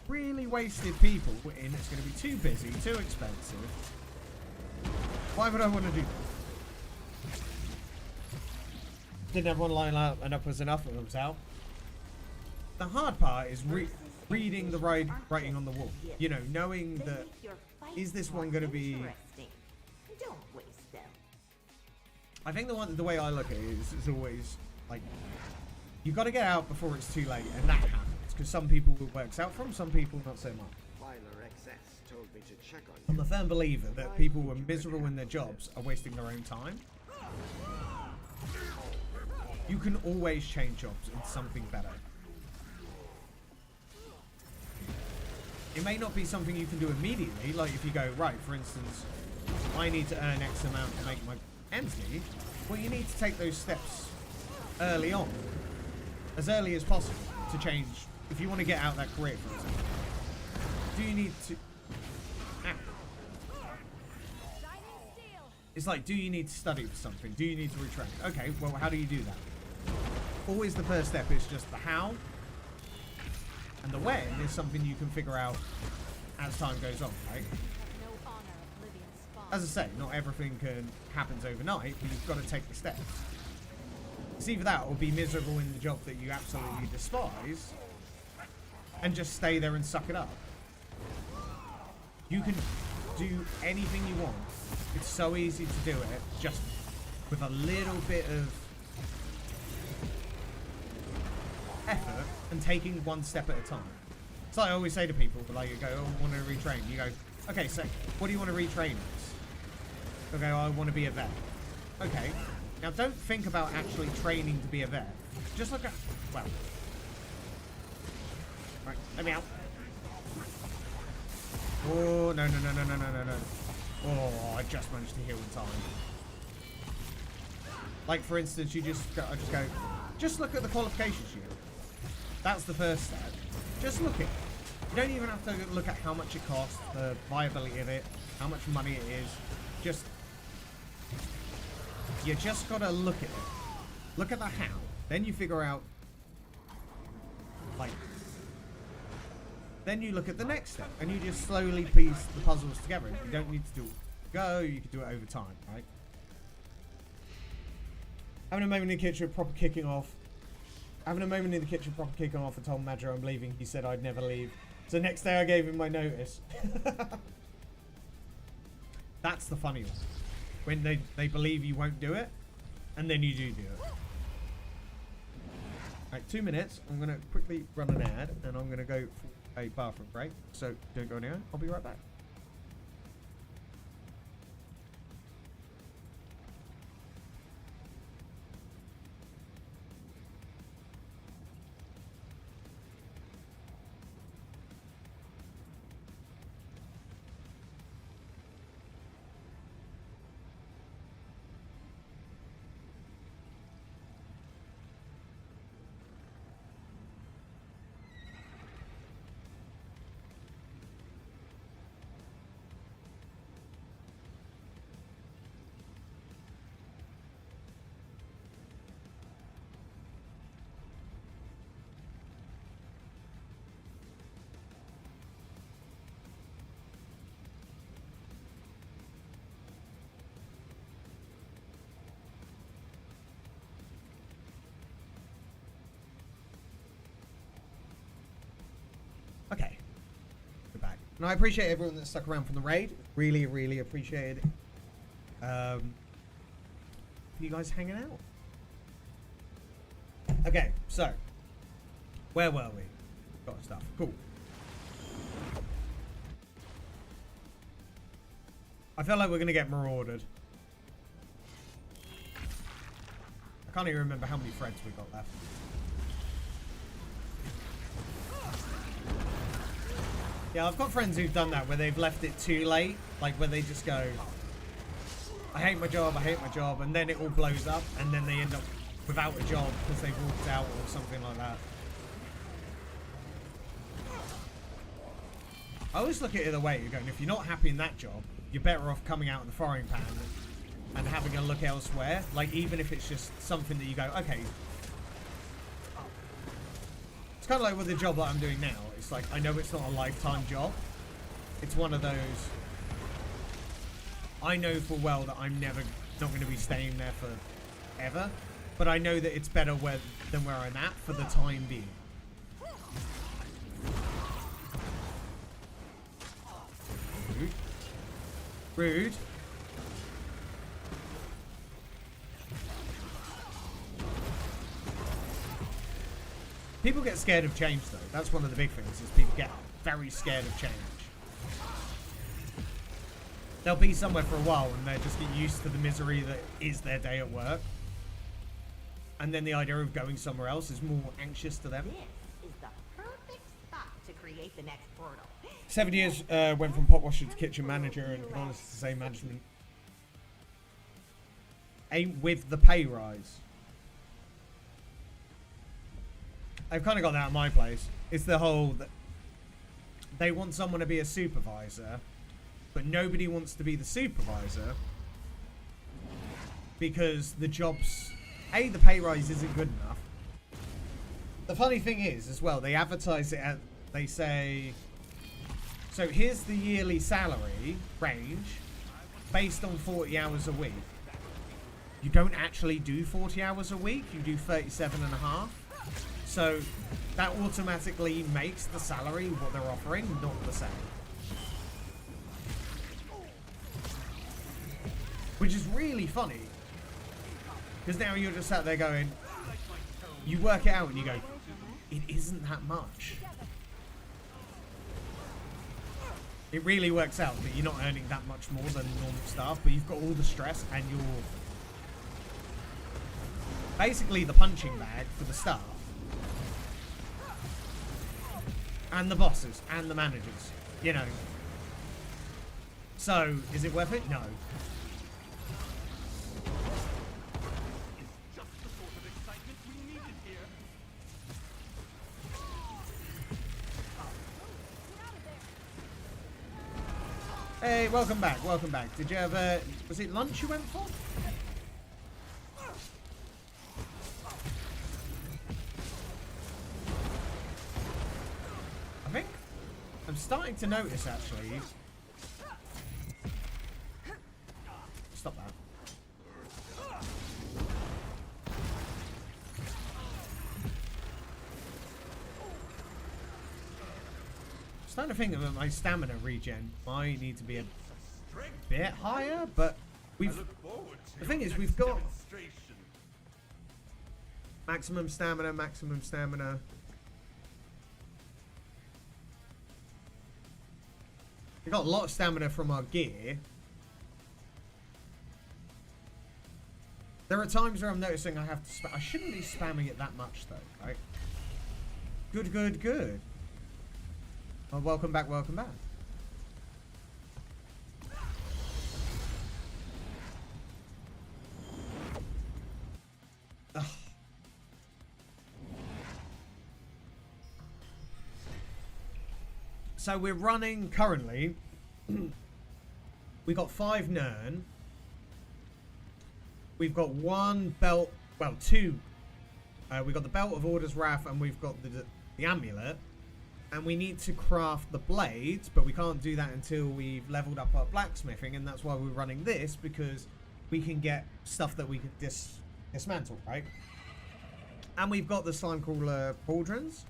really wasted people in. It's going to be too busy, too expensive. Why would I want to do that? Didn't everyone line up enough was enough when it was out? The hard part is reading the writing on the wall. You know, knowing that, is this one going to be... Don't waste them. I think the way I look at it is always like, you've got to get out before it's too late, and that happens because some people it works out from, some people not so much. Told me to check on you. I'm a firm believer that people who are miserable in their jobs are wasting their own time. You can always change jobs into something better. It may not be something you can do immediately, like if you go, right, for instance, I need to earn X amount to make my ends meet. Well, you need to take those steps early on, as early as possible, to change. If you want to get out that career, for example, do you need to... It's like, do you need to study for something? Do you need to retrain? Okay, well, how do you do that? Always the first step is just the how, and the when is something you can figure out as time goes on, right? As I say, not everything happens overnight, but you've got to take the steps. It's either that or be miserable in the job that you absolutely despise and just stay there and suck it up. You can do anything you want. It's so easy to do it just with a little bit of effort and taking one step at a time. So I always say to people, like, you go, oh, I want to retrain. You go, okay, so what do you want to retrain as? Okay, I want to be a vet. Okay, now don't think about actually training to be a vet. Just look at, well, right, let me out. Oh, no. Oh, I just managed to heal in time. Like, for instance, I just go, just look at the qualification sheet. That's the first step. Just look at it. You don't even have to look at how much it costs, the viability of it, how much money it is. You just gotta look at it. Look at the how. Then you figure out, like, then you look at the next step, and you just slowly piece the puzzles together. You don't need to do it go, you can do it over time, right? Having a moment in the kitchen, proper kicking off. Having a moment in the kitchen, proper kicking off, and told Madro I'm leaving. He said I'd never leave. So next day I gave him my notice. That's the funny one. When they believe you won't do it, and then you do it. Right, 2 minutes. I'm going to quickly run an ad, and I'm going to go for a bathroom break. So don't go anywhere. I'll be right back. And I appreciate everyone that stuck around from the raid. Really, really appreciate it. You guys hanging out. Okay, so where were we? Got stuff. Cool. I feel like we're gonna get marauded. I can't even remember how many threads we got left. Yeah, I've got friends who've done that where they've left it too late, like where they just go, I hate my job, and then it all blows up, and then they end up without a job because they walked out or something like that. I always look at it the way you're going, if you're not happy in that job, you're better off coming out in the frying pan and having a look elsewhere. Like, even if it's just something that you go, okay. It's kind of like with the job that I'm doing now. It's like, I know it's not a lifetime job. It's one of those, I know full well that I'm not going to be staying there forever. But I know that it's better than where I'm at for the time being. Rude. Rude. People get scared of change, though. That's one of the big things, is people get very scared of change. They'll be somewhere for a while and they just get used to the misery that is their day at work. And then the idea of going somewhere else is more anxious to them. This is the perfect spot to create the next portal. 7 years went from pot washer to kitchen manager, and can honestly say management ain't with the pay rise. I've kind of got that at my place. It's the whole that they want someone to be a supervisor, but nobody wants to be the supervisor because the job's the pay rise isn't good enough. The funny thing is, as well, they advertise it at, they say, so here's the yearly salary range based on 40 hours a week. You don't actually do 40 hours a week, you do 37 and a half. So that automatically makes the salary what they're offering not the same. Which is really funny. Because now you're just sat there going, you work it out and you go, it isn't that much. It really works out that you're not earning that much more than normal staff, but you've got all the stress and you're basically the punching bag for the staff. And the bosses and the managers, you know. So, is it worth it? No. Hey, welcome back, welcome back. Did you have was it lunch you went for? I think I'm starting to notice, actually. Stop that. I'm starting to think that my stamina regen might need to be a bit higher, but we've. The thing is, we've got maximum stamina, maximum stamina. We got a lot of stamina from our gear. There are times where I'm noticing I have to I shouldn't be spamming it that much, though, right? Good, good, good. Well, welcome back, welcome back. Ugh. So we're running currently. We got 5 Nern. We've got 1 belt, well 2. We've got the Belt of Orders Wrath and we've got the amulet. And we need to craft the blades, but we can't do that until we've leveled up our blacksmithing, and that's why we're running this, because we can get stuff that we can dismantle, right? And we've got the Slimecrawler Baldurs.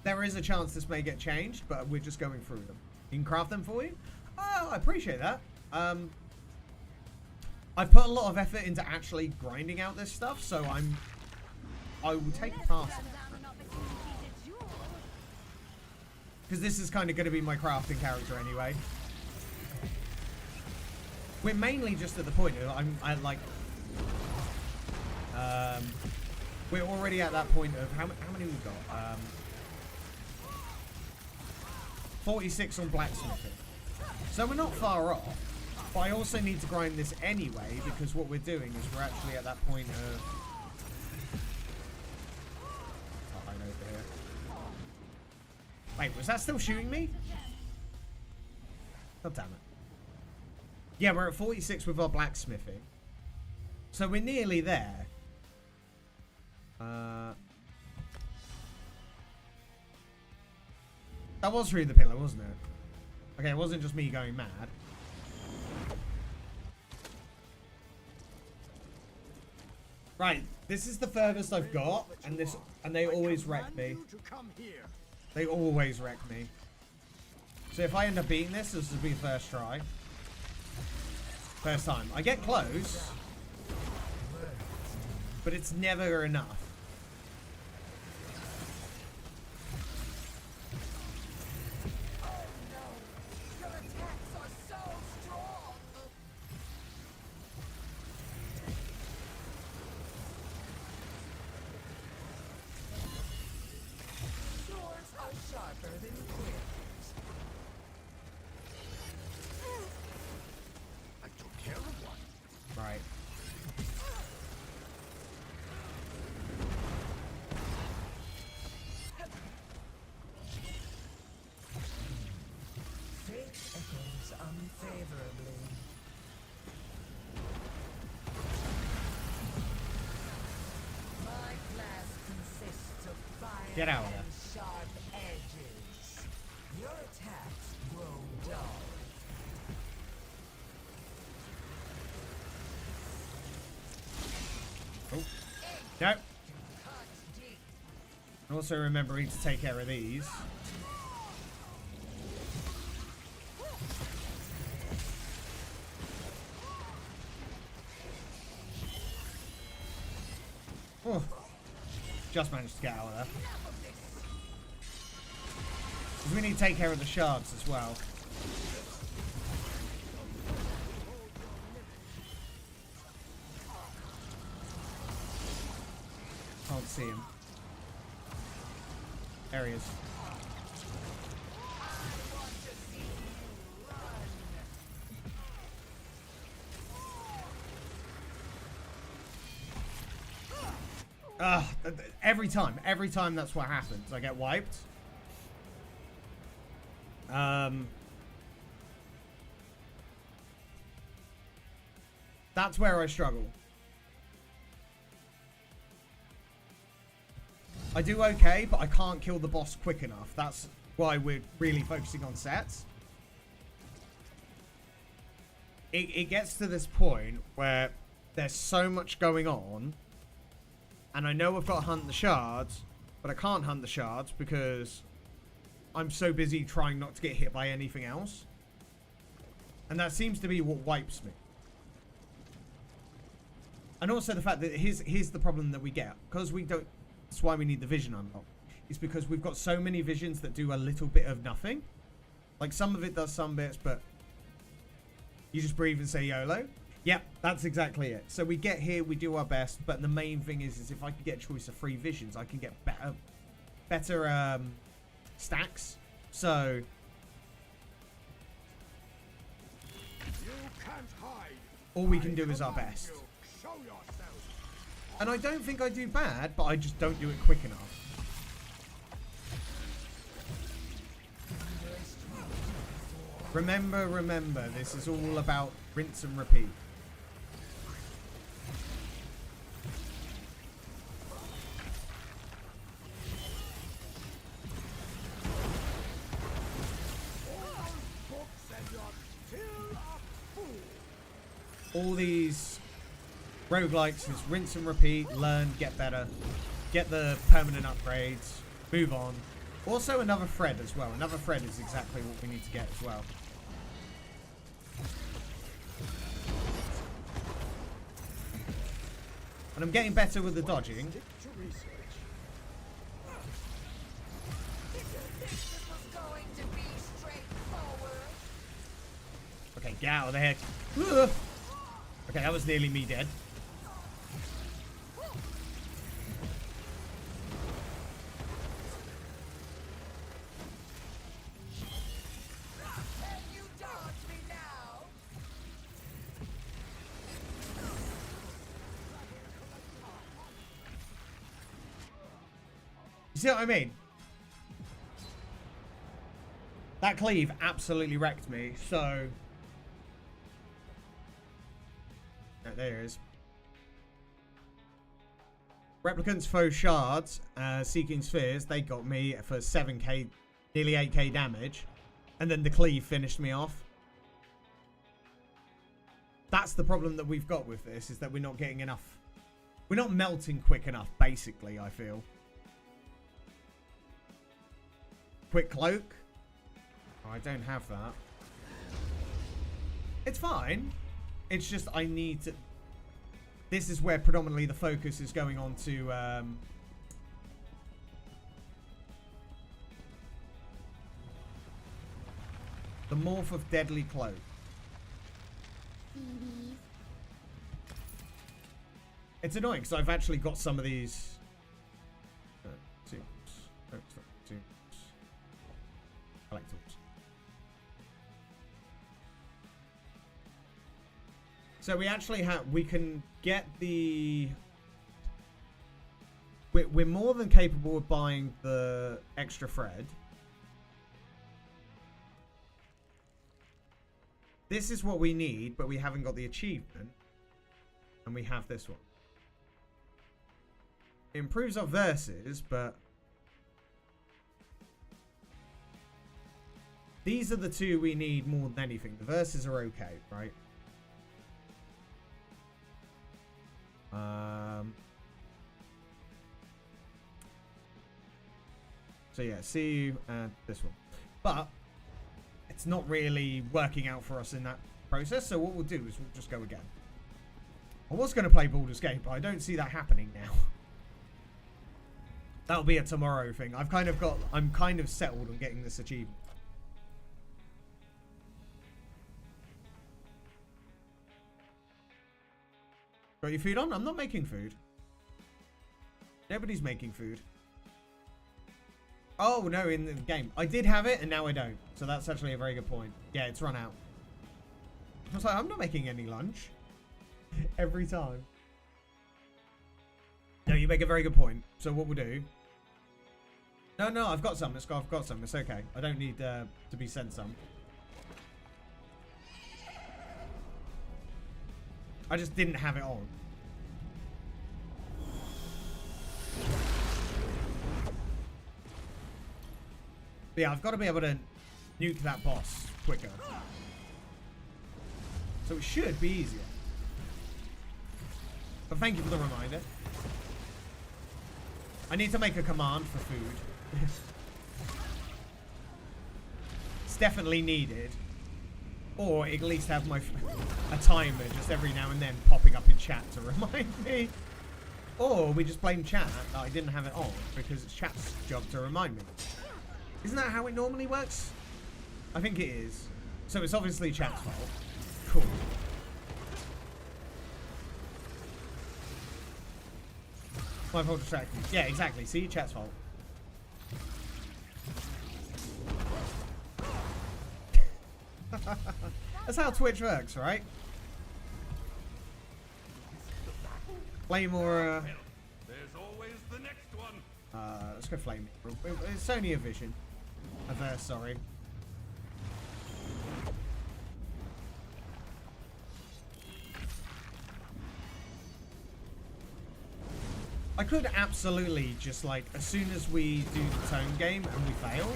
There is a chance this may get changed, but we're just going through them. You can craft them for you? Oh, I appreciate that. I've put a lot of effort into actually grinding out this stuff, so I will take part in it. Because this is kind of going to be my crafting character anyway. We're mainly just at the point of we're already at that point of how many we've got. 46 on blacksmithing. So we're not far off. But I also need to grind this anyway, because what we're doing is we're actually at that point of... Oh, I know over here. Wait, was that still shooting me? God damn it. Yeah, we're at 46 with our blacksmithing. So we're nearly there. That was through the pillar, wasn't it? Okay, it wasn't just me going mad. Right, this is the furthest I've got, and they always wreck me. They always wreck me. So if I end up beating this will be the first try. First time. I get close, but it's never enough. Get out of there. Sharp edges. Your attacks grow dull. Oh. No. Also remembering to take care of these. Oh. Just managed to get out of there. We need to take care of the shards as well. Can't see him. There he is. Every time that's what happens. I get wiped. That's where I struggle. I do okay, but I can't kill the boss quick enough. That's why we're really focusing on sets. It gets to this point where there's so much going on, and I know I've got to hunt the shards, but I can't hunt the shards because I'm so busy trying not to get hit by anything else. And that seems to be what wipes me. And also the fact that here's the problem that we get. Because we don't... That's why we need the vision unlocked. It's because we've got so many visions that do a little bit of nothing. Like, some of it does some bits, but... You just breathe and say YOLO. Yep, that's exactly it. So we get here, we do our best, but the main thing is if I can get a choice of 3 visions, I can get better stacks. So... all we can do is our best. And I don't think I do bad, but I just don't do it quick enough. Remember, this is all about rinse and repeat. All these roguelikes is rinse and repeat, learn, get better, get the permanent upgrades, move on. Also another thread as well. Another thread is exactly what we need to get as well. And I'm getting better with the dodging. Okay, get out of there. Ugh. Okay, that was nearly me dead. You see what I mean? That cleave absolutely wrecked me, so... Oh, there it is. Replicants, faux shards, seeking spheres, they got me for 7k, nearly 8k damage. And then the cleave finished me off. That's the problem that we've got with this, is that we're not getting enough. We're not melting quick enough, basically, I feel. Quick cloak. Oh, I don't have that. It's fine. It's just I need to... This is where predominantly the focus is going on to... the Morph of Deadly Cloak. It's annoying because I've actually got some of these... collectibles. So we actually have, we can get the, we're more than capable of buying the extra thread. This is what we need, but we haven't got the achievement. And we have this one. It improves our verses, but these are the two we need more than anything. The verses are okay, right? So yeah, see you and this one. But it's not really working out for us in that process. So what we'll do is we'll just go again. I was going to play Baldur's Gate, but I don't see that happening now. That'll be a tomorrow thing. I'm kind of settled on getting this achievement. Got your food on? I'm not making food. Nobody's making food. Oh, no, in the game. I did have it, and now I don't. So that's actually a very good point. Yeah, it's run out. I was like, I'm not making any lunch. Every time. No, you make a very good point. So what we'll do... No, I've got some. I've got some. It's okay. I don't need to be sent some. I just didn't have it on. But yeah, I've got to be able to nuke that boss quicker. So it should be easier. But thank you for the reminder. I need to make a command for food. It's definitely needed. Or at least have a timer just every now and then popping up in chat to remind me. Or we just blame chat that I didn't have it on because it's chat's job to remind me. Isn't that how it normally works? I think it is. So it's obviously chat's fault. Cool. My fault distracting. Yeah, exactly. See? Chat's fault. That's how Twitch works, right? Flame or There's always the next one. Let's go flame. It's only a vision. A verse, sorry. I could absolutely just like, as soon as we do the tone game and we fail,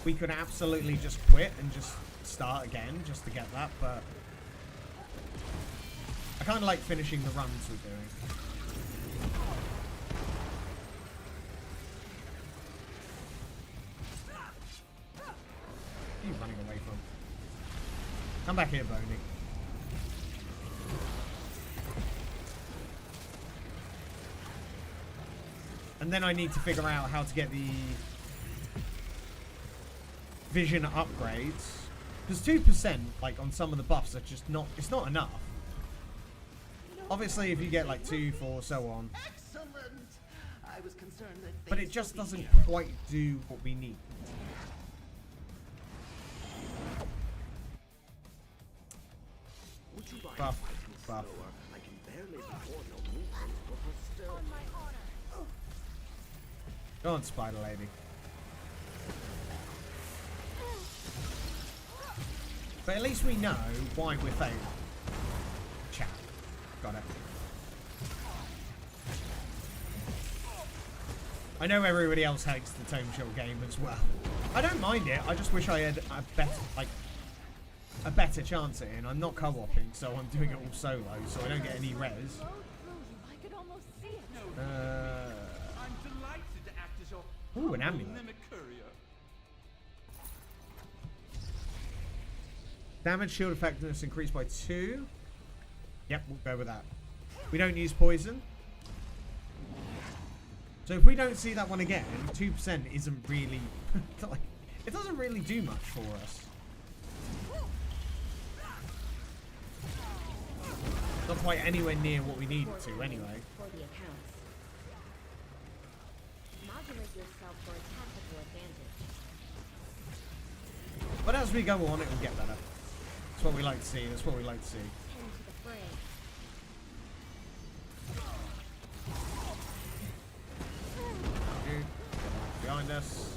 we could absolutely just quit and just start again just to get that, but I kind of like finishing the runs we're doing. running away from. Come back here, Boney. And then I need to figure out how to get the vision upgrades. Because 2%, like, on some of the buffs are just not... It's not enough. Obviously, if you get, like, 2, 4, so on. Excellent. I was concerned that But it just doesn't quite do what we need. Would you mind Buff. fighting Buff. slower? I can barely afford no movement before still. On my honor. Go on, Spider Lady. But at least we know why we're failing. Chat. Got it. I know everybody else hates the Tome Chill game as well. I don't mind it. I just wish I had a better chance at it. And I'm not co-oping, so I'm doing it all solo, so I don't get any res. I could almost see it. I'm delighted to act as your Ooh, an amulet. mimic courier. Damage shield effectiveness increased by 2. Yep, we'll go with that. We don't use poison. So if we don't see that one again, 2% isn't really... like, it doesn't really do much for us. Not quite anywhere near what we need it to anyway. For the accounts. Modulate yourself for a tactical advantage. But as we go on, it will get better. That's what we like to see. That's what we like to see. Tend to the fray. Behind us.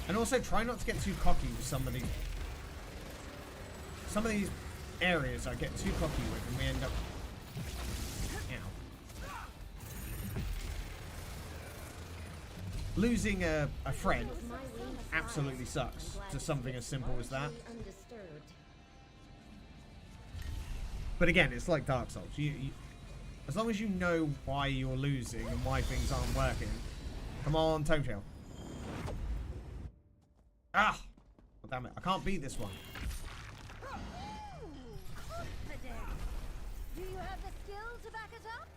And also try not to get too cocky with some of these areas I get too cocky with and we end up... Ow. Losing a friend absolutely sucks to something as simple as that. But again, it's like Dark Souls. As long as you know why you're losing and why things aren't working. Come on, Tome Chill. Ah! Oh, damn it. I can't beat this one. Do you have the skill to back it up?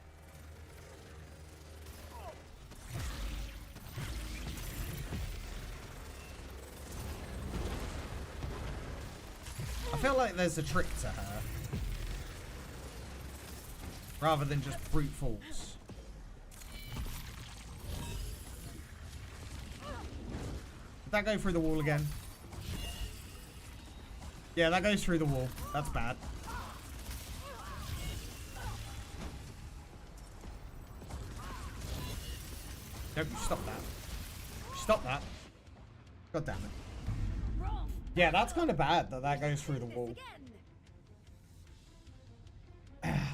I feel like there's a trick to her. Rather than just brute force. Did that go through the wall again? Yeah, that goes through the wall. That's bad. Nope, stop that. Stop that. God damn it. Yeah, that's kind of bad that that goes through the wall.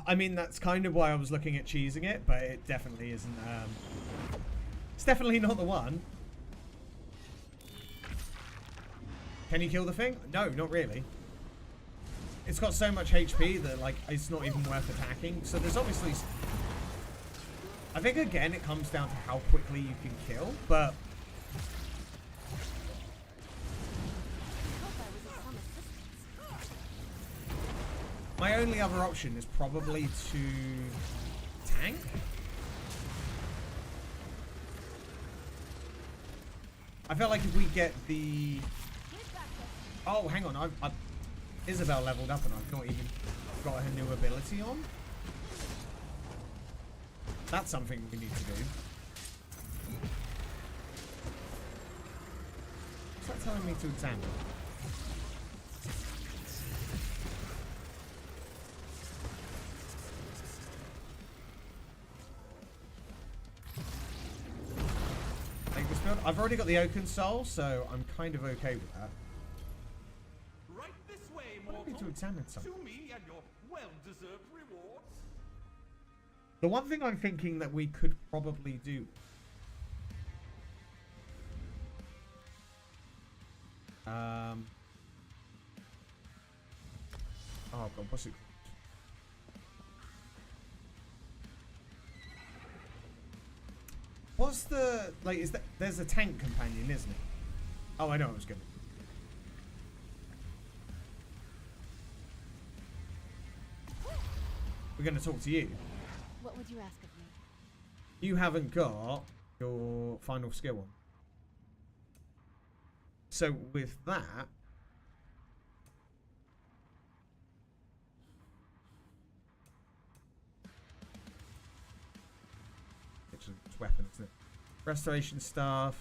I mean, that's kind of why I was looking at cheesing it, but it definitely isn't. It's definitely not the one. Can you kill the thing? No, not really. It's got so much HP that, like, it's not even worth attacking. So there's obviously... I think, again, it comes down to how quickly you can kill, but... My only other option is probably to tank. I feel like if we get the... Oh, hang on. I've Isabel leveled up and I've not even got her new ability on. That's something we need to do. What's that telling me to examine? I've already got the Oaken Soul, so I'm kind of okay with that. Right this way, I need to examine something. To me and your well-deserved rewards. The one thing I'm thinking that we could probably do... Oh god, what's it called? What's the... Like, is that... There's a tank companion, isn't it? Oh, I know I was going to... we're going to talk to you. What would you ask of me? You haven't got your final skill on. So with that, it's weapon, isn't it? Restoration staff.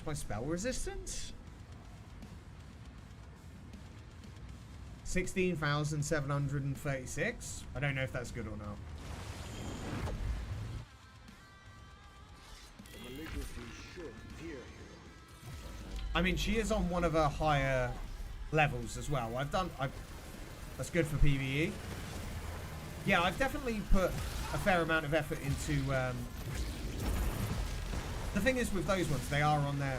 My spell resistance? 16,736. I don't know if that's good or not. The malignity should appear here. I mean, she is on one of her higher levels as well. That's good for PvE. Yeah, I've definitely put a fair amount of effort into. The thing is with those ones, they are on their.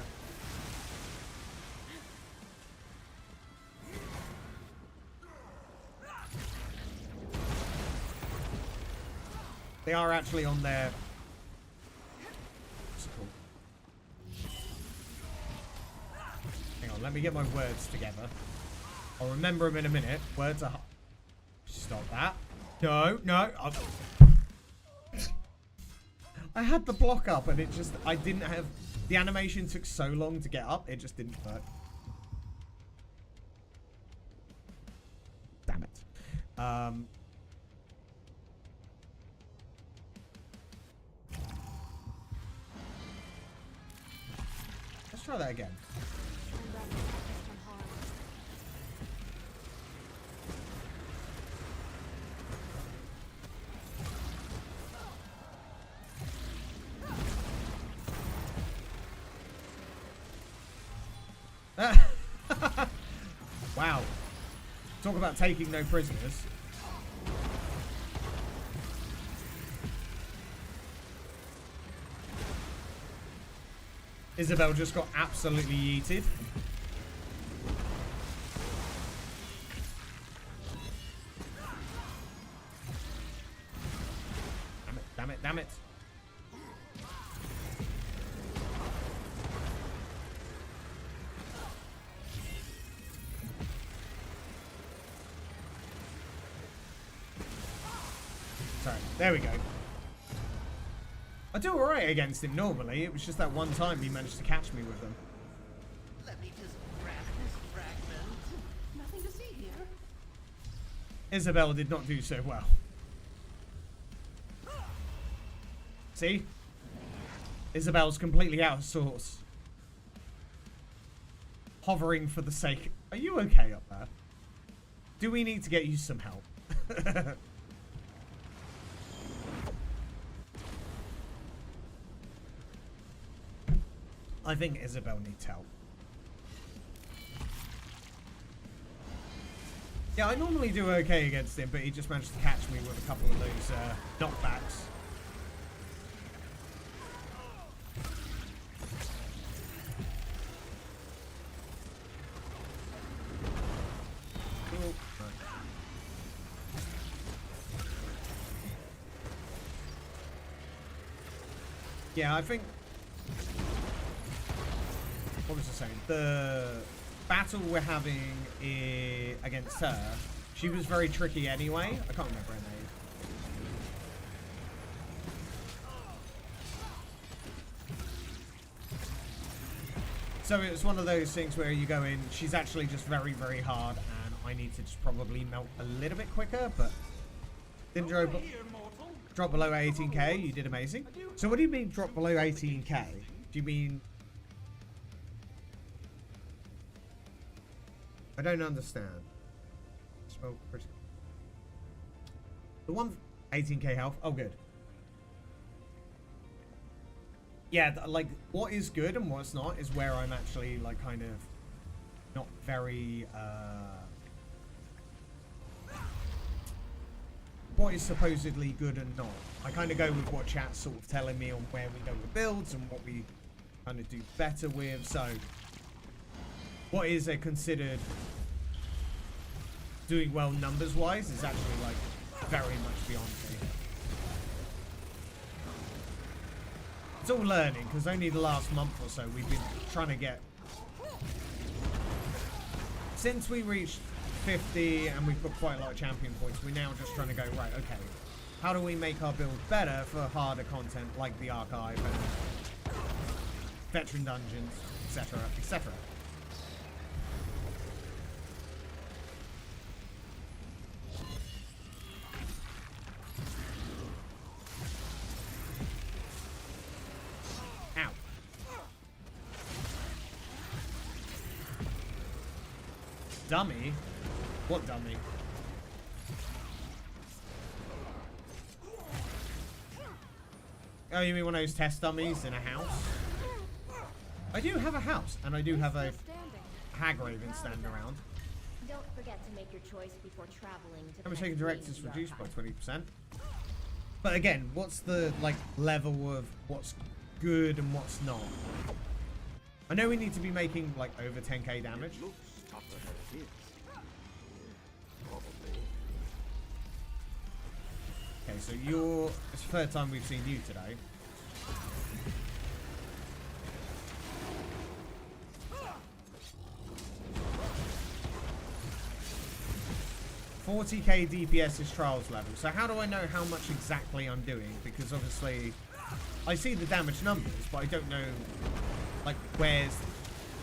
They are actually on their. Hang on, let me get my words together. I'll remember them in a minute. Words are. Stop that. No, no. I had the block up and it just. I didn't have. The animation took so long to get up, it just didn't work. Damn it. Let's try that again. Wow. Talk about taking no prisoners. Isabel just got absolutely yeeted. Damn it, damn it, damn it. Sorry, there we go. I do alright against him normally. It was just that one time he managed to catch me with them. Let me just grab this fragment. Nothing to see here. Isabel did not do so well. See? Isabel's completely out of sorts. Hovering for the sake. Are you okay up there? Do we need to get you some help? I think Isabel needs help. Yeah, I normally do okay against him, but he just managed to catch me with a couple of those knockbacks. Oh, right. Yeah, I think... What was I saying? The battle we're having against her, she was very tricky anyway. I can't remember her name. So it was one of those things where you go in, she's actually just very, very hard, and I need to just probably melt a little bit quicker, but didn't drop below 18k. You did amazing. So what do you mean drop below 18k? Do you mean... I don't understand. Spell critical. The one 18k health. Oh, good. Yeah, like what is good and what's not is where I'm actually like kind of not very. What is supposedly good and not. I kind of go with what chat's sort of telling me on where we go with builds and what we kind of do better with. So. What is a considered doing well numbers wise is actually like very much beyond me. It's all learning, because only the last month or so we've been trying to get... Since we reached 50 and we've got quite a lot of champion points, we're now just trying to go, right, okay, how do we make our build better for harder content like the Archive and Veteran Dungeons, etc., etc. Ow. Dummy? What dummy? Oh, you mean one of those test dummies in a house? I do have a house, and I do have a hag raven standing around. Don't forget to make your choice before traveling to I'm taking directives reduced by 20%. But again, what's the like level of what's good and what's not? I know we need to be making like over 10k damage. Okay, so it's the third time we've seen you today. $40k DPS is trials level. So how do I know how much exactly I'm doing? Because obviously I see the damage numbers, but I don't know like where's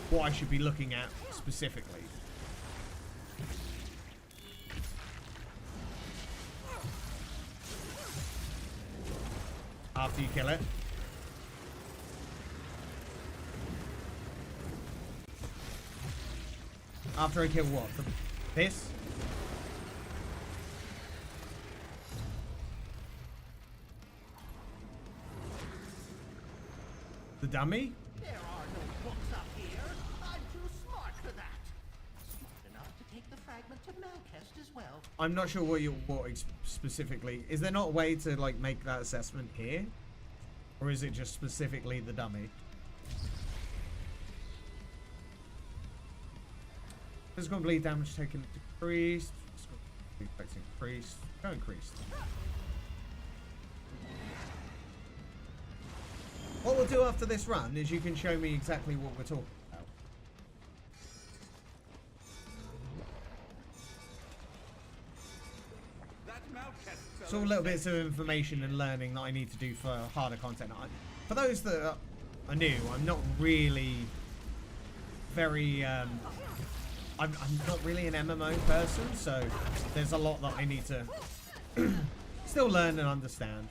what I should be looking at specifically. After you kill it. After I kill what? This? The dummy? There are no books up here. I'm too smart for that. Smart enough to take the fragment to Malchest as well. I'm not sure what specifically. Is there not a way to like make that assessment here? Or is it just specifically the dummy? Physical bleed damage taken decreased. Physical bleed effects increased. Go increased. What we'll do after this run is you can show me exactly what we're talking about. So little bits of information and learning that I need to do for harder content. For those that are new, I'm not really very... I'm not really an MMO person, so there's a lot that I need to still learn and understand.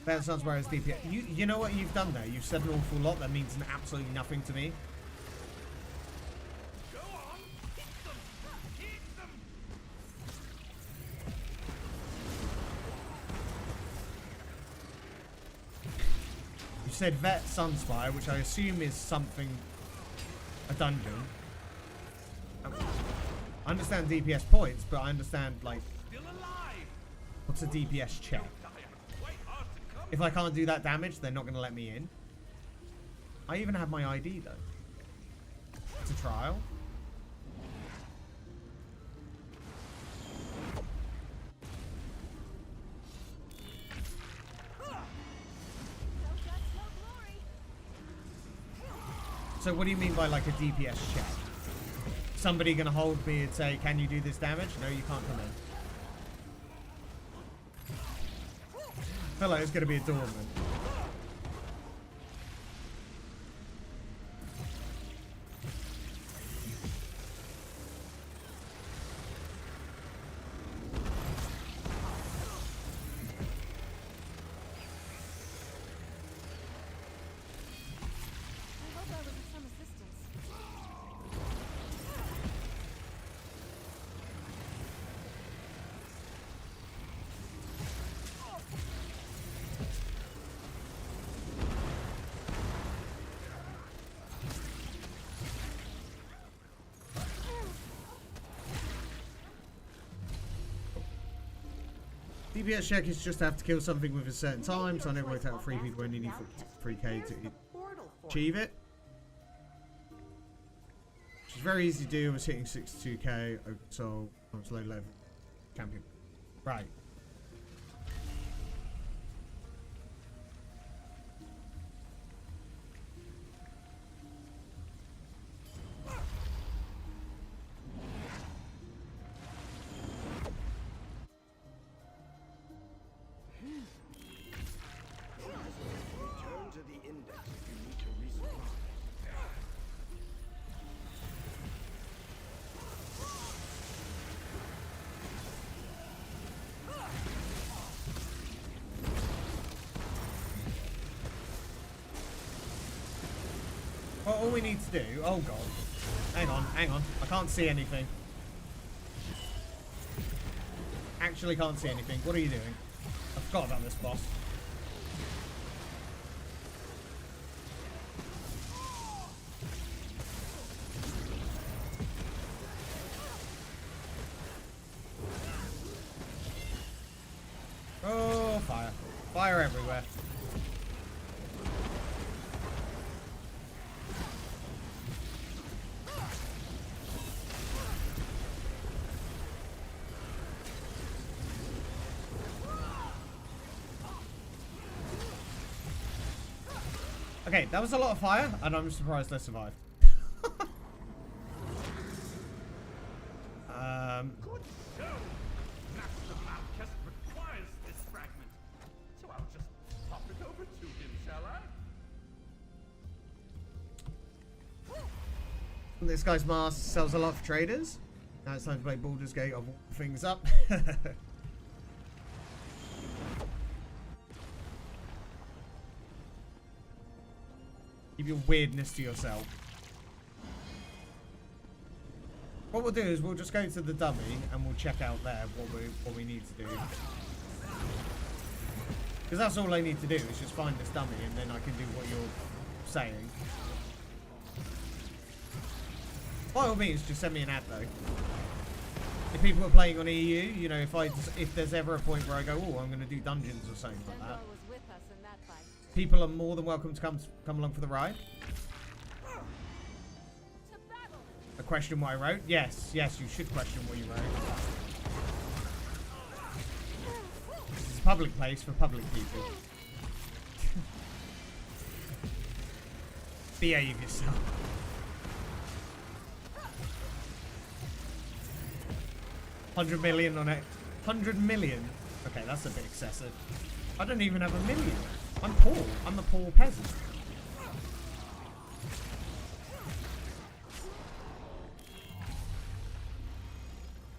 That sounds where it's DPS. You know what you've done there? You've said an awful lot that means absolutely nothing to me. Go on, hit them! Hit them! You said Vet Sunspire, which I assume is something... a dungeon. I understand DPS points, but I understand, like... what's a DPS check? If I can't do that damage, they're not going to let me in. I even have my ID, though. It's a trial. So what do you mean by, like, a DPS check? Somebody going to hold me and say, can you do this damage? No, you can't come in. I feel like it's going to be a dormant. DPS check is just have to kill something with a certain time, so I never worked out 3 people only need 3k to eat. achieve it. Which is very easy to do. I was hitting 62k, so I was low level champion. Right. Return to the index if you need to resupply. Well, all we need to do... Oh, God. Hang on, hang on. I can't see anything. Actually can't see anything. What are you doing? I forgot about this boss. Oh, fire. Fire everywhere. Okay, that was a lot of fire, and I'm surprised I survived. Good show! Master Malchus requires this fragment, so I'll just pop it over to him, shall I? This guy's mask sells a lot for traders. Now it's time to play Baldur's Gate. I'll warm things up. Keep your weirdness to yourself. What we'll do is we'll just go to the dummy and we'll check out there what we need to do. Because that's all I need to do is just find this dummy and then I can do what you're saying. By all means, just send me an ad though. If people are playing on EU, you know, if there's ever a point where I go, oh, I'm going to do dungeons or something like that, people are more than welcome to come along for the ride. A question what I wrote? Yes, yes, you should question what you wrote. This is a public place for public people. Behave yourself. 100 million on it. 100 million? Okay, that's a bit excessive. I don't even have a million. I'm poor. I'm a poor peasant.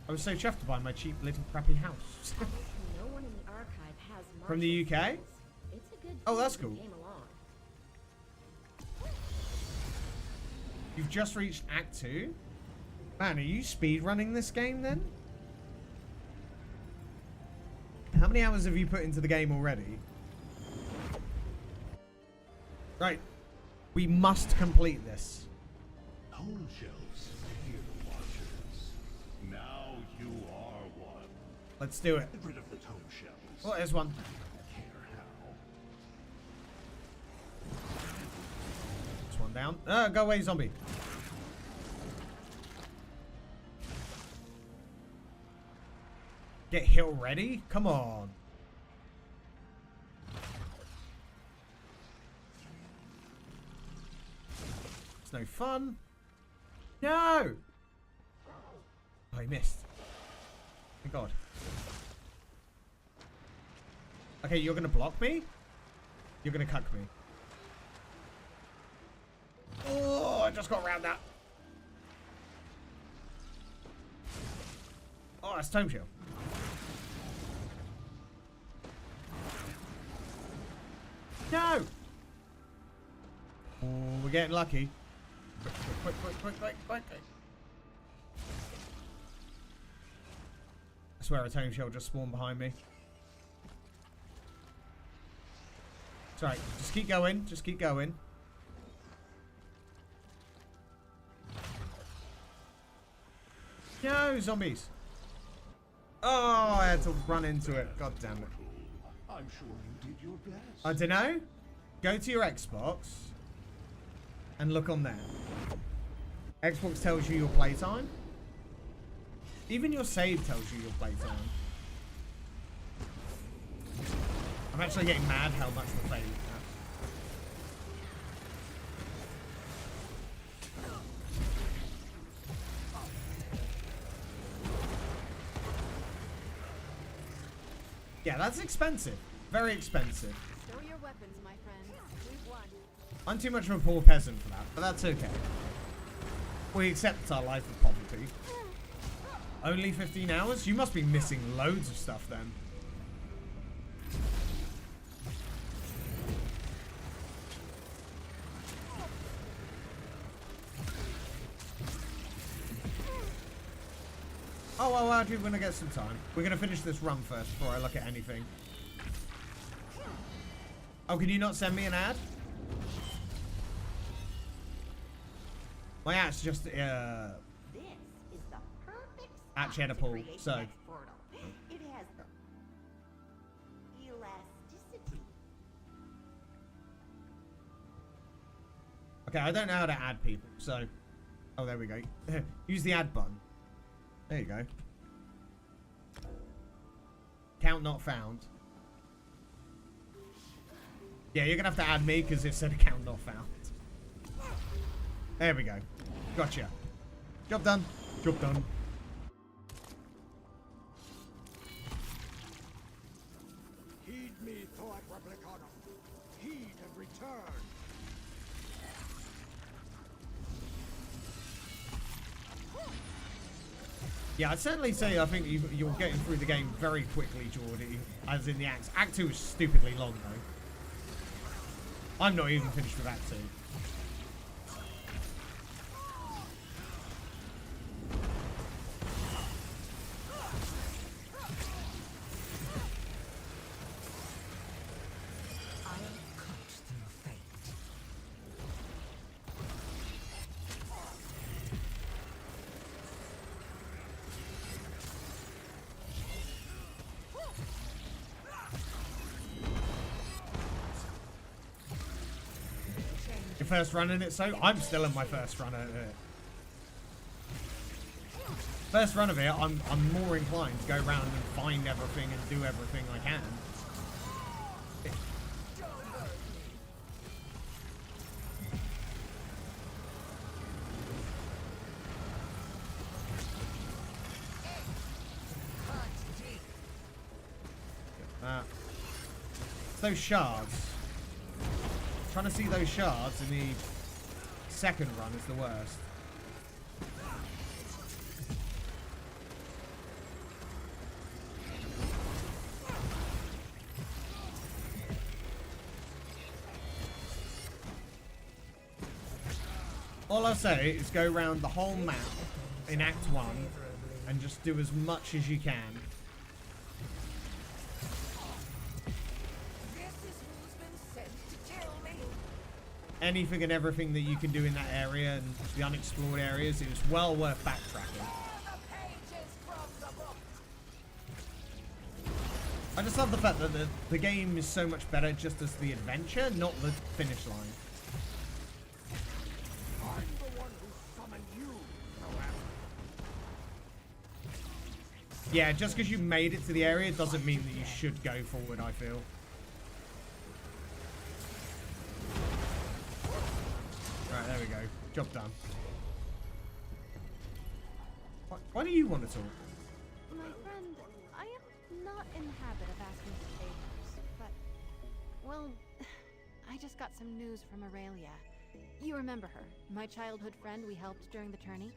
I was so chuffed to buy my cheap little crappy house. No one in the archive has From the UK? skills. It's a good Oh, that's thing cool. you came along. You've just reached Act 2? Man, are you speedrunning this game then? How many hours have you put into the game already? Right. We must complete this. Tome shelves, fear the watchers. Now you are one. Let's do it. Get rid of the tome shells. Oh, there's one. Care how. This one down. Go away, zombie. Get hit already? Come on. It's no fun. No! Oh, he missed. Thank God. Okay, you're gonna block me? You're gonna cuck me. Oh, I just got around that. Oh, that's Tome Shield. No! Oh, we're getting lucky. Quick. I swear a Tome Shield just spawned behind me. It's alright, just keep going, just keep going. No, zombies! Oh, I had to run into it. God damn it. I'm sure you did your best. I don't know. Go to your Xbox. and look on there. Xbox tells you your playtime. Even your save tells you your playtime. I'm actually getting mad how much we're playing. Yeah, that's expensive. Very expensive. Stow your weapons, my friend. We've won. I'm too much of a poor peasant for that, but that's okay. We accept our life of poverty. Only 15 hours? You must be missing loads of stuff then. Oh, well, actually, we're going to get some time. We're going to finish this run first before I look at anything. Oh, can you not send me an ad? My ad's just, This is the perfect actually had a pull, so. It has the elasticity. Okay, I don't know how to add people, so. Oh, there we go. Use the add button. There you go. Count not found. Yeah, you're gonna have to add me because it said count not found. There we go. Gotcha. Job done. Job done. Heed me, Thoat Replicanum. Heed and return. Yeah, I'd certainly say I think you're getting through the game very quickly, Geordie, as in the Act. Act 2 is stupidly long, though. I'm not even finished with Act 2. Your first run in it, so I'm still in my first run at it. First run of it, I'm more inclined to go around and find everything and do everything I can. Those shards. Trying to see those shards in the second run is the worst. All I'll say is go around the whole map in Act 1 and just do as much as you can. Anything and everything that you can do in that area and the unexplored areas, it was well worth backtracking. I just love the fact that the game is so much better just as the adventure, not the finish line. I'm the one who summoned you, however. Yeah, just because you made it to the area doesn't mean that you should go forward, I feel. Right, there we go. Job done. Why do you want to talk? My friend, I am not in the habit of asking for favors, but, well, I just got some news from Aurelia. You remember her, my childhood friend we helped during the tourney?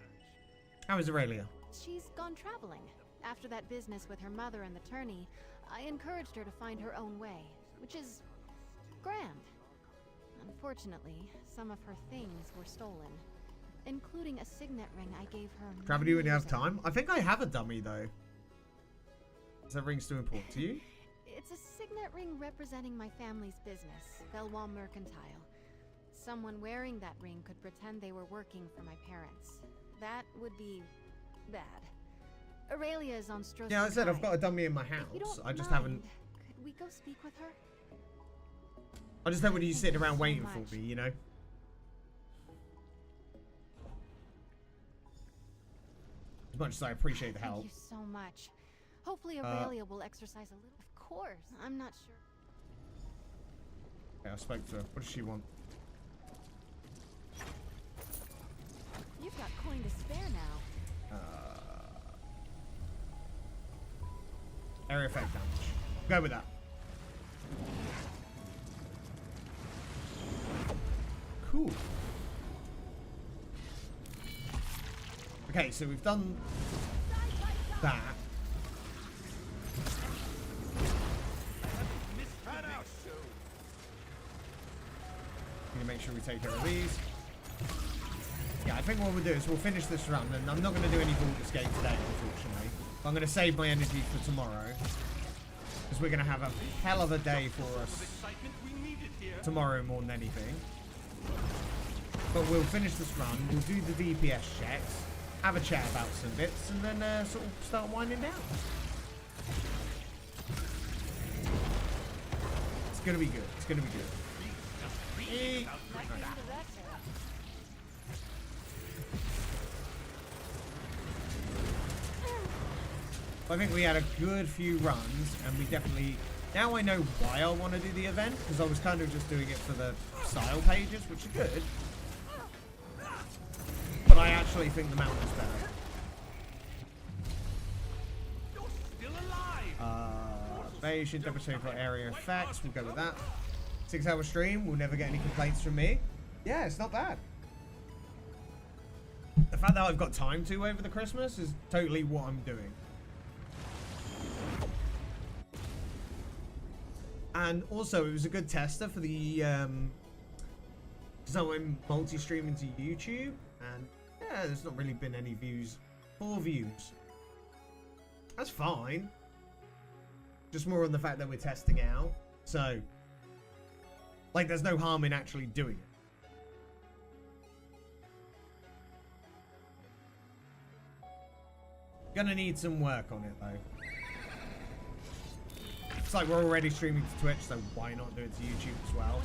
How is Aurelia? She's gone traveling. After that business with her mother and the tourney, I encouraged her to find her own way, which is grand. Unfortunately, some of her things were stolen, including a signet ring I gave her. Travel you when you have time? I think I have a dummy though. Is that ring still important to you? It's a signet ring representing my family's business, Belwa Mercantile. Someone wearing that ring could pretend they were working for my parents. That would be bad. Aurelia is on Stroh. Yeah, I said I've got a dummy in my house. I just haven't. Could we go speak with her? I just don't want you sitting around waiting for me, you know? As much as I appreciate the help. Thank you so much. Hopefully Aurelia will exercise a little. Of course. I'm not sure. Okay, I spoke to her. What does she want? You've got coin to spare now. Area effect damage. Go with that. Cool. Okay, so we've done that. Need to make sure we take care of these. Yeah, I think what we'll do is we'll finish this run, and I'm not going to do any vault escape today, unfortunately. But I'm going to save my energy for tomorrow, because we're going to have a hell of a day for us tomorrow more than anything. But we'll finish this run, we'll do the DPS checks, have a chat about some bits, and then sort of start winding down. It's going to be good. It's going to be good. I think we had a good few runs, and we definitely... Now I know why I want to do the event, because I was kind of just doing it for the style pages, which are good. But I actually think the mount is better. Evasion, demonstrating for area effects, we'll go with that. 6-hour stream, we'll never get any complaints from me. Yeah, it's not bad. The fact that I've got time to over the Christmas is totally what I'm doing. And also, it was a good tester for the, because I'm multi-streaming to YouTube, and yeah, there's not really been any views. 4 views. That's fine. Just more on the fact that we're testing out. So, like, there's no harm in actually doing it. Gonna need some work on it, though. It's like we're already streaming to Twitch, so why not do it to YouTube as well?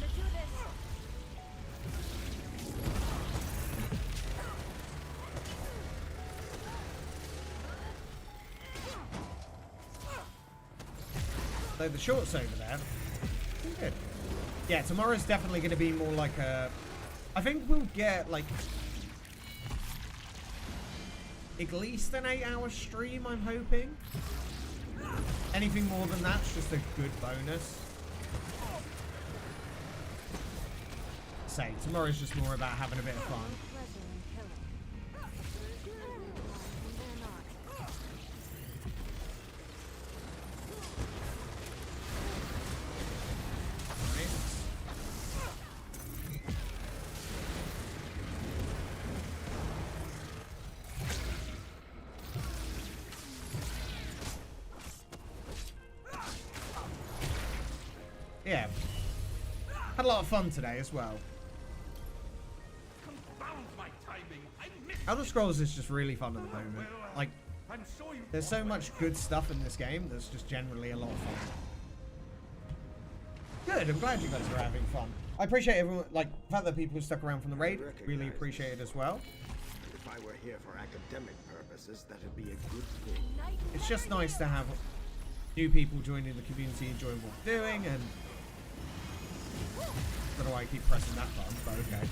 So the shorts over there. Good. Yeah, tomorrow's definitely going to be more like a... I think we'll get, like... at least an 8-hour stream, I'm hoping. Anything more than that's just a good bonus. Say, tomorrow's just more about having a bit of fun. Yeah. Had a lot of fun today as well. Elder Scrolls is just really fun at the moment. Like, there's so much good stuff in this game that's just generally a lot of fun. Good, I'm glad you guys are having fun. I appreciate everyone, like, the fact that people stuck around from the raid, really appreciate it as well. If I were here for academic purposes, that'd be a good thing. It's just nice to have new people joining the community, enjoying what we're doing, and I don't know why I keep pressing that button, but okay.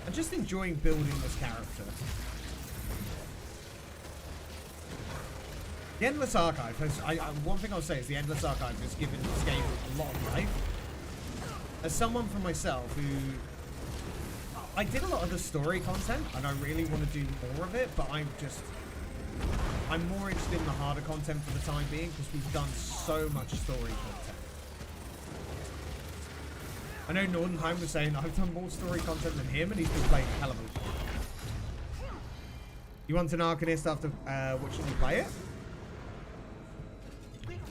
I'm just enjoying building this character. The Endless Archive has, one thing I'll say is the Endless Archive has given this game a lot of life. As someone for myself who, I did a lot of the story content and I really want to do more of it, but I'm more interested in the harder content for the time being because we've done so much story content. I know Nordenheim was saying I've done more story content than him and he's been playing a hell of a lot. You want an Arcanist after watching me play it?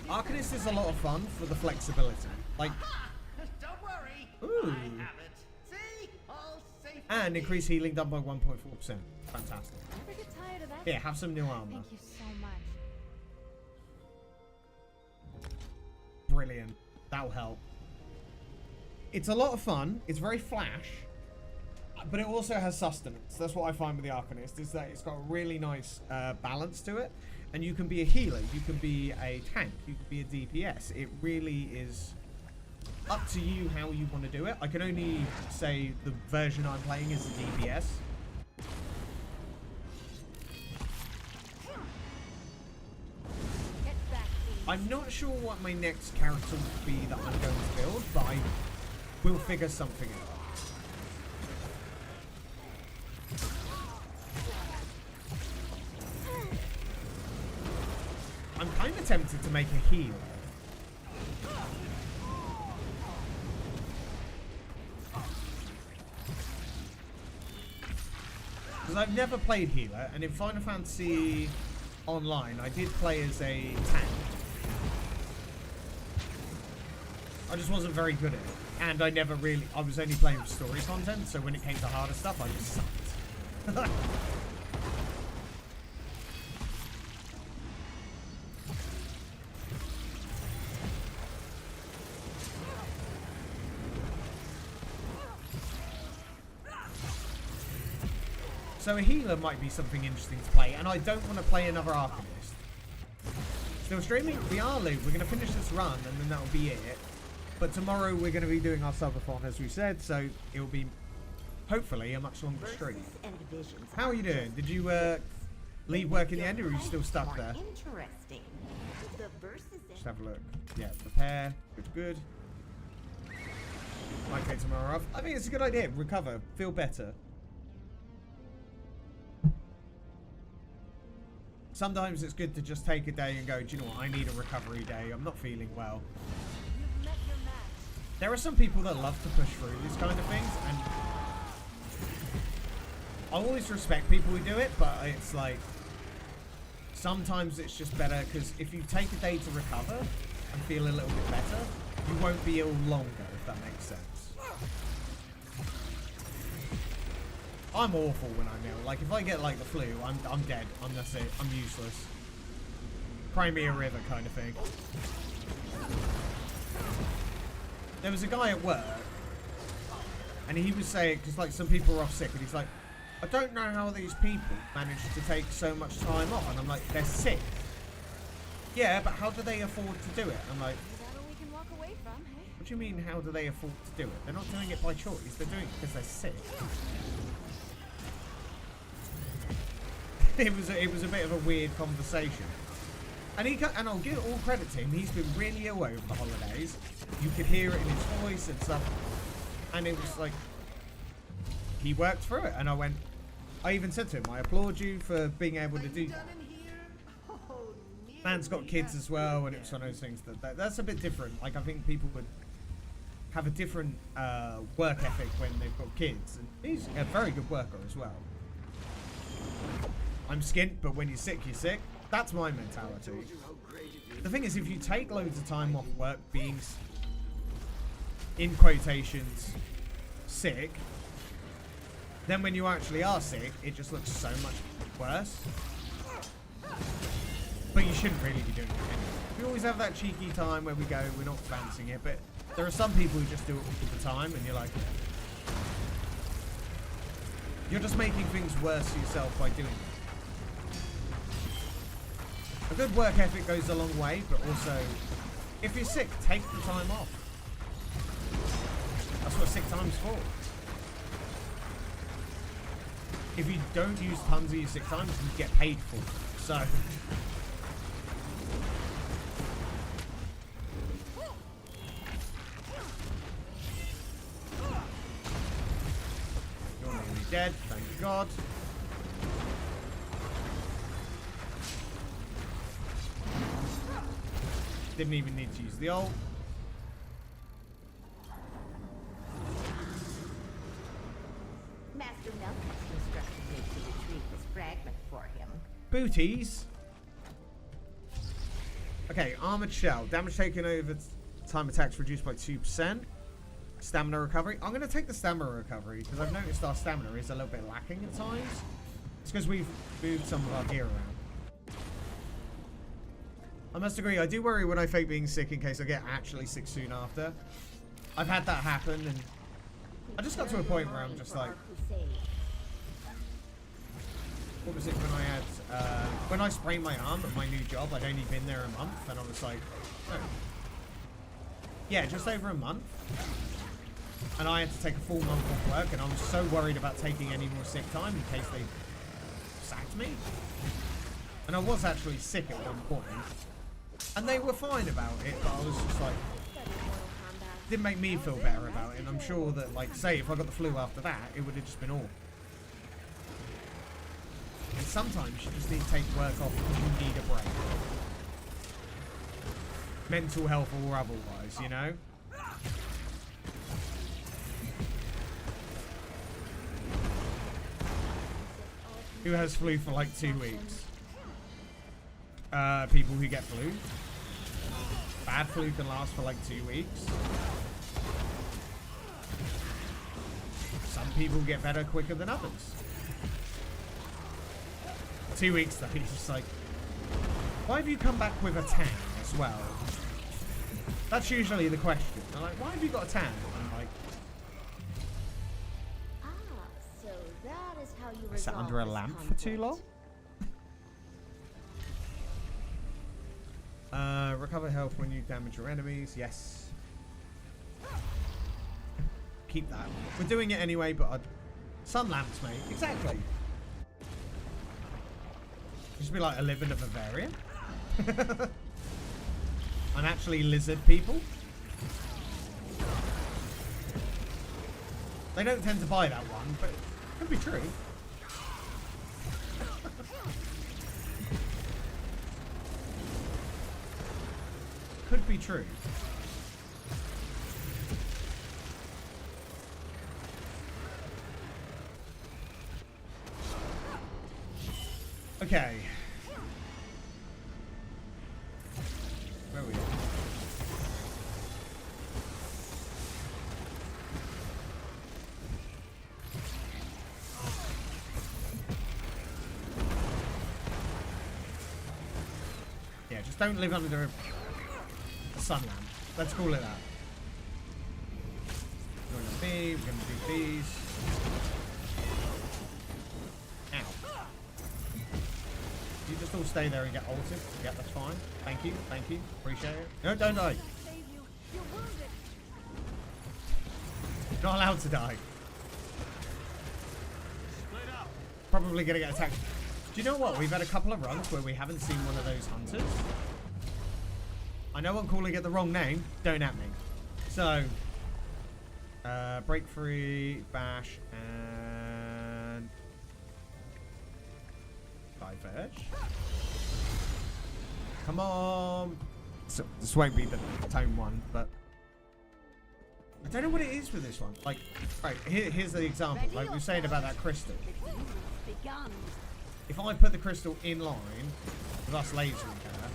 Arcanist is a lot of fun for the flexibility. Like, don't worry. ooh. I have it. See? All safe. And increase healing done by 1.4%. Fantastic. Never get tired of that. Here, have some new armor. Thank you so much. Brilliant. That'll help. It's a lot of fun. It's very flash. but it also has sustenance. That's what I find with the Arcanist, is that it's got a really nice balance to it. And you can be a healer, you can be a tank, you can be a DPS. It really is up to you how you want to do it. I can only say the version I'm playing is the DPS. I'm not sure what my next character will be that I'm going to build, but I will figure something out. I'm kind of tempted to make a healer. Because I've never played healer, and in Final Fantasy Online, I did play as a tank. I just wasn't very good at it. And I never really... I was only playing for story content, so when it came to harder stuff, I just sucked. So a healer might be something interesting to play, and I don't want to play another Arcanist. Still streaming? We are, Luke. We're going to finish this run, and then that'll be it. But tomorrow we're going to be doing our subathon, as we said, so it will be, hopefully, a much longer stream. How are you doing? Did you leave work in the end, or are you still stuck there? Interesting. The verses. Just have a look. Yeah, prepare. Good. Might take tomorrow off. I think it's a good idea. Recover. Feel better. Sometimes it's good to just take a day and go, do you know what, I need a recovery day. I'm not feeling well. There are some people that love to push through these kind of things, and I always respect people who do it, but it's like, sometimes it's just better, because if you take a day to recover and feel a little bit better, you won't be ill longer, if that makes sense. I'm awful when I'm ill. Like, if I get, like, the flu, I'm dead. That's it. I'm useless. Crimea River kind of thing. There was a guy at work, and he was saying, because, like, some people are off sick, and he's like, I don't know how these people manage to take so much time off. And I'm like, they're sick. Yeah, but how do they afford to do it? I'm like, what do you mean, how do they afford to do it? They're not doing it by choice. They're doing it because they're sick. It was a bit of a weird conversation, and I'll give all credit to him. He's been really ill over the holidays. You could hear it in his voice and stuff, and it was like he worked through it. And I even said to him, I applaud you for being able to do that. Man's got kids as well, and it was one of those things that's a bit different. Like, I think people would have a different work ethic when they've got kids, and he's a very good worker as well. I'm skint, but when you're sick, you're sick. That's my mentality. The thing is, if you take loads of time off work being, in quotations, sick, then when you actually are sick, it just looks so much worse. But you shouldn't really be doing it anyway. We always have that cheeky time where we go, we're not fancying it, but there are some people who just do it all the time, and you're like, you're just making things worse for yourself by doing it. A good work ethic goes a long way, but also, if you're sick, take the time off. That's what sick time's for. If you don't use tons of your sick time, you get paid for it. So, you're nearly dead, thank God. Didn't even need to use the ult. Master Melkus instructed me to retrieve this fragment for him. Booties. Okay, armored shell. Damage taken over time attacks reduced by 2%. Stamina recovery. I'm going to take the stamina recovery because I've noticed our stamina is a little bit lacking at times. It's because we've moved some of our gear around. I must agree, I do worry when I fake being sick in case I get actually sick soon after. I've had that happen, and I just got to a point where I'm just like, what was it when I had, when I sprained my arm at my new job, I'd only been there a month, and I was like, oh. Yeah, just over a month. And I had to take a full month off work, and I was so worried about taking any more sick time in case they sacked me. And I was actually sick at one point. And they were fine about it, but I was just like, didn't make me feel better about it. And I'm sure that, like, say, if I got the flu after that, it would have just been awful. And sometimes you just need to take work off because you need a break. Mental health or otherwise, you know? Who has flu for like 2 weeks? People who get flu. Bad flu can last for like 2 weeks. Some people get better quicker than others. 2 weeks though, he's just like, why have you come back with a tan as well? That's usually the question. They're like, why have you got a tan? I'm like, so that is how you I sat resolve under a this lamp for conflict. too long? Recover health when you damage your enemies. Yes. Keep that. We're doing it anyway, but sun lamps, mate. Exactly. Just be like, I live in a Bavaria. I'm actually lizard people. They don't tend to buy that one, but it could be true. Could be true. Okay. Where are we at? Yeah, just don't live under a sun lamp. Let's call it that. We're gonna be, we're gonna do these. Ow. You just all stay there and get ulted. Yeah, that's fine. Thank you, appreciate it. No, don't die. You're not allowed to die. Probably gonna get attacked. Do you know what? We've had a couple of runs where we haven't seen one of those hunters. I know I'm calling it the wrong name. Don't at me. So, break free, bash, and diverge. Come on. So, this won't be the tone one, but I don't know what it is with this one. Like, right, here's the example. Like we were saying about that crystal. If I put the crystal in line with us lasering her,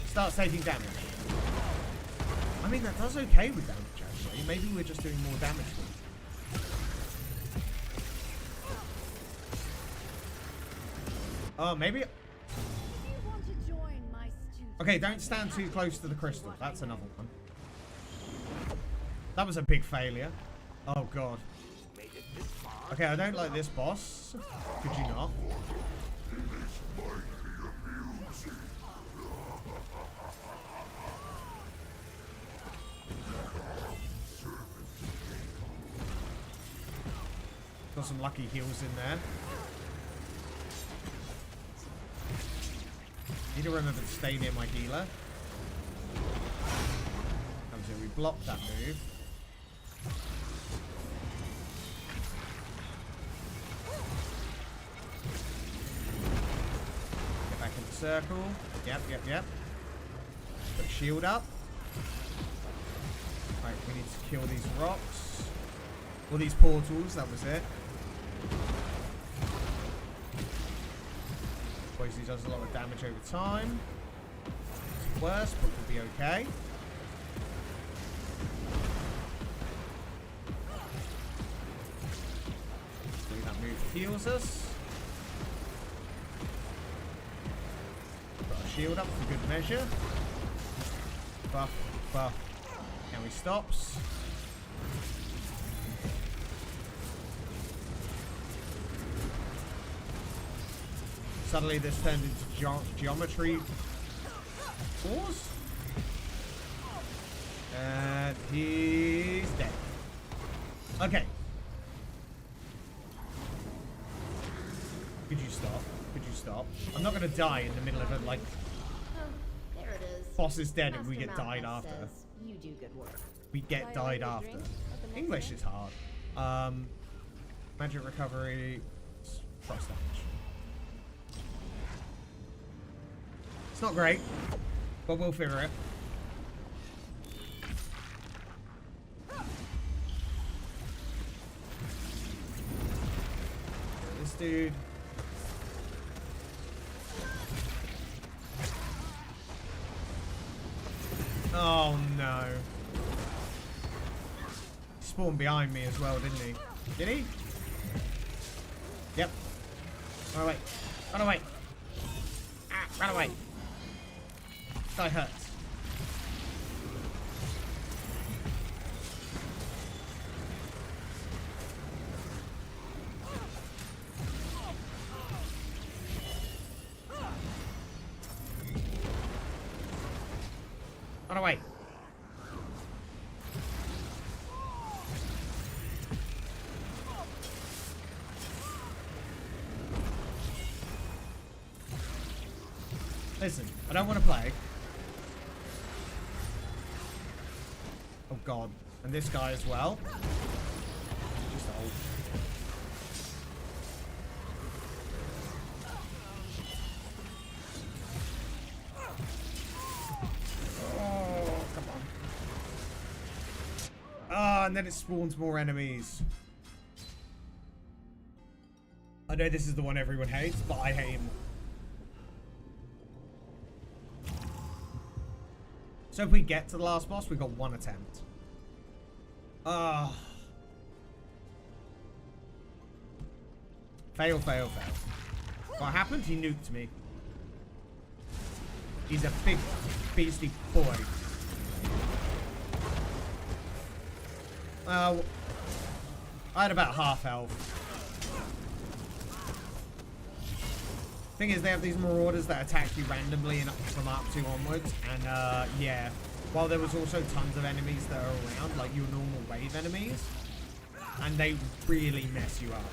starts taking damage. I mean, that does okay with damage, actually. Maybe we're just doing more damage with it. Oh, maybe... Okay, don't stand too close to the crystal. That's another one. That was a big failure. Oh, God. Okay, I don't like this boss. Could you not? Got some lucky heals in there. Need to remember to stay near my healer. Comes in, we block that move. Get back in the circle. Yep. Put a shield up. Right, we need to kill these rocks. All these portals, that was it. Poison does a lot of damage over time. It's worse, but we'll be okay. That move heals us. Put our shield up for good measure. Buff. Now he stops. Suddenly this turned into geometry wars. And he's dead. Okay. Could you stop? Could you stop? I'm not gonna die in the middle of it, like... Oh, there it is. Boss is dead and Master we get died Malphite after. says you do good work. We get died after. English is hard. Magic recovery. Frost damage. It's not great, but we'll figure it. This dude. Oh no. He spawned behind me as well, didn't he? Did he? Yep. Run away. Run away. Ah, run away. This guy hurts. Run away. Listen, I don't want to play. Oh god. And this guy as well. Just old. Oh, come on. Ah, and then it spawns more enemies. I know this is the one everyone hates, but I hate him. So if we get to the last boss, we've got one attempt. Ah. Fail, fail, fail. What happened? He nuked me. He's a big, beastly boy. I had about half health. Thing is, they have these marauders that attack you randomly and from up to onwards, and yeah, while there was also tons of enemies that are around, like your normal wave enemies, and they really mess you up.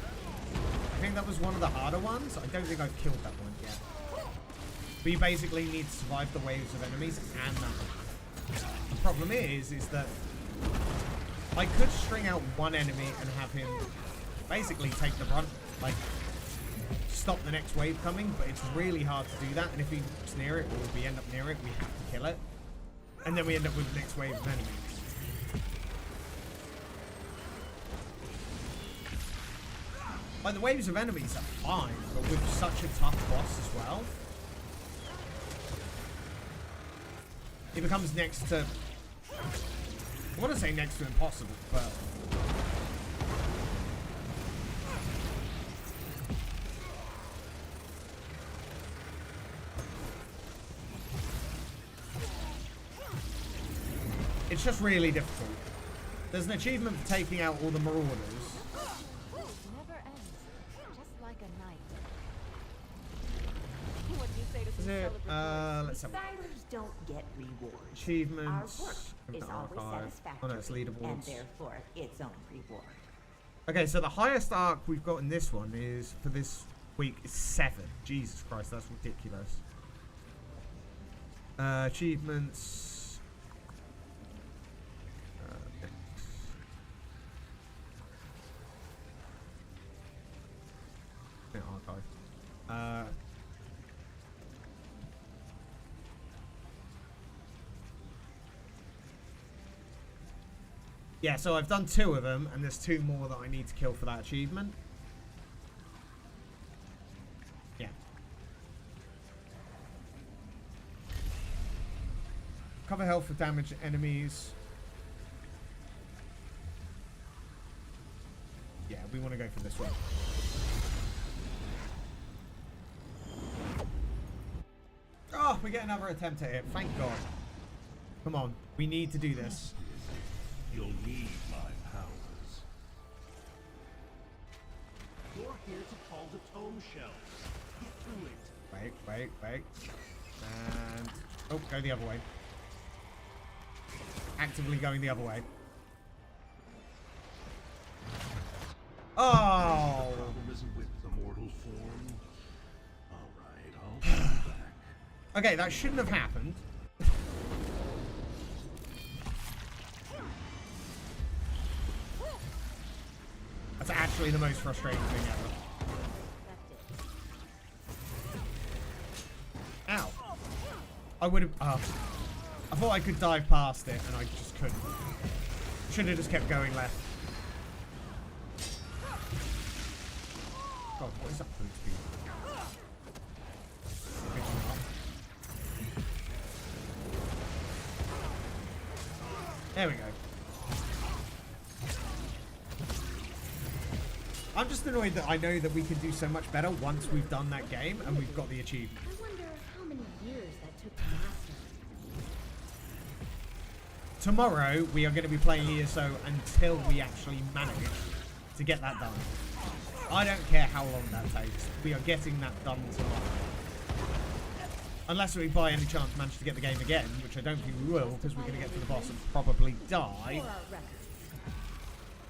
I think that was one of the harder ones. I don't think I've killed that one yet. But you basically need to survive the waves of enemies and that one. The problem is that I could string out one enemy and have him basically take the brunt, like stop the next wave coming, but it's really hard to do that, and if he's near it, or we end up near it, we have to kill it. And then we end up with the next wave of enemies. Like, the waves of enemies are fine, but with such a tough boss as well, it becomes next to... I want to say next to impossible, but... it's just really difficult. There's an achievement for taking out all the marauders. Never ends, just like a night. What do you say to Is some it? celebratory Let's have a Siders don't get rewards. achievements. Our work is always Oh satisfactory, no, it's leaderboards. and therefore its own reward. Okay, so the highest arc we've got in this one is, for this week, is 7. Jesus Christ, that's ridiculous. Achievements. Archive. Yeah, so I've done 2 of them, and there's 2 more that I need to kill for that achievement. Yeah. Cover health for damaged enemies. Yeah, we want to go for this one. Oh, we get another attempt at it. Thank God. Come on. We need to do this. You'll need my powers. You're here to call the tome shells. Get to it. Wait. And... oh, go the other way. Actively going the other way. Oh! The problem isn't with the mortal form. Alright, I'll come back. Okay, that shouldn't have happened. That's actually the most frustrating thing ever. Ow. I would have... I thought I could dive past it, and I just couldn't. Should have just kept going left. God, what is that food speed? There we go. I'm just annoyed that I know that we can do so much better once we've done that game and we've got the achievement. I wonder how many years that took to master. Tomorrow, we are going to be playing ESO until we actually manage to get that done. I don't care how long that takes. We are getting that done tomorrow. Unless we by any chance manage to get the game again, which I don't think we will, because we're going to get to the boss and probably die.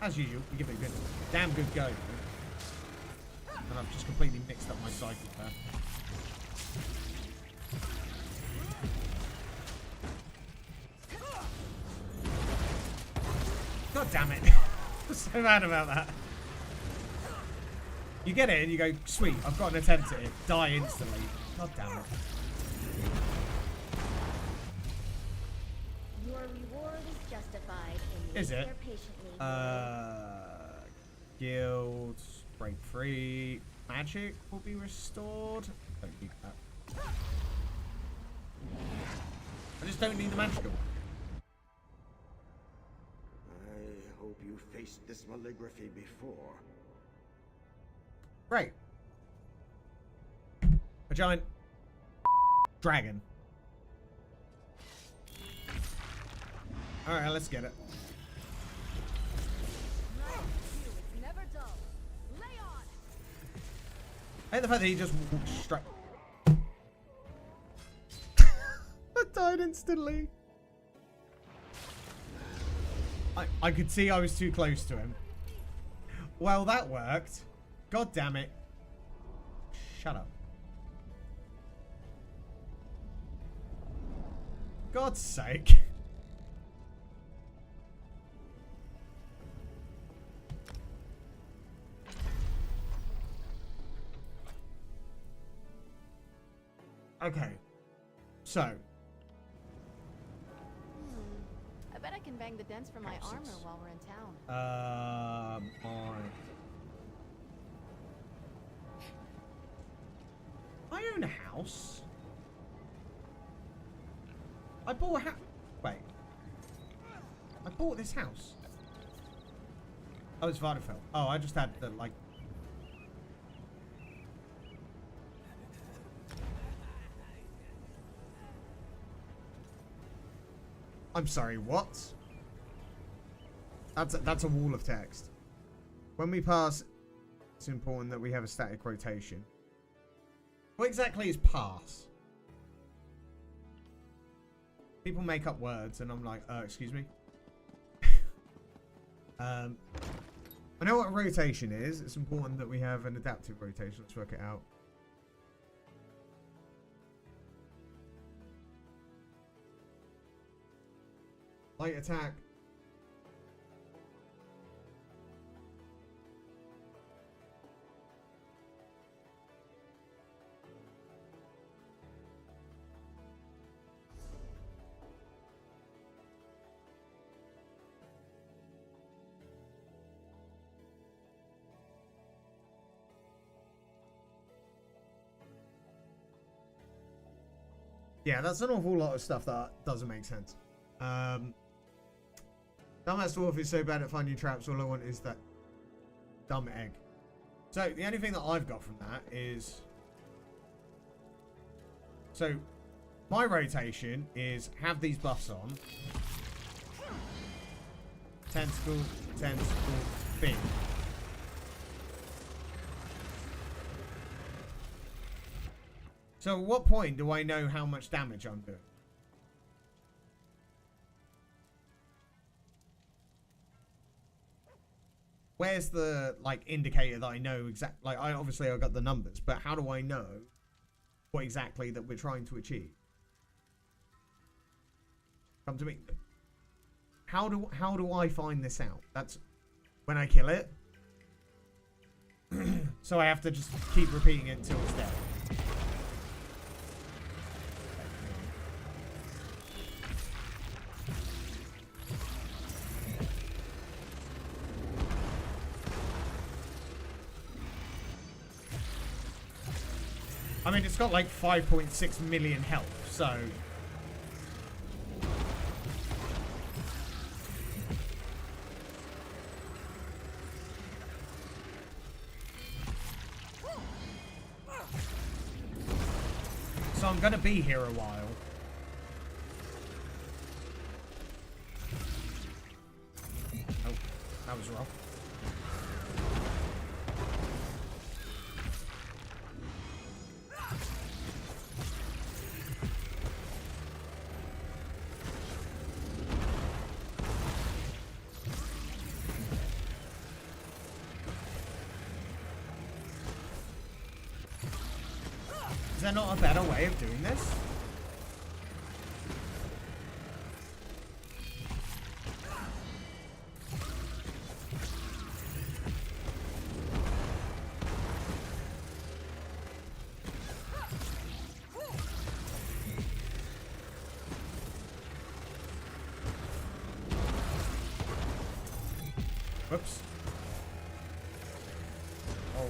As usual, we give it a good, damn good go. And I've just completely mixed up my cycle there. God damn it. I'm so mad about that. You get it and you go, sweet, I've got an attempt at it. Die instantly. God damn it. Your reward is justified in Is it? patiently. Guild, break free, magic will be restored. Don't need that. I just don't need the magical. I hope you faced this maligraphy before. Right. A giant dragon. Alright, let's get it. I hate the fact that he just walked straight. I died instantly. I could see I was too close to him. Well, that worked. God damn it. Shut up. God's sake. Okay. So. I bet I can bang the dents from my armor while we're in town. I own a house. I bought a house. Wait. I bought this house. Oh, it's Vardenfell. Oh, I just had the, like... I'm sorry, what? That's a wall of text. When we pass, it's important that we have a static rotation. What exactly is pass? People make up words and I'm like, excuse me? I know what a rotation is. It's important that we have an adaptive rotation. Let's work it out. Light attack. Yeah, that's an awful lot of stuff that doesn't make sense. Dumbass dwarf is so bad at finding traps, all I want is that dumb egg. So, the only thing that I've got from that is... So, my rotation is have these buffs on. tentacle, thing. So at what point do I know how much damage I'm doing? Where's the, like, indicator that I know exactly? Like, obviously I got the numbers, but how do I know what exactly that we're trying to achieve? Come to me. How do I find this out? That's when I kill it. So I have to just keep repeating it until it's dead. I mean, it's got like 5.6 million health, so... So I'm gonna be here a while. Oh, that was rough. Is there not a better way of doing this? Whoops. Oh.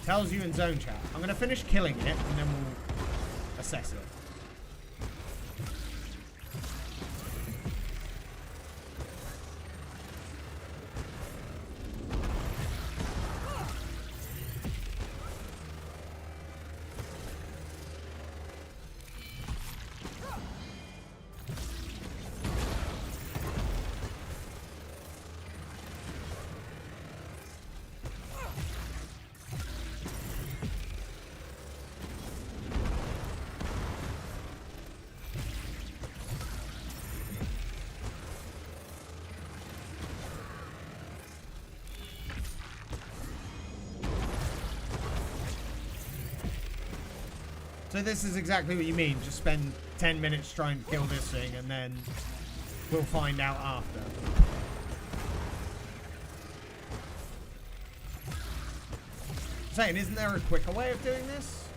Tells you in zone chat. I'm going to finish killing it and then we'll assess it. So this is exactly what you mean. Just spend 10 minutes trying to kill this thing and then we'll find out after. I'm saying, isn't there a quicker way of doing this?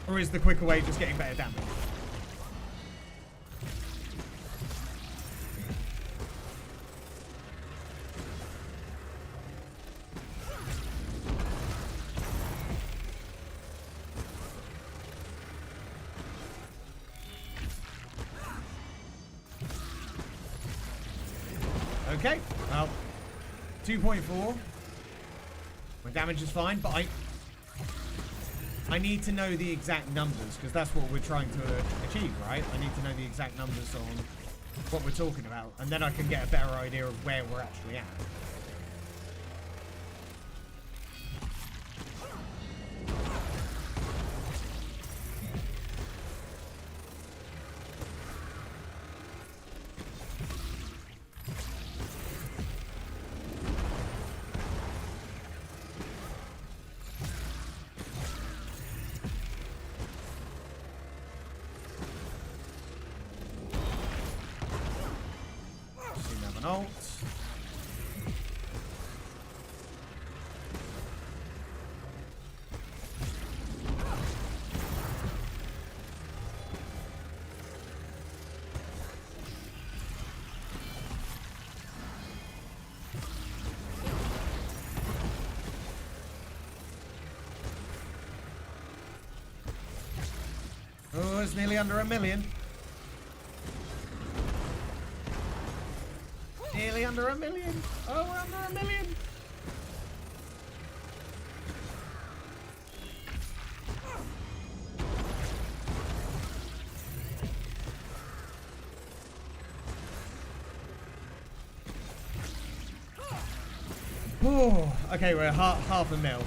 Or is the quicker way just getting better damage? Okay, well, 2.4. My damage is fine, but I need to know the exact numbers, because that's what we're trying to achieve, right? I need to know the exact numbers on what we're talking about, and then I can get a better idea of where we're actually at. Ult. Oh, it's nearly under 1 million. nearly under 1 million. Oh, we're under 1 million. Oh, okay, we're half a mil.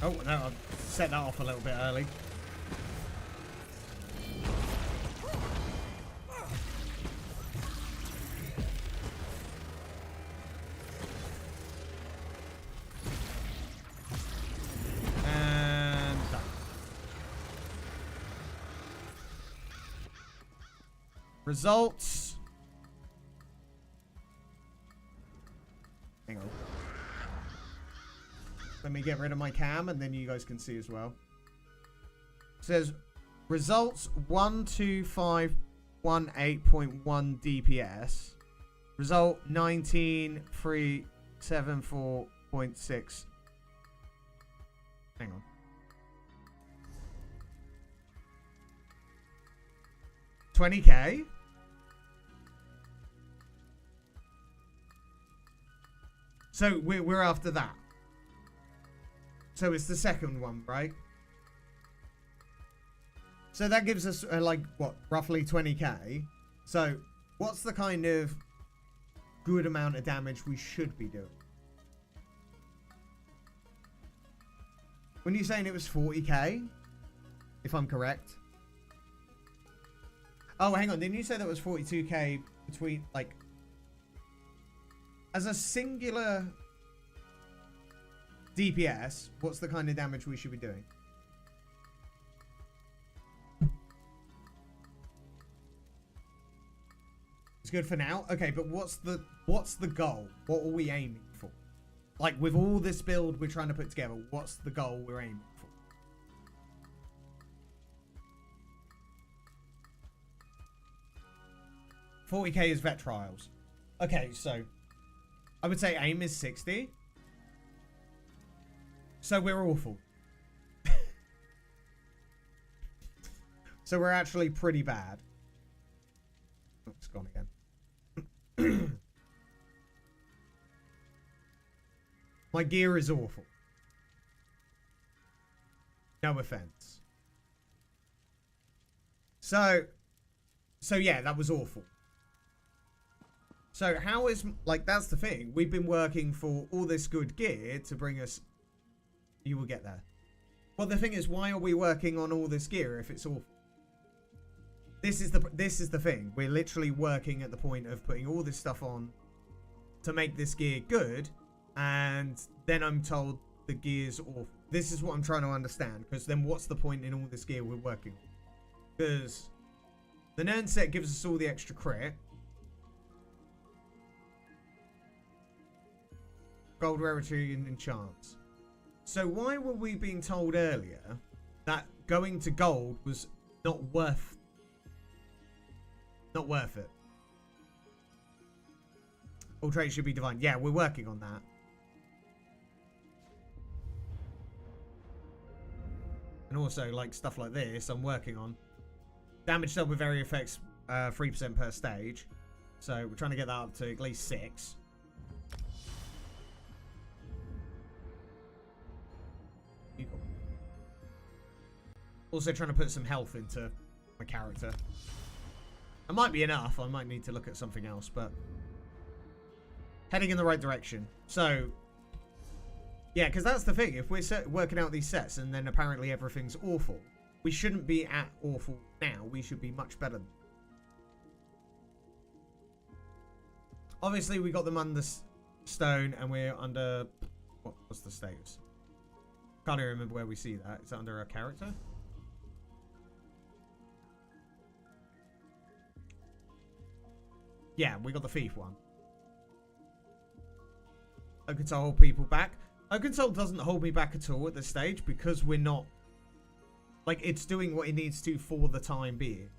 Oh, no, I've set that off a little bit early. And done. Results. Hang on. Let me get rid of my cam and then you guys can see as well. It says results 12518.1 DPS. Result 19374.6. Hang on. $20K. So we're after that. So it's the second one, right? So that gives us like what, roughly 20K. So what's the kind of good amount of damage we should be doing? When you're saying it was 40K, if I'm correct. Oh, hang on. Didn't you say that was 42K between, like, as a singular DPS, what's the kind of damage we should be doing? It's good for now. Okay, but what's the goal? What are we aiming for? Like, with all this build we're trying to put together, what's the goal we're aiming for? 40K is vet trials. Okay, so I would say aim is 60. So we're awful. So we're actually pretty bad. Oh, it's gone again. My gear is awful. No offense. So yeah, that was awful. So how is, like, that's the thing. We've been working for all this good gear to bring us. You will get there. Well, the thing is, why are we working on all this gear if it's awful? This is the thing. We're literally working at the point of putting all this stuff on to make this gear good, and then I'm told the gear's awful. This is what I'm trying to understand, because then what's the point in all this gear we're working on? Because the Nern set gives us all the extra crit. Gold rarity and enchants. So why were we being told earlier that going to gold was not worth it? All traits should be divine. Yeah, we're working on that. And also, like, stuff like this, I'm working on. Damage dealt with area effects, 3% per stage. So we're trying to get that up to at least 6. Also trying to put some health into my character. It might be enough. I might need to look at something else, but heading in the right direction. So yeah, because that's the thing. If we're working out these sets and then apparently everything's awful, we shouldn't be at awful now. We should be much better. Obviously, we got them under stone, and we're under. What's the status? Can't even remember where we see that. Is that under a character? Yeah, we got the thief one. Oak Control hold people back. Oak Control doesn't hold me back at all at this stage because we're not. Like, it's doing what it needs to for the time being.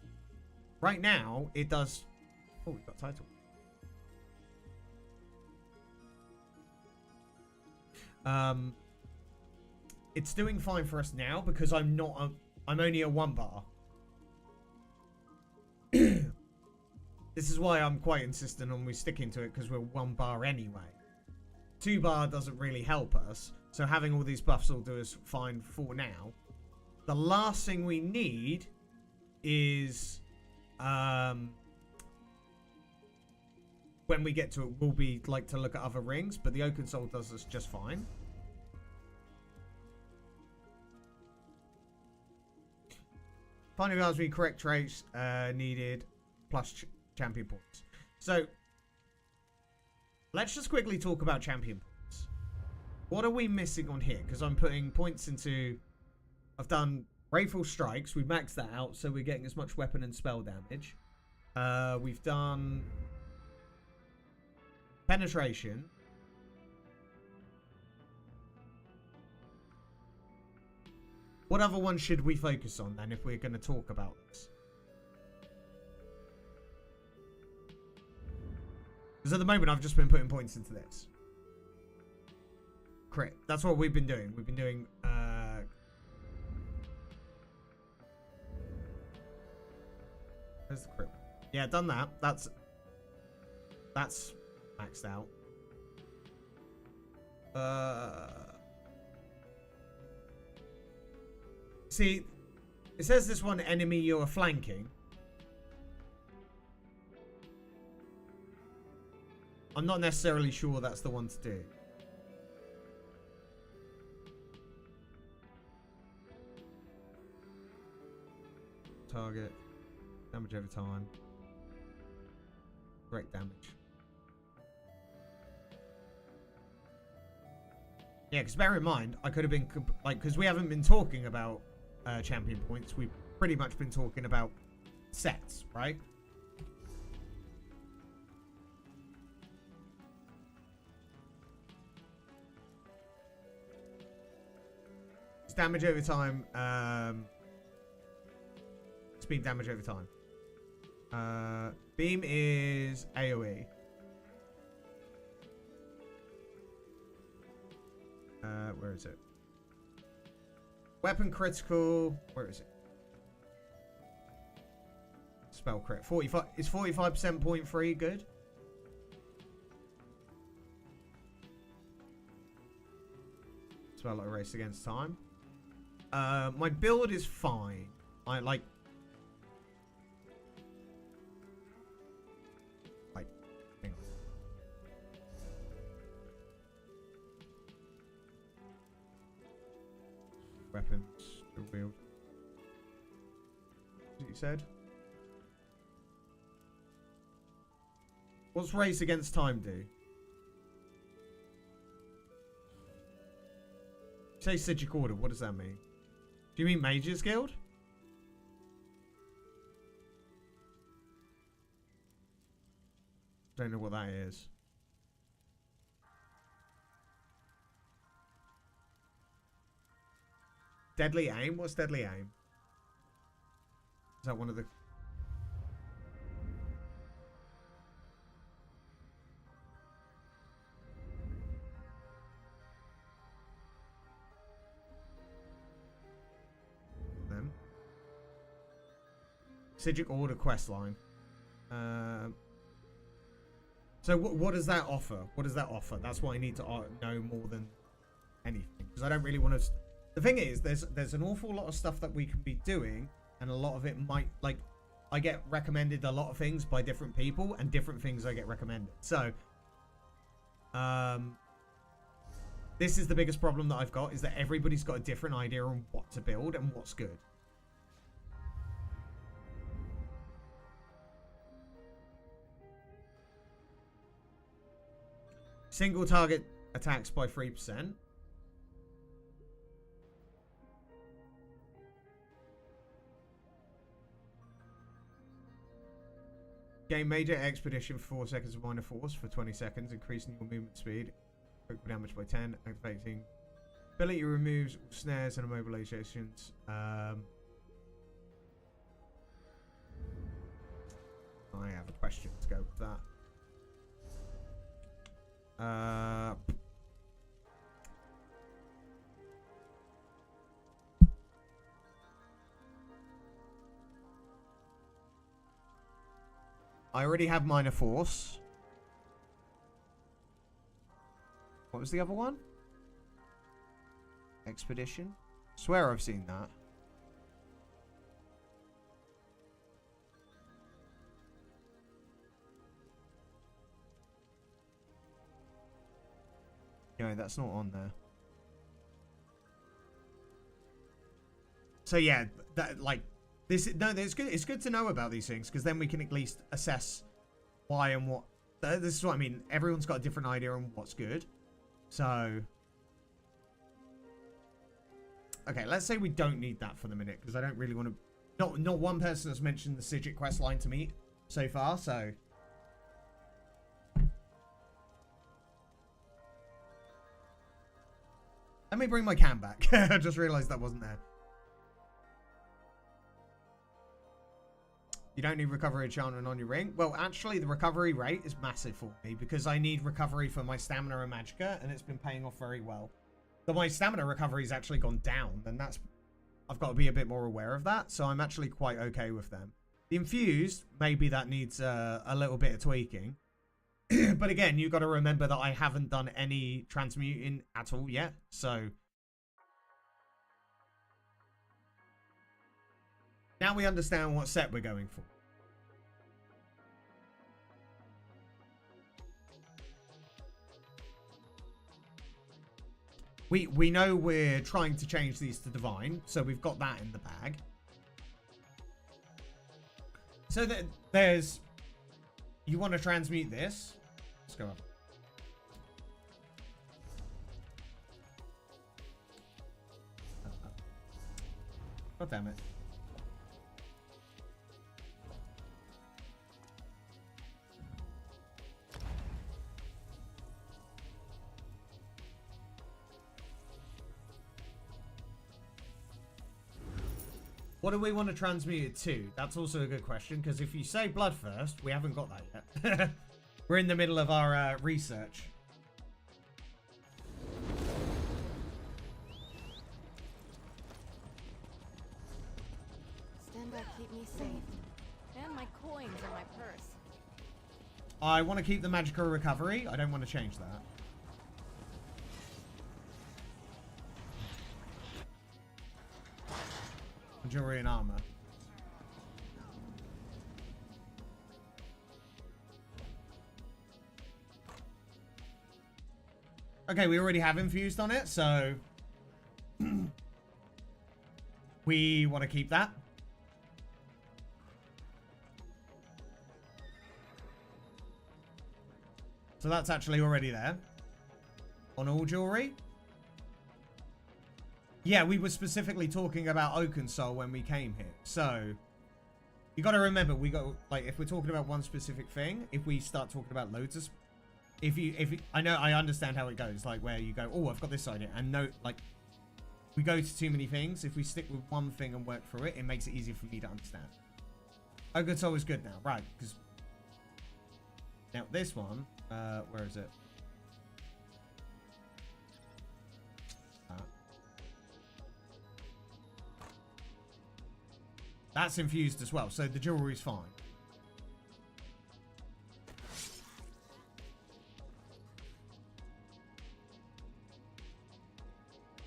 Right now, it does. Oh, we've got a title. It's doing fine for us now because I'm only a 1 bar. This is why I'm quite insistent on we sticking to it, because we're 1 bar anyway. 2 bar doesn't really help us, so having all these buffs will do us fine for now. The last thing we need is when we get to it, we'll be like to look at other rings, but the Oaken Soul does us just fine. Finding guards with correct traits needed plus champion points. So let's just quickly talk about champion points. What are we missing on here? Because I'm putting points into... I've done Wrathful Strikes. We've maxed that out, so we're getting as much weapon and spell damage. We've done Penetration. What other one should we focus on then if we're going to talk about this? Because at the moment I've just been putting points into this. Crit. That's what we've been doing. We've been doing... Where's the crit? Yeah, done that. That's maxed out. See, it says this one enemy you are flanking. I'm not necessarily sure that's the one to do. Target. Damage over time. Great damage. Yeah, because bear in mind, I could have been... like, because we haven't been talking about champion points. We've pretty much been talking about sets, right? It's damage over time. Speed damage over time. Beam is AoE. Where is it? Weapon critical. Where is it? Spell crit. 45. Is 45% point free good? Spell like race against time. My build is fine. I like. Hang on. Weapons revealed. What you said? What's race against time do? Say Sigic Order, what does that mean? Do you mean Mages Guild? Don't know what that is. Deadly Aim? What's Deadly Aim? Is that one of the... Them? Sigic Order questline. So what does that offer? What does that offer? That's what I need to know more than anything. Because I don't really want to... The thing is, there's an awful lot of stuff that we can be doing, and a lot of it might, like, I get recommended a lot of things by different people, and different things I get recommended. So, this is the biggest problem that I've got, is that everybody's got a different idea on what to build and what's good. Single target attacks by 3%. Gain major expedition for 4 seconds of minor force for 20 seconds, increasing your movement speed. Critical damage by 10. Activating ability removes all snares and immobilizations. I have a question to go with that. I already have Minor Force. What was the other one? Expedition? Swear I've seen that. No, that's not on there. So yeah, that like this. No, it's good. It's good to know about these things because then we can at least assess why and what. This is what I mean. Everyone's got a different idea on what's good. So, okay, let's say we don't need that for the minute because I don't really want to. Not one person has mentioned the Sigit quest line to me so far. So. Let me bring my cam back. I just realized that wasn't there. You don't need recovery enchantment on your ring. Well, actually, the recovery rate is massive for me because I need recovery for my stamina and magicka, and it's been paying off very well. But my stamina recovery has actually gone down, and that's... I've got to be a bit more aware of that, so I'm actually quite okay with them. The infused, maybe that needs a little bit of tweaking. But again, you've got to remember that I haven't done any transmuting at all yet, so... Now we understand what set we're going for. We know we're trying to change these to divine, so we've got that in the bag. So there's... You want to transmute this? Let's go up. God damn it. What do we want to transmute it to? That's also a good question, because if you say blood first, we haven't got that yet. We're in the middle of our research. Stand up, keep me safe. And my coins in my purse. I want to keep the magical recovery. I don't want to change that. Jewelry and armor. Okay, we already have infused on it, so we want to keep that. So that's actually already there on all jewelry. Yeah, we were specifically talking about Oakensoul when we came here. So, you got to remember, we got, like, if we're talking about one specific thing, if we start talking about loads of... I understand how it goes, like, where you go, oh, I've got this idea, and no, like, we go to too many things. If we stick with one thing and work through it, it makes it easier for me to understand. Oakensoul is good now, right, because... Now, this one, where is it? That's infused as well, so the jewelry's fine.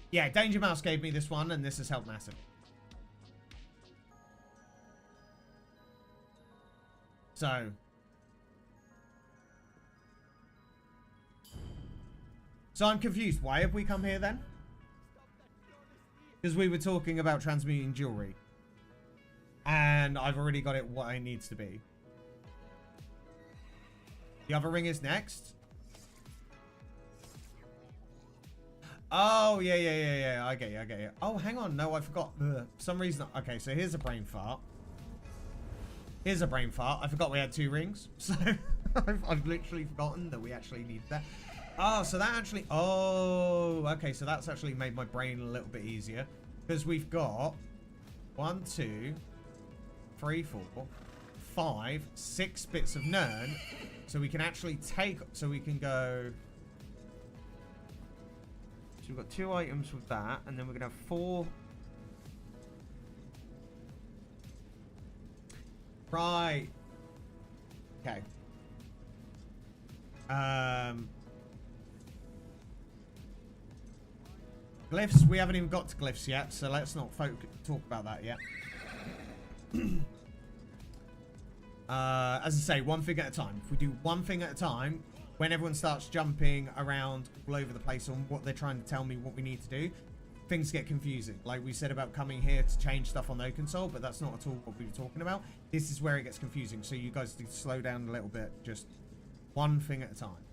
Yeah, Danger Mouse gave me this one, and this has helped massively. So I'm confused. Why have we come here then? Because we were talking about transmuting jewelry. And I've already got it what it needs to be. The other ring is next. Oh, yeah. I get you. Oh, hang on. No, I forgot. For some reason. Okay, so here's a brain fart. I forgot we had 2 rings. So I've literally forgotten that we actually need that. Oh, so that actually... Oh, okay. So that's actually made my brain a little bit easier. Because we've got 1, 2... 3, 4, 5, 6 bits of Nern, so we can actually take, so we can go, so we've got 2 items with that, and then we're gonna have 4, right, Okay. Glyphs, we haven't even got to glyphs yet, so let's not talk about that yet. As I say, one thing at a time. If we do one thing at a time, when everyone starts jumping around all over the place on what they're trying to tell me what we need to do, things get confusing. Like we said about coming here to change stuff on the console, but that's not at all what we were talking about. This is where it gets confusing, so you guys need to slow down a little bit. Just one thing at a time.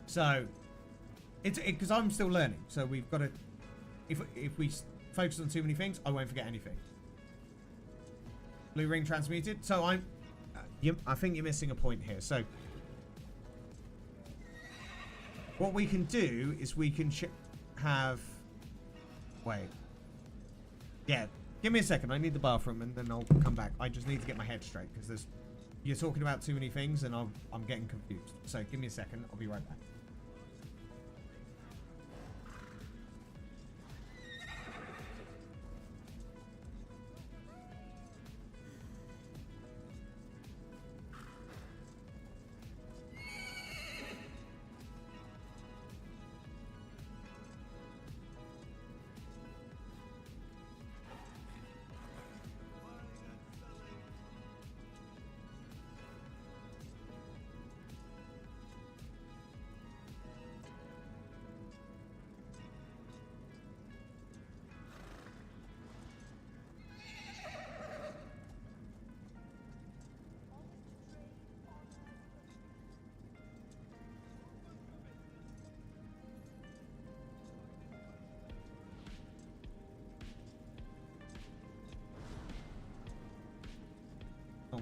So, it's because I'm still learning, so we've got to... If we focus on too many things, I won't forget anything. Blue ring transmuted. So I think you're missing a point here. So what we can do is we can have... Wait. Yeah. Give me a second. I need the bathroom and then I'll come back. I just need to get my head straight because you're talking about too many things and I'm getting confused. So give me a second. I'll be right back.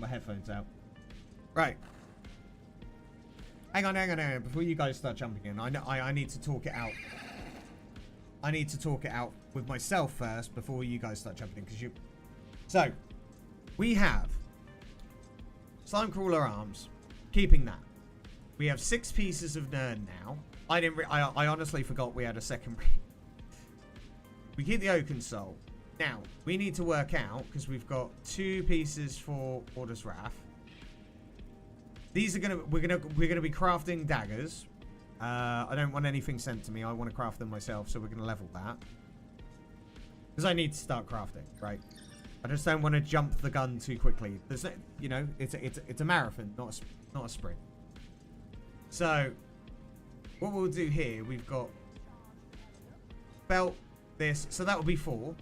My headphones out. Right. Hang on. Before you guys start jumping in, I need to talk it out. I need to talk it out with myself first before you guys start jumping in, because you... So, we have Slime Crawler arms. Keeping that. We have 6 pieces of nerd now. I honestly forgot we had a second... We keep the Oaken Soul. Now, we need to work out, because we've got 2 pieces for Baldurs Wrath. These are we're gonna be crafting daggers. I don't want anything sent to me. I want to craft them myself, so we're gonna level that. Because I need to start crafting, right? I just don't want to jump the gun too quickly. There's no, you know, it's a marathon, not a sprint. So, what we'll do here, we've got belt, this, so that will be 4.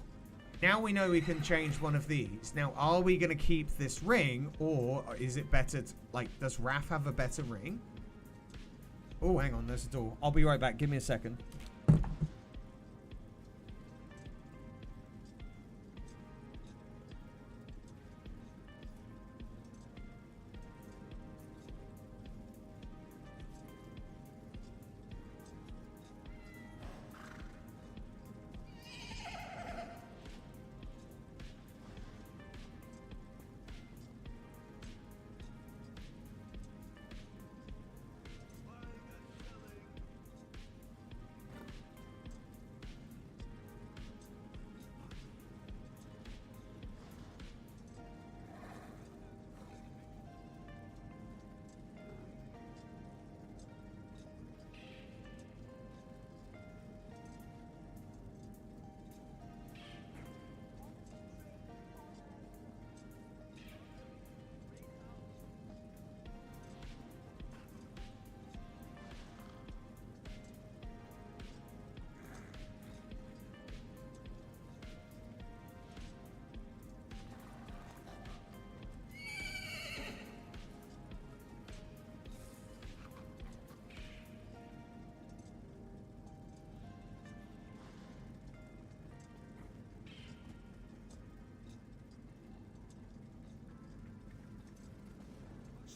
Now we know we can change one of these. Now, are we going to keep this ring, or is it better to, like, does Raph have a better ring? Oh, hang on, there's a door. I'll be right back. Give me a second.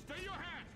Stay your hand!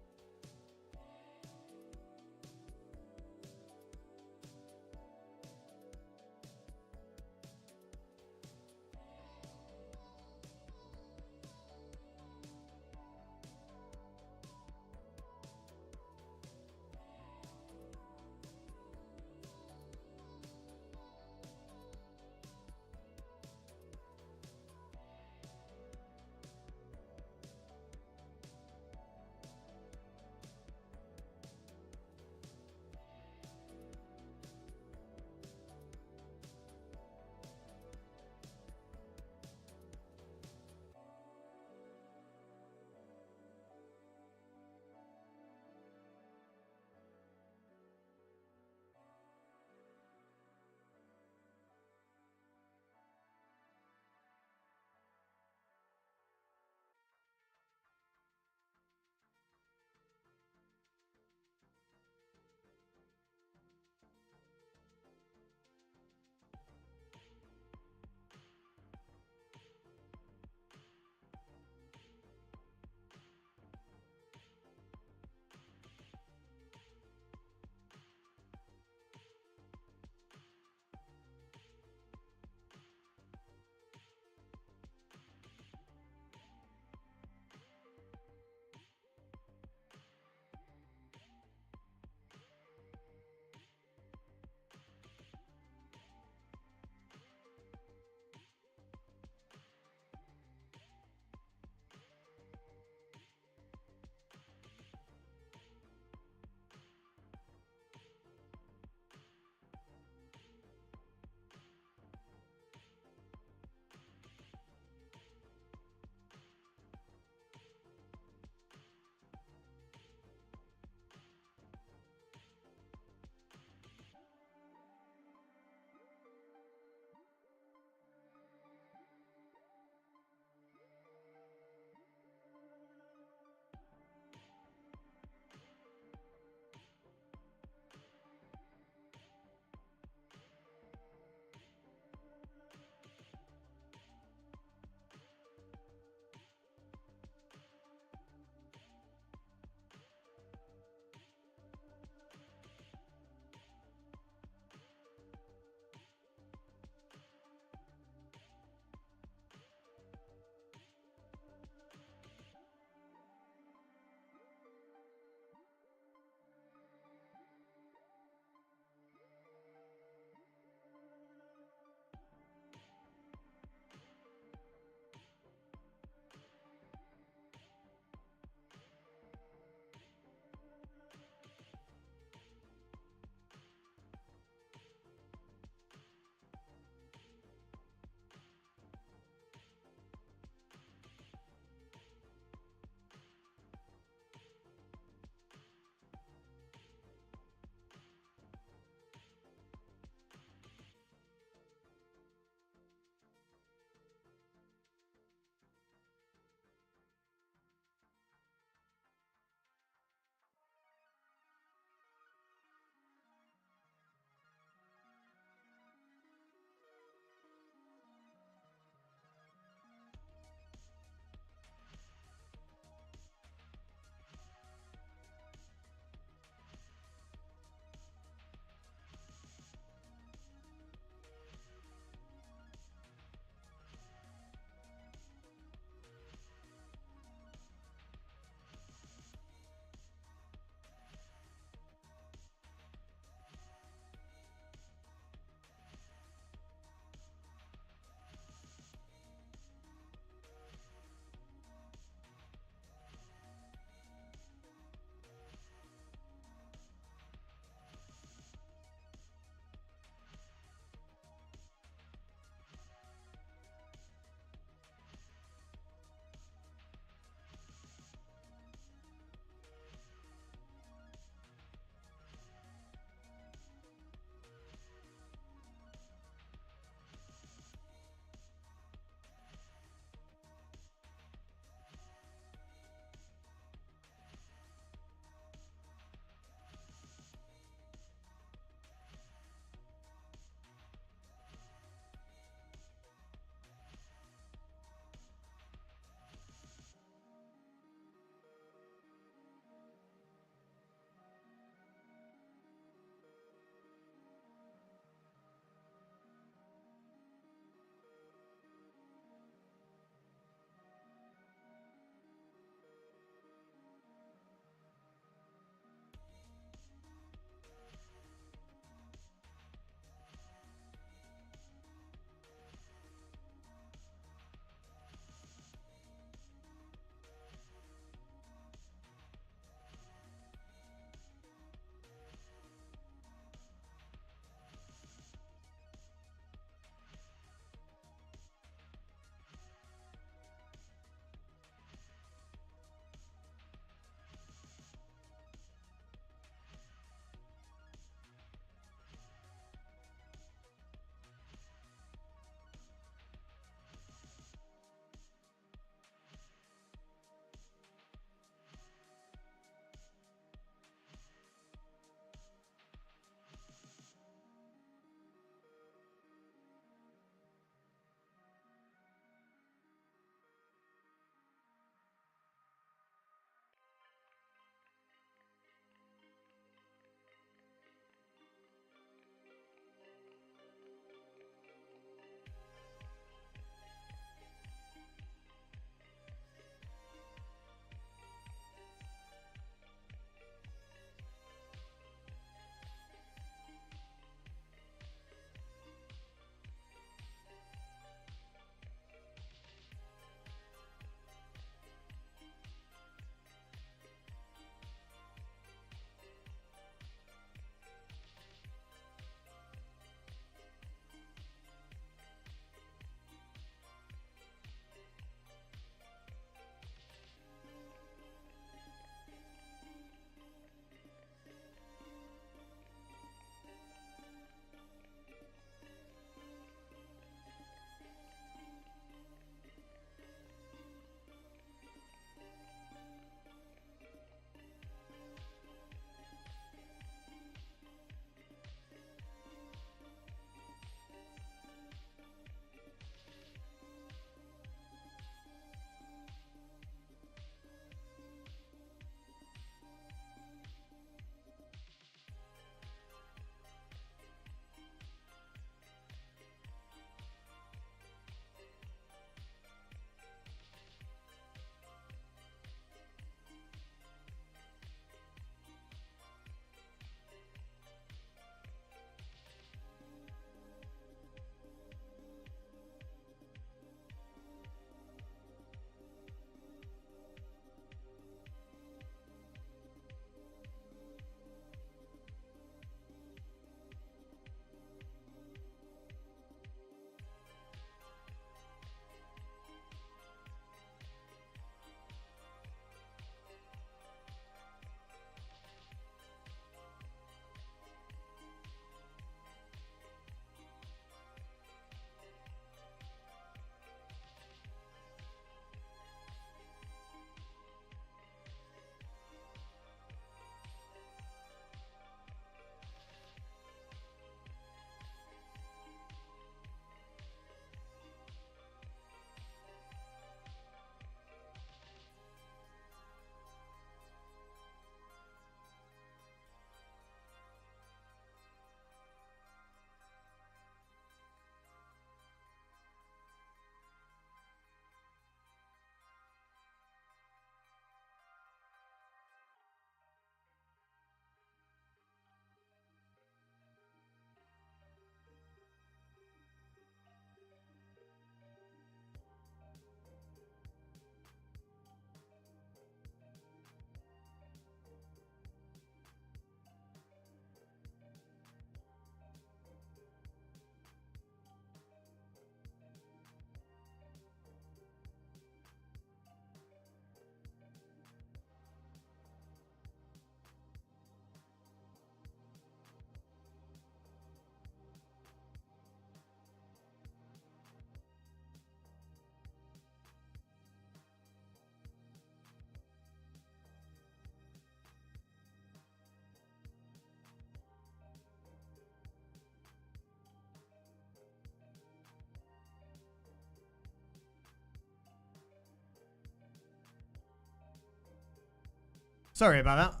Sorry about that.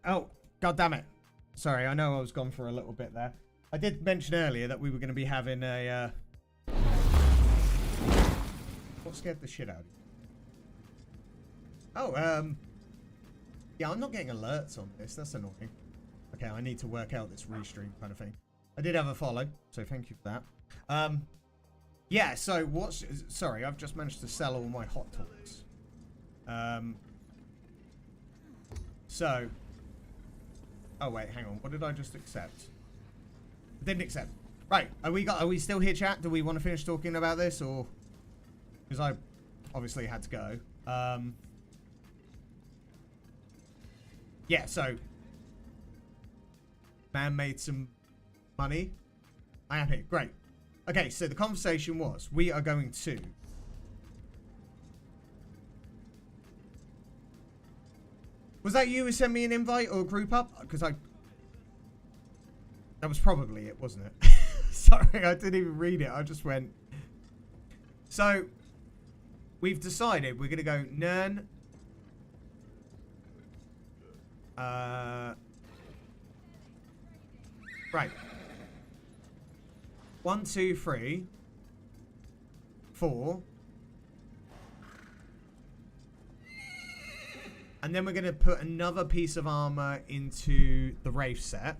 Oh, god damn it. Sorry, I know I was gone for a little bit there. I did mention earlier that we were going to be having a... What scared the shit out of you? Oh, yeah, I'm not getting alerts on this. That's annoying. Okay, I need to work out this restream kind of thing. I did have a follow, so thank you for that. Yeah, so what's... Sorry, I've just managed to sell all my hot talks. So... Oh, wait, hang on. What did I just accept? I didn't accept. Right, are we still here, chat? Do we want to finish talking about this, or... Because I obviously had to go. Yeah, so... Man made some money. I am here. Great. Okay, so the conversation was, we are going to... Was that you who sent me an invite or a group up? Because I... That was probably it, wasn't it? Sorry, I didn't even read it. I just went... So, we've decided we're going to go Nern... Right. 1, 2, 3, 4. And then we're going to put another piece of armor into the Wraith set.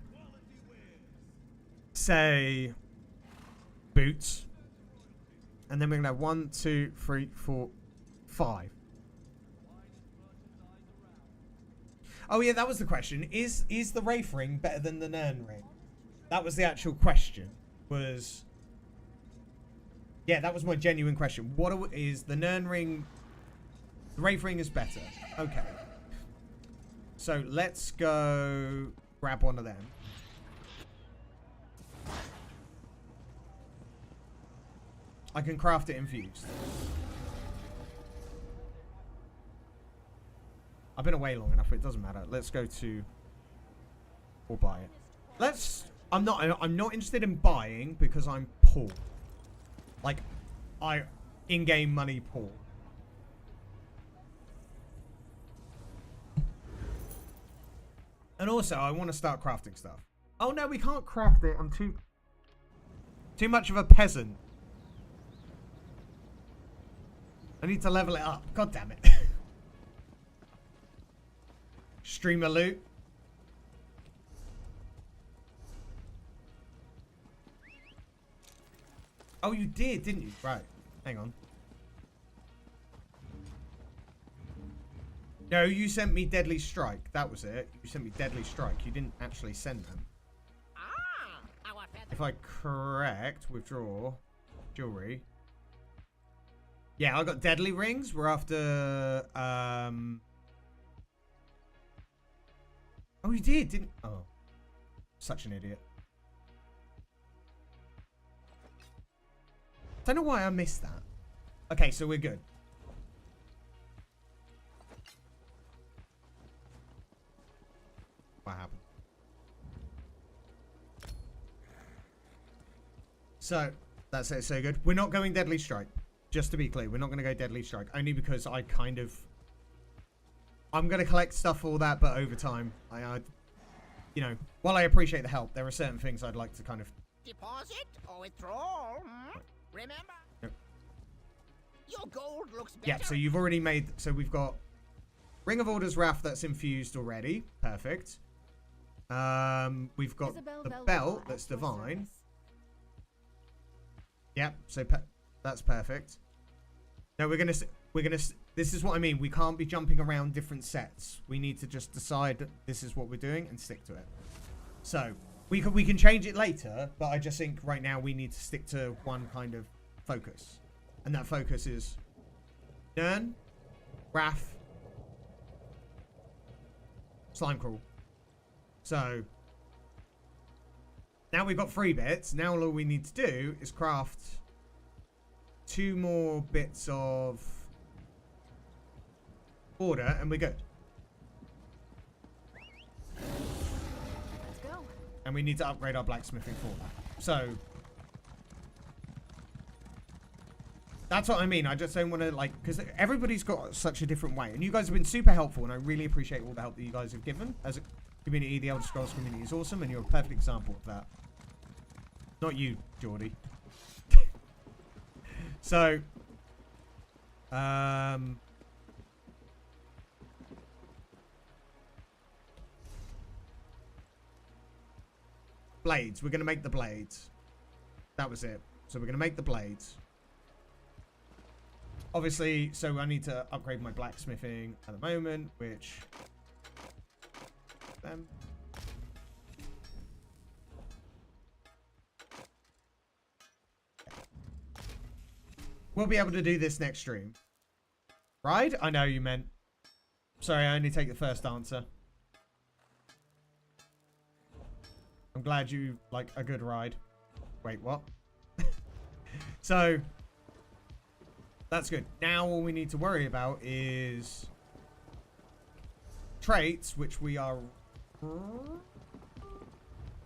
Say, boots. And then we're going to have 1, 2, 3, 4, 5. Oh yeah, that was the question. Is the Wraith ring better than the Nern ring? That was the actual question. Was... Yeah, that was my genuine question. What is the Nern ring... The Wraith ring is better. Okay. So let's go grab one of them. I can craft it infused. I've been away long enough, it doesn't matter. Let's go to... Or buy it. Let's... I'm not interested in buying because I'm poor. Like, in-game money poor. And also, I want to start crafting stuff. Oh no, we can't craft it. I'm too much of a peasant. I need to level it up. God damn it. Streamer loot. Oh, you did, didn't you? Right. Hang on. No, you sent me Deadly Strike. That was it. You sent me Deadly Strike. You didn't actually send them. If I correct, withdraw. Jewelry. Yeah, I got Deadly Rings. We're after... Oh, you did, didn't... Oh. Such an idiot. Don't know why I missed that. Okay, so we're good. What happened? So, that's it, so good. We're not going Deadly Strike. Just to be clear, we're not going to go Deadly Strike. Only because I kind of... I'm going to collect stuff for all that, but over time, you know, while I appreciate the help, there are certain things I'd like to kind of... Deposit or withdrawal? Remember? Yep. Your gold looks better. Yeah, so you've already made... So we've got Ring of Order's Wrath that's infused already. Perfect. We've got the belt that's divine. Yep, so that's perfect. No, we're gonna... This is what I mean. We can't be jumping around different sets. We need to just decide that this is what we're doing and stick to it. So... We can change it later, but I just think right now we need to stick to one kind of focus. And that focus is Nern, Wrath, Slime Crawl. So now we've got 3 bits. Now all we need to do is craft 2 more bits of order and we're good. And we need to upgrade our blacksmithing for that. So That's what I mean. I just don't want to, like, because everybody's got such a different way. And you guys have been super helpful, and I really appreciate all the help that you guys have given. As a community, the Elder Scrolls community is awesome, and you're a perfect example of that. Not you, Geordie. So, blades. We're going to make the blades. That was it. So we're going to make the blades. Obviously, so I need to upgrade my blacksmithing at the moment, which... We'll be able to do this next stream. Ride? I know you meant. Sorry, I only take the first answer. I'm glad you like a good ride. Wait, what? So, that's good. Now all we need to worry about is traits, which we are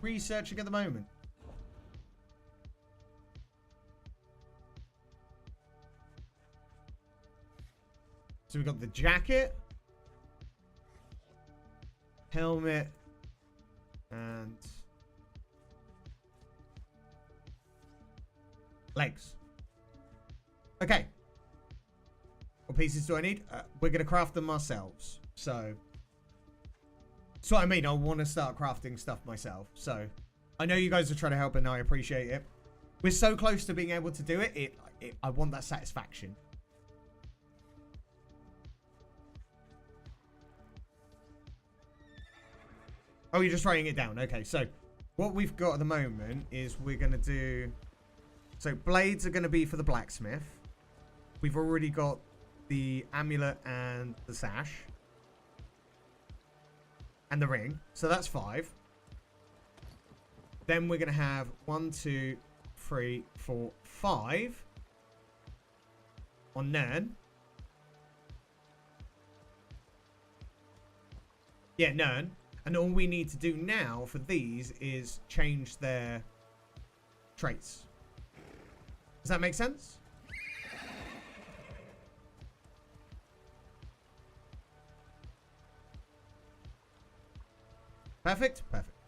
researching at the moment. So we've got the jacket, helmet, and legs. Okay. What pieces do I need? We're going to craft them ourselves. So I mean, I want to start crafting stuff myself. So I know you guys are trying to help and I appreciate it. We're so close to being able to do it. I want that satisfaction. Oh, you're just writing it down. Okay, so what we've got at the moment is we're going to do... So blades are going to be for the blacksmith. We've already got the amulet and the sash. And the ring. So that's 5. Then we're going to have 1, 2, 3, 4, 5 on Nern. Yeah, Nern. And all we need to do now for these is change their traits. Does that make sense? Perfect? Perfect.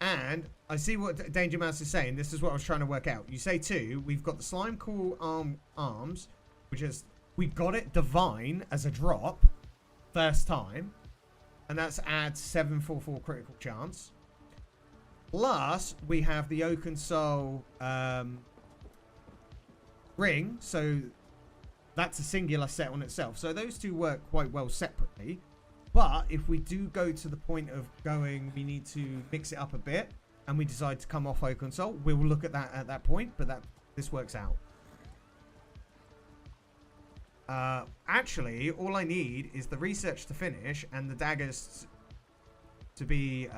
And I see what Danger Mouse is saying. This is what I was trying to work out. You say 2. We've got the Slime Cool arms, which is... We got it Divine as a drop. First time. And that's adds 744 critical chance. Plus, we have the Oaken Soul ring. So, that's a singular set on itself. So, those two work quite well separately. But, if we do go to the point of going, we need to mix it up a bit. And we decide to come off Oaken Soul. We will look at that at that point. But this works out. Actually, all I need is the research to finish and the daggers to be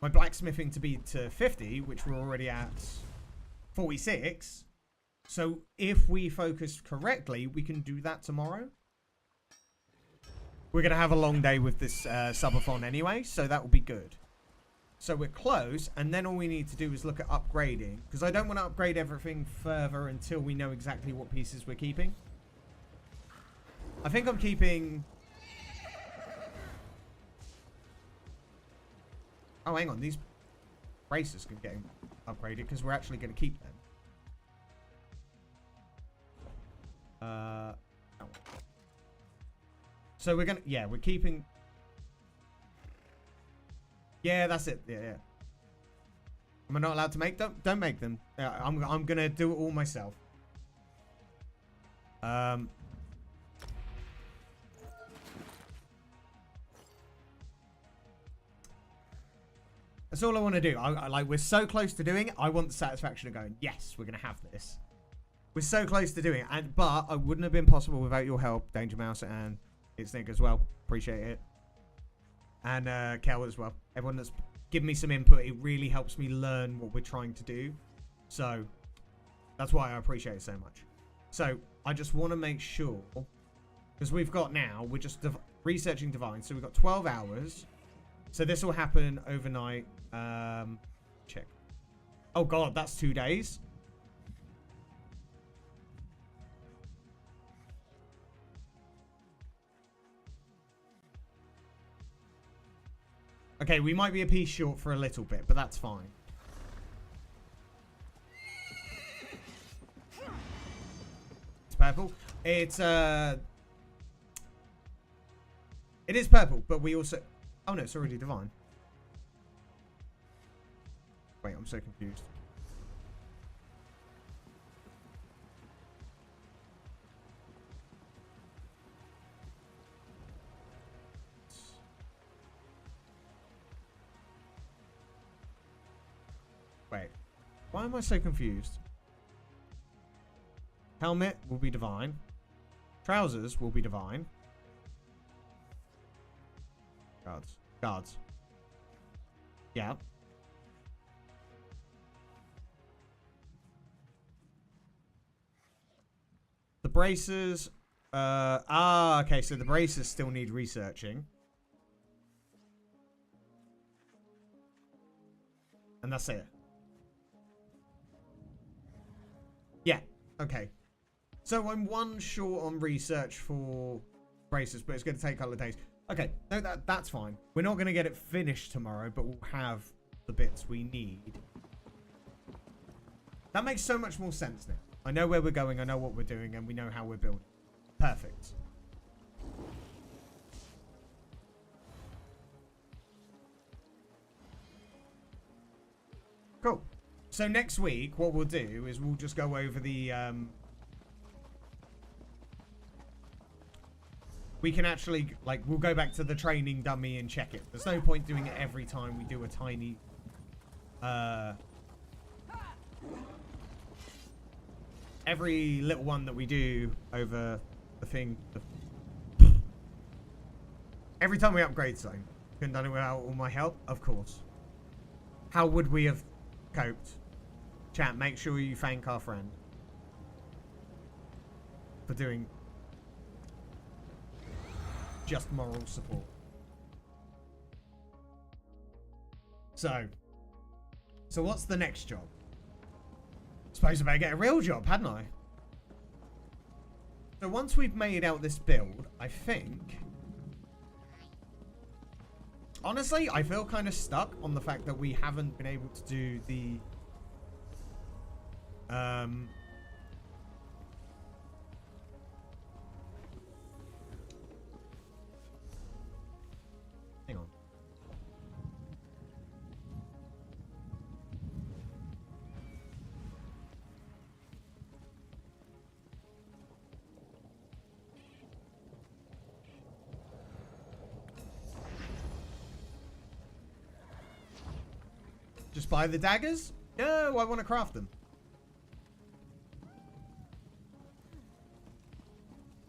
my blacksmithing to be to 50, which we're already at 46. So if we focus correctly, we can do that tomorrow. We're going to have a long day with this subathon anyway, so that will be good. So we're close, and then all we need to do is look at upgrading. Because I don't want to upgrade everything further until we know exactly what pieces we're keeping. I think I'm keeping... Oh, hang on. These braces can get upgraded because we're actually going to keep them. Oh. So we're going to... Yeah, we're keeping... Yeah, that's it. Yeah. Am I not allowed to make them? Don't make them. I'm gonna do it all myself. That's all I want to do. Like, we're so close to doing it. I want the satisfaction of going, yes, we're gonna have this. We're so close to doing it, but I wouldn't have been possible without your help, Danger Mouse and It's Nick as well. Appreciate it. And Kel as well. Everyone that's given me some input, it really helps me learn what we're trying to do. So that's why I appreciate it so much. So I just want to make sure, because we've got now, we're just researching Divine. So we've got 12 hours. So this will happen overnight. Check. Oh god, that's 2 days. Okay, we might be a piece short for a little bit, but that's fine. It's purple. It is purple, but we also... Oh no, it's already divine. Wait, I'm so confused. Wait, why am I so confused? Helmet will be divine. Trousers will be divine. Guards. Guards. Yeah. The braces. Okay, so the braces still need researching. And that's it. Yeah, okay. So I'm 1 short on research for braces, but it's going to take a couple of days. Okay, no, that's fine. We're not going to get it finished tomorrow, but we'll have the bits we need. That makes so much more sense now. I know where we're going, I know what we're doing, and we know how we're building. Perfect. Cool. So next week, what we'll do is we'll just go over the... we can actually, like, we'll go back to the training dummy and check it. There's no point doing it every time we do a tiny... every little one that we do over the thing... Every time we upgrade something. Couldn't done it without all my help? Of course. How would we have coped? Chat, make sure you thank our friend for doing just moral support. So what's the next job? Suppose I better get a real job, hadn't I? So once we've made out this build, I think... Honestly, I feel kind of stuck on the fact that we haven't been able to do the... Hang on. Just buy the daggers? No, I want to craft them.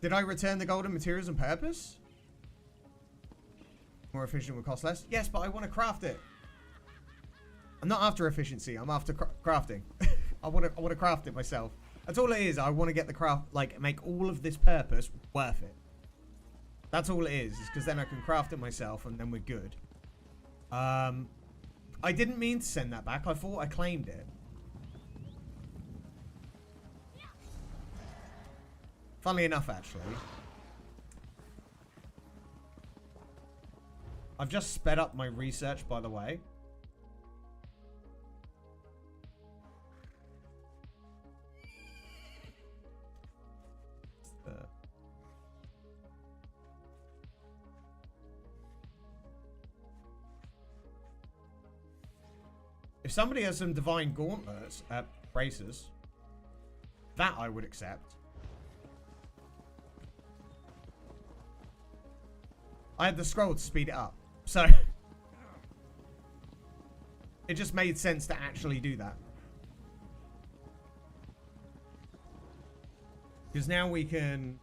Did I return the golden materials on purpose? More efficient will cost less? Yes, but I want to craft it. I'm not after efficiency. I'm after crafting. I want to craft it myself. That's all it is. I want to get the craft, like, make all of this purpose worth it. That's all it is because then I can craft it myself and then we're good. I didn't mean to send that back. I thought I claimed it. Funnily enough, actually. I've just sped up my research, by the way. If somebody has some divine gauntlets, braces, that I would accept. I had the scroll to speed it up, so it just made sense to actually do that. Because now we can...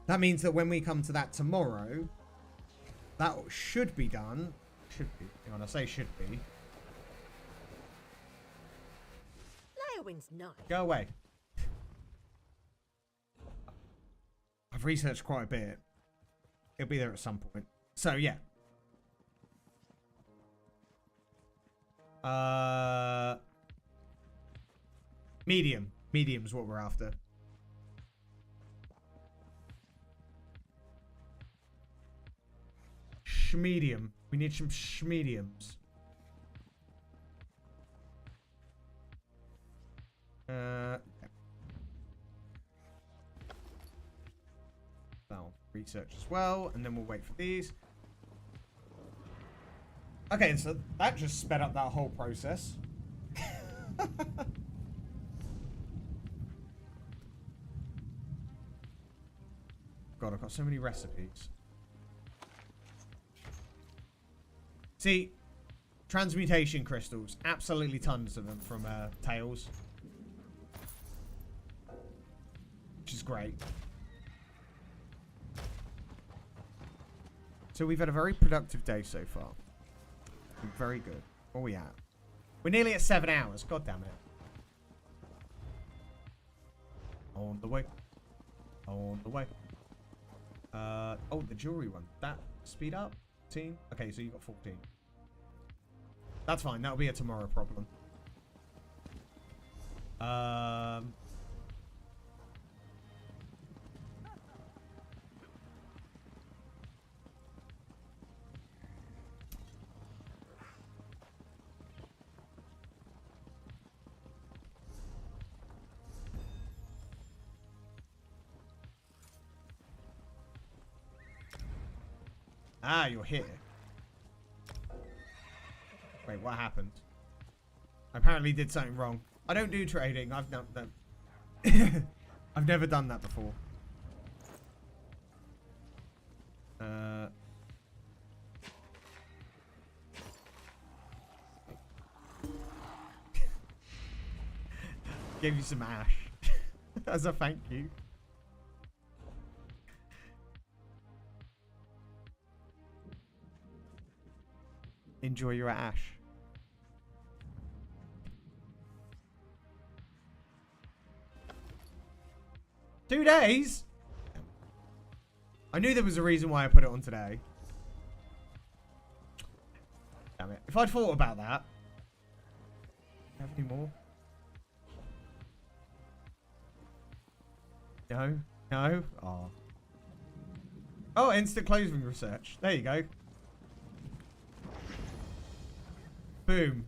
That means that when we come to that tomorrow, that should be done. Should be. Hang on, I say should be. Wing's nice. Go away. I've researched quite a bit. It'll be there at some point. So, yeah. Medium. Medium's what we're after. Schmedium. We need some schmediums. Okay. That'll research as well, and then we'll wait for these. Okay, so that just sped up that whole process. God, I've got so many recipes. See, transmutation crystals, absolutely tons of them from Tails, which is great. So we've had a very productive day so far. Very good. Where are we at? We're nearly at 7 hours. God damn it. On the way. On the way. Oh, the jewelry one. That speed up? 14? Okay, so you got 14. That's fine. That'll be a tomorrow problem. Ah, you're here. Wait, what happened? I apparently did something wrong. I don't do trading. I've done that. I've never done that before. Gave you some ash as a thank you. Enjoy your ash. Two days? I knew there was a reason why I put it on today. Damn it. If I'd thought about that. Do you have any more? No? No? Oh. Oh, instant closing research. There you go. Boom.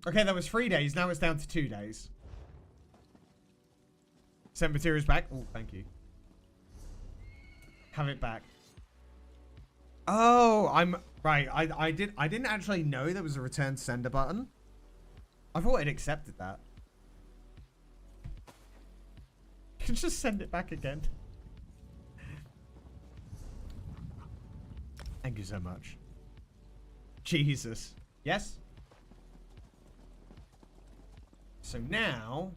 Okay, that was 3 days. Now it's down to 2 days. Send materials back. Oh, thank you. Have it back. Oh, I'm right. I didn't actually know there was a return sender button. I thought it accepted that. You can just send it back again. Thank you so much. Jesus. Yes? So now...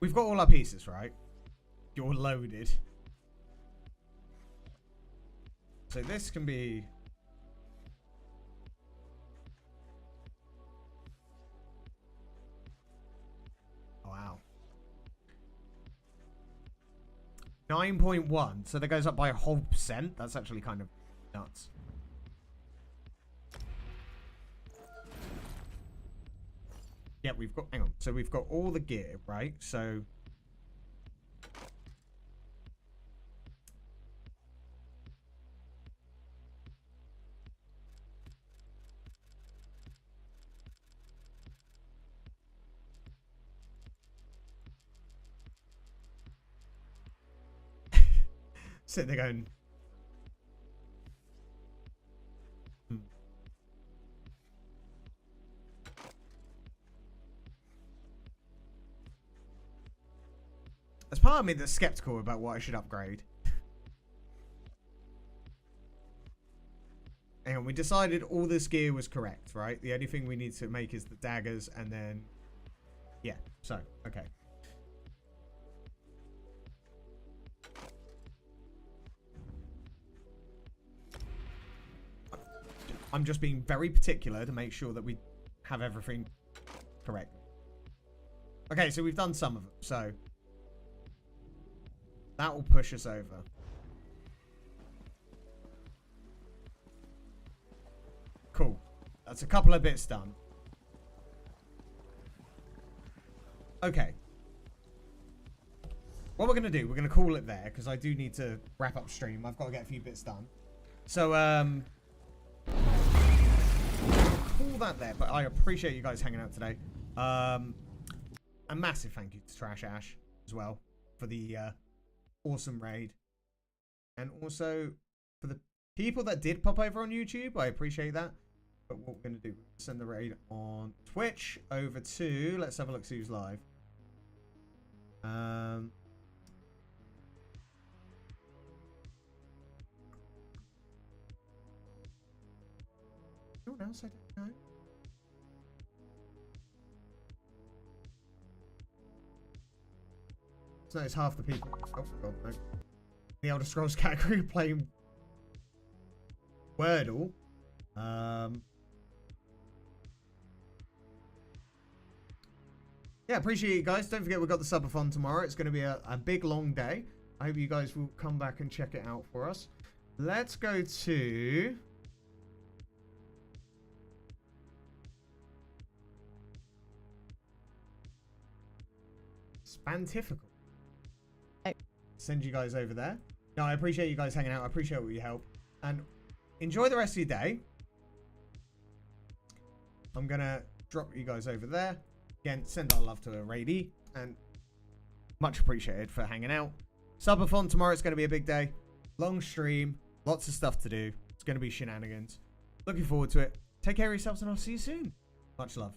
we've got all our pieces, right? You're loaded. So this can be... wow. 9.1. So that goes up by a whole %. That's actually kind of nuts. Yeah, we've got... hang on. So we've got all the gear, right? So... sitting there going... There's part of me that's skeptical about what I should upgrade. Hang on, we decided all this gear was correct, right? The only thing we need to make is the daggers and then... yeah, so, okay. I'm just being very particular to make sure that we have everything correct. Okay, so we've done some of them. So that will push us over. Cool. That's a couple of bits done. Okay. What we're going to do, we're going to call it there, because I do need to wrap up stream. I've got to get a few bits done. So, call that there, but I appreciate you guys hanging out today. A massive thank you to Trash Ash as well for the awesome raid. And also for the people that did pop over on YouTube, I appreciate that. But what we're going to do, send the raid on Twitch over to, let's have a look, see who's live. Anyone else I don't know? So it's half the people. Oh god, no. The Elder Scrolls category playing Wordle. Yeah, appreciate you guys. Don't forget we've got the subathon tomorrow. It's going to be a big long day. I hope you guys will come back and check it out for us. Let's go to Spantifical. Send you guys over there. No, I appreciate you guys hanging out. I appreciate all your help. And enjoy the rest of your day. I'm going to drop you guys over there. Again, send our love to a raidie. And much appreciated for hanging out. Subathon tomorrow. It's going to be a big day. Long stream. Lots of stuff to do. It's going to be shenanigans. Looking forward to it. Take care of yourselves and I'll see you soon. Much love.